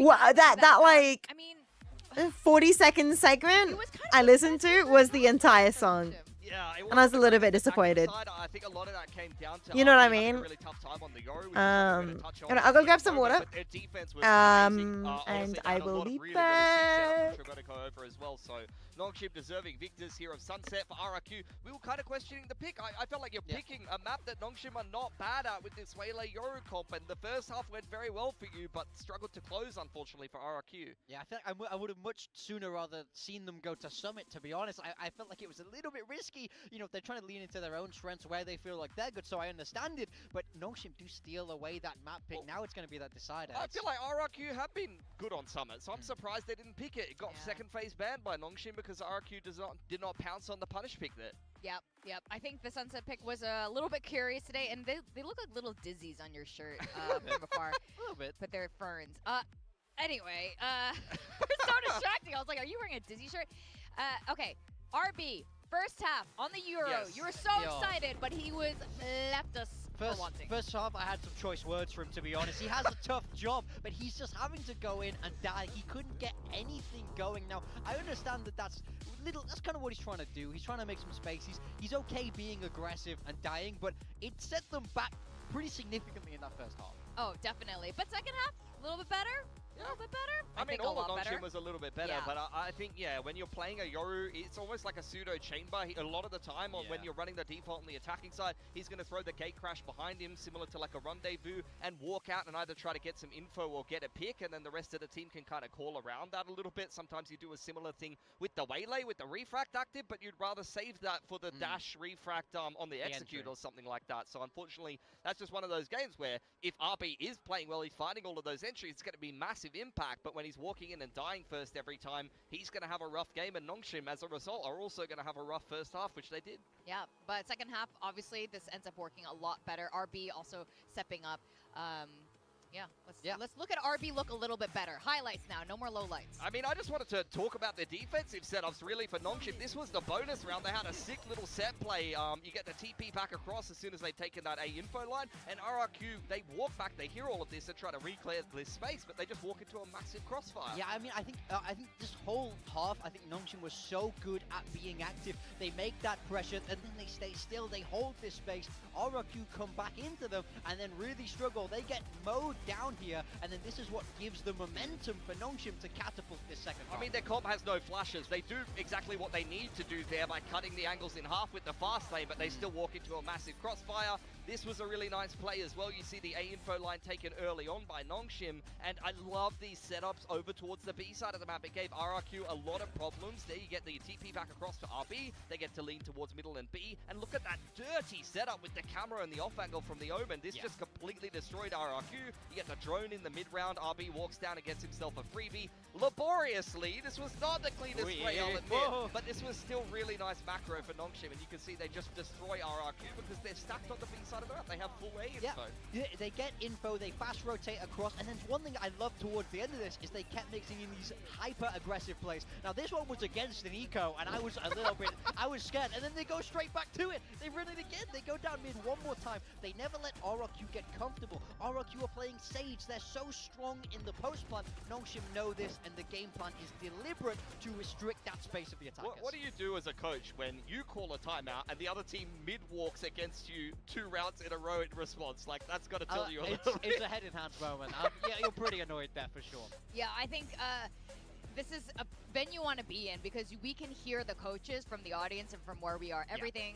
that like 40-second segment I listened to was the entire song. And I was a little bit disappointed. You know what I mean? I'll go grab some water. And I will be back. Nongshim deserving victors here of Sunset for RRQ. We were kind of questioning the pick. I felt like you're picking a map that Nongshim are not bad at with this Waylay Yoru comp, and the first half went very well for you, but struggled to close, unfortunately, for RRQ. Yeah, I feel like I would have much sooner rather seen them go to Summit, to be honest. I felt like it was a little bit risky. You know, they're trying to lean into their own strengths where they feel like they're good, so I understand it. But Nongshim do steal away that map pick. Well, now it's going to be that decider. I feel like RRQ have been good on Summit, so I'm surprised they didn't pick it. It got second phase banned by Nongshim because RRQ did not pounce on the punish pick there. Yep. I think the Sunset pick was a little bit curious today, and they look like little dizzies on your shirt from afar. A little bit. But they're ferns. Anyway, we're so distracting. I was like, are you wearing a dizzy shirt? Okay, RB, first half on the Euro. Yes. You were so excited, but he was left us for wanting. First half, I had some choice words for him, to be honest. He has a tough job, but he's just having to go in and die. He couldn't get anything going. Now, I understand that that's kind of what he's trying to do. He's trying to make some space. He's okay being aggressive and dying, but it set them back pretty significantly in that first half. Oh, definitely. But second half, a little bit better. A little bit better? I mean, think a all of lot better. Nongshim was a little bit better, Yeah. but I think, yeah, when you're playing a Yoru, it's almost like a pseudo chamber. A lot of the time, or when you're running the default on the attacking side, he's going to throw the gate crash behind him, similar to like a rendezvous, and walk out and either try to get some info or get a pick, and then the rest of the team can kind of call around that a little bit. Sometimes you do a similar thing with the Waylay, with the refract active, but you'd rather save that for the dash refract on the execute entry. or something like that. So unfortunately, that's just one of those games where if RB is playing well, he's finding all of those entries, it's going to be massive impact, but when he's walking in and dying first every time, he's going to have a rough game, and Nongshim, as a result, are also going to have a rough first half, which they did. Yeah, but second half, obviously, this ends up working a lot better. RB also stepping up. Let's look at RB look a little bit better. Highlights now, no more lowlights. I mean, I just wanted to talk about the defensive setups, really, for Nongshim. This was the bonus round. They had a sick little set play. You get the TP back across as soon as they've taken that A info line, and RRQ, they walk back, they hear all of this and try to reclear this space, but they just walk into a massive crossfire. Yeah, I mean, I think this whole half, I think Nongshim was so good at being active. They make that pressure, and then they stay still. They hold this space. RRQ come back into them, and then really struggle. They get mowed down here, and then this is what gives the momentum for Nongshim to catapult this second half. I mean, their comp has no flashes. They do exactly what they need to do there by cutting the angles in half with the fast lane, but they still walk into a massive crossfire. This was a really nice play as well. You see the A info line taken early on by Nongshim, and I love these setups over towards the B side of the map. It gave RRQ a lot of problems. There you get the TP back across to RB. They get to lean towards middle and B, and look at that dirty setup with the camera and the off angle from the Omen. This just completely destroyed RRQ. You get the drone in the mid round. RB walks down and gets himself a freebie. Laboriously, this was not the cleanest play, I'll admit, but this was still really nice macro for Nongshim, and you can see they just destroy RRQ because they're stacked on the B side of the map. They have full A info. Yeah, they get info, they fast rotate across, and then one thing I love towards the end of this is they kept mixing in these hyper-aggressive plays. Now, this one was against an eco, and I was a little bit, I was scared, and then they go straight back to it. They run it again. They go down mid one more time. They never let RRQ get comfortable. RRQ are playing Sage. They're so strong in the post plan. Nongshim know this, and the game plan is deliberate to restrict that space of the attackers. What do you do as a coach when you call a timeout and the other team mid-walks against you 2 rounds in a row in response? Like, that's got to tell you a little bit. It's a head-in-hands moment. Yeah, you're pretty annoyed there for sure. Yeah, I think this is a venue you want to be in because we can hear the coaches from the audience and from where we are. Everything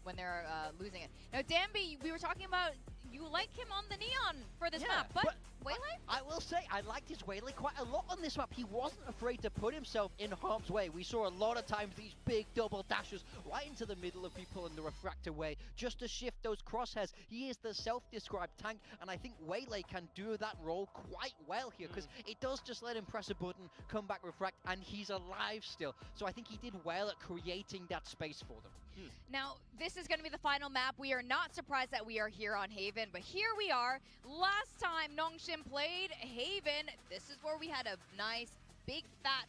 when they're losing it. Now, Danby, we were talking about you like him on the Neon for this map, but Waylay? I will say, I liked his Waylay quite a lot on this map. He wasn't afraid to put himself in harm's way. We saw a lot of times these big double dashes right into the middle of people in the refractor way, just to shift those crosshairs. He is the self-described tank, and I think Waylay can do that role quite well here, because it does just let him press a button, come back refract, and he's alive still. So I think he did well at creating that space for them. Now, this is going to be the final map. We are not surprised that we are here on Haven, but here we are. Last time Nongshim played Haven, this is where we had a nice, big, fat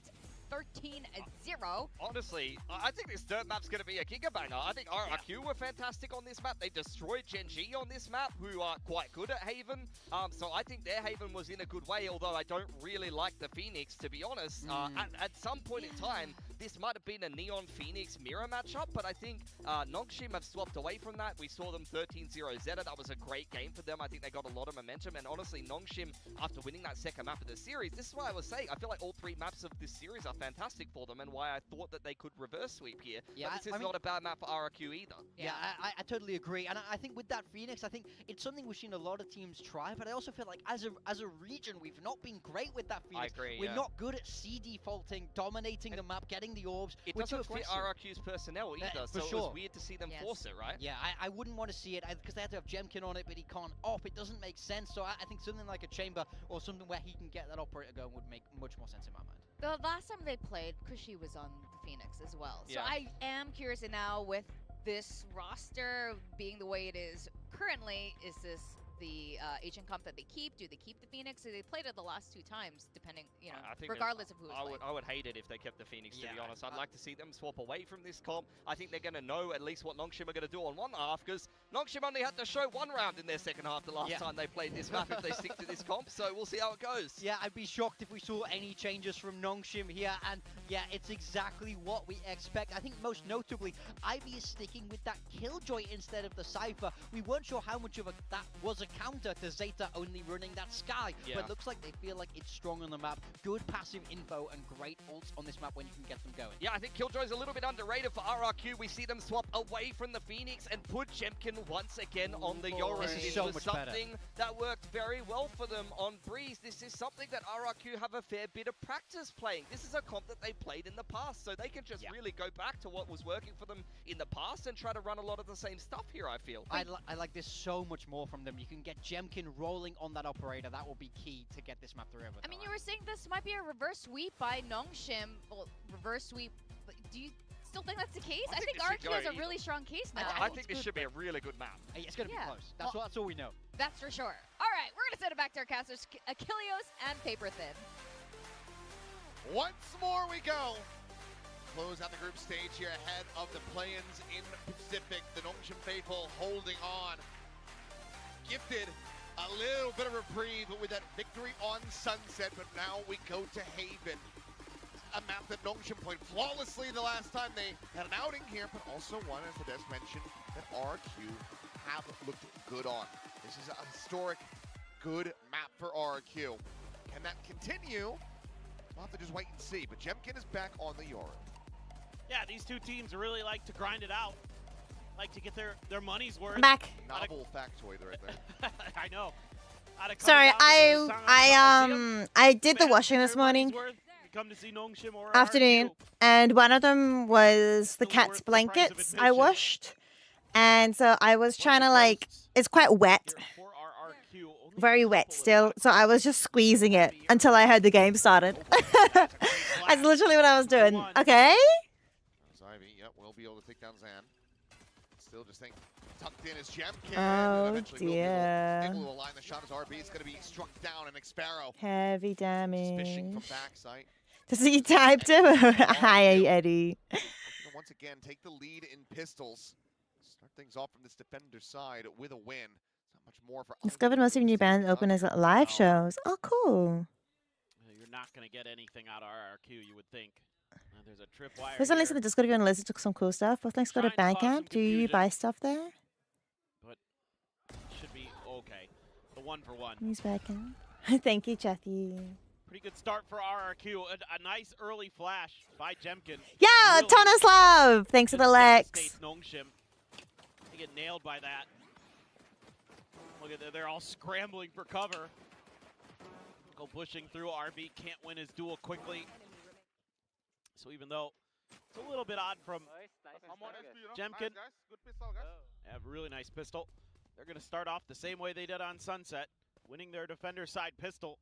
13-0. Honestly, I think this third map's going to be a gigabanger. I think RRQ were fantastic on this map. They destroyed Gen G on this map, who are quite good at Haven. So I think their Haven was in a good way, although I don't really like the Phoenix, to be honest. At some point in time, this might have been a Neon Phoenix mirror matchup, but I think Nongshim have swapped away from that. We saw them 13-0 Zeta. That was a great game for them. I think they got a lot of momentum, and honestly, Nongshim, after winning that second map of the series, this is why I was saying, I feel like all 3 maps of this series are fantastic for them, and why I thought that they could reverse sweep here. Yeah, but this is not a bad map for RRQ either. Yeah, I totally agree, and I think with that Phoenix, I think it's something we've seen a lot of teams try, but I also feel like as a region, we've not been great with that Phoenix. I agree, We're not good at C defaulting, dominating the map, getting the orbs. It doesn't fit RRQ's personnel either, so it was weird to see them force it, right? Yeah, I wouldn't want to see it, because they had to have Jemkin on it, but he can't op. It doesn't make sense, so I think something like a Chamber or something where he can get that operator going would make much more sense in my mind. The last time they played, Kushi was on the Phoenix as well. So Yeah. I am curious now with this roster being the way it is currently, is this the agent comp that they keep? Do they keep the Phoenix? They played it the last 2 times, depending, you know, I think regardless of who is playing. I would hate it if they kept the Phoenix, to be honest. I'd like to see them swap away from this comp. I think they're going to know at least what Nongshim are going to do on one half, because Nongshim only had to show 1 round in their second half the last time they played this map if they stick to this comp, so we'll see how it goes. Yeah, I'd be shocked if we saw any changes from Nongshim here, and yeah, it's exactly what we expect. I think most notably, Ivy is sticking with that Killjoy instead of the Cypher. We weren't sure how much of that was a counter to Zeta only running that Sky. Yeah. But it looks like they feel like it's strong on the map. Good passive info and great ults on this map when you can get them going. Yeah, I think Killjoy's a little bit underrated for RRQ. We see them swap away from the Phoenix and put Jemkin once again on the Yoru. This is so was much better. something that worked very well for them on Breeze. This is something that RRQ have a fair bit of practice playing. This is a comp that they played in the past, so they can just really go back to what was working for them in the past and try to run a lot of the same stuff here, I feel. I like this so much more from them. You can get Jemkin rolling on that operator. That will be key to get this map through. I mean, you were saying this might be a reverse sweep by Nongshim. Well, reverse sweep. But do you still think that's the case? I think RRQ has a really strong case now. I think this should be a really good map. It's going to be close. That's all we know. That's for sure. All right, we're going to send it back to our casters, Achilleos and Paper Thin. Once more we go. Close out the group stage here ahead of the play-ins in Pacific. The Nongshim faithful holding on. Gifted a little bit of reprieve with that victory on Sunset, but now we go to Haven. A map that Nongshim played flawlessly the last time they had an outing here, but also one, as the desk mentioned, that RRQ have looked good on. This is a historic, good map for RRQ. Can that continue? We'll have to just wait and see, but Jemkin is back on the Yoru. Yeah, these two teams really like to grind it out. Like to get their money's worth. I'm back. Novel factoid right there. I know. Sorry, I did the washing this morning. Come to see Nongshim or Afternoon, and one of them was the cat's blankets I washed, and so I was trying to like, it's quite wet, very wet still, so I was just squeezing it until I heard the game started. That's literally what I was doing. Okay. Ivy, yep, we'll be able to take down Zan. Still just think tucked in is Jemkin. Oh dear. Able to align the shot as RB. It's going to be struck down, and Xparo Heavy damage. fishing from backside. Does he type too? Hi, Eddie. Once again, take the lead in pistols. Start things off from this defender side with a win. Not much more for. Discovered most of your new band open as live shows. Oh, cool. You're not going to get anything out of RRQ, you would think. There's a tripwire. There's a link to the Discord if you want to listen to some cool stuff. Both links go to Bandcamp. Do you buy stuff there? But should be okay. The 1-for-1. Use Bandcamp. Thank you, Chathy. Pretty good start for RRQ. A nice early flash by Jemkin. Yeah, really a ton of love. Thanks for the Lex. Nongshim. They get nailed by that. Look at that. They're all scrambling for cover. Go pushing through. RB can't win his duel quickly. So even though it's a little bit odd from Jemkin, have a really nice pistol. They're going to start off the same way they did on Sunset, winning their defender side pistol.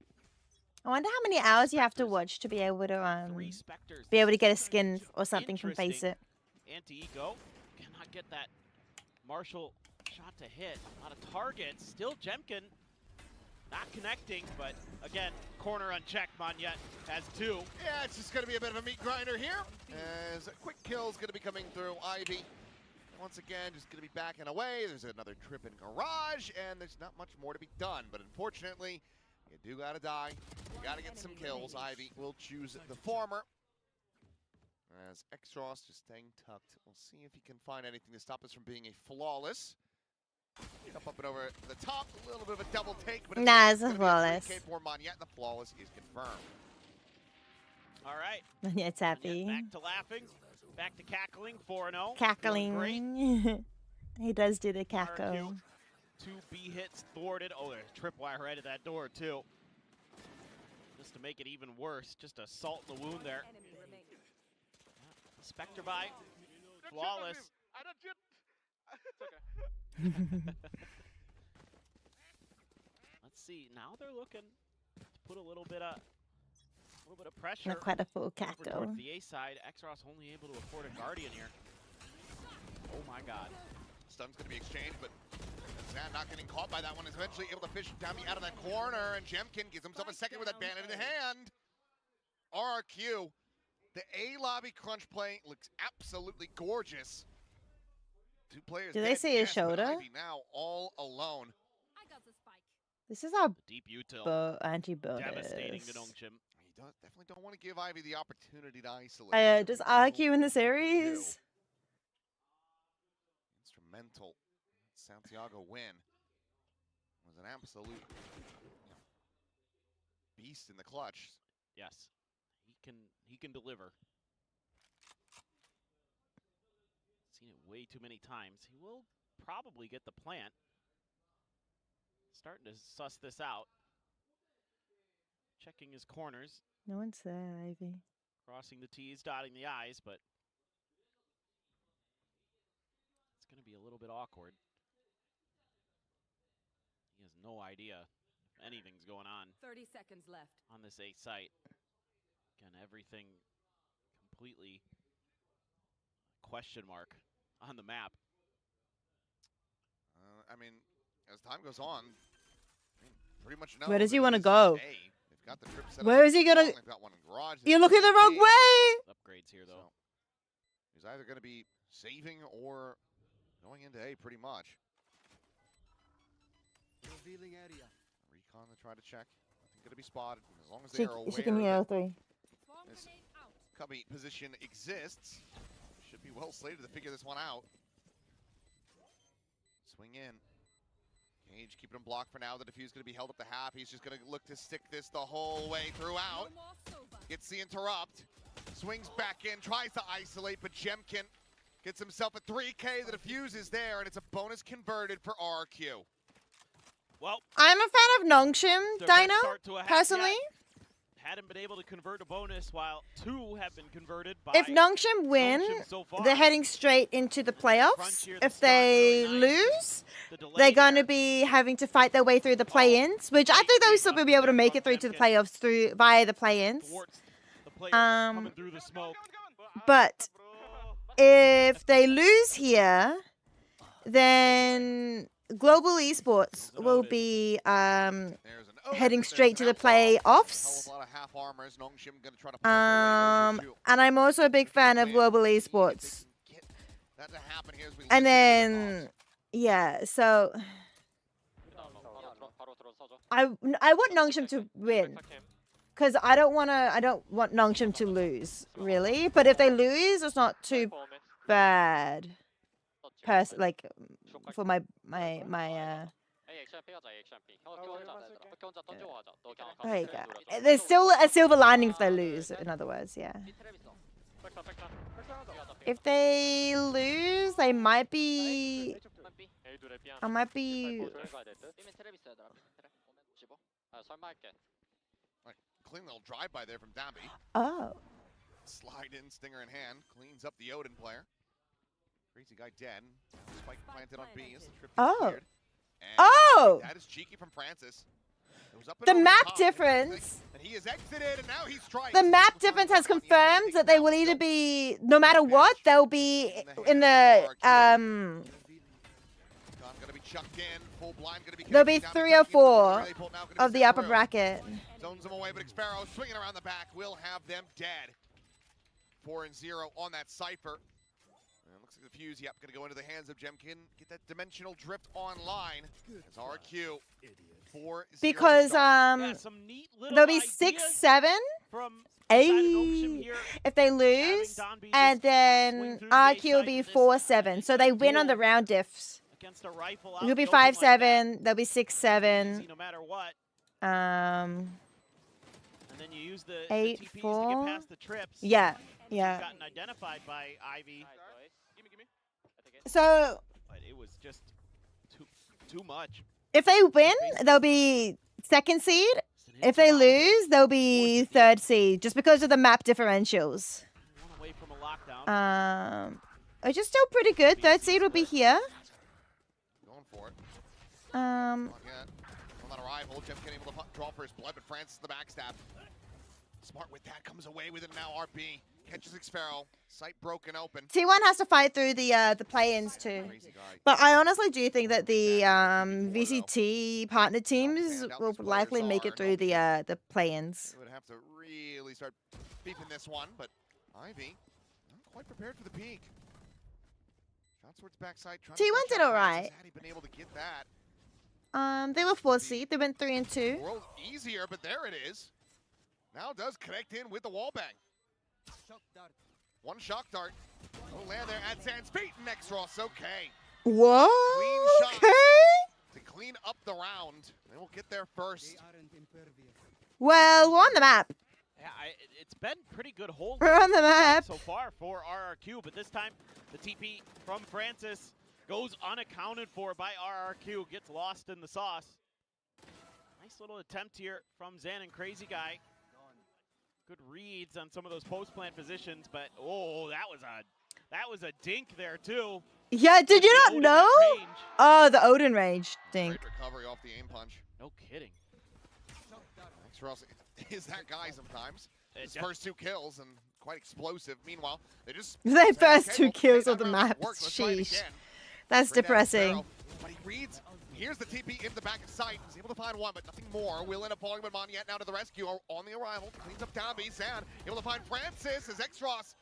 I wonder how many hours you have to watch to be able to get a skin or something from Face It. Anti-Ego cannot get that Marshall shot to hit. A lot of targets. Still Jemkin not connecting, but again, corner unchecked. Monyet has 2. Yeah, it's just going to be a bit of a meat grinder here. As a quick kill is going to be coming through. Ivy, once again, just going to be backing away. There's another trip in garage, and there's not much more to be done. But unfortunately, you do got to die. You got to get some kills. Ivy will choose the former. As Xros just staying tucked. We'll see if he can find anything to stop us from being a flawless. Up and over the top, a little bit of a double take, but it's a flawless. For Monyet, the flawless is confirmed. All right. Monyet's happy. Back to laughing, back to cackling, 4-0. Cackling. He does do the cackle. RRQ, 2 B hits thwarted. Oh, there's a tripwire right at that door too. Just to make it even worse, just a salt in the wound there. Spectre by, flawless. Let's see. Now they're looking to put a little bit of pressure. Not quite a full over cackle. towards the A side. Xros only able to afford a Guardian here. Oh my God. Stun's going to be exchanged, but Zan not getting caught by that one. Is eventually able to fish Dami out of that corner, and Jemkin gives himself a second with that bandit in hand. RRQ, the A lobby crunch play looks absolutely gorgeous. 2 players. Do they see his shoulder? Ivy now all alone. This is our deep util. anti-bonus. Devastating to Nongshim. You definitely don't want to give Ivy the opportunity to isolate. Does RRQ in the series? Instrumental. Santiago win. Was an absolute beast in the clutch. Yes, he can deliver. Seen it way too many times. He will probably get the plant. Starting to suss this out. Checking his corners. No one's there, Ivy. Crossing the T's, dotting the I's, but it's going to be a little bit awkward. He has no idea if anything's going on 30 seconds left. on this A site. Again, everything completely question mark on the map. I mean, as time goes on, pretty much know. Where does he that want to this go? is A. They've got the trip set Where up is he gonna? They've got one in garage. You're looking the wrong way. Upgrades here, though. So he's either going to be saving or going into A pretty much. Revealing area. Recon to try to check. Nothing going to be spotted. As long as She, they're aware she can hear that three. this cubby position exists, should be well slated to figure this one out. Swing in. Cage keeping him blocked for now. The defuse going to be held up to half. He's just going to look to stick this the whole way throughout. Gets the interrupt. Swings back in. Tries to isolate, but Jemkin gets himself a 3K. The defuse is there, and it's a bonus converted for RRQ. Well, I'm a fan of Nongshim their best Dino, start to a half personally. yet. Hadn't been able to convert a bonus, while 2 have been converted by If Nongshim win, Nongshim so far. they're heading straight into the playoffs. Frontier, If the they start really nice. lose, The delay they're going to there. be having to fight their way through the play-ins, which I think they'll still be able to make it through to the playoffs through via the play-ins. Thwarts the players coming through the smoke. But if they lose here, then Global Esports will be heading straight to the playoffs. And I'm also a big fan of Global Esports. And then, yeah, so I want Nongshim to win. Because I don't want Nongshim to lose, really. But if they lose, it's not too bad. Like for my there you go. There's still a silver lining if they lose, in other words, yeah. If they lose, they might be I might be Clean little drive-by there from Dambi. Oh. Slide in, stinger in hand. Cleans up the Odin player. Crazy guy dead. Spike planted on B as the trip is cleared. And that is cheeky from Francis. It was up and The over map top, difference. And he is exited, and now he strikes. The map difference has confirmed that they will either be, no matter what, they'll be in the there'll be 3 or 4 of the upper bracket. Zones them away, but Xpero swinging around the back will have them dead. 4-0 on that Cypher. And looks like the fuse, yep, gonna go into the hands of Jemkin. Get that dimensional drift online. It's RQ. 4-0 Because there'll be 6, 7, 8 if they lose, and then RQ will be 4, 7. So they win on the round diffs. It'll be 5, 7. There'll be 6, 7. No matter what. And then you use the 8, TPs to 4. get past the trips. Yeah, yeah. Gotten identified by Ivy. So But it was just too much. if they win, they'll be 2nd seed. If they lose, they'll be 3rd seed, just because of the map differentials. Away from a lockdown. Which is still pretty good. 3rd seed will be here. Going for it. Um. On that arrival, Jemkin able to draw for his blood, but Francis the backstab. Smart with that, comes away with it now. RB catches Xpero. Sight broken open. T1 has to fight through the play-ins too. But I honestly do think that the VCT partner teams will likely make it through the play-ins. They would have to really start beefing this one, but Ivy not quite prepared for the peak. Shot towards backside. T1 did alright. Had he been able to get that? They were 4th seed. They went 3 and 2. World easier, but there it is. Now does connect in with the wall bang. One shock dart. No land there at Sans feet. Next Ross, okay. Whoa. Clean shot okay. to clean up the round. They will get there first. Well, we're on the map. Yeah, it's been pretty good hold We're on the map. so far for RRQ, but this time the TP from Francis goes unaccounted for by RRQ, gets lost in the sauce. Nice little attempt here from Zen and Crazy Guy. Good reads on some of those post-plant positions, but oh, that was a dink there too. Yeah, did you not know? Oh, the Odin Rage thing. Great recovery off the aim punch. No kidding. Ross is that guy sometimes. His first 2 kills and quite explosive. Meanwhile, they just Their first 2 kills of the map. Sheesh. That's depressing. But he reads. Here's the TP in the back of sight. He's able to find one, but nothing more. Will end up falling, but Monyet now to the rescue on the arrival. Cleans up down B. San able to find Francis as X-Ross.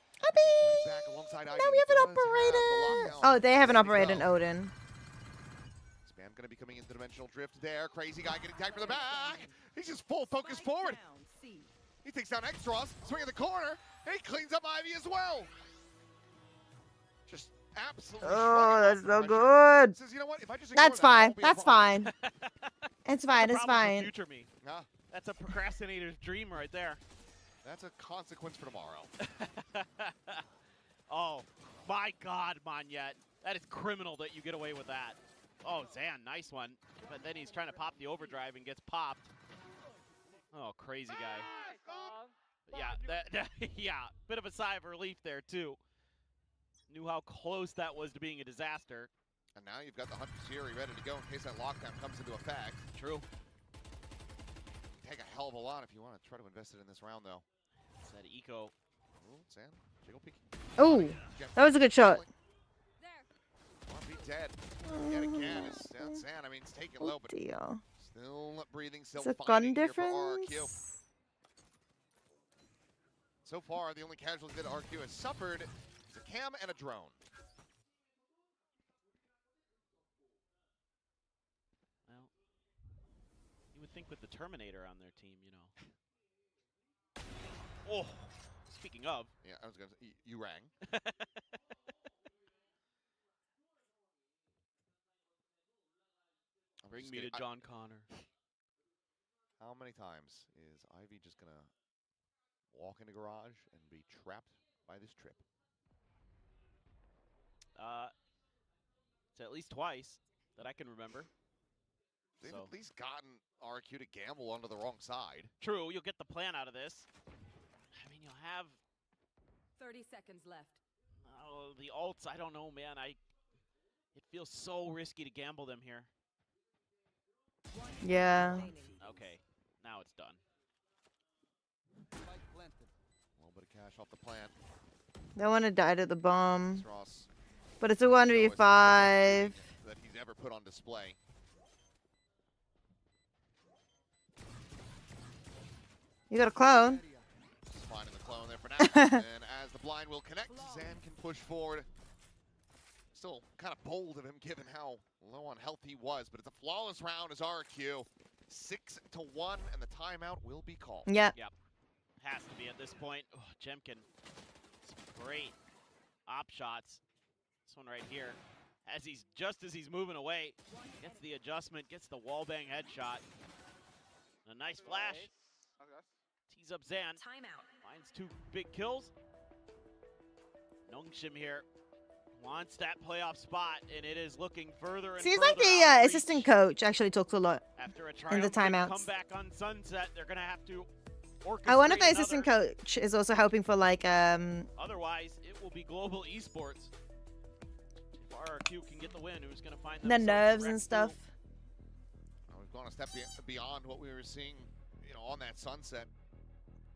Back alongside Now we have an operator. Oh, they have an operator in Odin. Spam gonna be coming into dimensional drift there. Crazy Guy getting tagged from the back. He's just full focus forward. He takes down X-Ross, swing in the corner, and he cleans up Ivy as well. Just absolutely. Oh, that's so good. Says, you know what? If I just that's fine. That's fine. It's fine. It's For fine. future me. Nah. That's a procrastinator's dream right there. That's a consequence for tomorrow. Oh, my God, Monyet. That is criminal that you get away with that. Oh, Zan, nice one. But then he's trying to pop the overdrive and gets popped. Oh, crazy guy. Yeah, yeah, bit of a sigh of relief there, too. Knew how close that was to being a disaster. And now you've got the Hunter's Fury ready to go in case that lockdown comes into effect. True. Take a hell of a lot if you want to try to invest it in this round, though. It's that eco. Ooh, Sam, jiggle peek. Oh, that was a good shot. Won't be dead. Yet again, it's Sam. I mean, it's taken low, but still breathing, still it's a gun fighting here for difference. RRQ. So far, the only casualty that RRQ has suffered is a cam and a drone. Well, you would think with the Terminator on their team, you know. Oh, speaking of. Yeah, I was going to say, you rang. Bring me to John Connor. How many times is Ivy just going to walk in the garage and be trapped by this trip? It's at least twice that I can remember. They've at least gotten RRQ to gamble onto the wrong side. True, you'll get the plan out of this. I mean, you'll have 30 seconds left. Oh, the ults, I don't know, man. It feels so risky to gamble them here. Yeah. Okay, now it's done. A little bit of cash off the plant. They want to die to the bomb. Ross. But it's a 1v5. That he's ever put on display. You got a clone. Just finding the clone there for now. And as the blind will connect, Zan can push forward. Still kind of bold of him given how low on health he was, but it's a flawless round as RRQ. 6-1, and the timeout will be called. Yep. Yep. Has to be at this point. Oh, Jemkin. Some great op shots. This one right here. As he's moving away, gets the adjustment, gets the wallbang headshot. A nice flash. Tees up Zan. Timeout. Finds 2 big kills. Nongshim here wants that playoff spot, and it is looking further and Seems further like the out of reach. assistant coach actually talks a lot After a in the triumphant timeouts. comeback on Sunset, they're gonna have to orchestrate I wonder if the another. assistant coach is also helping for like Otherwise, it will be global esports. If RRQ can get the win, who's gonna find the themselves nerves direct and stuff. We've gone a step beyond what we were seeing, on that Sunset.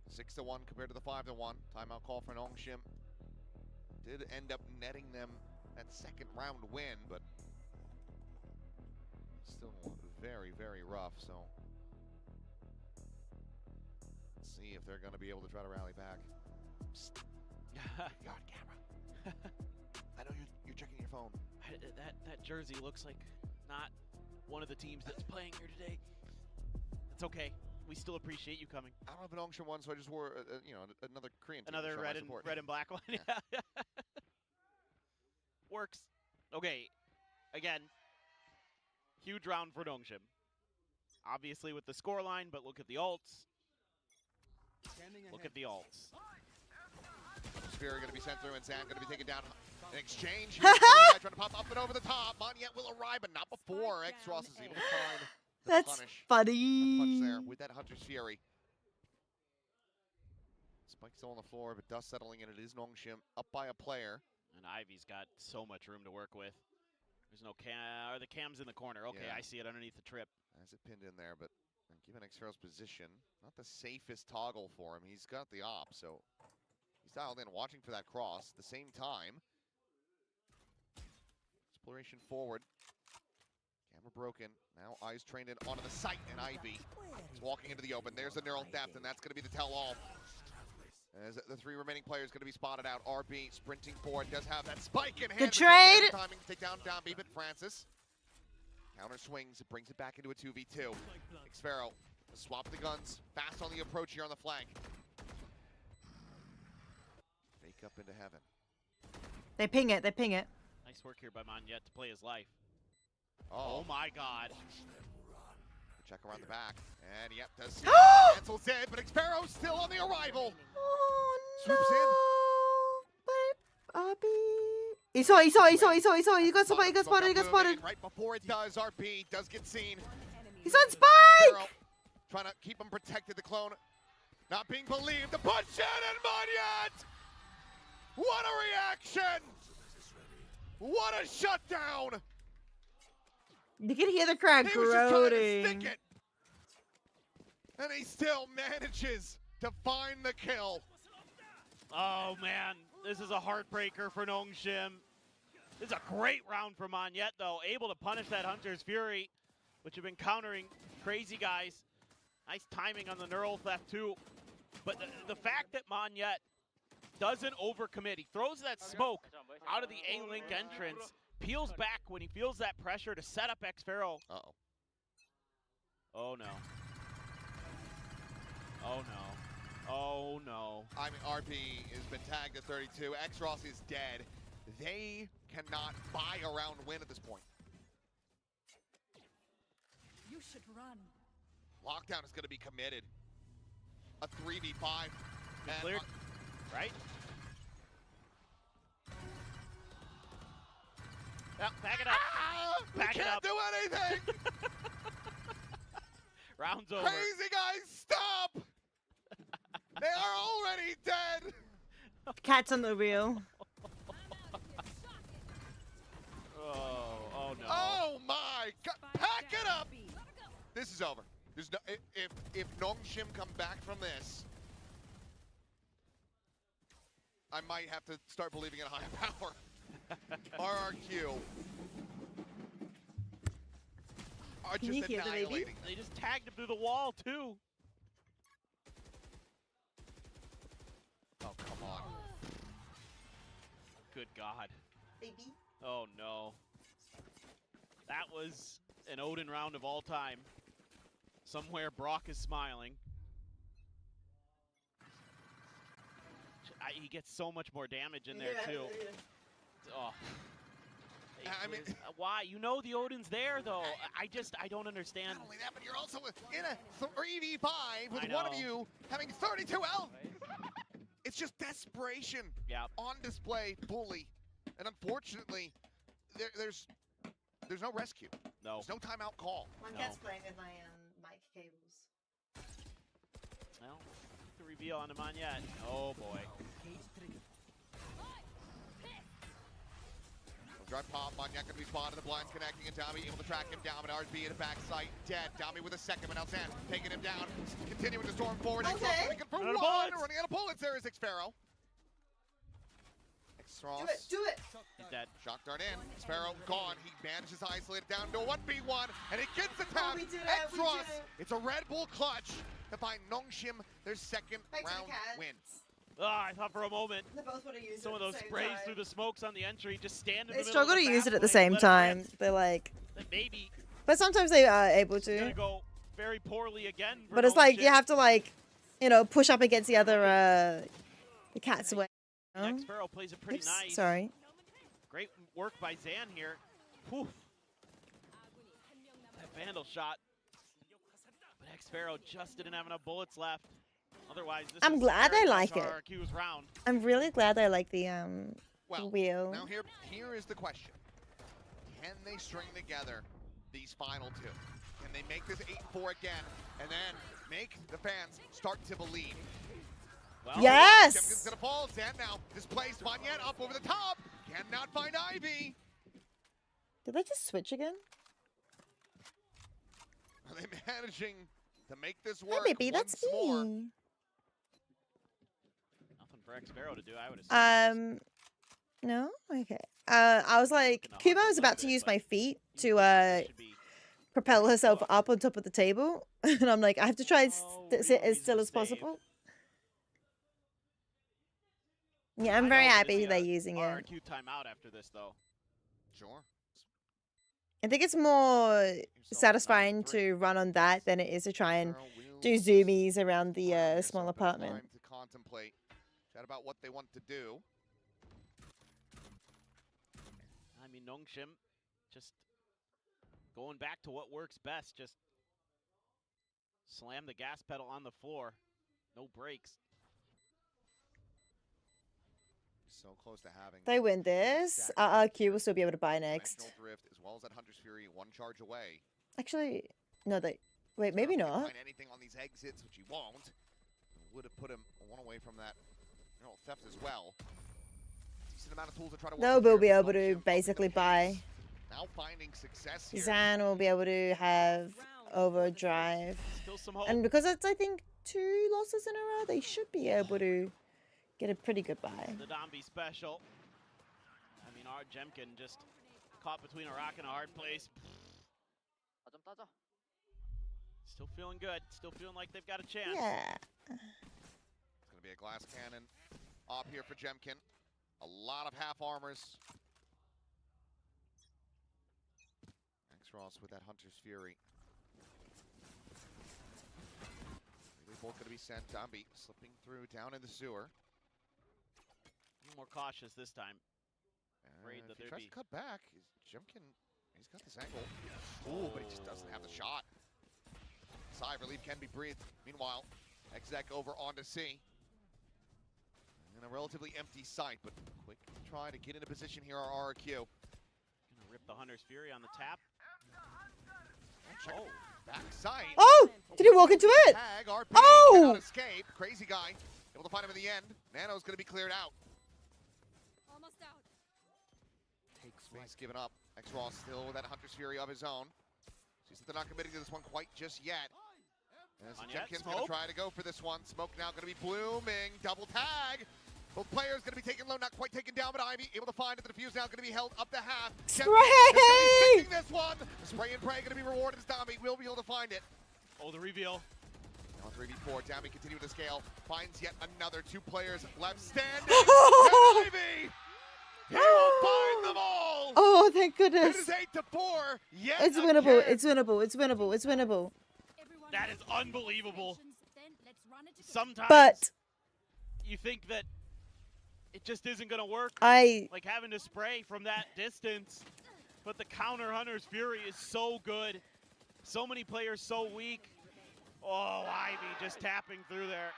6-1 compared to the 5-1. Timeout call for Nongshim. Did end up netting them that second round win, but still very, very rough. So let's see if they're going to be able to try to rally back. Psst. You're on camera. I know you're checking your phone. That jersey looks like not one of the teams that's playing here today. It's okay. We still appreciate you coming. I don't have an Nongshim one, so I just wore another Korean team. Another red and black one. Yeah. Works. Okay. Again, Huge round for Dongshim. Obviously with the scoreline, but look at the ults. Look at the ults. Sphere going to be sent through, and Zan going to be taken down in exchange. Here, trying to pop up and over the top. Monyet will arrive, but not before. X-Ross is able to find the That's punish. funny. The punch there with that Hunter's Fury. Spike still on the floor, but dust settling in. It is Nongshim up by a player. And Ivy's got so much room to work with. There's no cam, or the cam's in the corner. Okay, Yeah. I see it underneath the trip. Has it pinned in there, but given X-Ferro's position, not the safest toggle for him. He's got the op, so he's dialed in, watching for that cross. At the same time, exploration forward. Camera broken. Now eyes trained in onto the site, and Ivy is walking into the open. There's the neural depth, and that's going to be the tell-all. As the three remaining players going to be spotted out. RB sprinting forward, does have that spike in hand. Good trade. Timing to take down Downbeat, but Francis counter swings, it brings it back into a 2v2. Xfero swap the guns, fast on the approach here on the flank. Fake up into heaven. They ping it. They ping it. Nice work here by Monyet to play his life. Oh, my God. Check around the back, and yep, does see cancels it, but Xfero still on the arrival. Oh Swoops no! But RB. He saw. You got spotted. Right before it does, RB does get seen. He's on Spike! Trying to keep him protected, the clone not being believed. The punch in, and Monyet! What a reaction! What a shutdown! You can hear the crowd He was just trying to groaning. stick it. And he still manages to find the kill. Oh, man. This is a heartbreaker for Nongshim. This is a great round for Monyet, though. Able to punish that Hunter's Fury, which have been countering crazy guys. Nice timing on the neural theft, too. But the fact that Monyet doesn't overcommit. He throws that smoke out of the A-Link entrance, peels back when he feels that pressure to set up Xfero. Uh-oh. Oh, no. Oh, no. Oh, no. I mean, RB has been tagged at 32. X-Ross is dead. They cannot buy a round win at this point. You should run. Lockdown is going to be committed. A 3v5. And Cleared, right? Yeah, back it up. Back it can't up. do anything! Round's over. Crazy guys, stop! They are already dead! Cat's on the wheel. Oh no. Oh my God! Pack it up! This is over. There's no if Nongshim come back from this, I might have to start believing in higher power. RRQ are Can you just hear the baby? annihilating. They just tagged him through the wall too. Oh come on! Good God. Baby. Oh no. That was an Odin round of all time. Somewhere Brock is smiling. He gets so much more damage in there too. Oh. I mean, why? You know the Odin's there though. I don't understand. Not only that, but you're also in a 3v5 with I one of know. you having 32 health. It's just desperation on display fully, and unfortunately, there's no rescue. No. There's no timeout call. One cat's playing with my mic cables. Well, the reveal on Monyet. Oh boy. Drive pop, Monyet gonna be spotted, the blinds connecting, and Dami able to track him down, but RB in the backside, dead. Dami with a second, but now Zan taking him down, continuing to storm forward. Okay. X-Ross looking for Running out of one, bullets. running out of bullets. There is Xfero. X-Ross. Do it. He's dead. Shock dart in. Xfero gone. He manages to isolate it down to a 1v1, and he gets the tap. we did it, we X-Ross. did it. It's a Red Bull clutch to find Nongshim their second Back to the round cat. win. I thought for a moment They both want to use some it of at those the same sprays time. through the smokes on the entry just stand in the They middle struggle of to the use it at the fast lane, same let time. rip. They're like, Then maybe but sometimes they are able it's gonna to. go very poorly again. For But it's like you Nongshim. have to push up against the other the cat's way. you know? Xfero plays it pretty Oops, nice. sorry. Great work by Zan here. Whew. Vandal shot. But X-Sparrow just didn't have enough bullets left. Otherwise, this I'm is glad very I much like it. RRQ's round. I'm really glad I like the Well, wheel. now here is the question. Can they string together these final two? Can they make this 8-4 again and then make the fans start to believe? Well, yes! Jemkin's gonna fall. Zan now displaced. Vanyet up over the top. Cannot find Ivy. Did they just switch again? Are they managing to make this work Hey, baby, once that's more? me. Nothing for X-Sparrow to do, I would assume. No? Okay. I was like, Kubo was about to use my feet to propel herself up on top of the table. And I'm like, I have to try and sit as still as possible. Yeah, I'm very happy they're using it. RRQ timeout after this, though. Sure. I think it's more satisfying to run on that than it is to try and do zoomies around the small apartment. Time to contemplate, chat about what they want to do. I mean, Nongshim just going back to what works best. Just slam the gas pedal on the floor. No brakes. So close to having. They win this. RRQ will still be able to buy next. Dimensional Drift, as well as that Hunter's Fury, one charge away. Actually, no, they... Wait, maybe not. Find anything on these exits, which he won't. Would have put him one away from that theft as well. Decent amount of tools to try to work. They'll be able to basically buy. Now finding success here. Zan will be able to have overdrive. And because it's, I think, 2 losses in a row, they should be able to get a pretty good buy. The Dombi special. I mean, our Jemkin just caught between a rock and a hard place. Still feeling good. Still feeling like they've got a chance. Yeah. It's going to be a glass cannon up here for Jemkin. A lot of half armors. X-Ross with that Hunter's Fury. They're both going to be sent. Dombi slipping through down in the sewer. A little more cautious this time. Afraid that if he there'd tries be... to cut back, Jemkin, he's got this angle. Ooh, but he just doesn't have the shot. Sigh of relief can be breathed. Meanwhile, Exec over onto C. In a relatively empty site, but quick try to get into position here are RRQ. Gonna rip the Hunter's Fury on the tap. Check back sight. Oh! Did he walk into it? Tag, RP Oh! cannot escape. Crazy guy. Able to find him in the end. Nano's gonna be cleared out. Almost out. Space given up. X-Ross still with that Hunter's Fury of his own. Seems that they're not committing to this one quite just yet. As Jemkin's going to try to go for this one. Smoke now going to be blooming. Double tag. Both players going to be taken low, not quite taken down, but Ivy able to find it. The defuse now going to be held up to half. Spray! This one. The spray and pray going to be rewarded as Dami will be able to find it. Oh, the reveal. Now 3v4. Dami continuing to scale. Finds yet another 2 players left standing. Ivy! He will find them all! Oh, thank goodness. It is 8-4. Yes, it's winnable. It's winnable. It's winnable. It's winnable. That is unbelievable. Sometimes you think that it just isn't going to work. Like having to spray from that distance. But the counter Hunter's Fury is so good. So many players so weak. Oh, Ivy just tapping through there.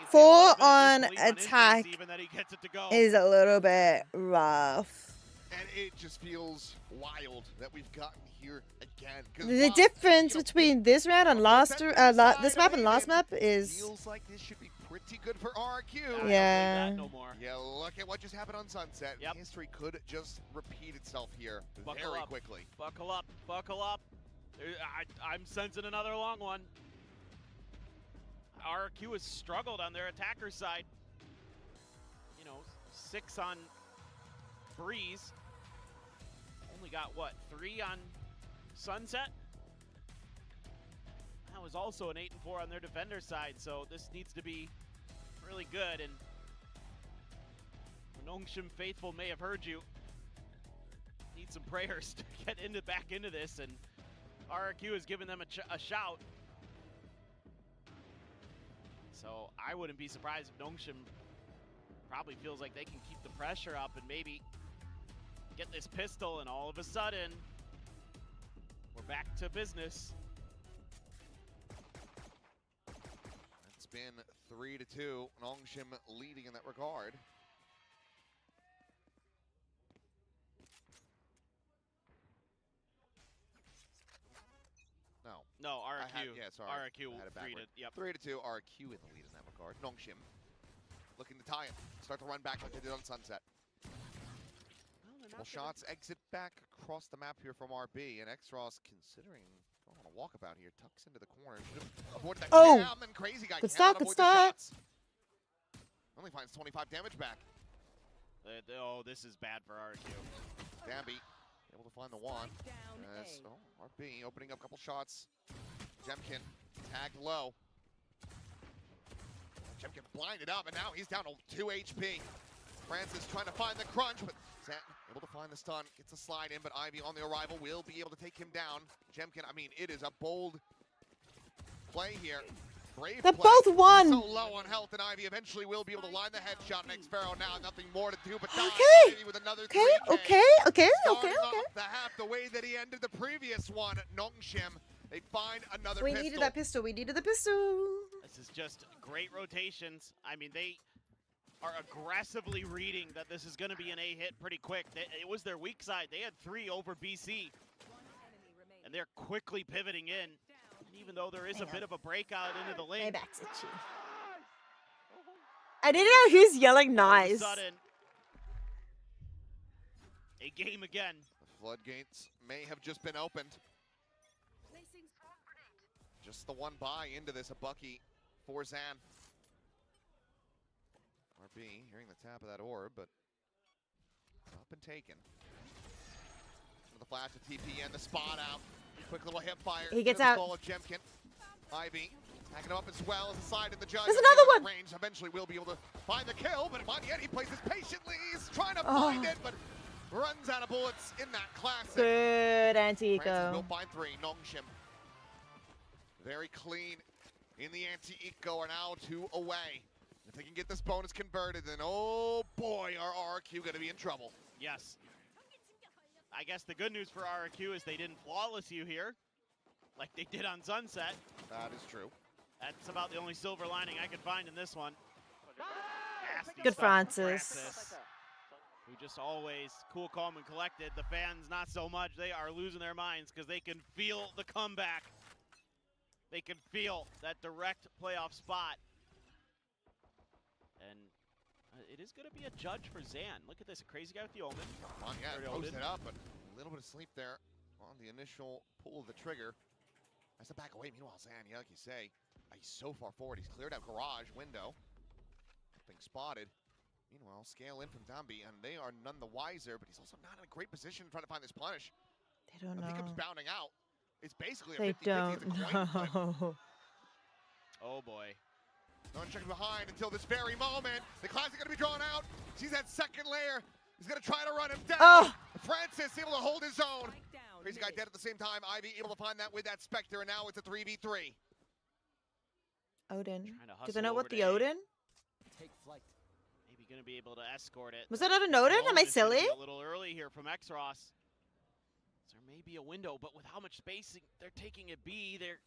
4 on attack even that he gets it to go. is a little bit rough. And it just feels wild that we've gotten here again. The difference between this round and this map and last map is... Feels like this should be pretty good for RRQ. Yeah. No more. Yeah, look at what just happened on Sunset. History could just repeat itself here very quickly. Buckle up. Buckle up. I'm sensing another long one. RRQ has struggled on their attacker side. 6 on Breeze. Only got, what, 3 on Sunset? That was also an 8-4 on their defender side, so this needs to be really good. And Nongshim faithful may have heard you. Need some prayers to get back into this, and RRQ has given them a shout. So I wouldn't be surprised if Nongshim probably feels like they can keep the pressure up and maybe get this pistol, and all of a sudden, We're back to business. It's been 3-2. Nongshim leading in that regard. No, RRQ. Yeah, sorry. RRQ I had it read backward. it. Yep. 3-2. RRQ in the lead in that regard. Nongshim looking to tie it. Start to run back like they did on Sunset. Well, shots exit back across the map here from RB, and Xros considering going on a walkabout here, tucks into the corner. Should have avoided that jam, and Crazy Guy good cannot start, good avoid the start. shots. Only finds 25 damage back. Oh, this is bad for RRQ. Dambi able to find the one. As, RB opening up a couple shots. Jemkin tagged low. Jemkin blinded up, and now he's down to 2 HP. Francis trying to find the crunch, but Zan able to find the stun. Gets a slide in, but Ivy on the arrival will be able to take him down. Jemkin, I mean, it is a bold play here. Brave They're play. both one. So low on health, and Ivy eventually will be able to line the headshot. Next Pharaoh now, nothing more to do but die. Ivy with another 3K. Okay. Starting off the half the way that he ended the previous one. Nongshim, they find another We pistol. needed that pistol. We needed the pistol. This is just great rotations. I mean, they are aggressively reading that this is going to be an A hit pretty quick. It was their weak side. They had 3 over BC. And they're quickly pivoting in. And even though there is a bit of a breakout into the lane. I didn't know who's yelling nice. All of a sudden, a game again. The floodgates may have just been opened. Just the one buy into this, a Bucky for Zan. RB hearing the tap of that orb, but up and taken. The flash of TP and the spot out. Quick little hip fire. He gets Into the out. skull of Jemkin. Ivy tagging him up as well as a side in the judge. There's another one. Range eventually will be able to find the kill, but Yet he plays this patiently. He's trying to find it, but runs out of bullets in that classic. Good Francis anti-eco. will find 3. Nongshim very clean in the anti-eco, are now 2 away. If they can get this bonus converted, then oh boy, are RRQ going to be in trouble. Yes. I guess the good news for RRQ is they didn't flawless you here, like they did on Sunset. That is true. That's about the only silver lining I could find in this one. Nasty Good stuff from Francis. Who just always cool, calm, and collected. The fans, not so much. They are losing their minds because they can feel the comeback. They can feel that direct playoff spot. And it is going to be a judge for Zan. Look at this, a Crazy Guy with the Omen. Yeah, posted up, but a little bit of sleep there on the initial pull of the trigger. Has to back away. Meanwhile, Zan, yeah, like you say, he's so far forward. He's cleared out garage window. Being spotted. Meanwhile, scale in from Dambi, and they are none the wiser, but he's also not in a great position trying to find this punish. They don't know. If he comes bounding out, it's basically a They 50-50. don't It's a coin flip. know. Oh boy. No one checking behind until this very moment. The Classic going to be drawn out. Sees that second layer. He's going to try to run him down. Oh. Francis able to hold his own. Crazy Guy dead at the same time. Ivy able to find that with that Spectre, and now it's a 3v3. Odin. Trying to Do hustle they know over what to the A. Odin? Take flight. Maybe going to be able to escort it. Was that not an Odin? Am I It's gonna be silly? A little early here from Xros. There may be a window, but with how much spacing they're taking at B, they're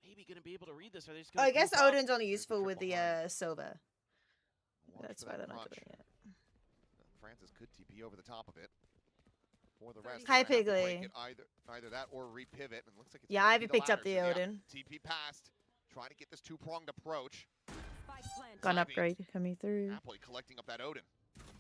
maybe going to be able to read this. Are they just Oh, gonna I guess group up? Odin's only useful with the Silva. Watch That's for why that they're not crunch. doing it. Francis could TP over the top of it. For the rest, Hi, they're gonna have to break Piggly. it either that or repivot, and it looks like it's Yeah, gonna Ivy be picked up the latter. So, yeah, Odin. TP passed, trying to get this 2-pronged approach. Got an Ivy upgrade coming through. happily collecting up that Odin.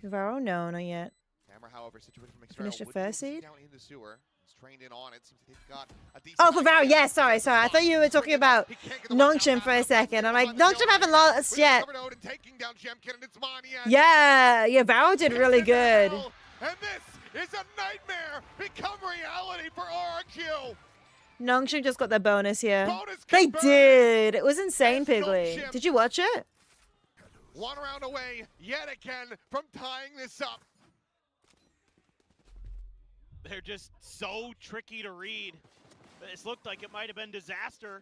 Uvaro? No, not yet. Camera, however, situated from Finished the would be able to first see seed? down in the sewer. He's trained in on it. Seems like they've got a decent Oh, for Varo, idea. yes, sorry. I thought you were talking about Nongshim for a second. I'm like, Nongshim haven't lost yet. Covered Odin, taking down Jemkin, and it's Mania. Yeah, Varo did really good. And this is a nightmare become reality for RRQ. Nongshim just got their bonus here. Bonus They converted. did. It was insane, Piggly. Nongshim. Did you watch it? 1 round away yet again from tying this up. They're just so tricky to read. This looked like it might have been disaster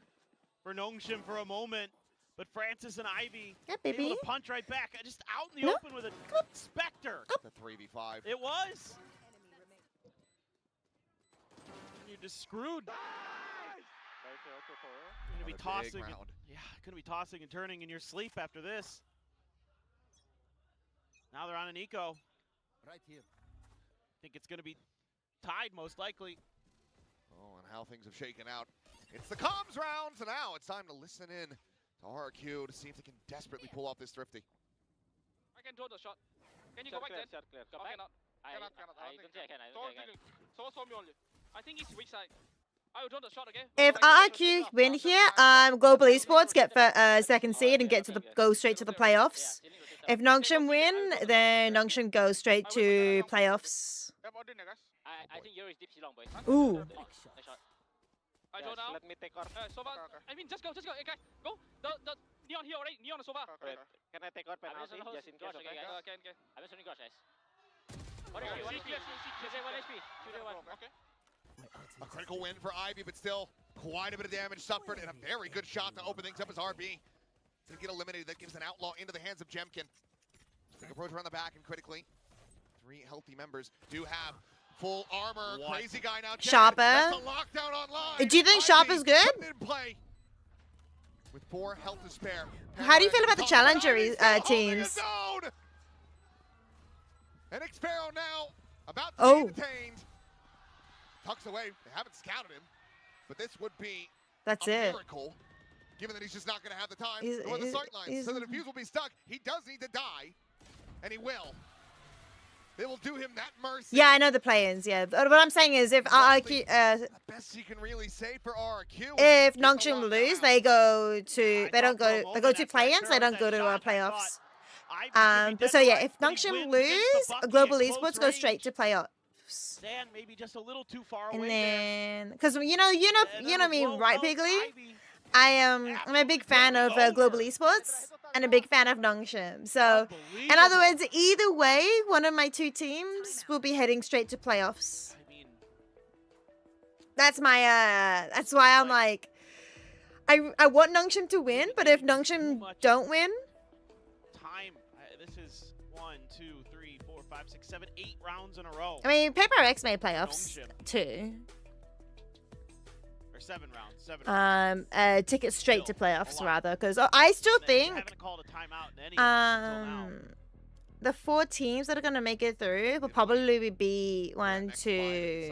for Nongshim for a moment, but Francis and Ivy Yeah, able baby. to punch right back, just out in the No. open with a Spectre. The 3v5. It was. you're just screwed. You're gonna be Another big tossing. round. Yeah, gonna be tossing and turning in your sleep after this. Now they're on an eco. Right here. Think it's gonna be tied most likely. Oh, and how things have shaken out. It's the comms round, so now it's time to listen in to RRQ to see if they can desperately pull off this thrifty. I can throw the shot. Can you go back then? Go back. I don't think I can. So me only. I think it's weak side. I will throw the shot, okay? If RRQ win here, Global Esports get second seed and get to go straight to the playoffs. If Nongshim win, then Nongshim goes straight to playoffs. I think Yuri is deep long, boys. Ooh. I go now. Let me take off. Sova. I mean, just go. Okay, go. The neon here already. Neon Sova. Wait, can I take out penalty? Yes, in case of that. Okay. I'm just running gosh, guys. What are you? Okay. A critical win for Ivy, but still quite a bit of damage suffered, and a very good shot to open things up as RB. Gonna get eliminated. That gives an outlaw into the hands of Jemkin. Big approach around the back, and critically, 3 healthy members do have full armor. What? Crazy guy now. Sharper. That's a lockdown online. Do you think Sharper's good? Putting it in play with 4 health to spare. How do you feel about the challenger teams? And Xpero now about to Oh. be detained. Tucks away. They haven't scouted him, but this would be That's a it. miracle, given that he's just not going to have the time He's- to go on the he's- sight lines. he's- So the defuse will be stuck. He does need to die, and he will. They will do him that mercy. Yeah, I know the play-ins. Yeah, but what I'm saying is, if RRQ, The best you can really say for RRQ. if Nongshim lose, they go to they go to play-ins. They don't go to playoffs. But so yeah, if Nongshim lose, Global Esports go straight to playoffs. Sand maybe just a little too far And away then, because you know me, right, Piggly? Ivy. I'm a big fan of Global Esports and a big fan of Nongshim. So, in other words, either way, one of my 2 teams will be heading straight to playoffs. That's my that's why I'm like, I want Nongshim to win, but if Nongshim don't win, Time. This is 1, 2, 3, 4, 5, 6, 7, 8 rounds in a row. I mean, PRX made playoffs too. Or 7 rounds. 7 rounds. Ticket straight to playoffs rather, because I still think haven't called a timeout in any of this until now. the 4 teams that are gonna make it through will probably be 1, 2.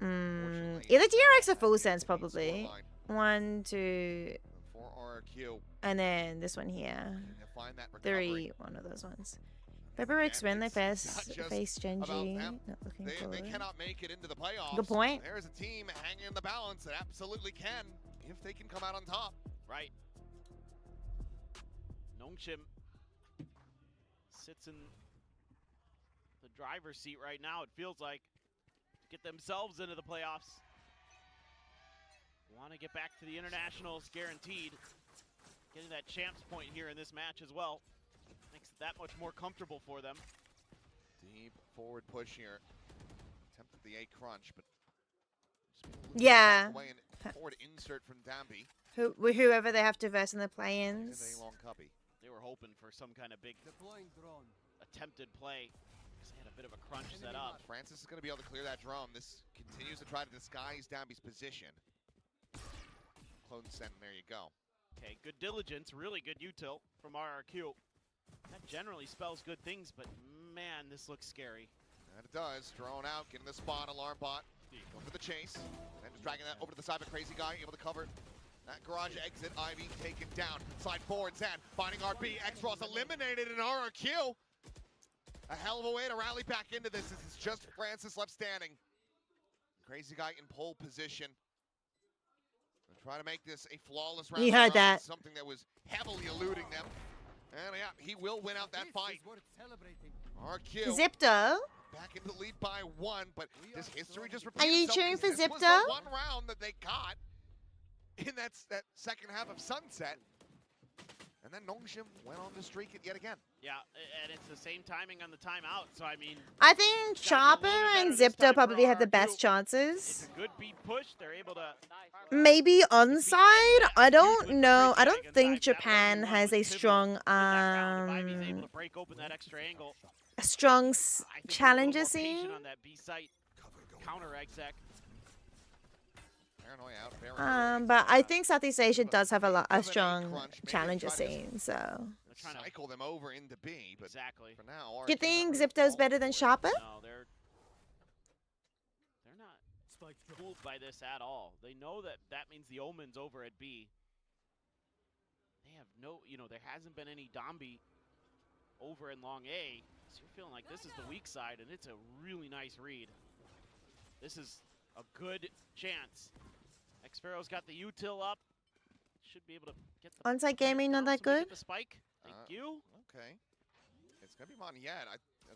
Either DRX or Full Sense probably. 1, 2. For RRQ. And then this one here. Find that 3, one of those ones. PRX win, they face Genji. Not looking They good. cannot make it into the playoffs. Good point. There's a team hanging in the balance that absolutely can, if they can come out on top. Right. Nongshim sits in the driver's seat right now, it feels like, to get themselves into the playoffs. Want to get back to the internationals, guaranteed. Getting that champs point here in this match as well. Makes it that much more comfortable for them. Deep forward push here. Attempted the A crunch, but Yeah. away and forward insert from Dambi. Whoever they have to verse in the It play-ins. is a long cubby. They were hoping for some kind of big attempted play. Because they had a bit of a crunch set up. Francis is going to be able to clear that drone. This continues to try to disguise Dambi's position. Clone send, there you go. Okay, good diligence, really good util from RRQ. That generally spells good things, but man, this looks scary. And it does. Drone out, getting the spot, alarm bot. Going for the chase. And just dragging that over to the side, but Crazy Guy able to cover that garage exit. Ivy taken down. Slide forward, Zan finding RB. X-Ross eliminated in RRQ. A hell of a way to rally back into this. This is just Francis left standing. Crazy Guy in pole position. Try to make this a flawless round. You heard that. Something that was heavily eluding them. And yeah, he will win out that fight. RQ. Zipto. Back into the lead by 1, but does history just repeat Are you itself? cheering for This was Zipto? the one round that they got in that second half of Sunset. And then Nongshim went on to streak it yet again. Yeah, and it's the same timing on the timeout, so I mean... I think Sharper and Zipto probably have the best chances. It's a good beat push, they're able to... Maybe onside? I don't know. I don't think Japan has a strong break open that extra angle. challenger scene. On that B site counter exec. Paranoia out very early. But I think Southeast Asia does have a strong challenger scene, so. Trying to cycle them over into B, but exactly. for now, You think Zipto's better than Sharper? No, they're not fooled by this at all. They know that means the Omen's over at B. They have no, there hasn't been any Dombi over in long A, so you're feeling like this is the weak side, and it's a really nice read. This is a good chance. Xfero's got the util up. Should be able to get the On-site gaming not that good? the spike. Thank you. Okay. It's going to be Moniette.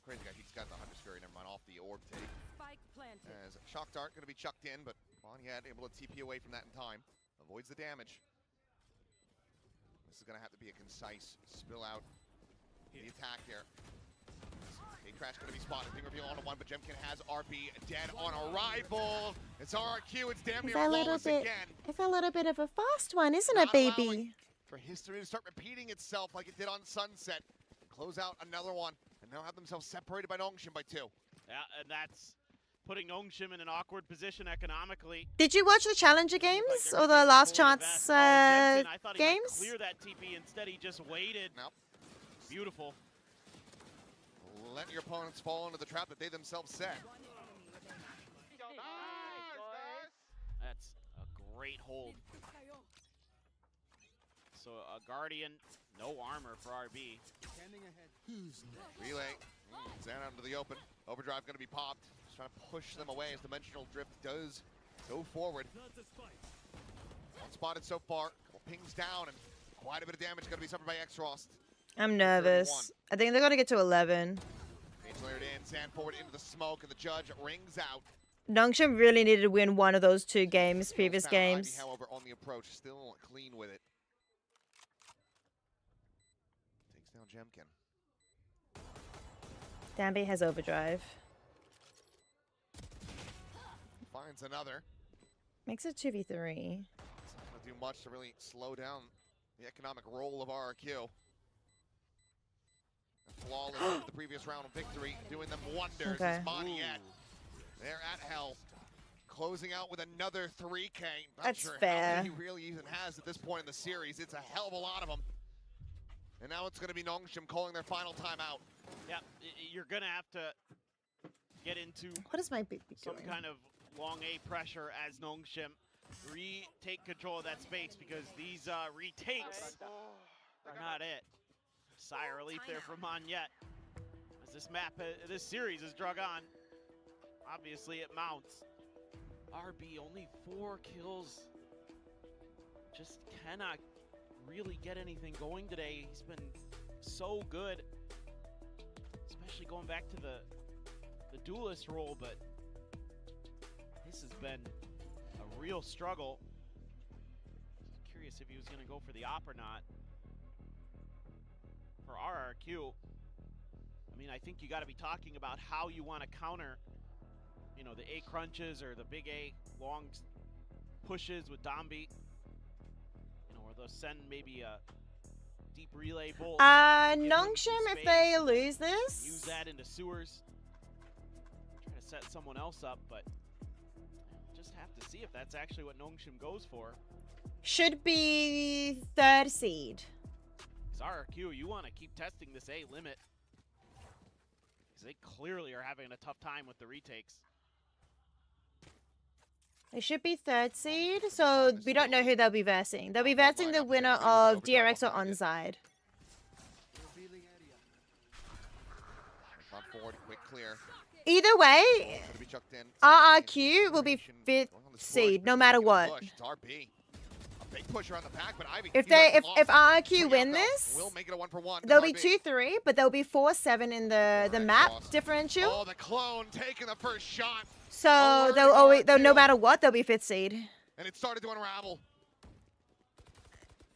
Crazy guy, he's got the Hunter's Fury, never mind, off the orb take. Spike planted. As Shock Dart going to be chucked in, but Moniette able to TP away from that in time. Avoids the damage. This is going to have to be a concise spill out the attack here. Crash going to be spotted. Thing reveal on a one, but Jemkin has RB dead on arrival. It's RRQ. It's damn near flawless again. It's a little bit of a fast one, isn't it, baby? For history to start repeating itself like it did on Sunset. Close out another one, and now have themselves separated by Nongshim by 2. Yeah, and that's putting Nongshim in an awkward position economically. Did you watch the challenger games or the last chance I thought he games? might clear that TP. Instead, he just waited. Nope. Beautiful. Let your opponents fall into the trap that they themselves set. That's a great hold. So a Guardian, no armor for RB. Relay, Zan out into the open. Overdrive going to be popped. Just trying to push them away as Dimensional Drift does go forward. One spotted so far. Couple pings down and quite a bit of damage going to be suffered by X-Frost. I'm nervous. I think they're going to get to 11. Page layered in, Zan forward into the smoke, and the judge rings out. Nongshim really needed to win one of those 2 games, previous games. Ivy, however, on the approach, still clean with it. Takes down Jemkin. Danby has overdrive. Finds another. Makes it 2v3. It's not going to do much to really slow down the economic roll of RRQ. Flawless over the previous round of victory, doing them wonders. Okay. As Moniette, they're at hell. Closing out with another 3K. Not That's sure fair. how many he really even has at this point in the series. It's a hell of a lot of them. And now it's going to be Nongshim calling their final timeout. Yeah, you're going to have to get into What is my baby some doing? kind of long A pressure as Nongshim retake control of that space, because these retakes are not it. Sigh of relief there from Moniette. As this map, this series is drug on. Obviously it mounts. RB only 4 kills. Just cannot really get anything going today. He's been so good, especially going back to the duelist role, but this has been a real struggle. Curious if he was going to go for the op or not. For RRQ, I mean, I think you got to be talking about how you want to counter, the A crunches or the big A long pushes with Dombi. Or they'll send maybe a deep relay bolt. Nongshim, if they lose this, use that into sewers. Try to set someone else up, but just have to see if that's actually what Nongshim goes for. should be 3rd seed. RRQ, you want to keep testing this A limit, because they clearly are having a tough time with the retakes. They should be 3rd seed, so we don't know who they'll be versing. They'll be versing the winner of DRX or Onside. Forward, quick clear. Either way, RRQ will be 5th seed, no matter what. It's RB. A big push around the pack, but Ivy. If RRQ win this, will make it a 1-for-1. there'll be 2-3, but there'll be 4-7 in the map differential. Oh, the clone taking the first shot. So they'll no matter what, they'll be 5th seed. And it started to unravel.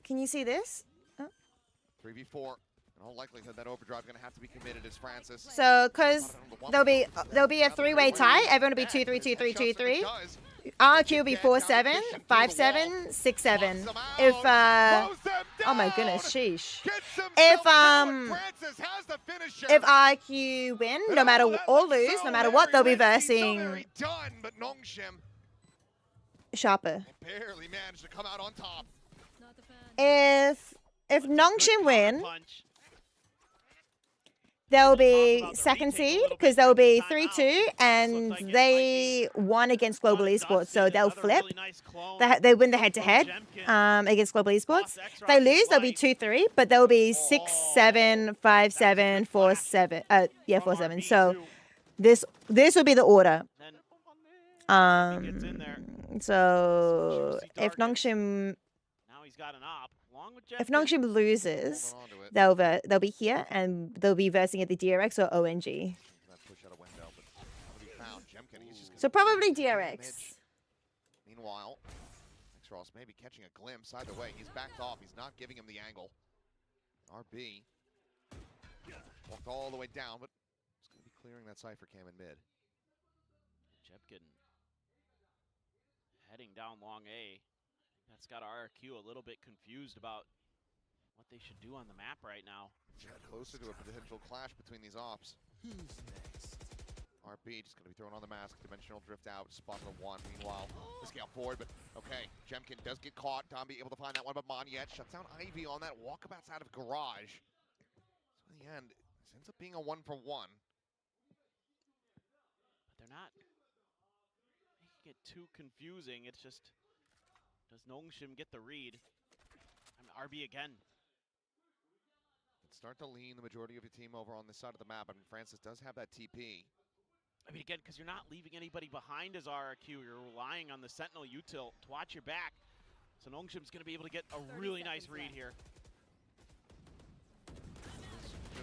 Can you see this? 3v4. In all likelihood, that overdrive going to have to be committed as Francis. So, because there'll be a 3-way tie. Everyone will be 2-3, 2-3, 2-3. RRQ will be 4-7, 5-7, 6-7. If oh my goodness, sheesh. If RRQ win, no matter or lose, no matter what, they'll be versing. Done, but Nongshim sharper. They barely managed to come out on top. If Nongshim win, Punch. they'll be second seed because they'll be 3-2, and they won against Global Esports, so they'll flip. They win the head-to-head against Global Esports. If they lose, they'll be 2-3, but they'll be 6-7, 5-7, 4-7. 4-7. So this will be the order. So if Nongshim loses, they'll be here and they'll be versing at the DRX or ONG. So probably DRX. Meanwhile, X-Ross maybe catching a glimpse. Either way, he's backed off. He's not giving him the angle. RB walked all the way down, but it's going to be clearing that Cypher cam in mid. Jepkin heading down long A. That's got RRQ a little bit confused about what they should do on the map right now. Closer to a potential clash between these ops. Who's next? RB just going to be thrown on the mask. Dimensional drift out. Spot on one. Meanwhile, the scale forward, but okay. Jemkin does get caught. Domby able to find that one, but Monyet shuts down Ivy on that walkabouts out of garage. So in the end, this ends up being a 1-for-1. But they're not making it too confusing. It's just, does Nongshim get the read? I mean, RB again. Start to lean the majority of your team over on this side of the map. I mean, Francis does have that TP. I mean, again, because you're not leaving anybody behind as RRQ. You're relying on the Sentinel util to watch your back. So Nongshim's going to be able to get a really nice read here.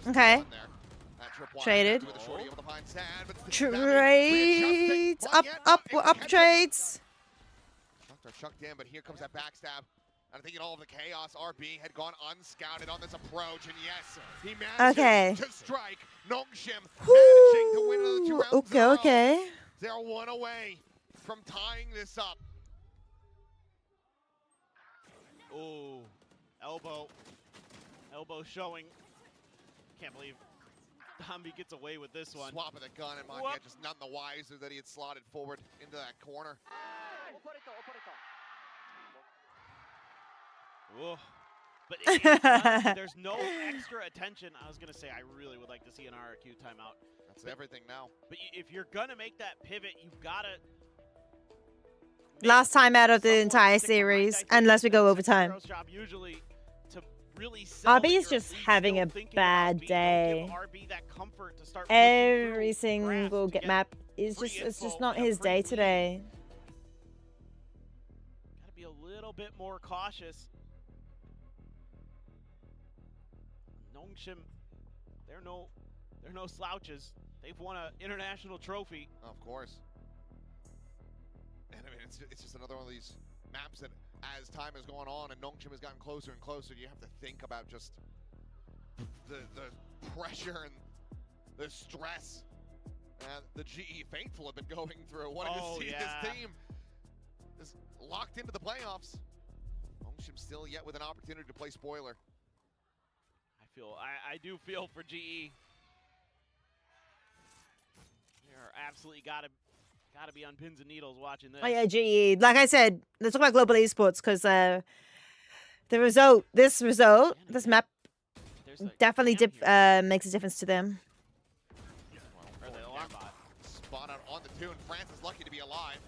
Okay. Traded. Trades. Up trades. Shocked are shucked in, but here comes that backstab. And I think in all of the chaos, RB had gone unscouted on this approach, and yes, he managed to strike. Nongshim managing to win another 2 rounds in a row. Okay. They're 1 away from tying this up. Oh, elbow showing. Can't believe Domby gets away with this one. Swap of the gun, and Monyet just none the wiser that he had slotted forward into that corner. Whoa. But it's there's no extra attention. I was going to say I really would like to see an RRQ timeout. That's everything now. But if you're going to make that pivot, you've got to... Last time out of the entire series, unless we go overtime. Usually to really RB is just having a bad day. Every single map is it's just not his day today. Got to be a little bit more cautious. Nongshim, they're no slouches. They've won an international trophy. Of course. And I mean, it's just another one of these maps that, as time has gone on and Nongshim has gotten closer and closer, you have to think about just the pressure and the stress the GE faithful have been going through. Wanting to see this team is locked into the playoffs. Nongshim still yet with an opportunity to play spoiler. I do feel for GE. They're absolutely gotta be on pins and needles watching this. Oh yeah, GE. Like I said, let's talk about Global Esports because this map definitely makes a difference to them. Spot out on the tune. France is lucky to be alive.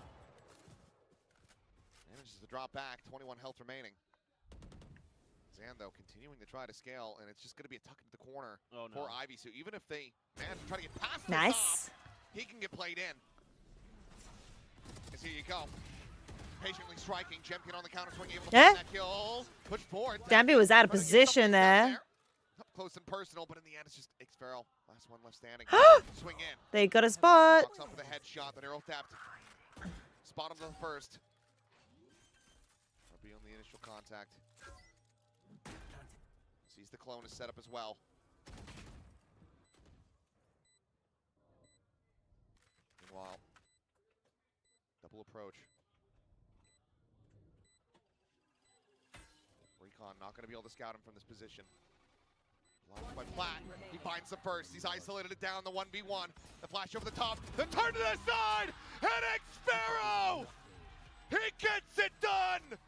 Manages to drop back. 21 health remaining. Zan, though, continuing to try to scale, and it's just going to be a tuck into the corner for Ivy. So even if they manage to try to get past the top, he can get played in. As here you go. Patiently striking. Jemkin on the counter swing, able to find that kill. Push forward. Danby was out of position there. Up close and personal, but in the end, it's just Xferal. Last one left standing. Swing in. They got a spot. Walks up with a headshot, the arrow tapped. Spot him to the first. That'll be on the initial contact. Sees the clone is set up as well. Meanwhile, double approach. Recon not going to be able to scout him from this position. Blocked by Platt. He finds the first. He's isolated it down the 1v1. The flash over the top. The turn to the side! And Xferal He gets it done!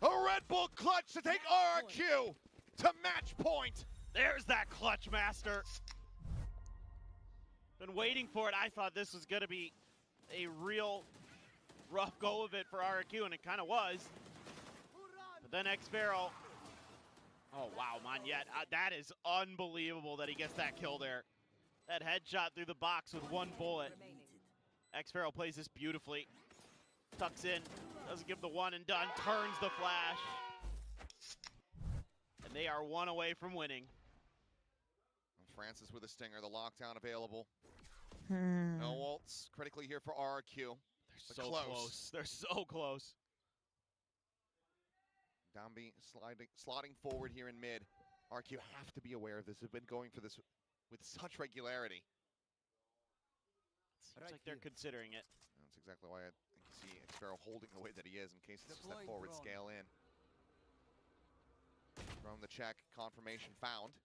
A Red Bull clutch to take RRQ to match point. There's that clutch master. Been waiting for it. I thought this was going to be a real rough go of it for RRQ, and it kind of was. But then X-Barrel. Oh, wow, Monyet. That is unbelievable that he gets that kill there. That headshot through the box with one bullet. X-Barrel plays this beautifully. Tucks in, doesn't give the one and done, turns the flash. And they are one away from winning. Francis with a stinger, the lockdown available. No ults critically here for RRQ. They're so close. They're so close. Downbeat sliding forward here in mid. RRQ have to be aware of this. They've been going for this with such regularity. Seems like they're considering it. That's exactly why I think you see X-Barrel holding the way that he is in case it's just that forward scale in. Throwing the check, confirmation found.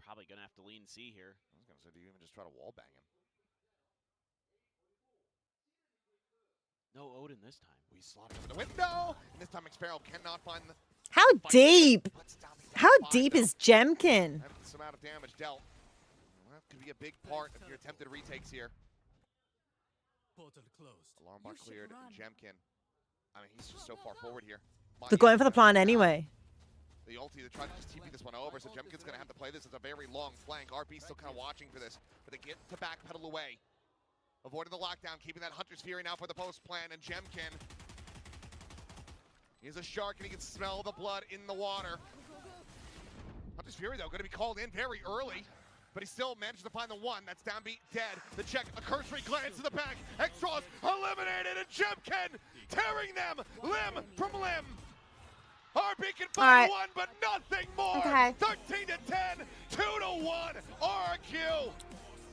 Probably gonna have to lean C here. I was gonna say, do you even just try to wall bang him? No Odin this time. We slot him in the window, and this time X-Barrel cannot find the. How deep? How deep is Jemkin? Some amount of damage dealt. Well, that could be a big part of your attempted retakes here. Portal closed. Alarm bot cleared. Jemkin. I mean, he's just so far forward here. They're going for the plan anyway. The ulti, they're trying to just TP this one over, so Jemkin's going to have to play this as a very long flank. RB's still kind of watching for this, but they get to backpedal away. Avoiding the lockdown, keeping that Hunter's Fury now for the post plan, and Jemkin. He's a shark and he can smell the blood in the water. Hunter's Fury, though, going to be called in very early, but he still managed to find the one. That's downbeat, dead. The check, a cursory glance to the back. X-Draws eliminated, and Jemkin tearing them limb from limb. RB can find one, but nothing more. Okay. 13 to 10, 2 to 1. RRQ.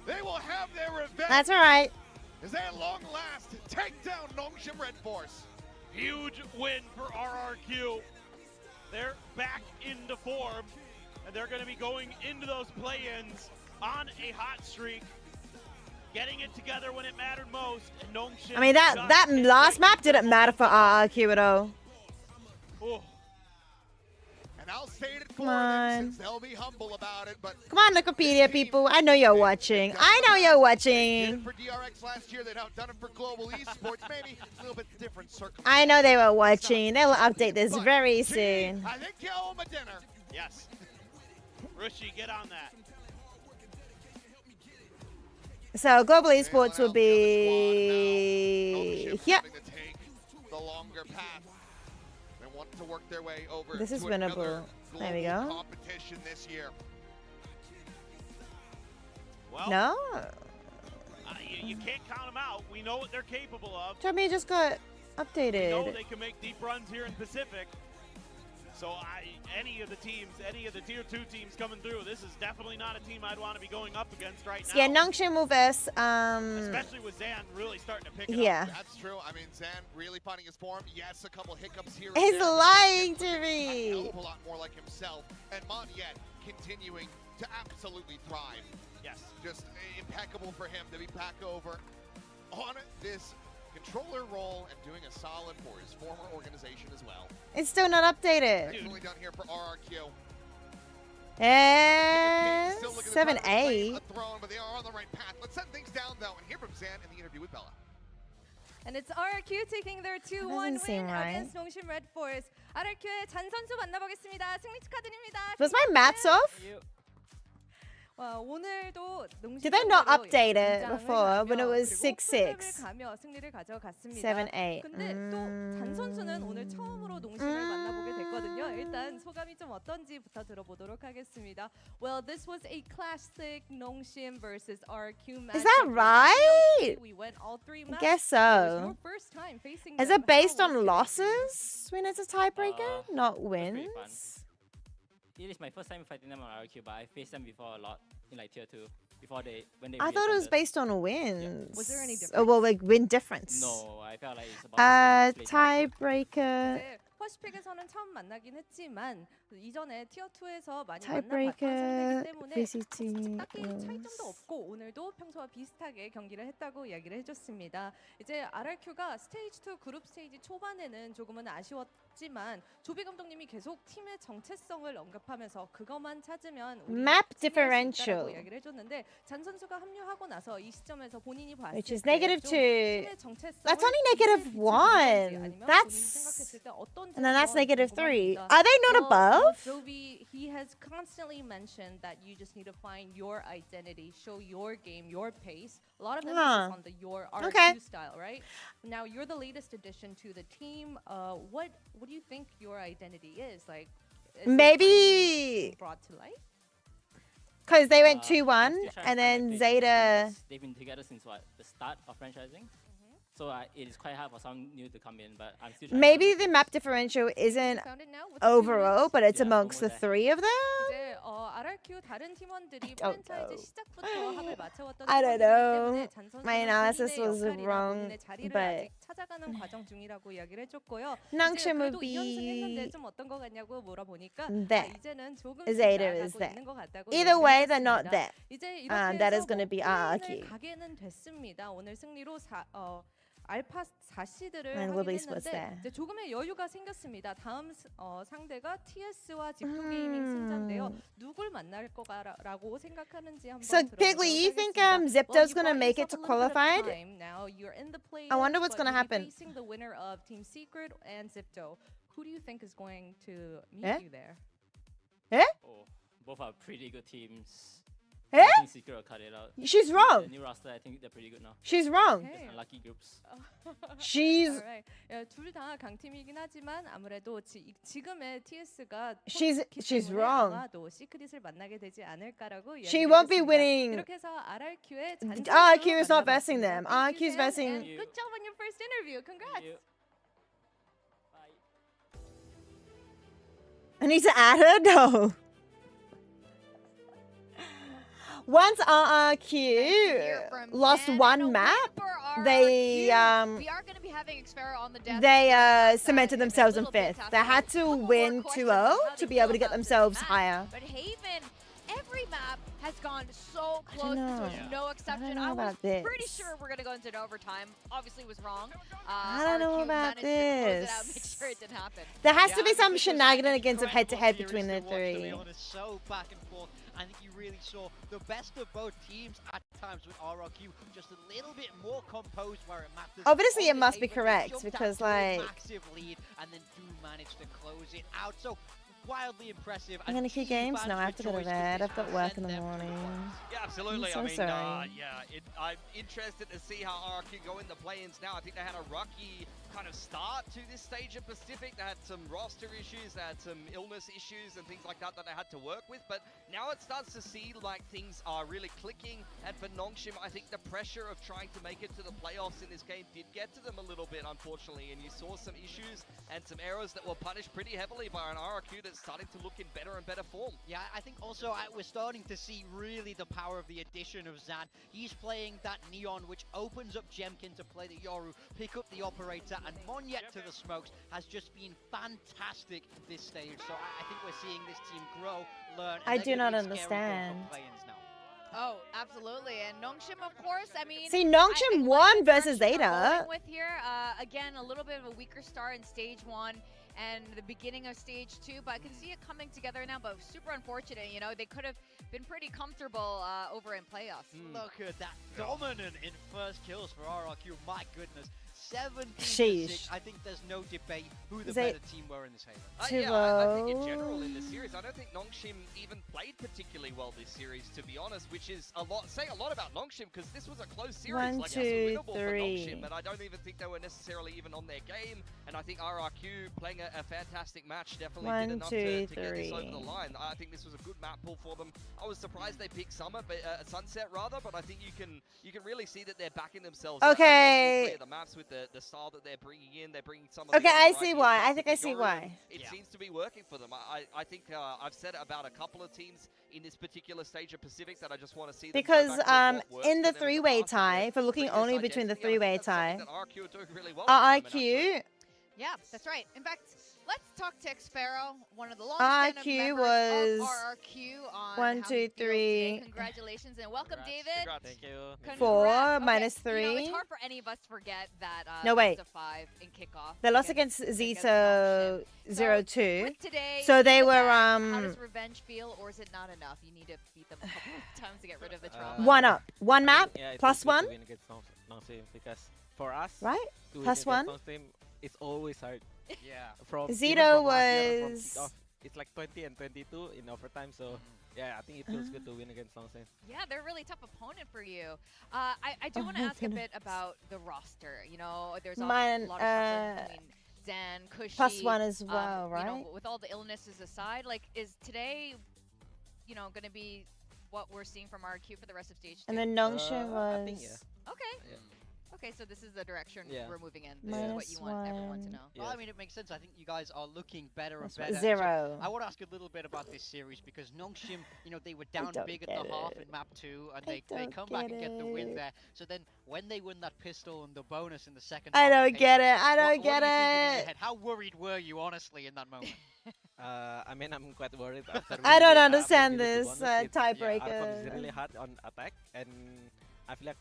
They will have their revenge. That's all right. As they at long last take down Nongshim Red Force. Huge win for RRQ. They're back into form, and they're going to be going into those play-ins on a hot streak, getting it together when it mattered most. And Nongshim. I mean, that last map didn't matter for RRQ at all. Oh. And I'll say it for them since they'll be humble about it, but Come on, Wikipedia people. I know you're watching. I know you're watching. for DRX last year, they'd done it for global esports, maybe a little bit different circumstances. I know they were watching. They will update this very soon. I think you owe him a dinner. Yes. Rushi, get on that. So global esports will be here. The longer path. They want to work their way over. This is to winnable. There we go. Competition this year. Well, No. You can't count them out. We know what they're capable of. Tommy just got We know updated. they can make deep runs here in Pacific. So any of the teams, any of the tier 2 teams coming through, this is definitely not a team I'd want to be going up against right Yeah, now. Nongshim will verse. Especially with Zan really starting to pick it Yeah. up. That's true. I mean, Zan really finding his form. Yes, a couple hiccups here. He's and there, lying to a hell me. of a lot more like himself. And Monyet continuing to absolutely thrive. Yes. Just impeccable for him to be back over on this controller role and doing a solid for his former organization as well. It's still not updated. Excellently done here for RRQ. And Still looking to 7-8. claim a throne, but they are on the right path. Let's set things down though and hear from Zan in the interview with Bella. And it's RRQ taking their 2-1 win seem right. against Nongshim Red Force. RRQ의 잔 선수 만나보겠습니다. 승리 축하드립니다. Was my maps off? 오늘도 Did they not update it before when it was 6-6? 가며 승리를 가져갔습니다. 7-8. 근데 또 잔 선수는 오늘 처음으로 농심을 만나보게 됐거든요. 일단 소감이 좀 어떤지부터 들어보도록 하겠습니다. Well, this was a classic Nongshim versus RRQ match. Is that right? We went all 3 I maps. guess It was so. your first time facing Is them. it based How was on it? losses when it's a tiebreaker, not wins? It is my first time fighting them on RRQ, but I faced them before a lot in like tier 2 before when they. I thought it was reassembled. based on wins. Was there any difference? Oh, well, like win difference. No, I felt like it's about the same play time. Tiebreaker. 퍼시픽에서는 처음 만나긴 했지만 이전에 티어 2에서 많이 Tiebreaker, 만나봤던 상대이기 때문에 VCT. 딱히 차이점도 없고 오늘도 평소와 비슷하게 경기를 했다고 이야기를 해줬습니다. 이제 RRQ가 스테이지 2 그룹 스테이지 초반에는 조금은 아쉬웠지만 조비 감독님이 계속 팀의 정체성을 언급하면서 그것만 찾으면 우리 Map 승리할 수 있다라고 differential. 이야기를 해줬는데 잔 선수가 합류하고 나서 이 시점에서 본인이 봤을 Which is 때 -2. 좀 팀의 정체성을 That's only 이제 -1. 비추는 건지 아니면 본인이 That's 생각했을 때 어떤지 and then that's 한번 -3. 궁금합니다. Are they not Well, above? Jovi, he has constantly mentioned that you just need to find your identity, show your game, your pace. A lot of emphasis on the your RRQ Okay. style, right? Now you're the latest addition to the team. What do you think your identity is? Like, is it Maybe being brought to light? because they went I'm 2-1 still trying to and find my then place Zeta. because they've been together since what, the start of franchising. So it is quite hard for some new to come in, but I'm still trying. Maybe the map differential isn't Found it now with the overall, but it's Yeah, amongst the almost three of them. 이제 RRQ 다른 팀원들이 don't 프랜차이즈 know. 시작부터 합을 맞춰왔던 I don't 팀원들이기 know. 때문에 잔 선수는 My analysis 본인의 was 역할이나 wrong, 본인의 자리를 but 아직 찾아가는 과정 중이라고 이야기를 해줬고요. 이제 Nongshim 그래도 would 2연승 했는데 be 좀 어떤 거 같냐고 물어보니까 that. 이제는 조금 Zeta 나아가고 is that. 있는 것 같다고 Either 얘기를 way, they're not 해줬습니다. that. 이제 이렇게 That 해서 is going to be 플레인을 RRQ. 가게는 됐습니다. 오늘 승리로 알파 4시드를 And 하긴 Willie's was 했는데 there. 이제 조금의 여유가 생겼습니다. 다음 상대가 TS와 G2 게이밍 승자인데요. 누굴 만날 거라고 생각하는지 한번 So Piggly, you think Zipto's going to make it to qualified? I wonder what's going to happen. Facing the winner of Team Secret and Zipto. Who do you think is going to meet Eh? you there? Eh? Oh, both are pretty good teams. Eh? I think Secret will cut it out. She's wrong. The new roster, I think they're pretty good now. She's wrong. Just unlucky groups. She's 둘 다 강팀이긴 하지만 아무래도 지금의 TS가 she's wrong. 아마도 시크릿을 만나게 되지 않을까라고 She won't be 이야기했습니다. winning. 이렇게 해서 RRQ의 RRQ is not versing them. RRQ is versing. Good job on your first interview. Congrats. I need to add her? No. Once RRQ lost one map, they we are going to be having Xfera on the desk. cemented themselves in fifth. They had to win 2-0 to be able to get themselves higher. But Haven, every map has gone so close. This was no exception. know I was about this. pretty sure we're going to go into overtime. Obviously was wrong. I don't know RRQ about managed to close it out, this. make sure it didn't happen. There has to be some shenanigans of head-to-head between the To be three. honest, so back and forth. I think you really saw the best of both teams at times with RRQ, just a little bit more composed where it matters. Obviously, it Only must be able to correct jump because, down to a like, massive lead and then do manage to close it out. So wildly impressive. I'm gonna keep games? No, I have to go to bed. I've got work in the morning. Yeah, absolutely. I'm so sorry. I'm interested to see how RRQ go in the play-ins now. I think they had a rocky kind of start to this stage of Pacific. They had some roster issues, they had some illness issues and things like that that they had to work with. But now it starts to see like things are really clicking. And for Nongshim, I think the pressure of trying to make it to the playoffs in this game did get to them a little bit, unfortunately. And you saw some issues and some errors that were punished pretty heavily by an RRQ that's starting to look in better and better form. Yeah, I think also we're starting to see really the power of the addition of Zan. He's playing that Neon, which opens up Jemkin to play the Yoru, pick up the Operator, and Monyet to the smokes has just been fantastic this stage. So I think we're seeing this team grow, learn. And I they're do gonna not be a scary understand. for play-ins now. Oh, absolutely. And Nongshim, of course, I mean... See, Nongshim won versus Zeta. Zeta. With here, again, a little bit of a weaker start in stage 1 and the beginning of stage 2, but I can see it coming together now, but super unfortunate, you know, they could have been pretty comfortable over in playoffs. Look at that dominant in first kills for RRQ, my goodness. 17 to Sheesh. 6. I think there's no debate who the Zeta- better team were in this Halo. Yeah, I think in general in the series, I don't think Nongshim even played particularly well this series, to be honest, which is saying a lot about Nongshim because this was a close series. One, like, two, that's winnable for three. Nongshim, but I don't even think they were necessarily even on their game. And I think RRQ playing a fantastic match definitely One, did enough two, to get this over the three. line. I think this was a good map pull for them. I was surprised they picked Summit, but Sunset rather, but I think you can really see that they're backing themselves. Okay. across all three of the maps with the style that they're bringing in. They're bringing some of Okay, the I other see ideas why. back I think to I see Yoru, why. and it seems to be working for them. I think I've said it about a couple of teams in this particular stage of Pacific that I just want to see them go Because back to what worked in the for them three-way past and tie, if we're looking previous only between the identity, I think three-way that's something tie, that RRQ are doing really well at the moment, actually. RRQ Yeah, that's right. In fact, Let's talk Tech Sparrow, one of the longest RRQ members was of RRQ on 1, how 2, he feels today. 3. Congratulations and welcome, David. Thank you. 4 Congrats. minus You know, 3. it's hard for any of us to forget that No, wait. best of 5 in kickoff. They lost against Zito 0-2. With today, So they you were feel bad. How does revenge feel, or is it not enough? You need to beat them a couple of times to get rid of the trauma. 1 up. 1 map Yeah, it's plus good 1. to win against non-team because for us, Right? to Plus win 1. against non-team, it's always hard. Yeah. From Zito even from last year, from was- kickoff, it's like 20 and 22 in overtime. So yeah, I think it feels good to win against non-team. Yeah, they're a really tough opponent for you. I do want to ask a bit about the roster. You know, there's a lot of suffering between Zen, Cushy. Plus 1 as well, You know, right? with all the illnesses aside, like, is today, you know, going to be what we're seeing from RQ for the rest of stage 2? And then Nongshin I think, was Okay. Okay, so this is the direction Yeah. we're moving in. This is what you want everyone to know. Well, I mean, it makes sense. I think you guys are looking better and That's right. better. 0. So I want to ask a little bit about this series because Nongshim, you know, they were down don't big at get the half it. in map 2, and I they don't come back and get get the win it. there. So then when they win that pistol and the bonus in the second I half, don't they get take it. I don't what get are you thinking in your it. head? How worried were you, honestly, in that moment? I mean, I'm quite worried. After I don't after understand giving the this, bonus, it's- tiebreaker. Arcom is really hard on attack, and I feel like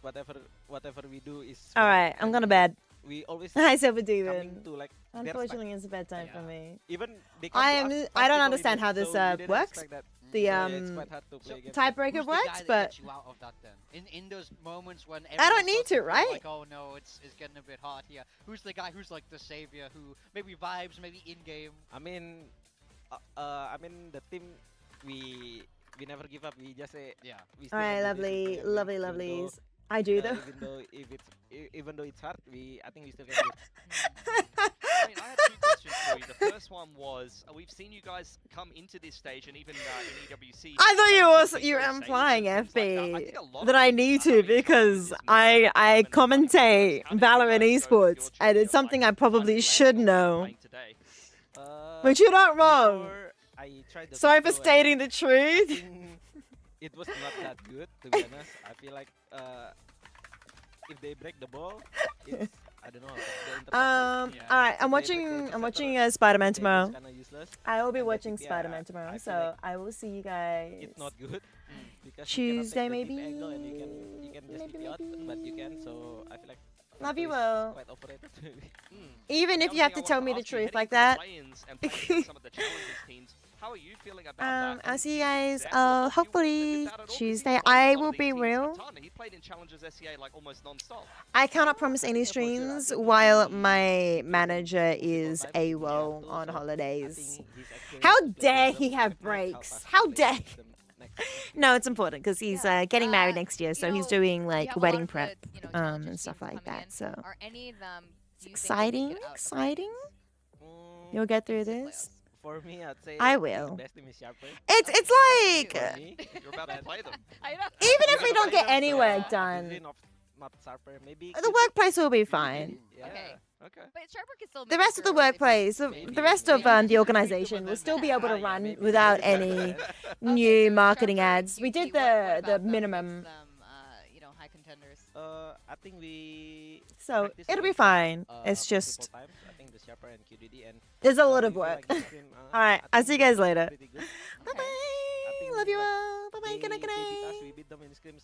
whatever we do is. All right, I'm going to bed. We always Hi, Silver coming Demon. to like. their Unfortunately, it's bedtime for me. Even they come I to am. us I fast don't before we understand do, how this so we didn't works. expect that. The Yeah, it's quite hard to play against them. tiebreaker Who's the works, guy that but gets you out of that then? In those moments when I don't everyone need starts to, feel right? Like, oh no, it's getting a bit hard here. Who's the guy who's like the savior who maybe vibes, maybe in game? I mean, the team we never give up. We just say yeah. We all right, lovely, lovely, lovelies. I do though. Even though it's hard, I think we still can do it. I mean, I had 2 questions for you. The first one was, we've seen you guys come into this stage and even in EWC. I thought you were implying FB that I need to because I commentate Valorant esports and it's something I probably should know. But you're not wrong. I tried the Sorry for pistol and stating the I truth. think it was not that good, to be honest. I feel like if they break the ball, it's I don't know. All right, I'm watching Spider-Man tomorrow. I will be watching Spider-Man tomorrow, so I will see you guys. It's not good. Because Tuesday you cannot take the maybe. deep angle and you can just hit the out, but you can. So I feel like Love you, is Will. quite overrated. Even if you have to tell me the truth like that. How are you feeling about that? I'll see you guys. Hopefully Tuesday. I will be real. He played in Challengers SEA like almost non-stop. I cannot promise any streams while my manager is AWOL on holidays. How dare he have breaks? How dare he? No, it's important because he's getting married next year, so he's doing like wedding prep and stuff like that. So Are any of them it's exciting, exciting. You'll get through this. For me, I'd say I will. the best team is Sharper. It's like For me, You're about to play them. even if we don't get any work done, not Sharper, maybe the workplace will be fine. Yeah. Okay. But Sharper can still The rest of the workplace, the rest of the organization will still be able to run without any new marketing ads. We did the minimum. You know, high contenders. I think we. So practice it'll be like, fine. It's multiple just times. I think the Sharper and QDD and. there's a lot of if you work. like the stream, All right, I I'll think see you guys it's later. pretty good. Bye bye. I think Love you like all. Bye bye. Good night. Good they beat us, night. we beat them in scrim, so